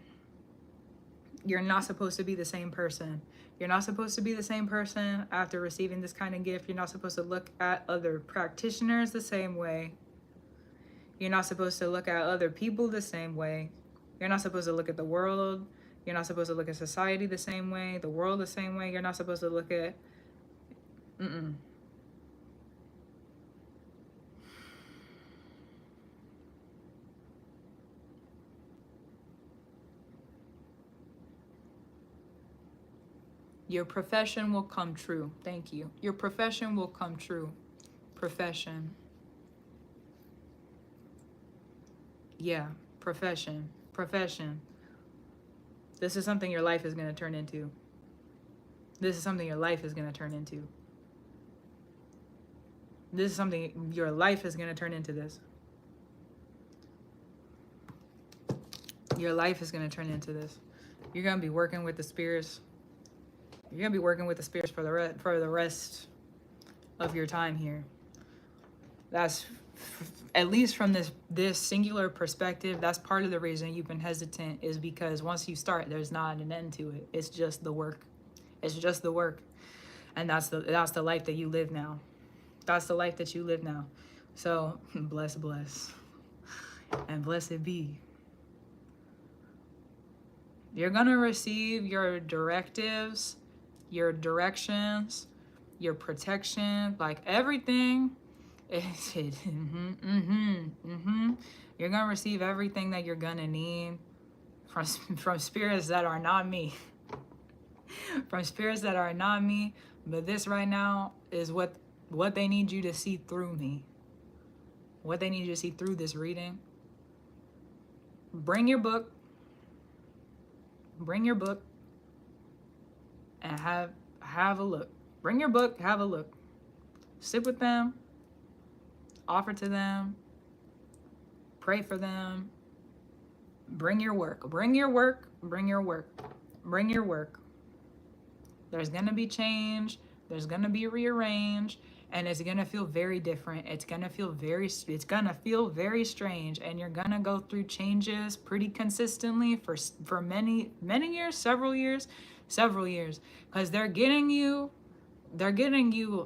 You're not supposed to be the same person. You're not supposed to be the same person after receiving this kind of gift. You're not supposed to look at other practitioners the same way. You're not supposed to look at other people the same way. You're not supposed to look at the world. You're not supposed to look at society the same way, the world the same way. You're not supposed to look at... Your profession will come true. Thank you. Your profession will come true. Profession. Yeah, profession. Profession. This is something your life is going to turn into. This is something your life is going to turn into. This is something your life is going to turn into this. Your life is going to turn into this. You're going to be working with the spirits. You're going to be working with the spirits for the rest of your time here. That's, at least from this singular perspective, that's part of the reason you've been hesitant, is because once you start, there's not an end to it. It's just the work. It's just the work. And that's the life that you live now. That's the life that you live now. So bless, and blessed be. You're going to receive your directives, your directions, your protection, like everything. You're going to receive everything that you're going to need from spirits that are not me. From spirits that are not me. But this right now is what they need you to see through me. What they need you to see through this reading. Bring your book. Bring your book and have a look. Bring your book, have a look. Sit with them. Offer to them. Pray for them. Bring your work. Bring your work. Bring your work. Bring your work. There's going to be change. There's going to be rearrange. And it's going to feel very different. It's going to feel very strange. And you're going to go through changes pretty consistently for many years, several years. Because they're getting you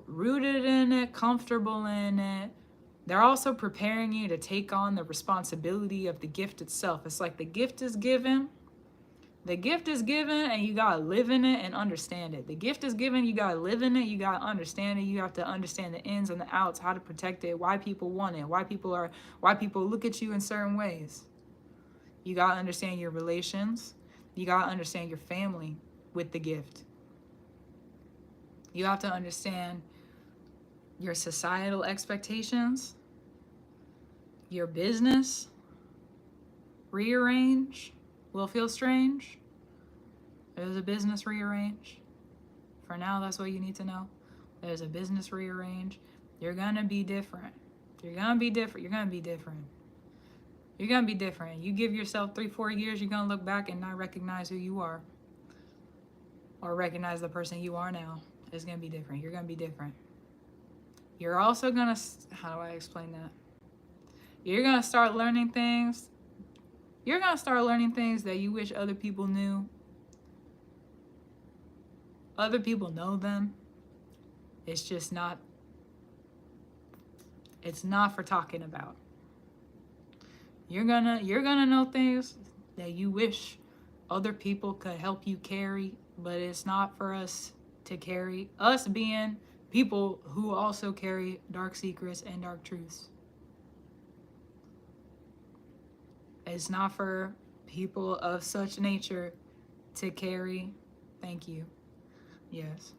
rooted in it, comfortable in it. They're also preparing you to take on the responsibility of the gift itself. It's like the gift is given. The gift is given and you gotta live in it and understand it. The gift is given, you gotta live in it, you gotta understand it. You have to understand the ins and the outs, how to protect it, why people want it, why people look at you in certain ways. You gotta understand your relations. You gotta understand your family with the gift. You have to understand your societal expectations, your business, rearrange. Will feel strange. There's a business rearrange. For now, that's what you need to know. There's a business rearrange. You're gonna be different. You're gonna be different. You're gonna be different. You're gonna be different. You give yourself 3-4 years, you're gonna look back and not recognize who you are. Or recognize the person you are now. It's gonna be different. You're gonna be different. You're also gonna, how do I explain that? You're gonna start learning things. You're gonna start learning things that you wish other people knew. Other people know them. It's just not, it's not for talking about. You're gonna know things that you wish other people could help you carry, but it's not for us to carry. Us being people who also carry dark secrets and dark truths. It's not for people of such nature to carry. Thank you. Yes.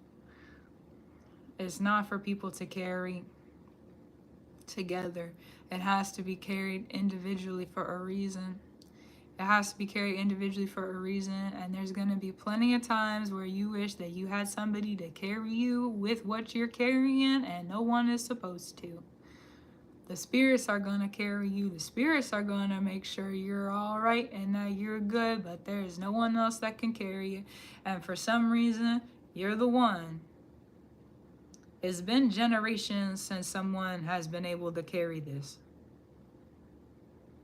It's not for people to carry together. It has to be carried individually for a reason. It has to be carried individually for a reason, and there's going to be plenty of times where you wish that you had somebody to carry you with what you're carrying, and no one is supposed to. The spirits are going to carry you. The spirits are going to make sure you're all right and that you're good, but there is no one else that can carry you. And for some reason, you're the one. It's been generations since someone has been able to carry this.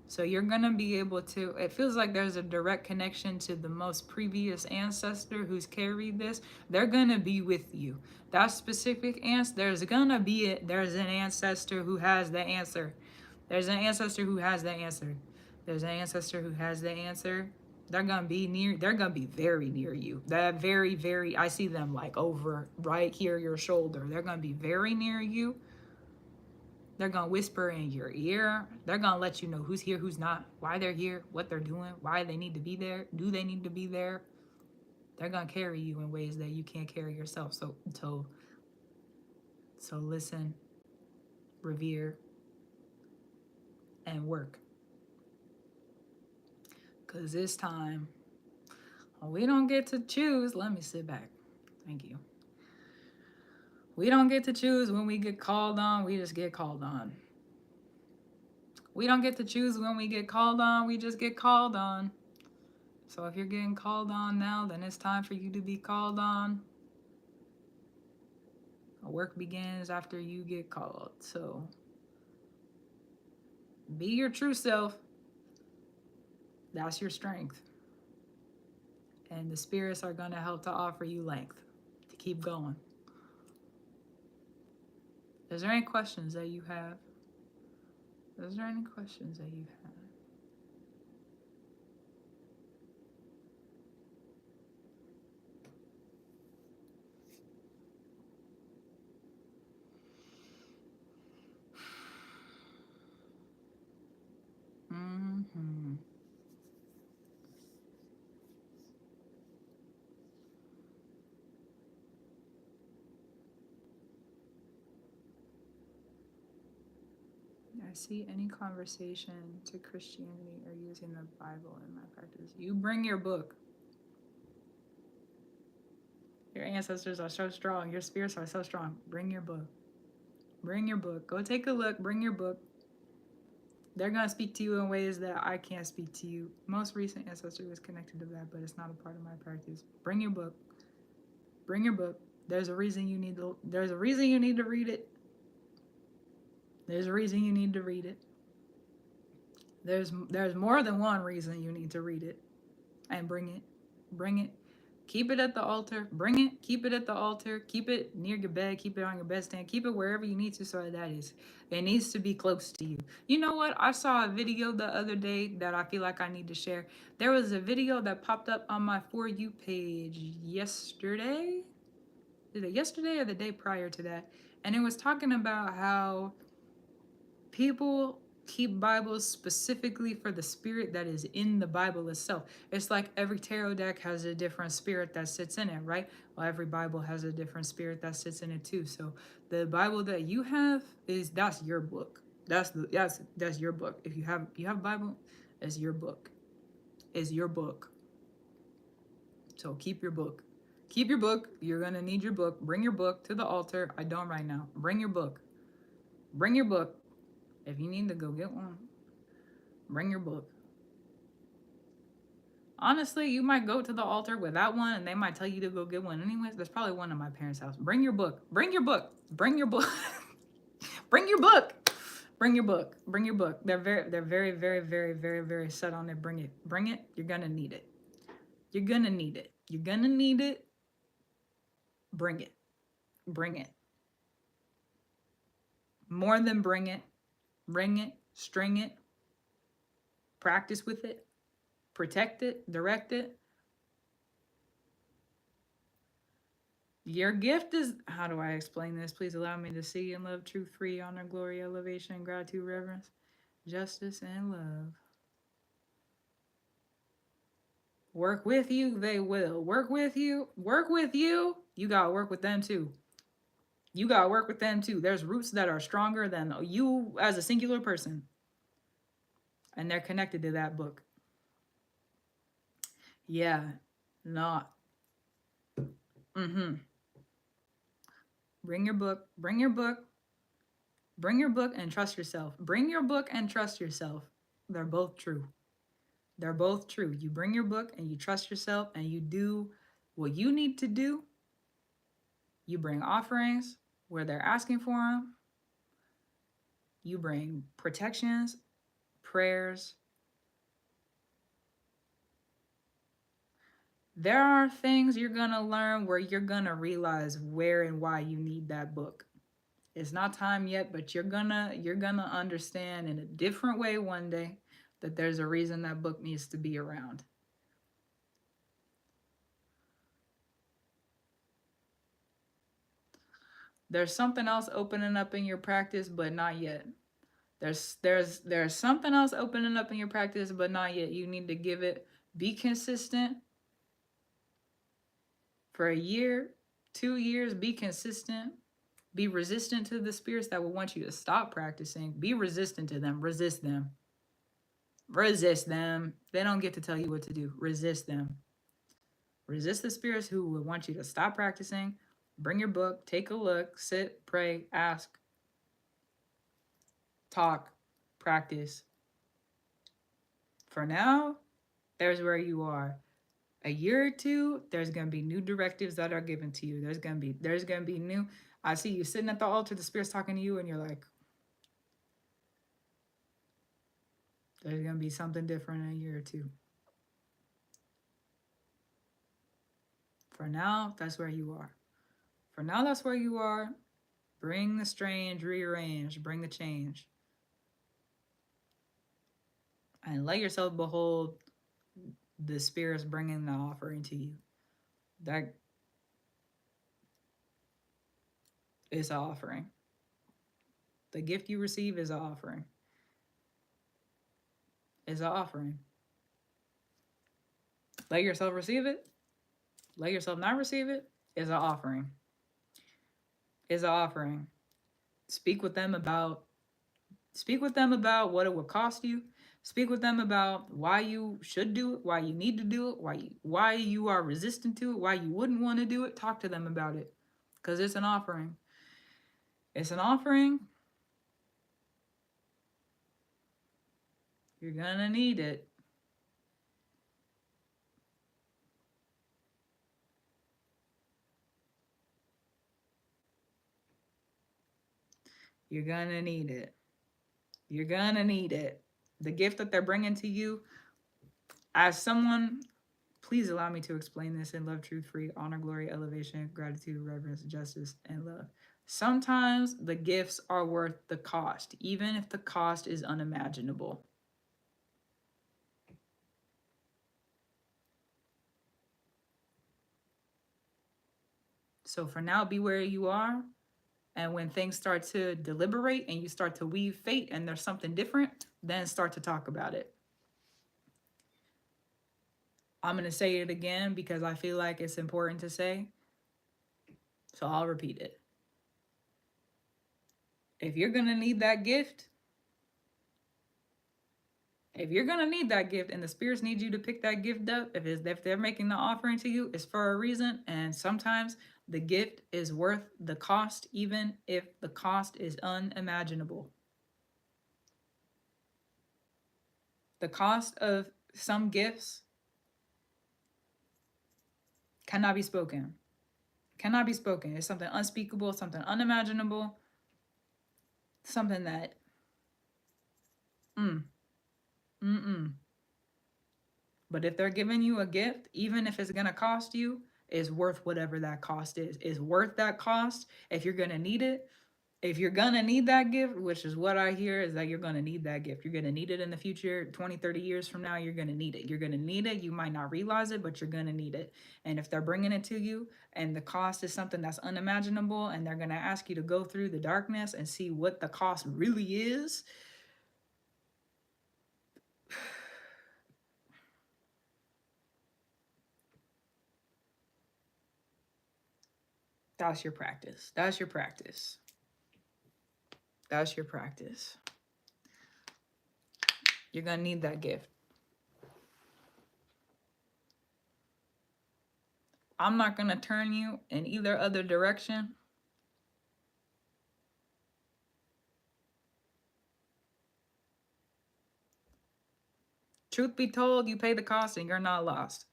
So you're going to be able to, it feels like there's a direct connection to the most previous ancestor who's carried this. They're going to be with you. That specific there's an ancestor who has the answer. There's an ancestor who has the answer. There's an ancestor who has the answer. They're going to be very near you. That very, very, I see them like over right here, your shoulder. They're going to be very near you. They're going to whisper in your ear. They're going to let you know who's here, who's not, why they're here, what they're doing, why they need to be there, do they need to be there. They're going to carry you in ways that you can't carry yourself. So listen, revere, and work. Because this time, we don't get to choose. Let me sit back. Thank you. We don't get to choose when we get called on. We just get called on. We don't get to choose when we get called on. We just get called on. So if you're getting called on now, then it's time for you to be called on. Work begins after you get called. So be your true self. That's your strength. And the spirits are going to help to offer you length to keep going. Is there any questions that you have? Is there any questions that you have? Mm-hmm. I see any conversation to Christianity or using the Bible in my practice. You bring your book. Your ancestors are so strong. Your spirits are so strong. Bring your book. Bring your book. Go take a look. Bring your book. They're going to speak to you in ways that I can't speak to you. Most recent ancestor was connected to that, but it's not a part of my practice. Bring your book. Bring your book. There's a reason you need to read it. There's a reason you need to read it. There's more than one reason you need to read it. And bring it. Bring it. Keep it at the altar. Bring it. Keep it at the altar. Keep it near your bed. Keep it on your bedstand. Keep it wherever you need to, so that it needs to be close to you. You know what? I saw a video the other day that I feel like I need to share. There was a video that popped up on my For You page yesterday. Is it yesterday or the day prior to that? And it was talking about how people keep Bibles specifically for the spirit that is in the Bible itself. It's like every tarot deck has a different spirit that sits in it, right? Well, every Bible has a different spirit that sits in it too. So the Bible that you have that's your book. That's your book. If you have a Bible, it's your book. It's your book. So keep your book. Keep your book. You're gonna need your book. Bring your book to the altar. I don't right now. Bring your book. Bring your book. If you need to go get one, bring your book. Honestly, you might go to the altar without one and they might tell you to go get one anyways. There's probably one in my parents' house. Bring your book. Bring your book. Bring your book. Bring your book. Bring your book. Bring your book. They're very set on it. Bring it. Bring it. You're gonna need it. You're gonna need it. You're gonna need it. Bring it. Bring it. More than bring it. Ring it. String it. Practice with it. Protect it. Direct it. Your gift is, how do I explain this? Please allow me to see and love, truth, free, honor, glory, elevation, gratitude, reverence, justice, and love. Work with you, they will. Work with you. Work with you. You got to work with them too. You got to work with them too. There's roots that are stronger than you as a singular person. And they're connected to that book. Yeah. Not. Bring your book. Bring your book. Bring your book and trust yourself. Bring your book and trust yourself. They're both true. They're both true. You bring your book and you trust yourself and you do what you need to do. You bring offerings where they're asking for them. You bring protections, prayers. There are things you're going to learn where you're going to realize where and why you need that book. It's not time yet, but you're gonna understand in a different way one day that there's a reason that book needs to be around. There's something else opening up in your practice, but not yet. There's something else opening up in your practice, but not yet. You need to give it, be consistent for a year, 2 years, be consistent. Be resistant to the spirits that will want you to stop practicing. Be resistant to them. Resist them. Resist them. They don't get to tell you what to do. Resist them. Resist the spirits who would want you to stop practicing. Bring your book, take a look, sit, pray, ask, talk, practice. For now, there's where you are. A year or two, there's gonna be new directives that are given to you. There's gonna be new. I see you sitting at the altar, the spirit's talking to you, and you're like, there's gonna be something different in a year or two. For now, that's where you are. For now, that's where you are. Bring the strange, rearrange, bring the change. And let yourself behold the spirits bringing the offering to you. That is an offering. The gift you receive is an offering. Is an offering. Let yourself receive it. Let yourself not receive it. Is an offering. Is an offering. Speak with them about what it would cost you. Speak with them about why you should do it, why you need to do it, why you are resistant to it, why you wouldn't want to do it. Talk to them about it. Because it's an offering. It's an offering. You're gonna need it. You're gonna need it. You're gonna need it. The gift that they're bringing to you, as someone, please allow me to explain this in love, truth, free, honor, glory, elevation, gratitude, reverence, justice, and love. Sometimes the gifts are worth the cost, even if the cost is unimaginable. So for now, be where you are. And when things start to deliberate and you start to weave fate and there's something different, then start to talk about it. I'm going to say it again because I feel like it's important to say. So I'll repeat it. If you're going to need that gift, and the spirits need you to pick that gift up, if they're making the offering to you, it's for a reason. And sometimes the gift is worth the cost, even if the cost is unimaginable. The cost of some gifts cannot be spoken. Cannot be spoken. It's something unspeakable, something unimaginable. something that, mm, mm-mm. But if they're giving you a gift, even if it's going to cost you, is worth whatever that cost is worth that cost. If you're going to need it, if you're going to need that gift, which is what I hear, is that you're going to need that gift. You're going to need it in the future, 20, 30 years from now, you're going to need it. You're going to need it. You might not realize it, but you're going to need it. And if they're bringing it to you and the cost is something that's unimaginable, and they're going to ask you to go through the darkness and see what the cost really is, that's your practice. That's your practice. That's your practice. You're going to need that gift. I'm not going to turn you in either other direction. Truth be told, you pay the cost and you're not lost.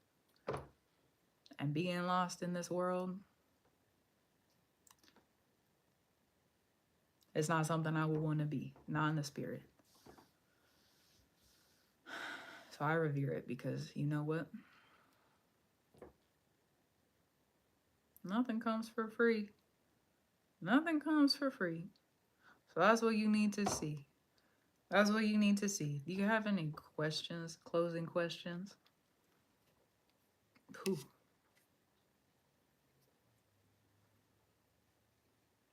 And being lost in this world, it's not something I would want to be. Not in the spirit. So I revere it because you know what? Nothing comes for free. Nothing comes for free. So that's what you need to see. That's what you need to see. Do you have any questions? Closing questions? Whew.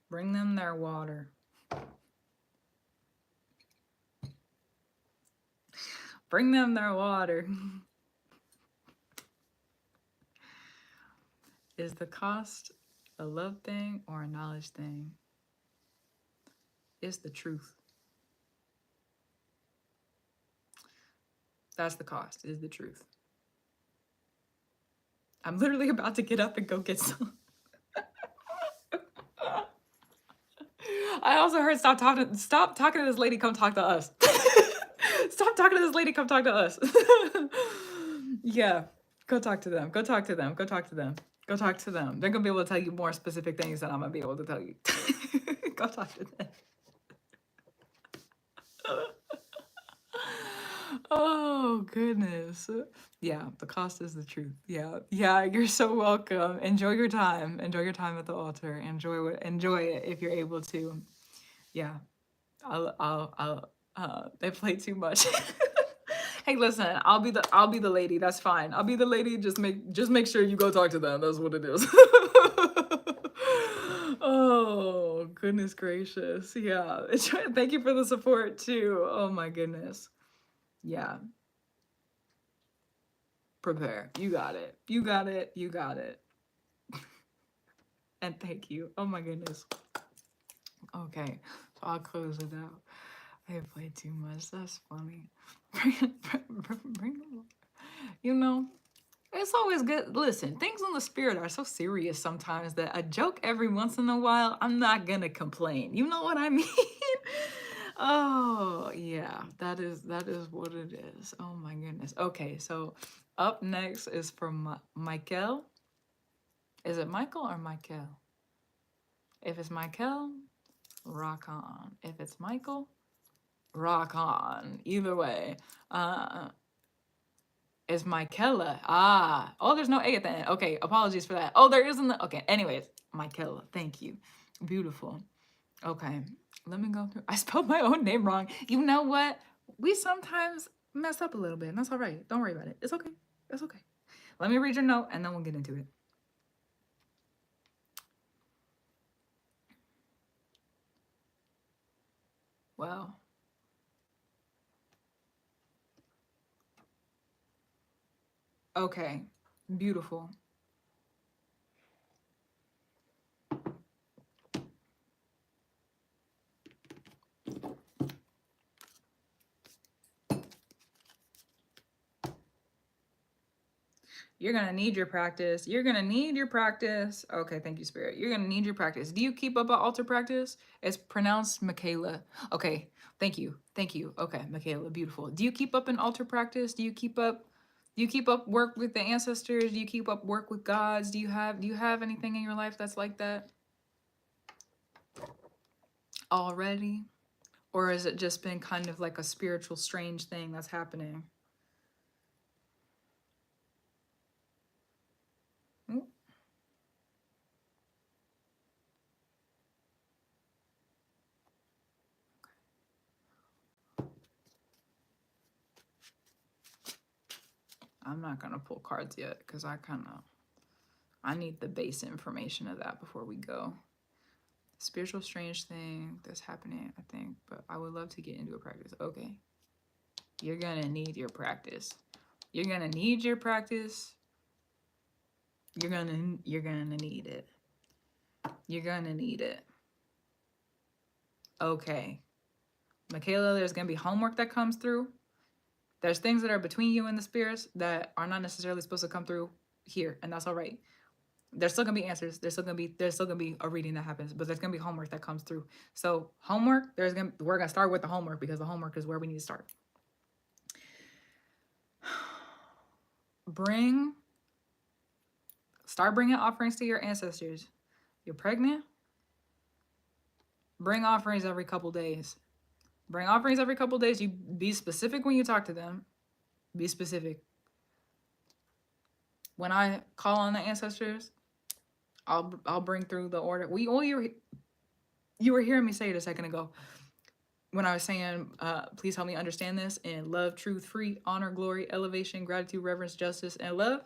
Bring them their water. Bring them their water. Is the cost a love thing or a knowledge thing? It's the truth. That's the cost, is the truth. I'm literally about to get up and go get some. I also heard stop talking to this lady, come talk to us. Stop talking to this lady, come talk to us. Yeah, go talk to them. Go talk to them. Go talk to them. Go talk to them. They're gonna be able to tell you more specific things than I'm gonna be able to tell you. Go talk to them. Oh goodness. Yeah, the cost is the truth. Yeah, you're so welcome. Enjoy your time. Enjoy your time at the altar. Enjoy it if you're able to. Yeah. They play too much. Hey, listen, I'll be the lady. That's fine. I'll be the lady. Just make sure you go talk to them. That's what it is. Oh, goodness gracious. Yeah. Thank you for the support too. Oh my goodness. Yeah. Prepare. You got it. You got it. You got it. And thank you. Oh my goodness. Okay. So I'll close it out. I played too much. That's funny. Bring them. You know, it's always good. Listen, things in the spirit are so serious sometimes that a joke every once in a while, I'm not gonna complain. You know what I mean? Oh yeah, that is what it is. Oh my goodness. Okay, so up next is from Michael. Is it Michael or Michael? If it's Michael, rock on. If it's Michael, rock on. Either way. Is Michaela. Oh, there's no A at the end. Okay, apologies for that. Oh, there isn't the, okay, anyways, Michaela, thank you. Beautiful. Okay, let me go through. I spelled my own name wrong. You know what? We sometimes mess up a little bit, and that's all right. Don't worry about it. It's okay. It's okay. Let me read your note, and then we'll get into it. Wow. Okay, beautiful. You're going to need your practice. You're going to need your practice. Okay, thank you, Spirit. You're going to need your practice. Do you keep up an altar practice? It's pronounced Michaela. Okay, thank you. Thank you. Okay, Michaela, beautiful. Do you keep up an altar practice? Do you keep up work with the ancestors? Do you keep up work with gods? Do you have anything in your life that's like that already? Or has it just been kind of like a spiritual strange thing that's happening? Ooh, I'm not gonna pull cards yet because I need the base information of that before we go. Spiritual strange thing that's happening, I think, but I would love to get into a practice. Okay. You're gonna need your practice. You're gonna need your practice. You're gonna need it. You're gonna need it. Okay. Michaela, there's gonna be homework that comes through. There's things that are between you and the spirits that are not necessarily supposed to come through here, and that's all right. There's still gonna be answers. There's still gonna be a reading that happens, but there's gonna be homework that comes through. So homework, we're gonna start with the homework because the homework is where we need to start. Start bringing offerings to your ancestors. You're pregnant? Bring offerings every couple days. Bring offerings every couple days. You be specific when you talk to them. Be specific. When I call on the ancestors, I'll bring through the order. You were hearing me say it a second ago when I was saying, please help me understand this in love, truth, free, honor, glory, elevation, gratitude, reverence, justice, and love.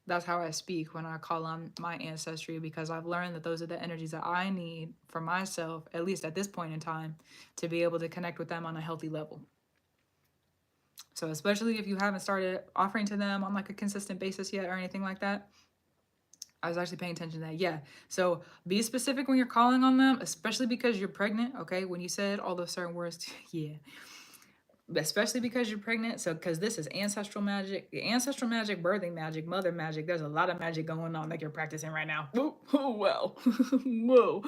That's how I speak when I call on my ancestry, because I've learned that those are the energies that I need for myself, at least at this point in time, to be able to connect with them on a healthy level. So especially if you haven't started offering to them on like a consistent basis yet or anything like that, I was actually paying attention to that. Yeah. So be specific when you're calling on them, especially because you're pregnant. Okay. When you said all those certain words, yeah. Especially because you're pregnant. So, because this is ancestral magic, birthing magic, mother magic. There's a lot of magic going on that you're practicing right now. Oh, well. Whoa.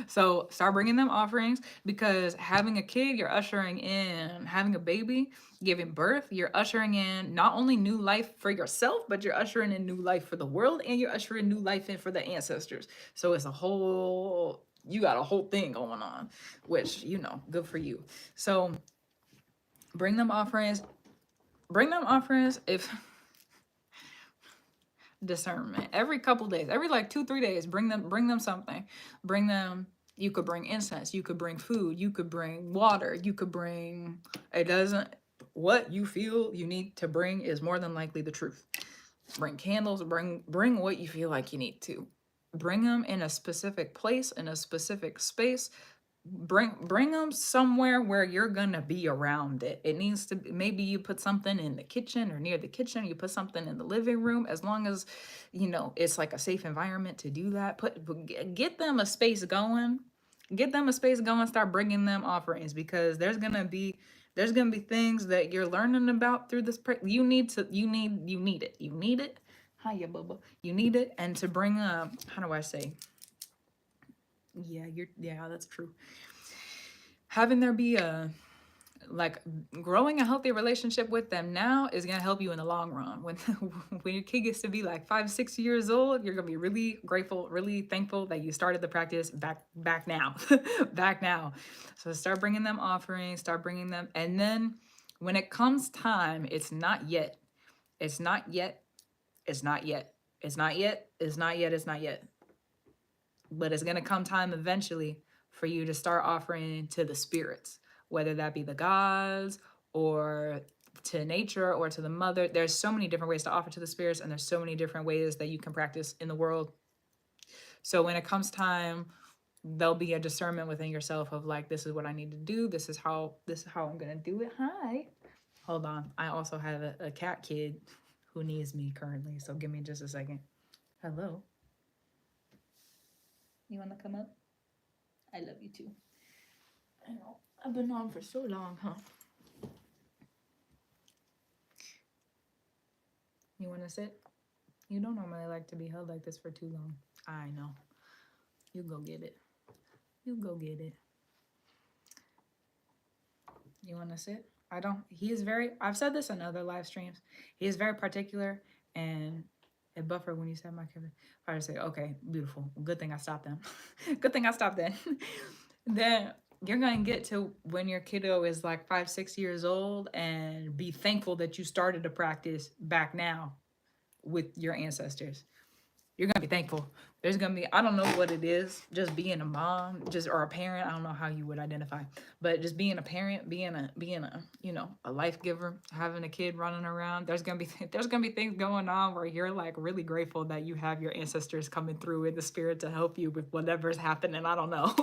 So, start bringing them offerings, because having a kid, you're ushering in, having a baby, giving birth, you're ushering in not only new life for yourself, but you're ushering in new life for the world, and you're ushering new life in for the ancestors. So, you got a whole thing going on, which, good for you. So, bring them offerings. Bring them offerings if discernment. Every couple days, every like 2-3 days, bring them something. Bring them, you could bring incense, you could bring food, you could bring water, you could bring, it doesn't, what you feel you need to bring is more than likely the truth. Bring candles, bring what you feel like you need to. Bring them in a specific place, in a specific space. Bring them somewhere where you're gonna be around it. It needs to, maybe you put something in the kitchen or near the kitchen, you put something in the living room, as long as it's like a safe environment to do that. Get them a space going. Start bringing them offerings, because there's gonna be things that you're learning about through this. You need it. Hiya, Bubba. You need it. And to bring up, how do I say, yeah, that's true. Having there be like growing a healthy relationship with them now is going to help you in the long run. When when your kid gets to be like 5-6 years old, you're going to be really grateful, really thankful that you started the practice back now. Back now. So start bringing them offerings, start bringing them, and then when it comes time, it's not yet. It's not yet. It's not yet. It's not yet. It's not yet. It's not yet. But it's going to come time eventually for you to start offering to the spirits, whether that be the gods or to nature or to the mother. There's so many different ways to offer to the spirits, and there's so many different ways that you can practice in the world. So when it comes time, there'll be a discernment within yourself of like, this is what I need to do. This is how I'm going to do it. Hi. Hold on. I also have a cat kid who needs me currently. So give me just a second. Hello. You want to come up? I love you too. I know. I've been on for so long, huh? You want to sit? You don't normally like to be held like this for too long. I know. You go get it. You go get it. You want to sit? I've said this in other live streams. He is very particular, and it buffered when you said my Kevin. I just say, okay, beautiful. Good thing I stopped them. Good thing I stopped then. Then you're gonna get to when your kiddo is like 5, 6 years old and be thankful that you started to practice back now with your ancestors. You're gonna be thankful. There's gonna be, I don't know what it is, just being a mom, just or a parent. I don't know how you would identify, but just being a parent, being a a life giver, having a kid running around. There's gonna be there's gonna be things going on where you're like really grateful that you have your ancestors coming through in the spirit to help you with whatever's happening. I don't know.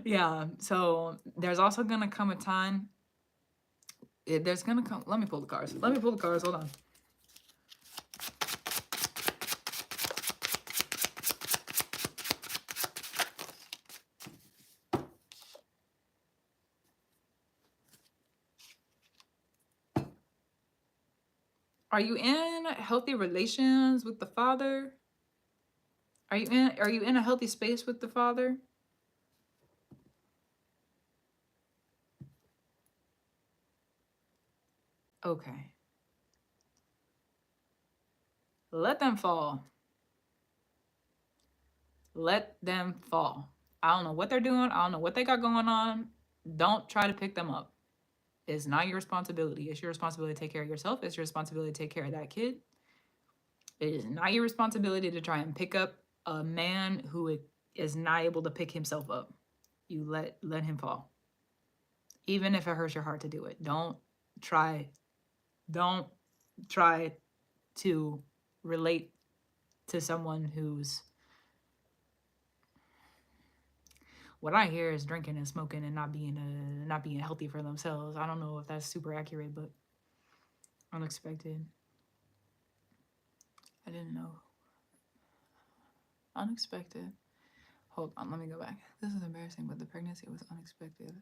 Yeah. So there's also gonna come a time. There's gonna come. Let me pull the cards. Let me pull the cards. Hold on. Are you in healthy relations with the father? Are you in a healthy space with the father? Okay. Let them fall. Let them fall. I don't know what they're doing. I don't know what they got going on. Don't try to pick them up. It's not your responsibility. It's your responsibility to take care of yourself. It's your responsibility to take care of that kid. It is not your responsibility to try and pick up a man who is not able to pick himself up. You let him fall. Even if it hurts your heart to do it. Try don't try to relate to someone who's, what I hear is drinking and smoking and not being healthy for themselves. I don't know if that's super accurate, but unexpected. I didn't know. Unexpected. Hold on, let me go back. This is embarrassing, but the pregnancy was unexpected.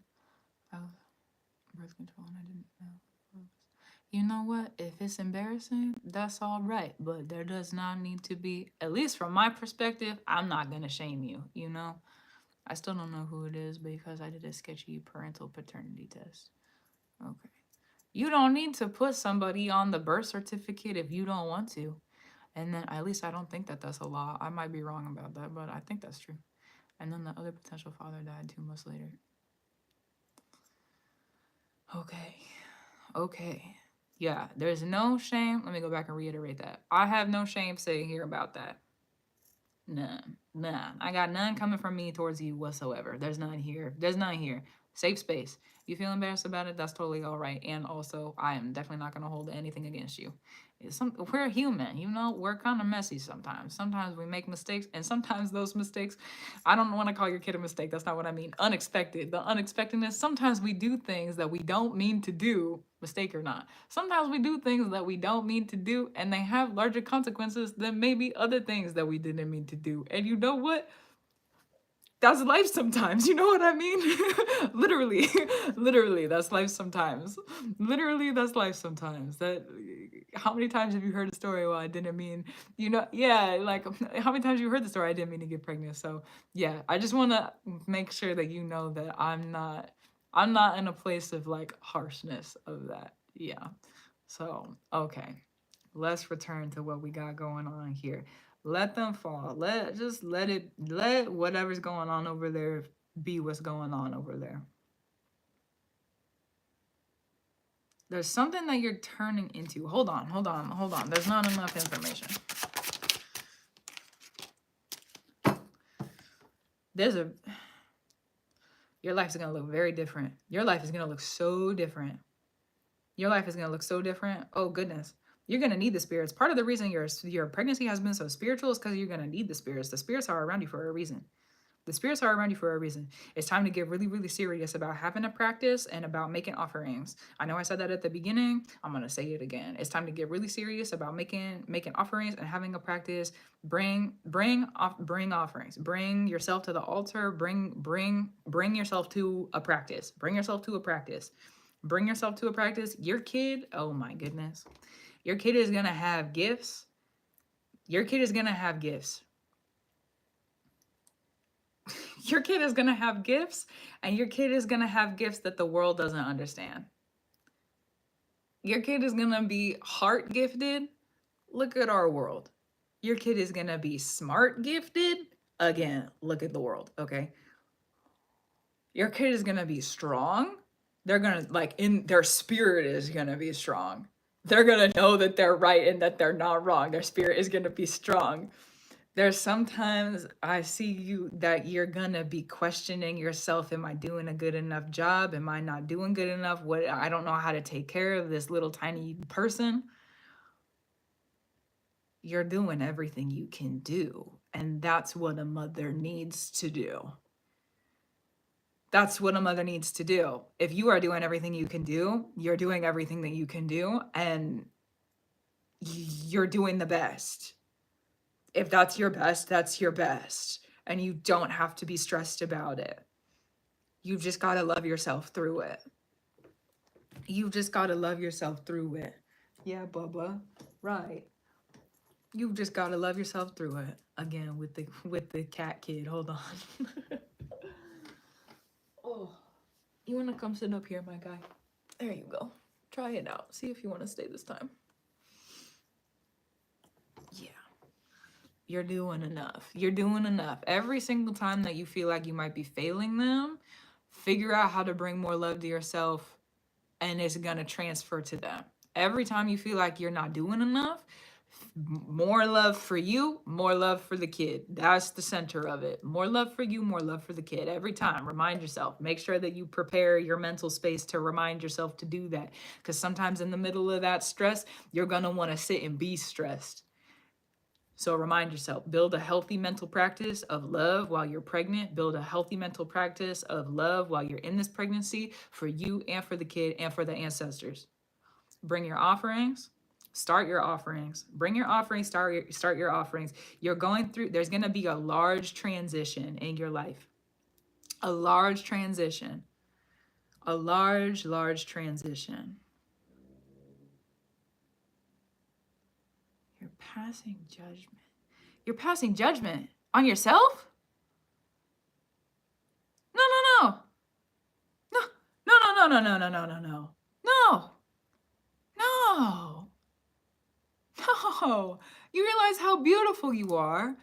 I was birth control and I didn't know. You know what? If it's embarrassing, that's all right. But there does not need to be, at least from my perspective, I'm not gonna shame you, you know? I still don't know who it is because I did a sketchy parental paternity test. Okay. You don't need to put somebody on the birth certificate if you don't want to. And then at least I don't think that that's a law. I might be wrong about that, but I think that's true. And then the other potential father died 2 months later. Okay. Okay. Yeah, there's no shame. Let me go back and reiterate that. I have no shame saying here about that. None. None. I got none coming from me towards you whatsoever. There's none here. There's none here. Safe space. You feel embarrassed about it? That's totally all right. And also, I am definitely not going to hold anything against you. We're human, you know. We're kind of messy sometimes. Sometimes we make mistakes, and sometimes those mistakes, I don't want to call your kid a mistake. That's not what I mean. Unexpected. The unexpectedness. Sometimes we do things that we don't mean to do, mistake or not. Sometimes we do things that we don't mean to do, and they have larger consequences than maybe other things that we didn't mean to do. And you know what? That's life sometimes. You know what I mean? Literally, literally, that's life sometimes. Literally, that's life sometimes. That, how many times have you heard a story? Well, I didn't mean, yeah, like how many times you heard the story? I didn't mean to get pregnant. So yeah, I just want to make sure that you know that I'm not in a place of like harshness of that. Yeah. So okay, let's return to what we got going on here. Let them fall. Let whatever's going on over there be what's going on over there. There's something that you're turning into. Hold on, hold on, hold on. There's not enough information. There's a Your life is gonna look very different. Your life is gonna look so different. Your life is gonna look so different. Oh goodness. You're gonna need the spirits. Part of the reason your pregnancy has been so spiritual is because you're gonna need the spirits. The spirits are around you for a reason. The spirits are around you for a reason. It's time to get really, really serious about having a practice and about making offerings. I know I said that at the beginning. I'm gonna say it again. It's time to get really serious about making offerings and having a practice. Bring offerings. Bring yourself to the altar. Bring yourself to a practice. Bring yourself to a practice. Bring yourself to a practice. Your kid, oh my goodness. Your kid is gonna have gifts. Your kid is gonna have gifts. Your kid is going to have gifts, and your kid is going to have gifts that the world doesn't understand. Your kid is going to be heart gifted. Look at our world. Your kid is going to be smart gifted. Again, look at the world, okay? Your kid is going to be strong. They're going to, like, in their spirit is going to be strong. They're going to know that they're right and that they're not wrong. Their spirit is going to be strong. There's sometimes I see you that you're gonna be questioning yourself. Am I doing a good enough job? Am I not doing good enough? What, I don't know how to take care of this little tiny person. You're doing everything you can do. And that's what a mother needs to do. That's what a mother needs to do. If you are doing everything you can do, you're doing everything that you can do, and you're doing the best. If that's your best, that's your best. And you don't have to be stressed about it. You've just got to love yourself through it. You've just got to love yourself through it. Yeah, Bubba. Right. You've just got to love yourself through it. Again, with the cat kid. Hold on. Oh, you want to come sit up here, my guy? There you go. Try it out. See if you want to stay this time. Yeah. You're doing enough. You're doing enough. Every single time that you feel like you might be failing them, figure out how to bring more love to yourself, and it's going to transfer to them. Every time you feel like you're not doing enough, more love for you, more love for the kid. That's the center of it. More love for you, more love for the kid. Every time, remind yourself. Make sure that you prepare your mental space to remind yourself to do that. Because sometimes in the middle of that stress, you're going to want to sit and be stressed. So remind yourself, build a healthy mental practice of love while you're pregnant. Build a healthy mental practice of love while you're in this pregnancy for you and for the kid and for the ancestors. Bring your offerings. Start your offerings. Bring your offerings. Start your offerings. You're going through, there's going to be a large transition in your life. A large transition. A large transition. You're passing judgment. You're passing judgment on yourself? No, no, no. No, no, no, no, no, no, no, no, no. No. No. No. You realize how beautiful you are.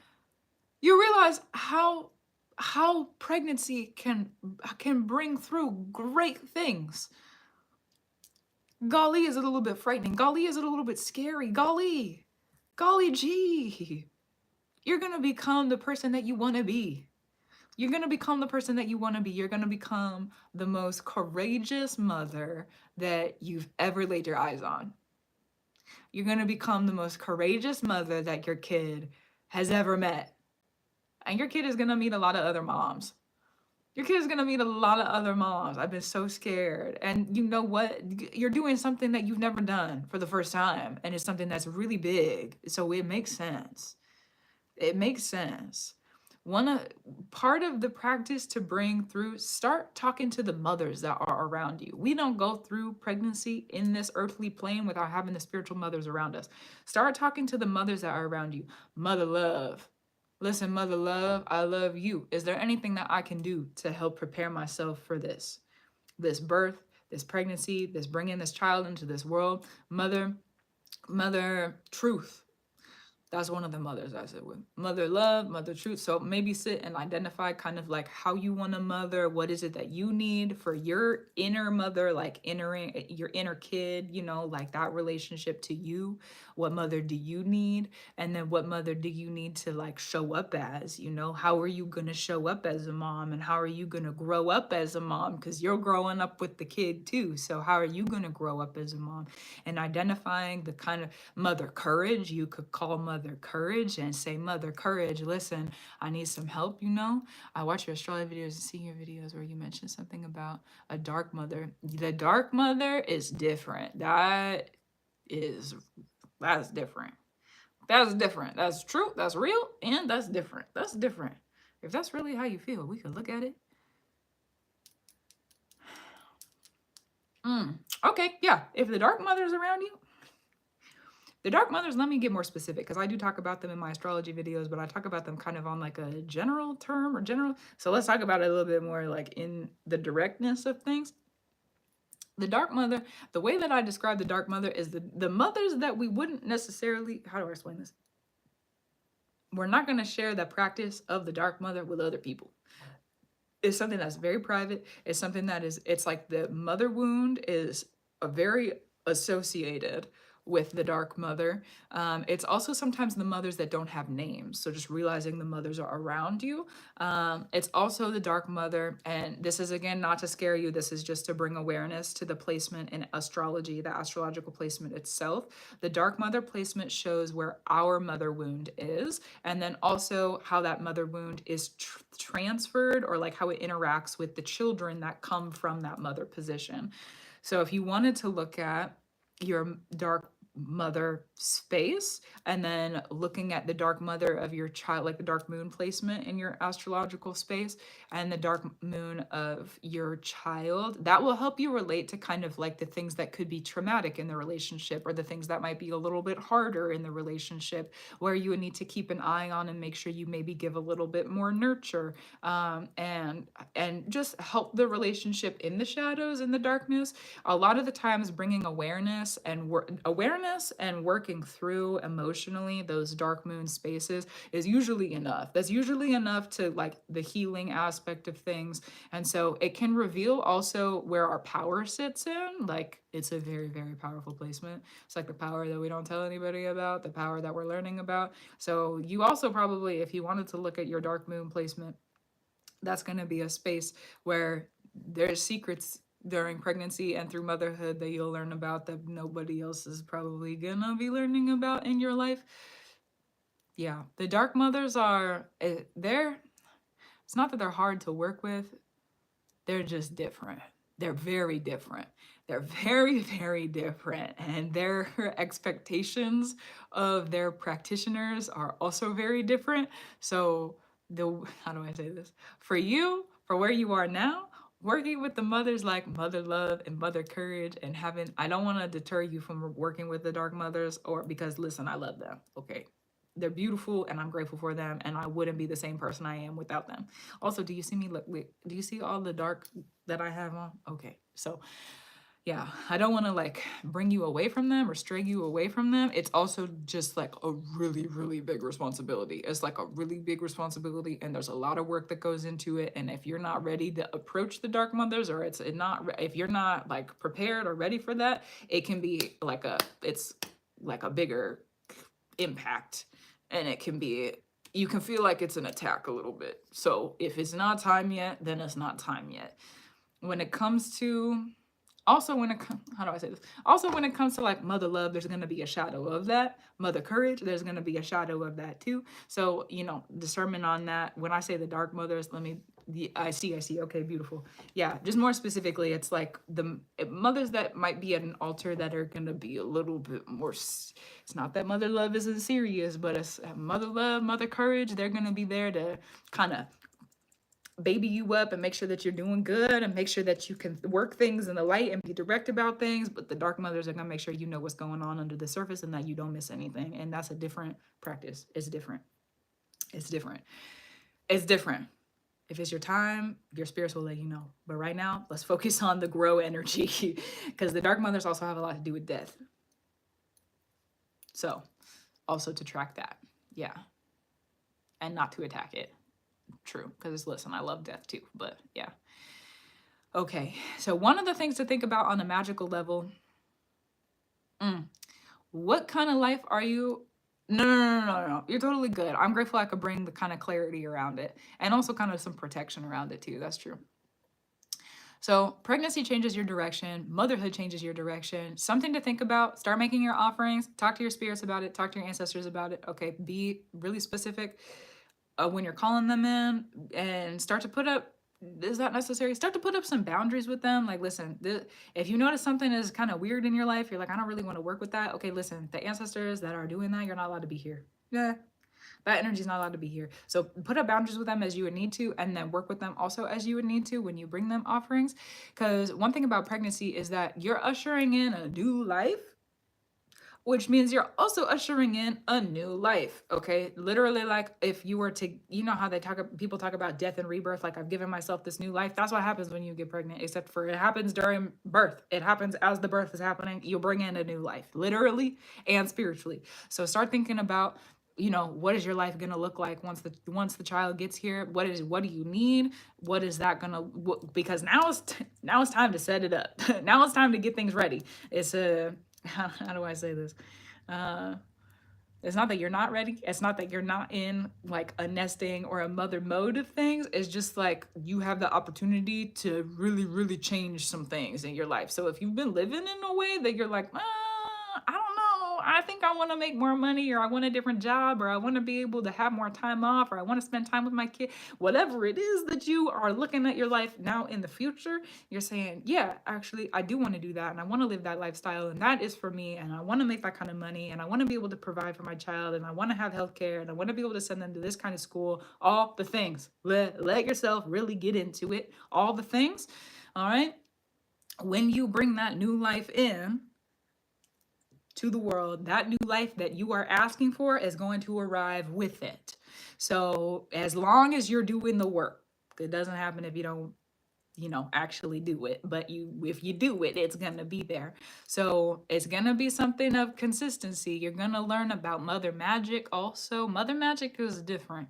You realize how pregnancy can bring through great things. Golly, is it a little bit frightening? Golly, is it a little bit scary? Golly gee. You're going to become the person that you want to be. You're going to become the person that you want to be. You're going to become the most courageous mother that you've ever laid your eyes on. You're going to become the most courageous mother that your kid has ever met. And your kid is going to meet a lot of other moms. Your kid is going to meet a lot of other moms. I've been so scared. And you know what? You're doing something that you've never done for the first time. And it's something that's really big. So it makes sense. It makes sense. Part of the practice to bring through, start talking to the mothers that are around you. We don't go through pregnancy in this earthly plane without having the spiritual mothers around us. Start talking to the mothers that are around you. Mother love. Listen, mother love, I love you. Is there anything that I can do to help prepare myself for this birth, this pregnancy, this bringing this child into this world? Mother truth. That's one of the mothers I said with. Mother love, mother truth. So maybe sit and identify kind of like how you want a mother. What is it that you need for your inner mother, like entering your inner kid, you know, like that relationship to you. What mother do you need? And then what mother do you need to like show up as, you know? How are you going to show up as a mom? And how are you going to grow up as a mom? Because you're growing up with the kid too. So how are you going to grow up as a mom? And identifying the kind of mother courage, you could call mother courage and say, mother courage, listen, I need some help, you know. I watch your astrology videos and see your videos where you mentioned something about a dark mother. The dark mother is different. That's different. That's different. That's true. That's real. And that's different. That's different. If that's really how you feel, we could look at it. Okay, yeah. If the dark mother's around you, the dark mothers, let me get more specific because I do talk about them in my astrology videos, but I talk about them kind of on like a general term or general. So let's talk about it a little bit more like in the directness of things. The dark mother, the way that I describe the dark mother is the mothers that we wouldn't necessarily, how do I explain this? We're not going to share the practice of the dark mother with other people. is something that's very private. It's something that is, it's like the mother wound is a very associated with the dark mother. It's also sometimes the mothers that don't have names. So just realizing the mothers are around you. It's also the dark mother. And this is, again, not to scare you. This is just to bring awareness to the placement in astrology, the astrological placement itself. The dark mother placement shows where our mother wound is, and then also how that mother wound is transferred, or like how it interacts with the children that come from that mother position. So if you wanted to look at your dark mother space and then looking at the dark mother of your child, like the dark moon placement in your astrological space and the dark moon of your child, that will help you relate to kind of like the things that could be traumatic in the relationship, or the things that might be a little bit harder in the relationship, where you would need to keep an eye on and make sure you maybe give a little bit more nurture, and just help the relationship in the shadows, in the darkness. A lot of the times bringing awareness and working through emotionally those dark moon spaces is usually enough. That's usually enough to like the healing aspect of things. And so it can reveal also where our power sits in. Like, it's a very, very powerful placement. It's like the power that we don't tell anybody about, the power that we're learning about. So you also probably, if you wanted to look at your dark moon placement, that's going to be a space where there's secrets during pregnancy and through motherhood that you'll learn about that nobody else is probably gonna be learning about in your life. Yeah, the dark mothers are, they're, it's not that they're hard to work with, they're just different. They're very different. They're very, very different. And their expectations of their practitioners are also very different. So how do I say this? For you, for where you are now, working with the mothers like Mother Love and Mother Courage, and having, I don't want to deter you from working with the dark mothers, or because listen, I love them. Okay. They're beautiful and I'm grateful for them, and I wouldn't be the same person I am without them. Also, do you see me look, do you see all the dark that I have on? Okay. So yeah, I don't want to like bring you away from them or stray you away from them. It's also just like a really, really big responsibility. It's like a really big responsibility, and there's a lot of work that goes into it. And if you're not ready to approach the dark mothers, or if you're not like prepared or ready for that, it can be like it's like a bigger impact, and it can be, you can feel like it's an attack a little bit. So if it's not time yet, then it's not time yet. When it comes to, also when it how do I say this? Also when it comes to like Mother Love, there's going to be a shadow of that. Mother Courage, there's going to be a shadow of that too. So, discernment on that. When I say the dark mothers, I see. Okay, beautiful. Yeah, just more specifically, it's like the mothers that might be at an altar that are going to be a little bit more, it's not that Mother Love isn't serious, but it's Mother Love, Mother Courage, they're going to be there to kind of baby you up and make sure that you're doing good and make sure that you can work things in the light and be direct about things. But the dark mothers are going to make sure you know what's going on under the surface and that you don't miss anything. And that's a different practice. It's different. It's different. It's different. If it's your time, your spirits will let you know. But right now, let's focus on the grow energy, because the dark mothers also have a lot to do with death. So also to track that. Yeah. And not to attack it. True, because listen, I love death too, but yeah. Okay, so one of the things to think about on a magical level, what kind of life are you? No. You're totally good. I'm grateful I could bring the kind of clarity around it, and also kind of some protection around it too. That's true. So pregnancy changes your direction. Motherhood changes your direction. Something to think about. Start making your offerings. Talk to your spirits about it. Talk to your ancestors about it. Okay, be really specific when you're calling them in, and start to put up, is that necessary? Start to put up some boundaries with them. Like, listen, if you notice something is kind of weird in your life, you're like, I don't really want to work with that. Okay, listen, the ancestors that are doing that, you're not allowed to be here. Yeah, that energy is not allowed to be here. So put up boundaries with them as you would need to, and then work with them also as you would need to when you bring them offerings. Because one thing about pregnancy is that you're ushering in a new life, which means you're also ushering in a new life. Okay, literally, like if you were to, how people talk about death and rebirth, like I've given myself this new life. That's what happens when you get pregnant, except for it happens during birth. It happens as the birth is happening. You bring in a new life, literally and spiritually. So start thinking about, what is your life going to look like once the child gets here? What do you need? What is that going to, because now it's time to set it up. Now it's time to get things ready. It's a, how do I say this? Uh, it's not that you're not ready. It's not that you're not in like a nesting or a mother mode of things. It's just like you have the opportunity to really, really change some things in your life. So if you've been living in a way that you're like, I don't know, I think I want to make more money, or I want a different job, or I want to be able to have more time off, or I want to spend time with my kid, whatever it is that you are looking at your life now in the future, you're saying, yeah, actually, I do want to do that. And I want to live that lifestyle. And that is for me. And I want to make that kind of money. And I want to be able to provide for my child. And I want to have healthcare. And I want to be able to send them to this kind of school. All the things. Let yourself really get into it. All the things. All right. When you bring that new life in to the world, that new life that you are asking for is going to arrive with it. So as long as you're doing the work, it doesn't happen if you don't actually do it, but if you do it, it's gonna be there. So it's gonna be something of consistency. You're gonna learn about mother magic also. Mother magic is different.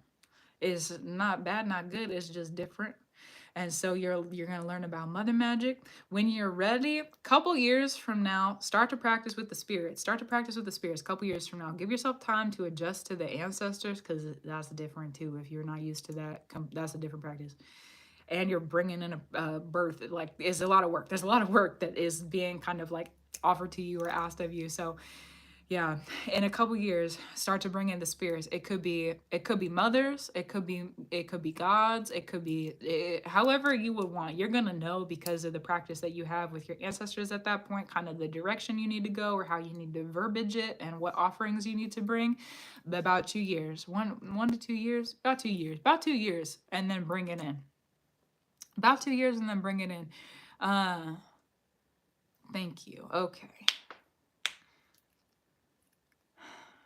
It's not bad, not good, it's just different. And so you're gonna learn about mother magic. When you're ready, couple years from now, start to practice with the spirits. Start to practice with the spirits. Couple years from now, give yourself time to adjust to the ancestors, because that's different too. If you're not used to that, that's a different practice. And you're bringing in a birth, like, it's a lot of work. There's a lot of work that is being kind of like offered to you or asked of you. So yeah, in a couple years, start to bring in the spirits. It could be mothers, it could be gods, it could be however you would want. You're gonna know because of the practice that you have with your ancestors at that point, kind of the direction you need to go or how you need to verbiage it and what offerings you need to bring. About 2 years, one to 2 years, about 2 years, and then bring it in. About 2 years and then bring it in. Thank you. Okay.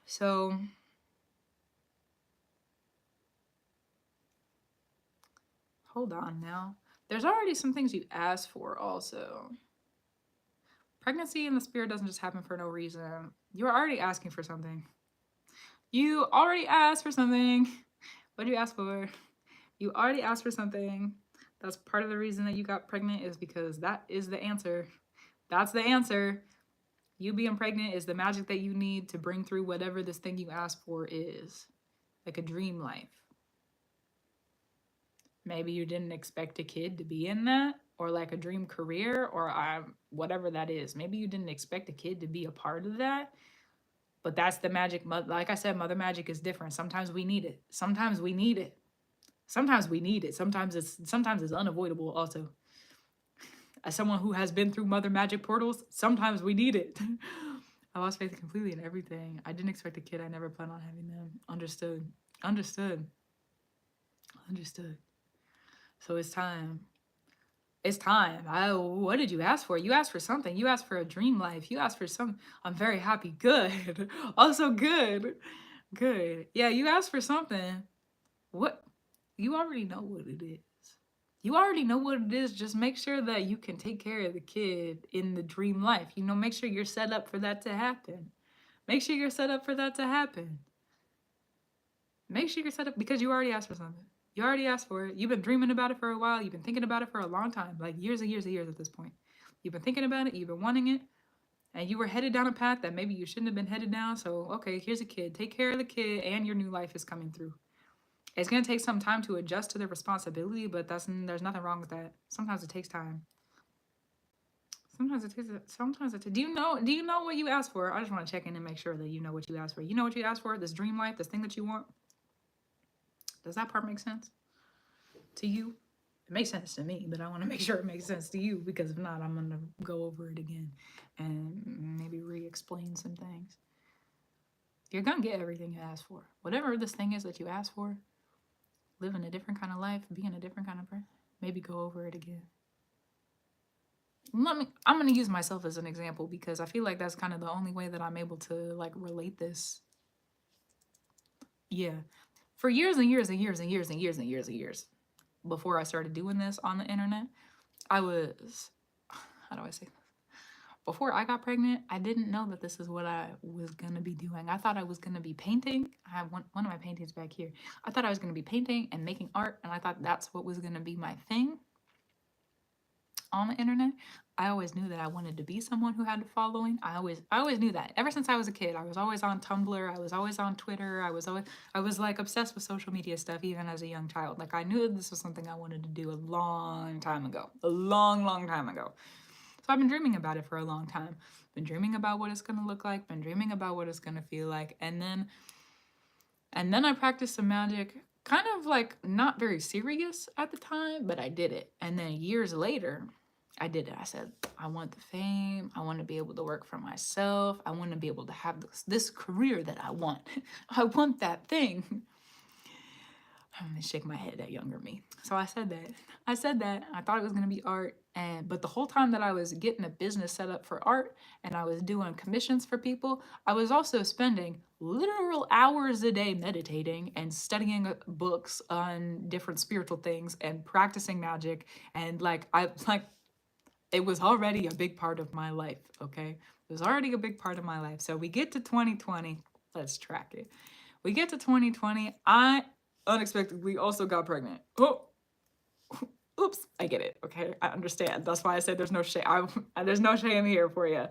So hold on now. There's already some things you asked for also. Pregnancy in the spirit doesn't just happen for no reason. You're already asking for something. You already asked for something. What did you ask for? You already asked for something. That's part of the reason that you got pregnant, is because that is the answer. That's the answer. You being pregnant is the magic that you need to bring through whatever this thing you asked for is. Like a dream life. Maybe you didn't expect a kid to be in that, or like a dream career, or whatever that is. Maybe you didn't expect a kid to be a part of that, but that's the magic. Like I said, mother magic is different. Sometimes we need it. Sometimes we need it. Sometimes we need it. Sometimes it's unavoidable also. As someone who has been through mother magic portals, sometimes we need it. I lost faith completely in everything. I didn't expect a kid. I never planned on having them. Understood. So it's time. It's time. What did you ask for? You asked for something. You asked for a dream life. You asked for some. I'm very happy. Good. Also good. Good. Yeah, you asked for something. What? You already know what it is. You already know what it is. Just make sure that you can take care of the kid in the dream life. Make sure you're set up for that to happen. Make sure you're set up for that to happen. Make sure you're set up, because you already asked for something. You already asked for it. You've been dreaming about it for a while. You've been thinking about it for a long time, like years and years and years at this point. You've been thinking about it. You've been wanting it. And you were headed down a path that maybe you shouldn't have been headed down. So, okay, here's a kid. Take care of the kid, and your new life is coming through. It's going to take some time to adjust to the responsibility, but there's nothing wrong with that. Sometimes it takes time. Do you know what you asked for? I just want to check in and make sure that you know what you asked for. You know what you asked for? This dream life, this thing that you want? Does that part make sense to you? It makes sense to me, but I want to make sure it makes sense to you, because if not, I'm going to go over it again and maybe re-explain some things. You're going to get everything you ask for. Whatever this thing is that you asked for, living a different kind of life, being a different kind of person, maybe go over it again. I'm going to use myself as an example, because I feel like that's kind of the only way that I'm able to like relate this. Yeah. For years and years and years and years and years and years and years, before I started doing this on the internet, I was, how do I say this? before I got pregnant, I didn't know that this is what I was gonna be doing. I thought I was gonna be painting. I have one of my paintings back here. I thought I was gonna be painting and making art, and I thought that's what was gonna be my thing on the internet. I always knew that I wanted to be someone who had a following. I always knew that. Ever since I was a kid, I was always on Tumblr, I was always on Twitter, I was like obsessed with social media stuff even as a young child. Like I knew this was something I wanted to do a long time ago. A long time ago. So I've been dreaming about it for a long time. Been dreaming about what it's going to look like, been dreaming about what it's going to feel like. And then I practiced some magic, kind of like not very serious at the time, but I did it. And then years later, I did it. I said, I want the fame. I want to be able to work for myself. I want to be able to have this career that I want. I want that thing. I'm gonna shake my head at younger me. So I said that. I thought it was gonna be art, but the whole time that I was getting a business set up for art and I was doing commissions for people, I was also spending literal hours a day meditating and studying books on different spiritual things and practicing magic. And it was already a big part of my life. Okay, it was already a big part of my life. So we get to 2020. Let's track it. We get to 2020. I unexpectedly also got pregnant. Oh, oops, I get it. Okay, I understand. That's why I said there's no shame. There's no shame here for you.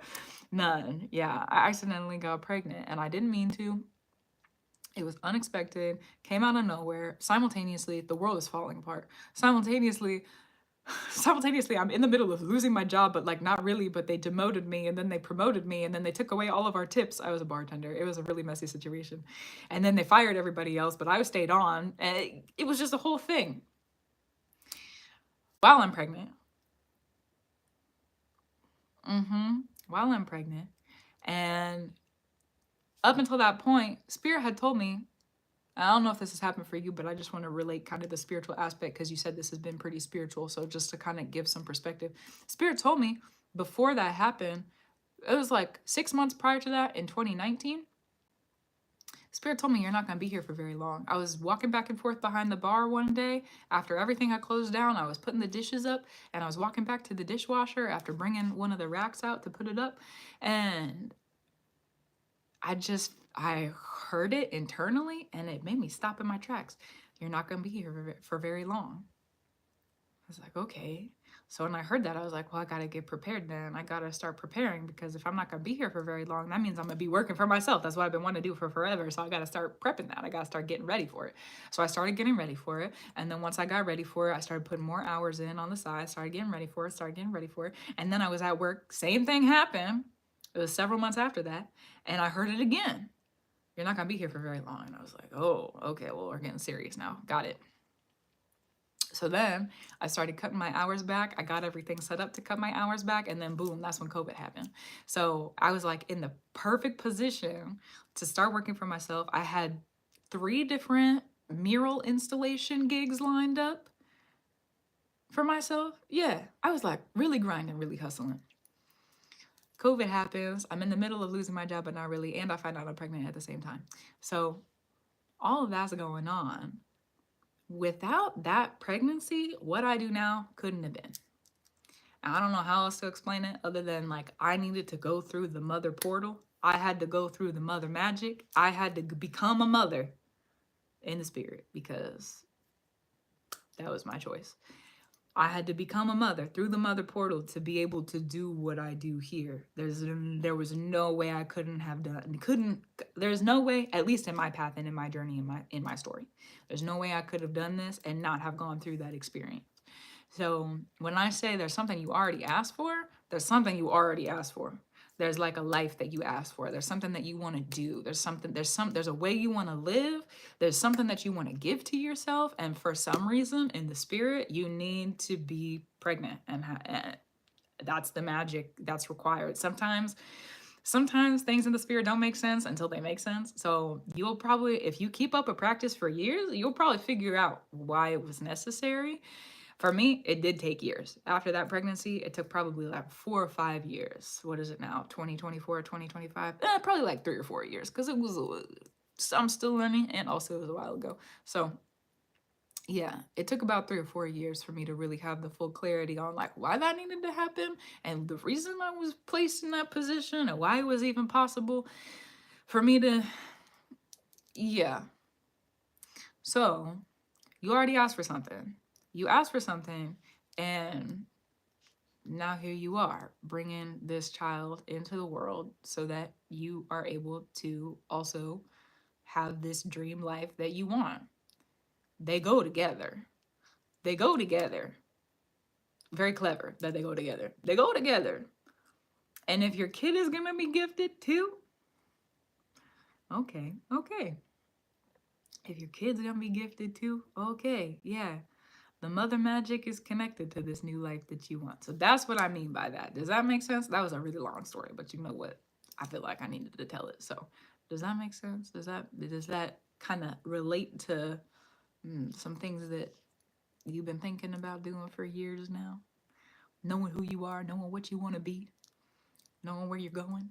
None. Yeah, I accidentally got pregnant and I didn't mean to. It was unexpected, came out of nowhere. Simultaneously, the world is falling apart. Simultaneously, I'm in the middle of losing my job, but like not really, but they demoted me and then they promoted me and then they took away all of our tips. I was a bartender. It was a really messy situation. And then they fired everybody else, but I stayed on. And it was just a whole thing. While I'm pregnant. While I'm pregnant. And up until that point, Spirit had told me, I don't know if this has happened for you, but I just want to relate kind of the spiritual aspect because you said this has been pretty spiritual. So just to kind of give some perspective, Spirit told me before that happened, it was like 6 months prior to that in 2019. Spirit told me you're not going to be here for very long. I was walking back and forth behind the bar one day after everything had closed down. I was putting the dishes up and I was walking back to the dishwasher after bringing one of the racks out to put it up. And I heard it internally and it made me stop in my tracks. You're not going to be here for very long. I was like, okay. So when I heard that, I was like, well, I got to get prepared then. I got to start preparing because if I'm not going to be here for very long, that means I'm going to be working for myself. That's what I've been wanting to do for forever. So I got to start prepping that. I got to start getting ready for it. So I started getting ready for it. And then once I got ready for it, I started putting more hours in on the side, started getting ready for it. And then I was at work. Same thing happened. It was several months after that. And I heard it again. You're not going to be here for very long. And I was like, oh, okay, well, we're getting serious now. Got it. So then I started cutting my hours back. I got everything set up to cut my hours back. And then boom, that's when COVID happened. So I was like in the perfect position to start working for myself. I had 3 different mural installation gigs lined up for myself. Yeah, I was like really grinding, really hustling. COVID happens. I'm in the middle of losing my job, but not really. And I find out I'm pregnant at the same time. So all of that's going on. Without that pregnancy, what I do now couldn't have been. I don't know how else to explain it other than like I needed to go through the mother portal. I had to go through the mother magic. I had to become a mother in the spirit because that was my choice. I had to become a mother through the mother portal to be able to do what I do here. There was no way I couldn't have done. There's no way, at least in my path and in my journey, in my story, there's no way I could have done this and not have gone through that experience. So when I say there's something you already asked for, there's something you already asked for. There's like a life that you asked for. There's something that you want to do. There's a way you want to live. There's something that you want to give to yourself. And for some reason in the spirit, you need to be pregnant. And that's the magic that's required. Sometimes things in the spirit don't make sense until they make sense. So you'll probably, if you keep up a practice for years, you'll probably figure out why it was necessary. For me, it did take years. After that pregnancy, it took probably like 4 or 5 years. What is it now? 2024, 2025? Probably like 3 or 4 years because I'm still learning and also it was a while ago. So Yeah, it took about 3 or 4 years for me to really have the full clarity on like why that needed to happen and the reason I was placed in that position and why it was even possible for me to, yeah. So you already asked for something. You asked for something, and now here you are bringing this child into the world so that you are able to also have this dream life that you want. They go together. They go together. Very clever that they go together. They go together. And if your kid is going to be gifted too, okay, okay. If your kid's going to be gifted too, okay, yeah. The mother magic is connected to this new life that you want. So that's what I mean by that. Does that make sense? That was a really long story, but you know what? I feel like I needed to tell it. So does that make sense? Does that kind of relate to some things that you've been thinking about doing for years now? Knowing who you are, knowing what you want to be, knowing where you're going,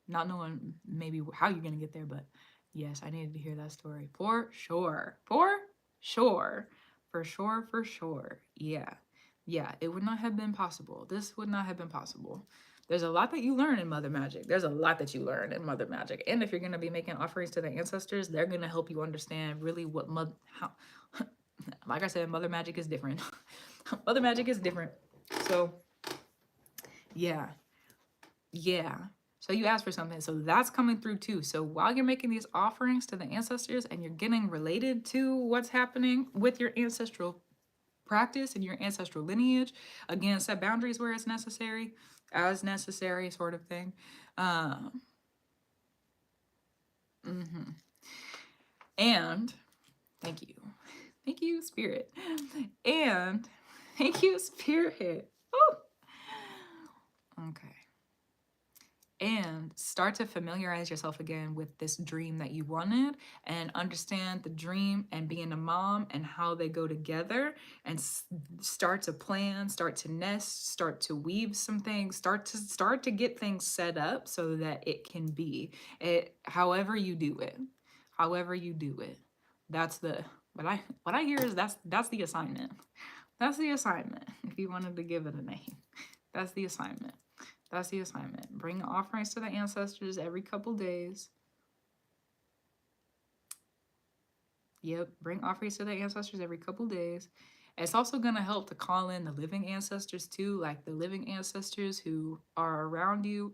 not knowing maybe how you're gonna get there, but yes, I needed to hear that story for sure. For sure. For sure, for sure. Yeah. Yeah, it would not have been possible. This would not have been possible. There's a lot that you learn in Mother Magic. There's a lot that you learn in Mother Magic. And if you're going to be making offerings to the ancestors, they're going to help you understand really what how like I said, Mother Magic is different. Mother Magic is different. So, yeah. Yeah. So you asked for something. So that's coming through too. So while you're making these offerings to the ancestors and you're getting related to what's happening with your ancestral practice and your ancestral lineage, again, set boundaries where it's necessary, as necessary, sort of thing. Mhm. And thank you. Thank you, Spirit. And thank you, Spirit. Woo. Okay. And start to familiarize yourself again with this dream that you wanted and understand the dream and being a mom and how they go together and start to plan, start to nest, start to weave some things, start to get things set up so that it can be it however you do it. However you do it. That's the what I hear is that's the assignment. That's the assignment if you wanted to give it a name. That's the assignment. That's the assignment. Bring offerings to the ancestors every couple days. Yep, bring offerings to the ancestors every couple days. It's also going to help to call in the living ancestors too, like the living ancestors who are around you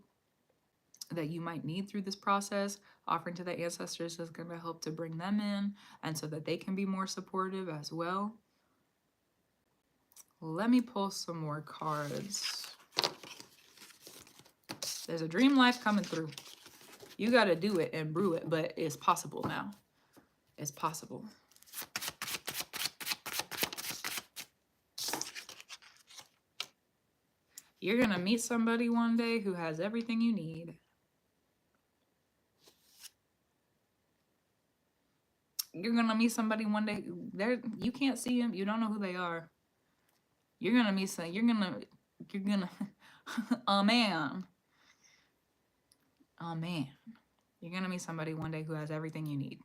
that you might need through this process. Offering to the ancestors is going to help to bring them in and so that they can be more supportive as well. Let me pull some more cards. There's a dream life coming through. You got to do it and brew it, but it's possible now. It's possible. You're going to meet somebody one day who has everything you need. You're going to meet somebody one day. You can't see them. You don't know who they are. You're going to meet some. You're going to, oh man. Oh man. You're going to meet somebody one day who has everything you need.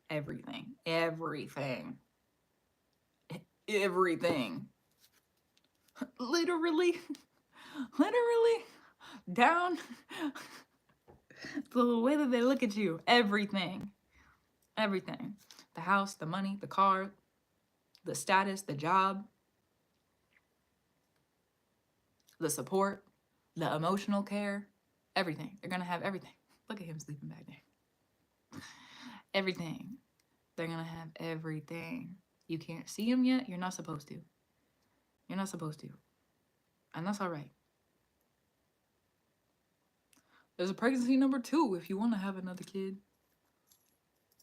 Everything. Everything. Everything. Literally. Literally. Down. The way that they look at you. Everything. Everything. The house, the money, the car, the status, the job, the support, the emotional care, everything. They're going to have everything. Look at him sleeping back there. Everything. They're going to have everything. You can't see him yet. You're not supposed to. You're not supposed to. And that's all right. There's a pregnancy number 2 if you want to have another kid.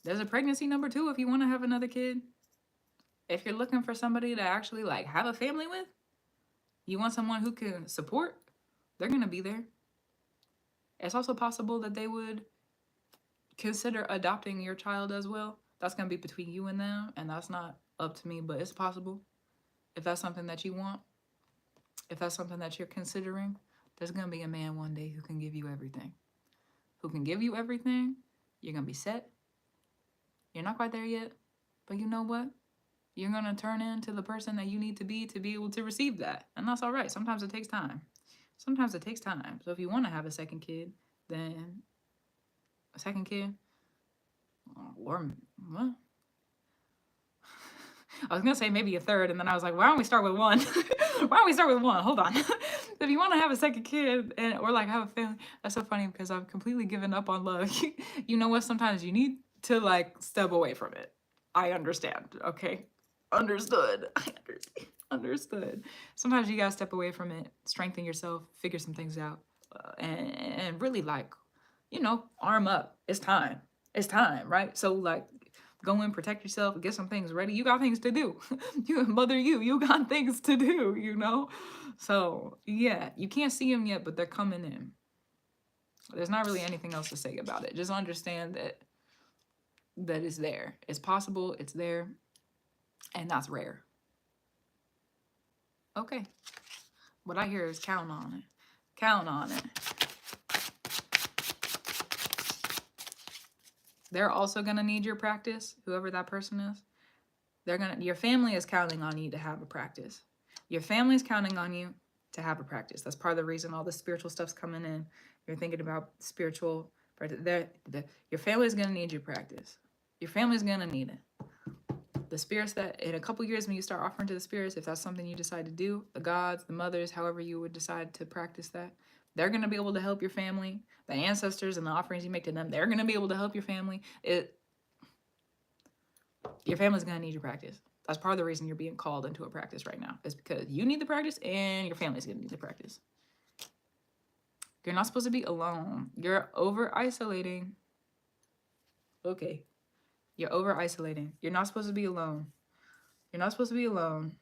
There's a pregnancy number 2 if you want to have another kid. If you're looking for somebody to actually like have a family with, you want someone who can support, they're going to be there. It's also possible that they would consider adopting your child as well. That's going to be between you and them, and that's not up to me, but it's possible. If that's something that you want, if that's something that you're considering, there's going to be a man one day who can give you everything. Who can give you everything. You're going to be set. You're not quite there yet, but you know what? you're going to turn into the person that you need to be able to receive that. And that's all right. Sometimes it takes time. Sometimes it takes time. So if you want to have a second kid, then a second kid, or, well, I was going to say maybe a third, and then I was like, why don't we start with one? Why don't we start with one? Hold on. If you want to have a second kid or like have a family, that's so funny because I've completely given up on love. You know what? Sometimes you need to like step away from it. I understand. Okay. Understood. Understood. Sometimes you gotta step away from it, strengthen yourself, figure some things out, and really like, arm up. It's time. It's time, right? So like, go in, protect yourself, get some things ready. You got things to do. You got things to do, So yeah, you can't see them yet, but they're coming in. There's not really anything else to say about it. Just understand that it's there. It's possible, it's there, and that's rare. Okay. What I hear is count on it. Count on it. They're also gonna need your practice, whoever that person is. Your family is counting on you to have a practice. Your family's counting on you to have a practice. That's part of the reason all the spiritual stuff's coming in. You're thinking about spiritual practice. Your family's gonna need your practice. Your family's gonna need it. The spirits that in a couple years when you start offering to the spirits, if that's something you decide to do, the gods, the mothers, however you would decide to practice that, they're going to be able to help your family. The ancestors and the offerings you make to them, they're going to be able to help your family. Your family's going to need your practice. That's part of the reason you're being called into a practice right now, is because you need the practice and your family's going to need the practice. You're not supposed to be alone. You're over isolating. Okay. You're over isolating. You're not supposed to be alone. You're not supposed to be alone.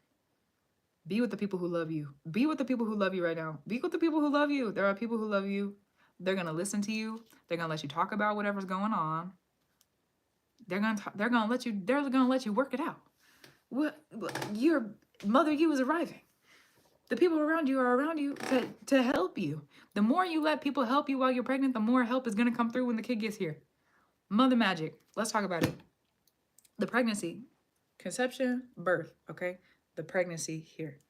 Be with the people who love you. Be with the people who love you right now. Be with the people who love you. There are people who love you. They're going to listen to you. They're going to let you talk about whatever's going on. They're going to let you work it out. Your mother you is arriving. The people around you are around you to help you. The more you let people help you while you're pregnant, the more help is going to come through when the kid gets here. Mother magic. Let's talk about it. The pregnancy, conception, birth, okay? The pregnancy here.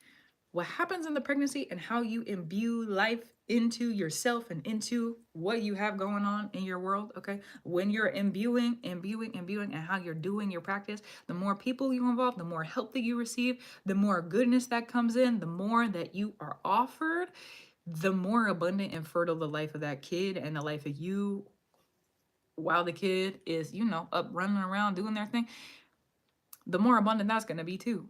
What happens in the pregnancy and how you imbue life into yourself and into what you have going on in your world, okay? When you're imbuing, and how you're doing your practice, the more people you involve, the more help that you receive, the more goodness that comes in, the more that you are offered, the more abundant and fertile the life of that kid and the life of you while the kid is, up running around doing their thing, the more abundant that's going to be too.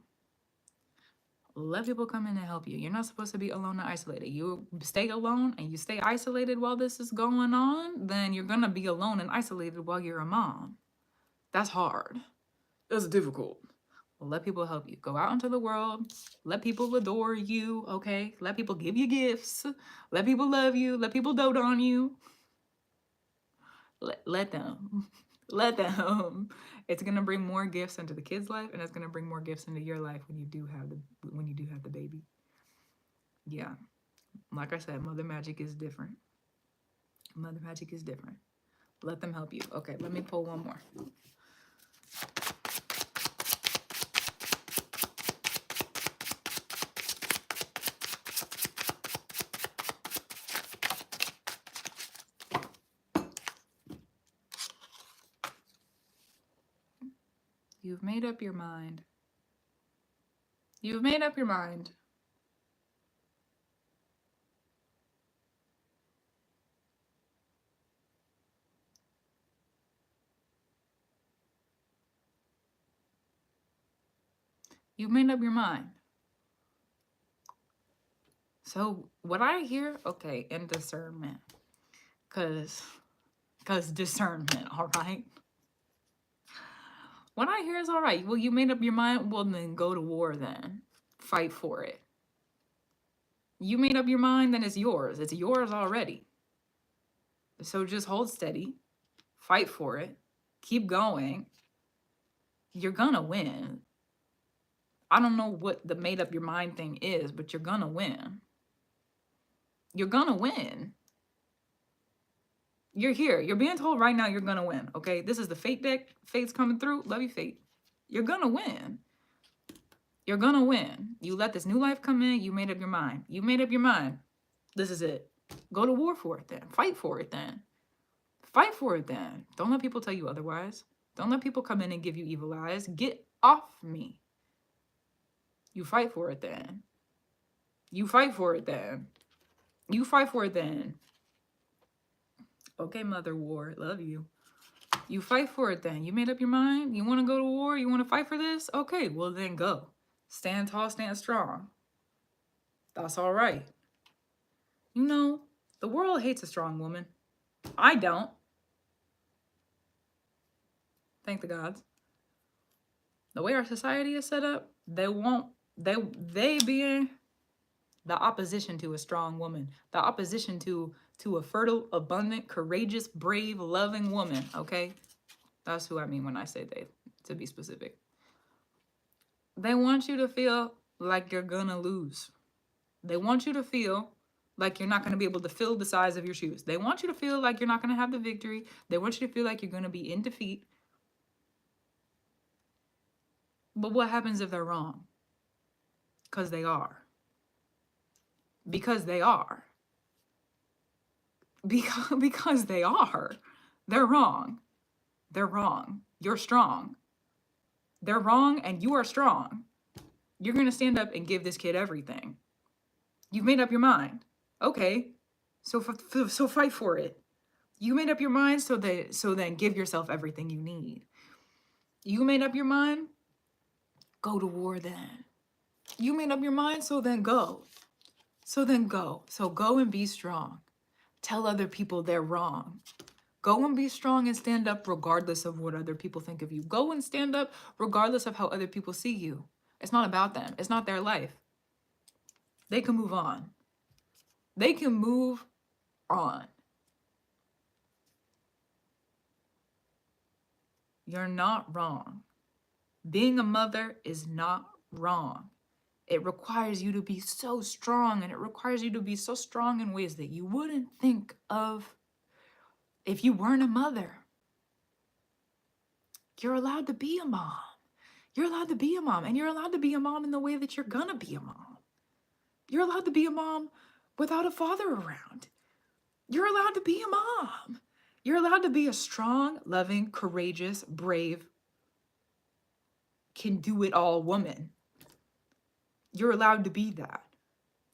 Let people come in and help you. You're not supposed to be alone and isolated. You stay alone and you stay isolated while this is going on, then you're going to be alone and isolated while you're a mom. That's hard. It's difficult. Well, let people help you. Go out into the world. Let people adore you, okay? Let people give you gifts. Let people love you. Let people dote on you. Let them. Let them. It's gonna bring more gifts into the kid's life, and it's gonna bring more gifts into your life when you do have the baby. Yeah, like I said, mother magic is different. Mother magic is different. Let them help you. Okay, let me pull one more. You've made up your mind. You've made up your mind. You've made up your mind. So what I hear, okay, in discernment, cause discernment, all right? What I hear is all right. Well, you made up your mind. Well, then go to war then. Fight for it. You made up your mind, then it's yours. It's yours already. So just hold steady. Fight for it. Keep going. You're gonna win. I don't know what the made up your mind thing is, but you're gonna win. You're gonna win. You're here. You're being told right now you're gonna win, okay? This is the fate deck. Fate's coming through. Love you, fate. You're gonna win. You're gonna win. You let this new life come in. You made up your mind. You made up your mind. This is it. Go to war for it then. Fight for it then. Fight for it then. Don't let people tell you otherwise. Don't let people come in and give you evil eyes. Get off me. You fight for it then. You fight for it then. You fight for it then. Okay, Mother War, love you. You fight for it then. You made up your mind? You want to go to war? You want to fight for this? Okay, well then go. Stand tall, stand strong. That's all right. You know, the world hates a strong woman. I don't. Thank the gods. The way our society is set up, they being the opposition to a strong woman, the opposition to a fertile, abundant, courageous, brave, loving woman, okay? That's who I mean when I say they, to be specific. They want you to feel like you're gonna lose. They want you to feel like you're not gonna be able to fill the size of your shoes. They want you to feel like you're not gonna have the victory. They want you to feel like you're gonna be in defeat. But what happens if they're wrong? Because they are. Because they are. Because they are. They're wrong. They're wrong. You're strong. They're wrong and you are strong. You're going to stand up and give this kid everything. You've made up your mind. Okay. So fight for it. You made up your mind, so then give yourself everything you need. You made up your mind? Go to war then. You made up your mind, so then go. So then go. So go and be strong. Tell other people they're wrong. Go and be strong and stand up regardless of what other people think of you. Go and stand up regardless of how other people see you. It's not about them. It's not their life. They can move on. They can move on. You're not wrong. Being a mother is not wrong. It requires you to be so strong, and it requires you to be so strong in ways that you wouldn't think of if you weren't a mother. You're allowed to be a mom. You're allowed to be a mom, and you're allowed to be a mom in the way that you're gonna be a mom. You're allowed to be a mom without a father around. You're allowed to be a mom. You're allowed to be a strong, loving, courageous, brave, can do it all woman. You're allowed to be that.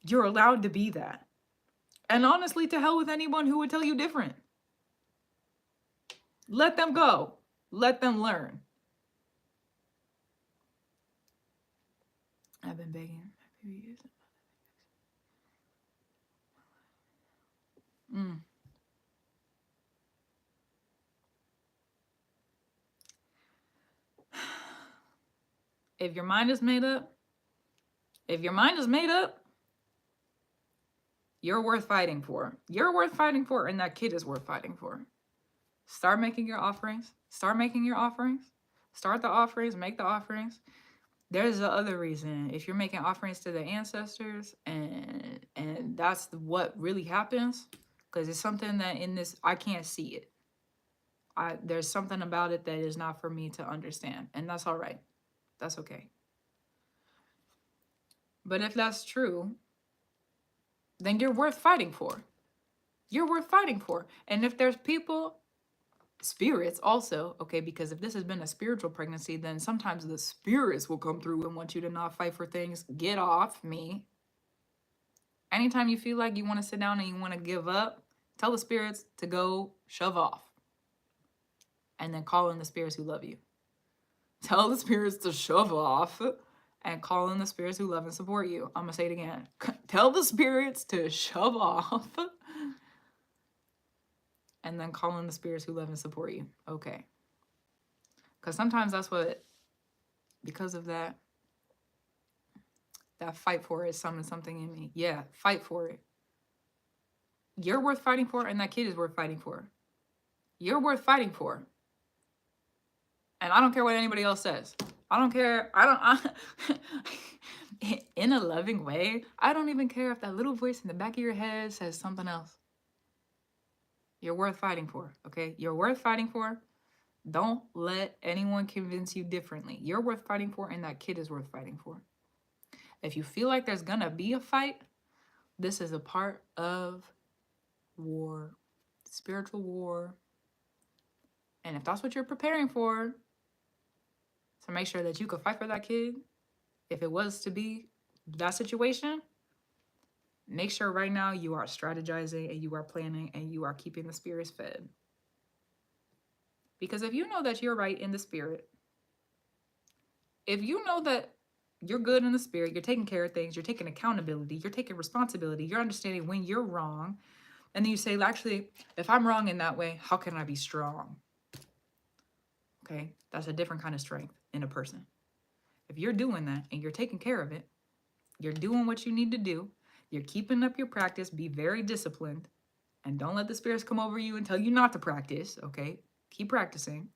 You're allowed to be that. And honestly, to hell with anyone who would tell you different. Let them go. Let them learn. I've been begging my baby years. If your mind is made up, you're worth fighting for. You're worth fighting for, and that kid is worth fighting for. Start making your offerings. Start making your offerings. Start the offerings, make the offerings. There's the other reason. If you're making offerings to the ancestors and that's what really happens, because it's something that in this, I can't see it. There's something about it that is not for me to understand, and that's all right. That's okay. But if that's true, then you're worth fighting for. You're worth fighting for. And if there's people, spirits also, okay, because if this has been a spiritual pregnancy, then sometimes the spirits will come through and want you to not fight for things. Get off me. Anytime you feel like you want to sit down and you want to give up, tell the spirits to go shove off. And then call in the spirits who love you. Tell the spirits to shove off and call in the spirits who love and support you. I'm going to say it again. Tell the spirits to shove off and then call in the spirits who love and support you. Okay. Because sometimes that's what, because of that fight for it summoned something in me. Yeah, fight for it. You're worth fighting for, and that kid is worth fighting for. You're worth fighting for. And I don't care what anybody else says. I don't care. In a loving way, I don't even care if that little voice in the back of your head says something else. You're worth fighting for, okay? You're worth fighting for. Don't let anyone convince you differently. You're worth fighting for, and that kid is worth fighting for. If you feel like there's gonna be a fight, this is a part of war, spiritual war. And if that's what you're preparing for, so make sure that you can fight for that kid. If it was to be that situation, make sure right now you are strategizing and you are planning and you are keeping the spirits fed. Because if you know that you're right in the spirit, if you know that you're good in the spirit, you're taking care of things, you're taking accountability, you're taking responsibility, you're understanding when you're wrong, and then you say, actually, if I'm wrong in that way, how can I be strong? Okay, that's a different kind of strength in a person. If you're doing that and you're taking care of it, you're doing what you need to do, you're keeping up your practice, be very disciplined, and don't let the spirits come over you and tell you not to practice, okay? Keep practicing,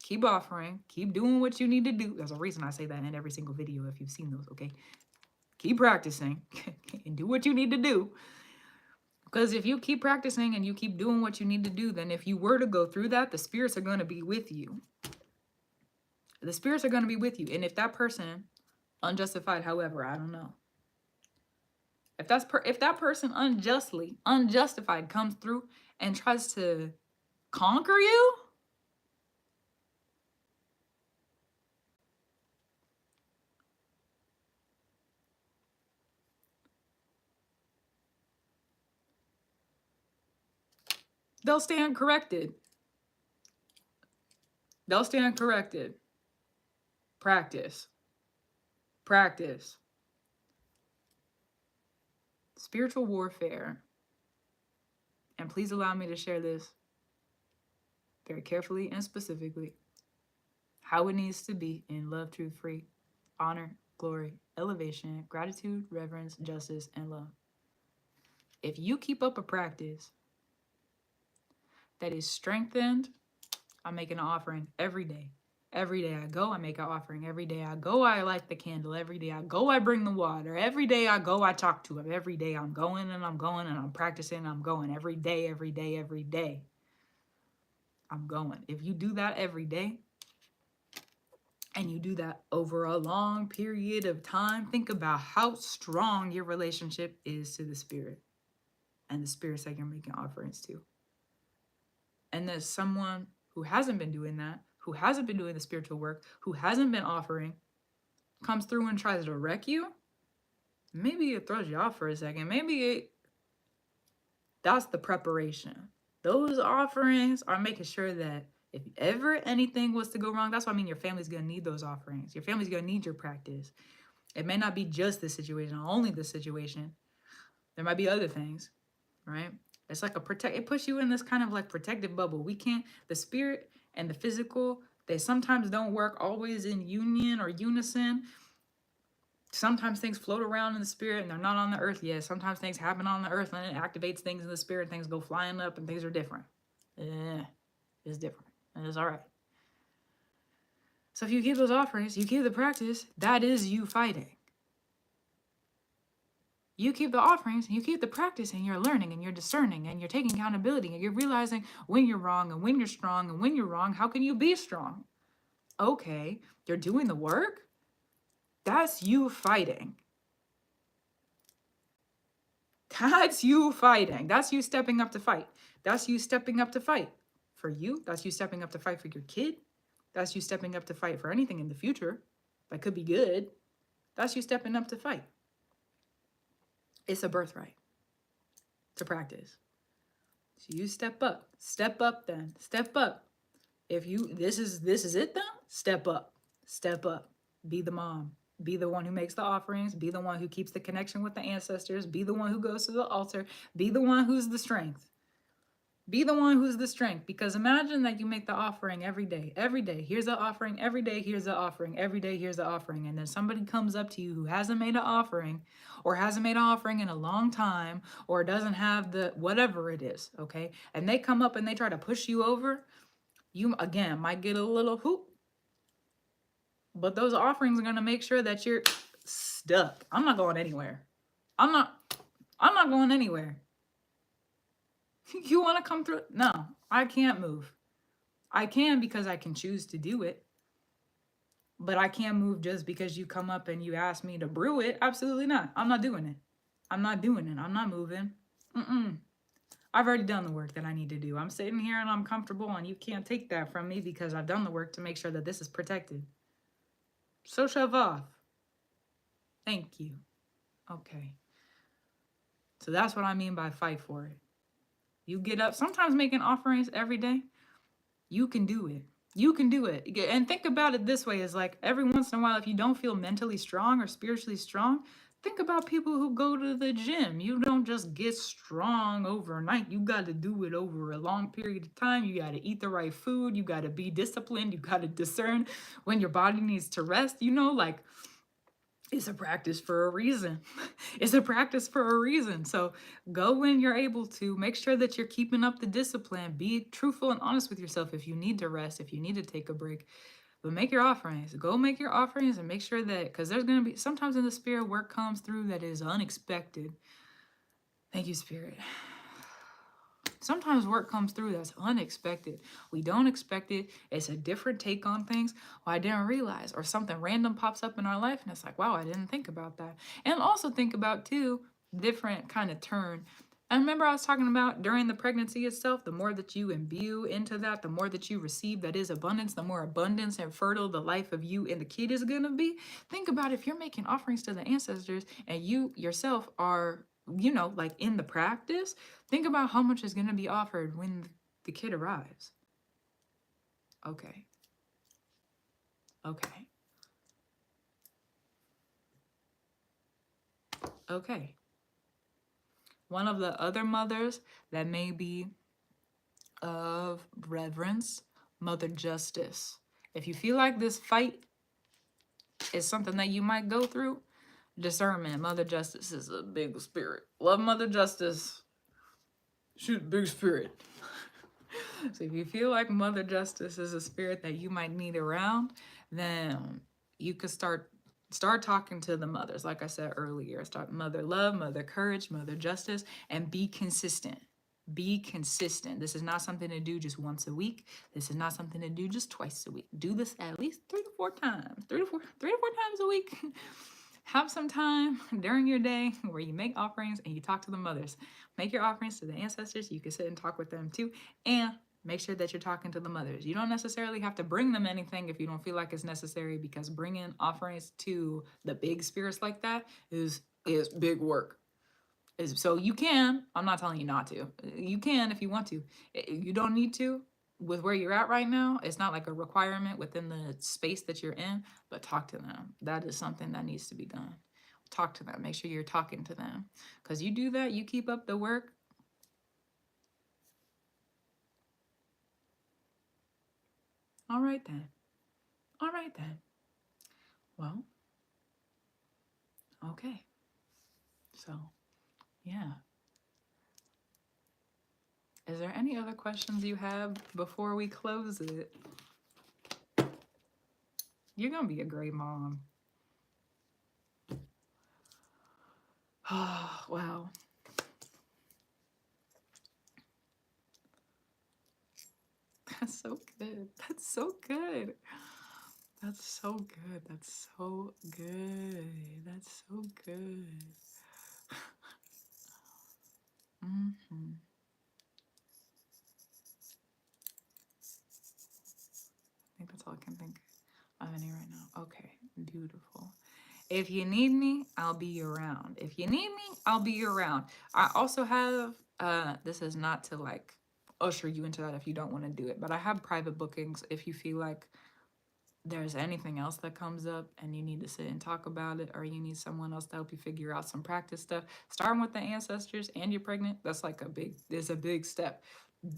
keep offering, keep doing what you need to do. There's a reason I say that in every single video if you've seen those, okay? Keep practicing and do what you need to do. Because if you keep practicing and you keep doing what you need to do, then if you were to go through that, the spirits are going to be with you. The spirits are going to be with you. And if that person, unjustified, however, I don't know. If that person unjustified comes through and tries to conquer you, they'll stand corrected. They'll stand corrected. Practice. Practice. Spiritual warfare. And please allow me to share this very carefully and specifically. How it needs to be in love, truth, free, honor, glory, elevation, gratitude, reverence, justice, and love. If you keep up a practice that is strengthened, I make an offering every day. Every day I go, I make an offering. Every day I go, I light the candle. Every day I go, I bring the water. Every day I go, I talk to him. Every day I'm going and I'm going and I'm practicing and I'm going. Every day, every day, every day. I'm going. If you do that every day, and you do that over a long period of time, think about how strong your relationship is to the spirit and the spirits that you're making offerings to. And there's someone who hasn't been doing that, who hasn't been doing the spiritual work, who hasn't been offering, comes through and tries to wreck you. Maybe it throws you off for a second. That's the preparation. Those offerings are making sure that if ever anything was to go wrong, that's what I mean, your family's going to need those offerings. Your family's going to need your practice. It may not be just this situation, only this situation. There might be other things, right? It's like it puts you in this kind of like protective bubble. The spirit and the physical, they sometimes don't work always in union or unison. Sometimes things float around in the spirit and they're not on the earth yet. Sometimes things happen on the earth and it activates things in the spirit. Things go flying up and things are different. It's different. And it's all right. So if you keep those offerings, you keep the practice, that is you fighting. You keep the offerings and you keep the practice and you're learning and you're discerning and you're taking accountability and you're realizing when you're wrong and when you're strong and when you're wrong, how can you be strong? Okay, you're doing the work. That's you fighting. That's you fighting. That's you stepping up to fight. That's you stepping up to fight for you. That's you stepping up to fight for your kid. That's you stepping up to fight for anything in the future that could be good. That's you stepping up to fight. It's a birthright to practice. So you step up then, step up. If you, this is it then, step up, be the mom, be the one who makes the offerings, be the one who keeps the connection with the ancestors, be the one who goes to the altar, be the one who's the strength. Be the one who's the strength, because imagine that you make the offering every day, here's the offering, every day, here's the offering, every day, here's the offering. And then somebody comes up to you who hasn't made an offering or hasn't made an offering in a long time or doesn't have the whatever it is, okay? And they come up and they try to push you over. You, again, might get a little hoop, but those offerings are going to make sure that you're stuck. I'm not going anywhere. I'm not going anywhere. You want to come through? No, I can't move. I can because I can choose to do it. but I can't move just because you come up and you ask me to brew it. Absolutely not. I'm not doing it. I'm not doing it. I'm not moving. Mm-mm. I've already done the work that I need to do. I'm sitting here and I'm comfortable, and you can't take that from me because I've done the work to make sure that this is protected. So shove off. Thank you. Okay. So that's what I mean by fight for it. You get up, sometimes making offerings every day, you can do it. You can do it. And think about it this way, is like every once in a while, if you don't feel mentally strong or spiritually strong, think about people who go to the gym. You don't just get strong overnight. You got to do it over a long period of time. You got to eat the right food. You got to be disciplined. You got to discern when your body needs to rest. You know, like it's a practice for a reason. It's a practice for a reason. So go when you're able to. Make sure that you're keeping up the discipline. Be truthful and honest with yourself if you need to rest, if you need to take a break. But make your offerings. Go make your offerings and make sure that, because there's going to be sometimes in the spirit work comes through that is unexpected. Thank you, Spirit. Sometimes work comes through that's unexpected. We don't expect it. It's a different take on things. Well, I didn't realize, or something random pops up in our life, and it's like, wow, I didn't think about that. And also think about too, different kind of turn. And remember, I was talking about during the pregnancy itself, the more that you imbue into that, the more that you receive that is abundance, the more abundance and fertile the life of you and the kid is going to be. Think about if you're making offerings to the ancestors and you yourself are, you know, like in the practice, think about how much is going to be offered when the kid arrives. Okay. Okay. Okay. One of the other mothers that may be of reverence, Mother Justice. If you feel like this fight is something that you might go through, discernment. Mother Justice is a big spirit. Love Mother Justice. She's a big spirit. So if you feel like Mother Justice is a spirit that you might need around, then you could start talking to the mothers. Like I said earlier, start Mother Love, Mother Courage, Mother Justice, and be consistent. Be consistent. This is not something to do just once a week. This is not something to do just twice a week. Do this at least 3 to 4 times. 3 to 4 times a week. Have some time during your day where you make offerings and you talk to the mothers. Make your offerings to the ancestors. You can sit and talk with them too. And make sure that you're talking to the mothers. You don't necessarily have to bring them anything if you don't feel like it's necessary, because bringing offerings to the big spirits like that is big work. So you can, I'm not telling you not to. You can if you want to. You don't need to. With where you're at right now, it's not like a requirement within the space that you're in, but talk to them. That is something that needs to be done. Talk to them. Make sure you're talking to them. Because you do that, you keep up the work. All right then. All right then. Well, okay. So, yeah. Is there any other questions you have before we close it? You're going to be a great mom. Oh, wow. That's so good. That's so good. That's so good. That's so good. That's so good. Mm-hmm. I think that's all I can think of any right now. Okay, beautiful. If you need me, I'll be around. If you need me, I'll be around. I also have, this is not to like usher you into that if you don't want to do it, but I have private bookings if you feel like there's anything else that comes up and you need to sit and talk about it, or you need someone else to help you figure out some practice stuff. Starting with the ancestors and you're pregnant, that's like a big step.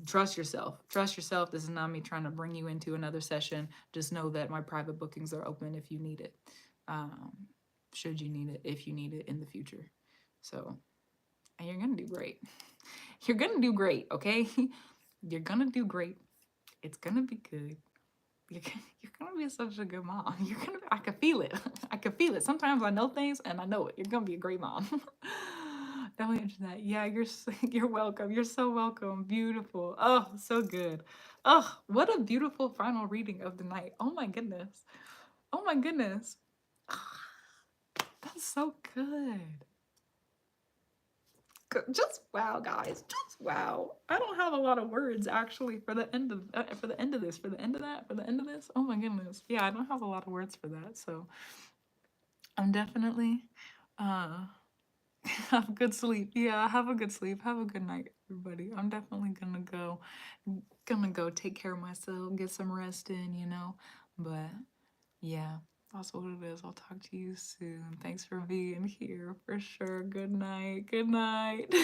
Trust yourself. Trust yourself. This is not me trying to bring you into another session. Just know that my private bookings are open if you need it. Should you need it, if you need it in the future. So, and you're going to do great. You're going to do great, okay? You're going to do great. It's going to be good. You're gonna be such a good mom. I can feel it. I can feel it. Sometimes I know things and I know it. You're gonna be a great mom. Don't answer that. Yeah, you're welcome. You're so welcome. Beautiful. Oh, so good. Oh, what a beautiful final reading of the night. Oh my goodness. Oh my goodness. That's so good. Just wow, guys. Just wow. I don't have a lot of words actually for the end of for the end of this, for the end of that, for the end of this. Oh my goodness. Yeah, I don't have a lot of words for that. So I'm definitely uh have a good sleep. Yeah, have a good sleep. Have a good night, everybody. I'm definitely gonna go take care of myself, get some rest in, you know. But yeah, that's what it is. I'll talk to you soon. Thanks for being here for sure. Good night. Good night.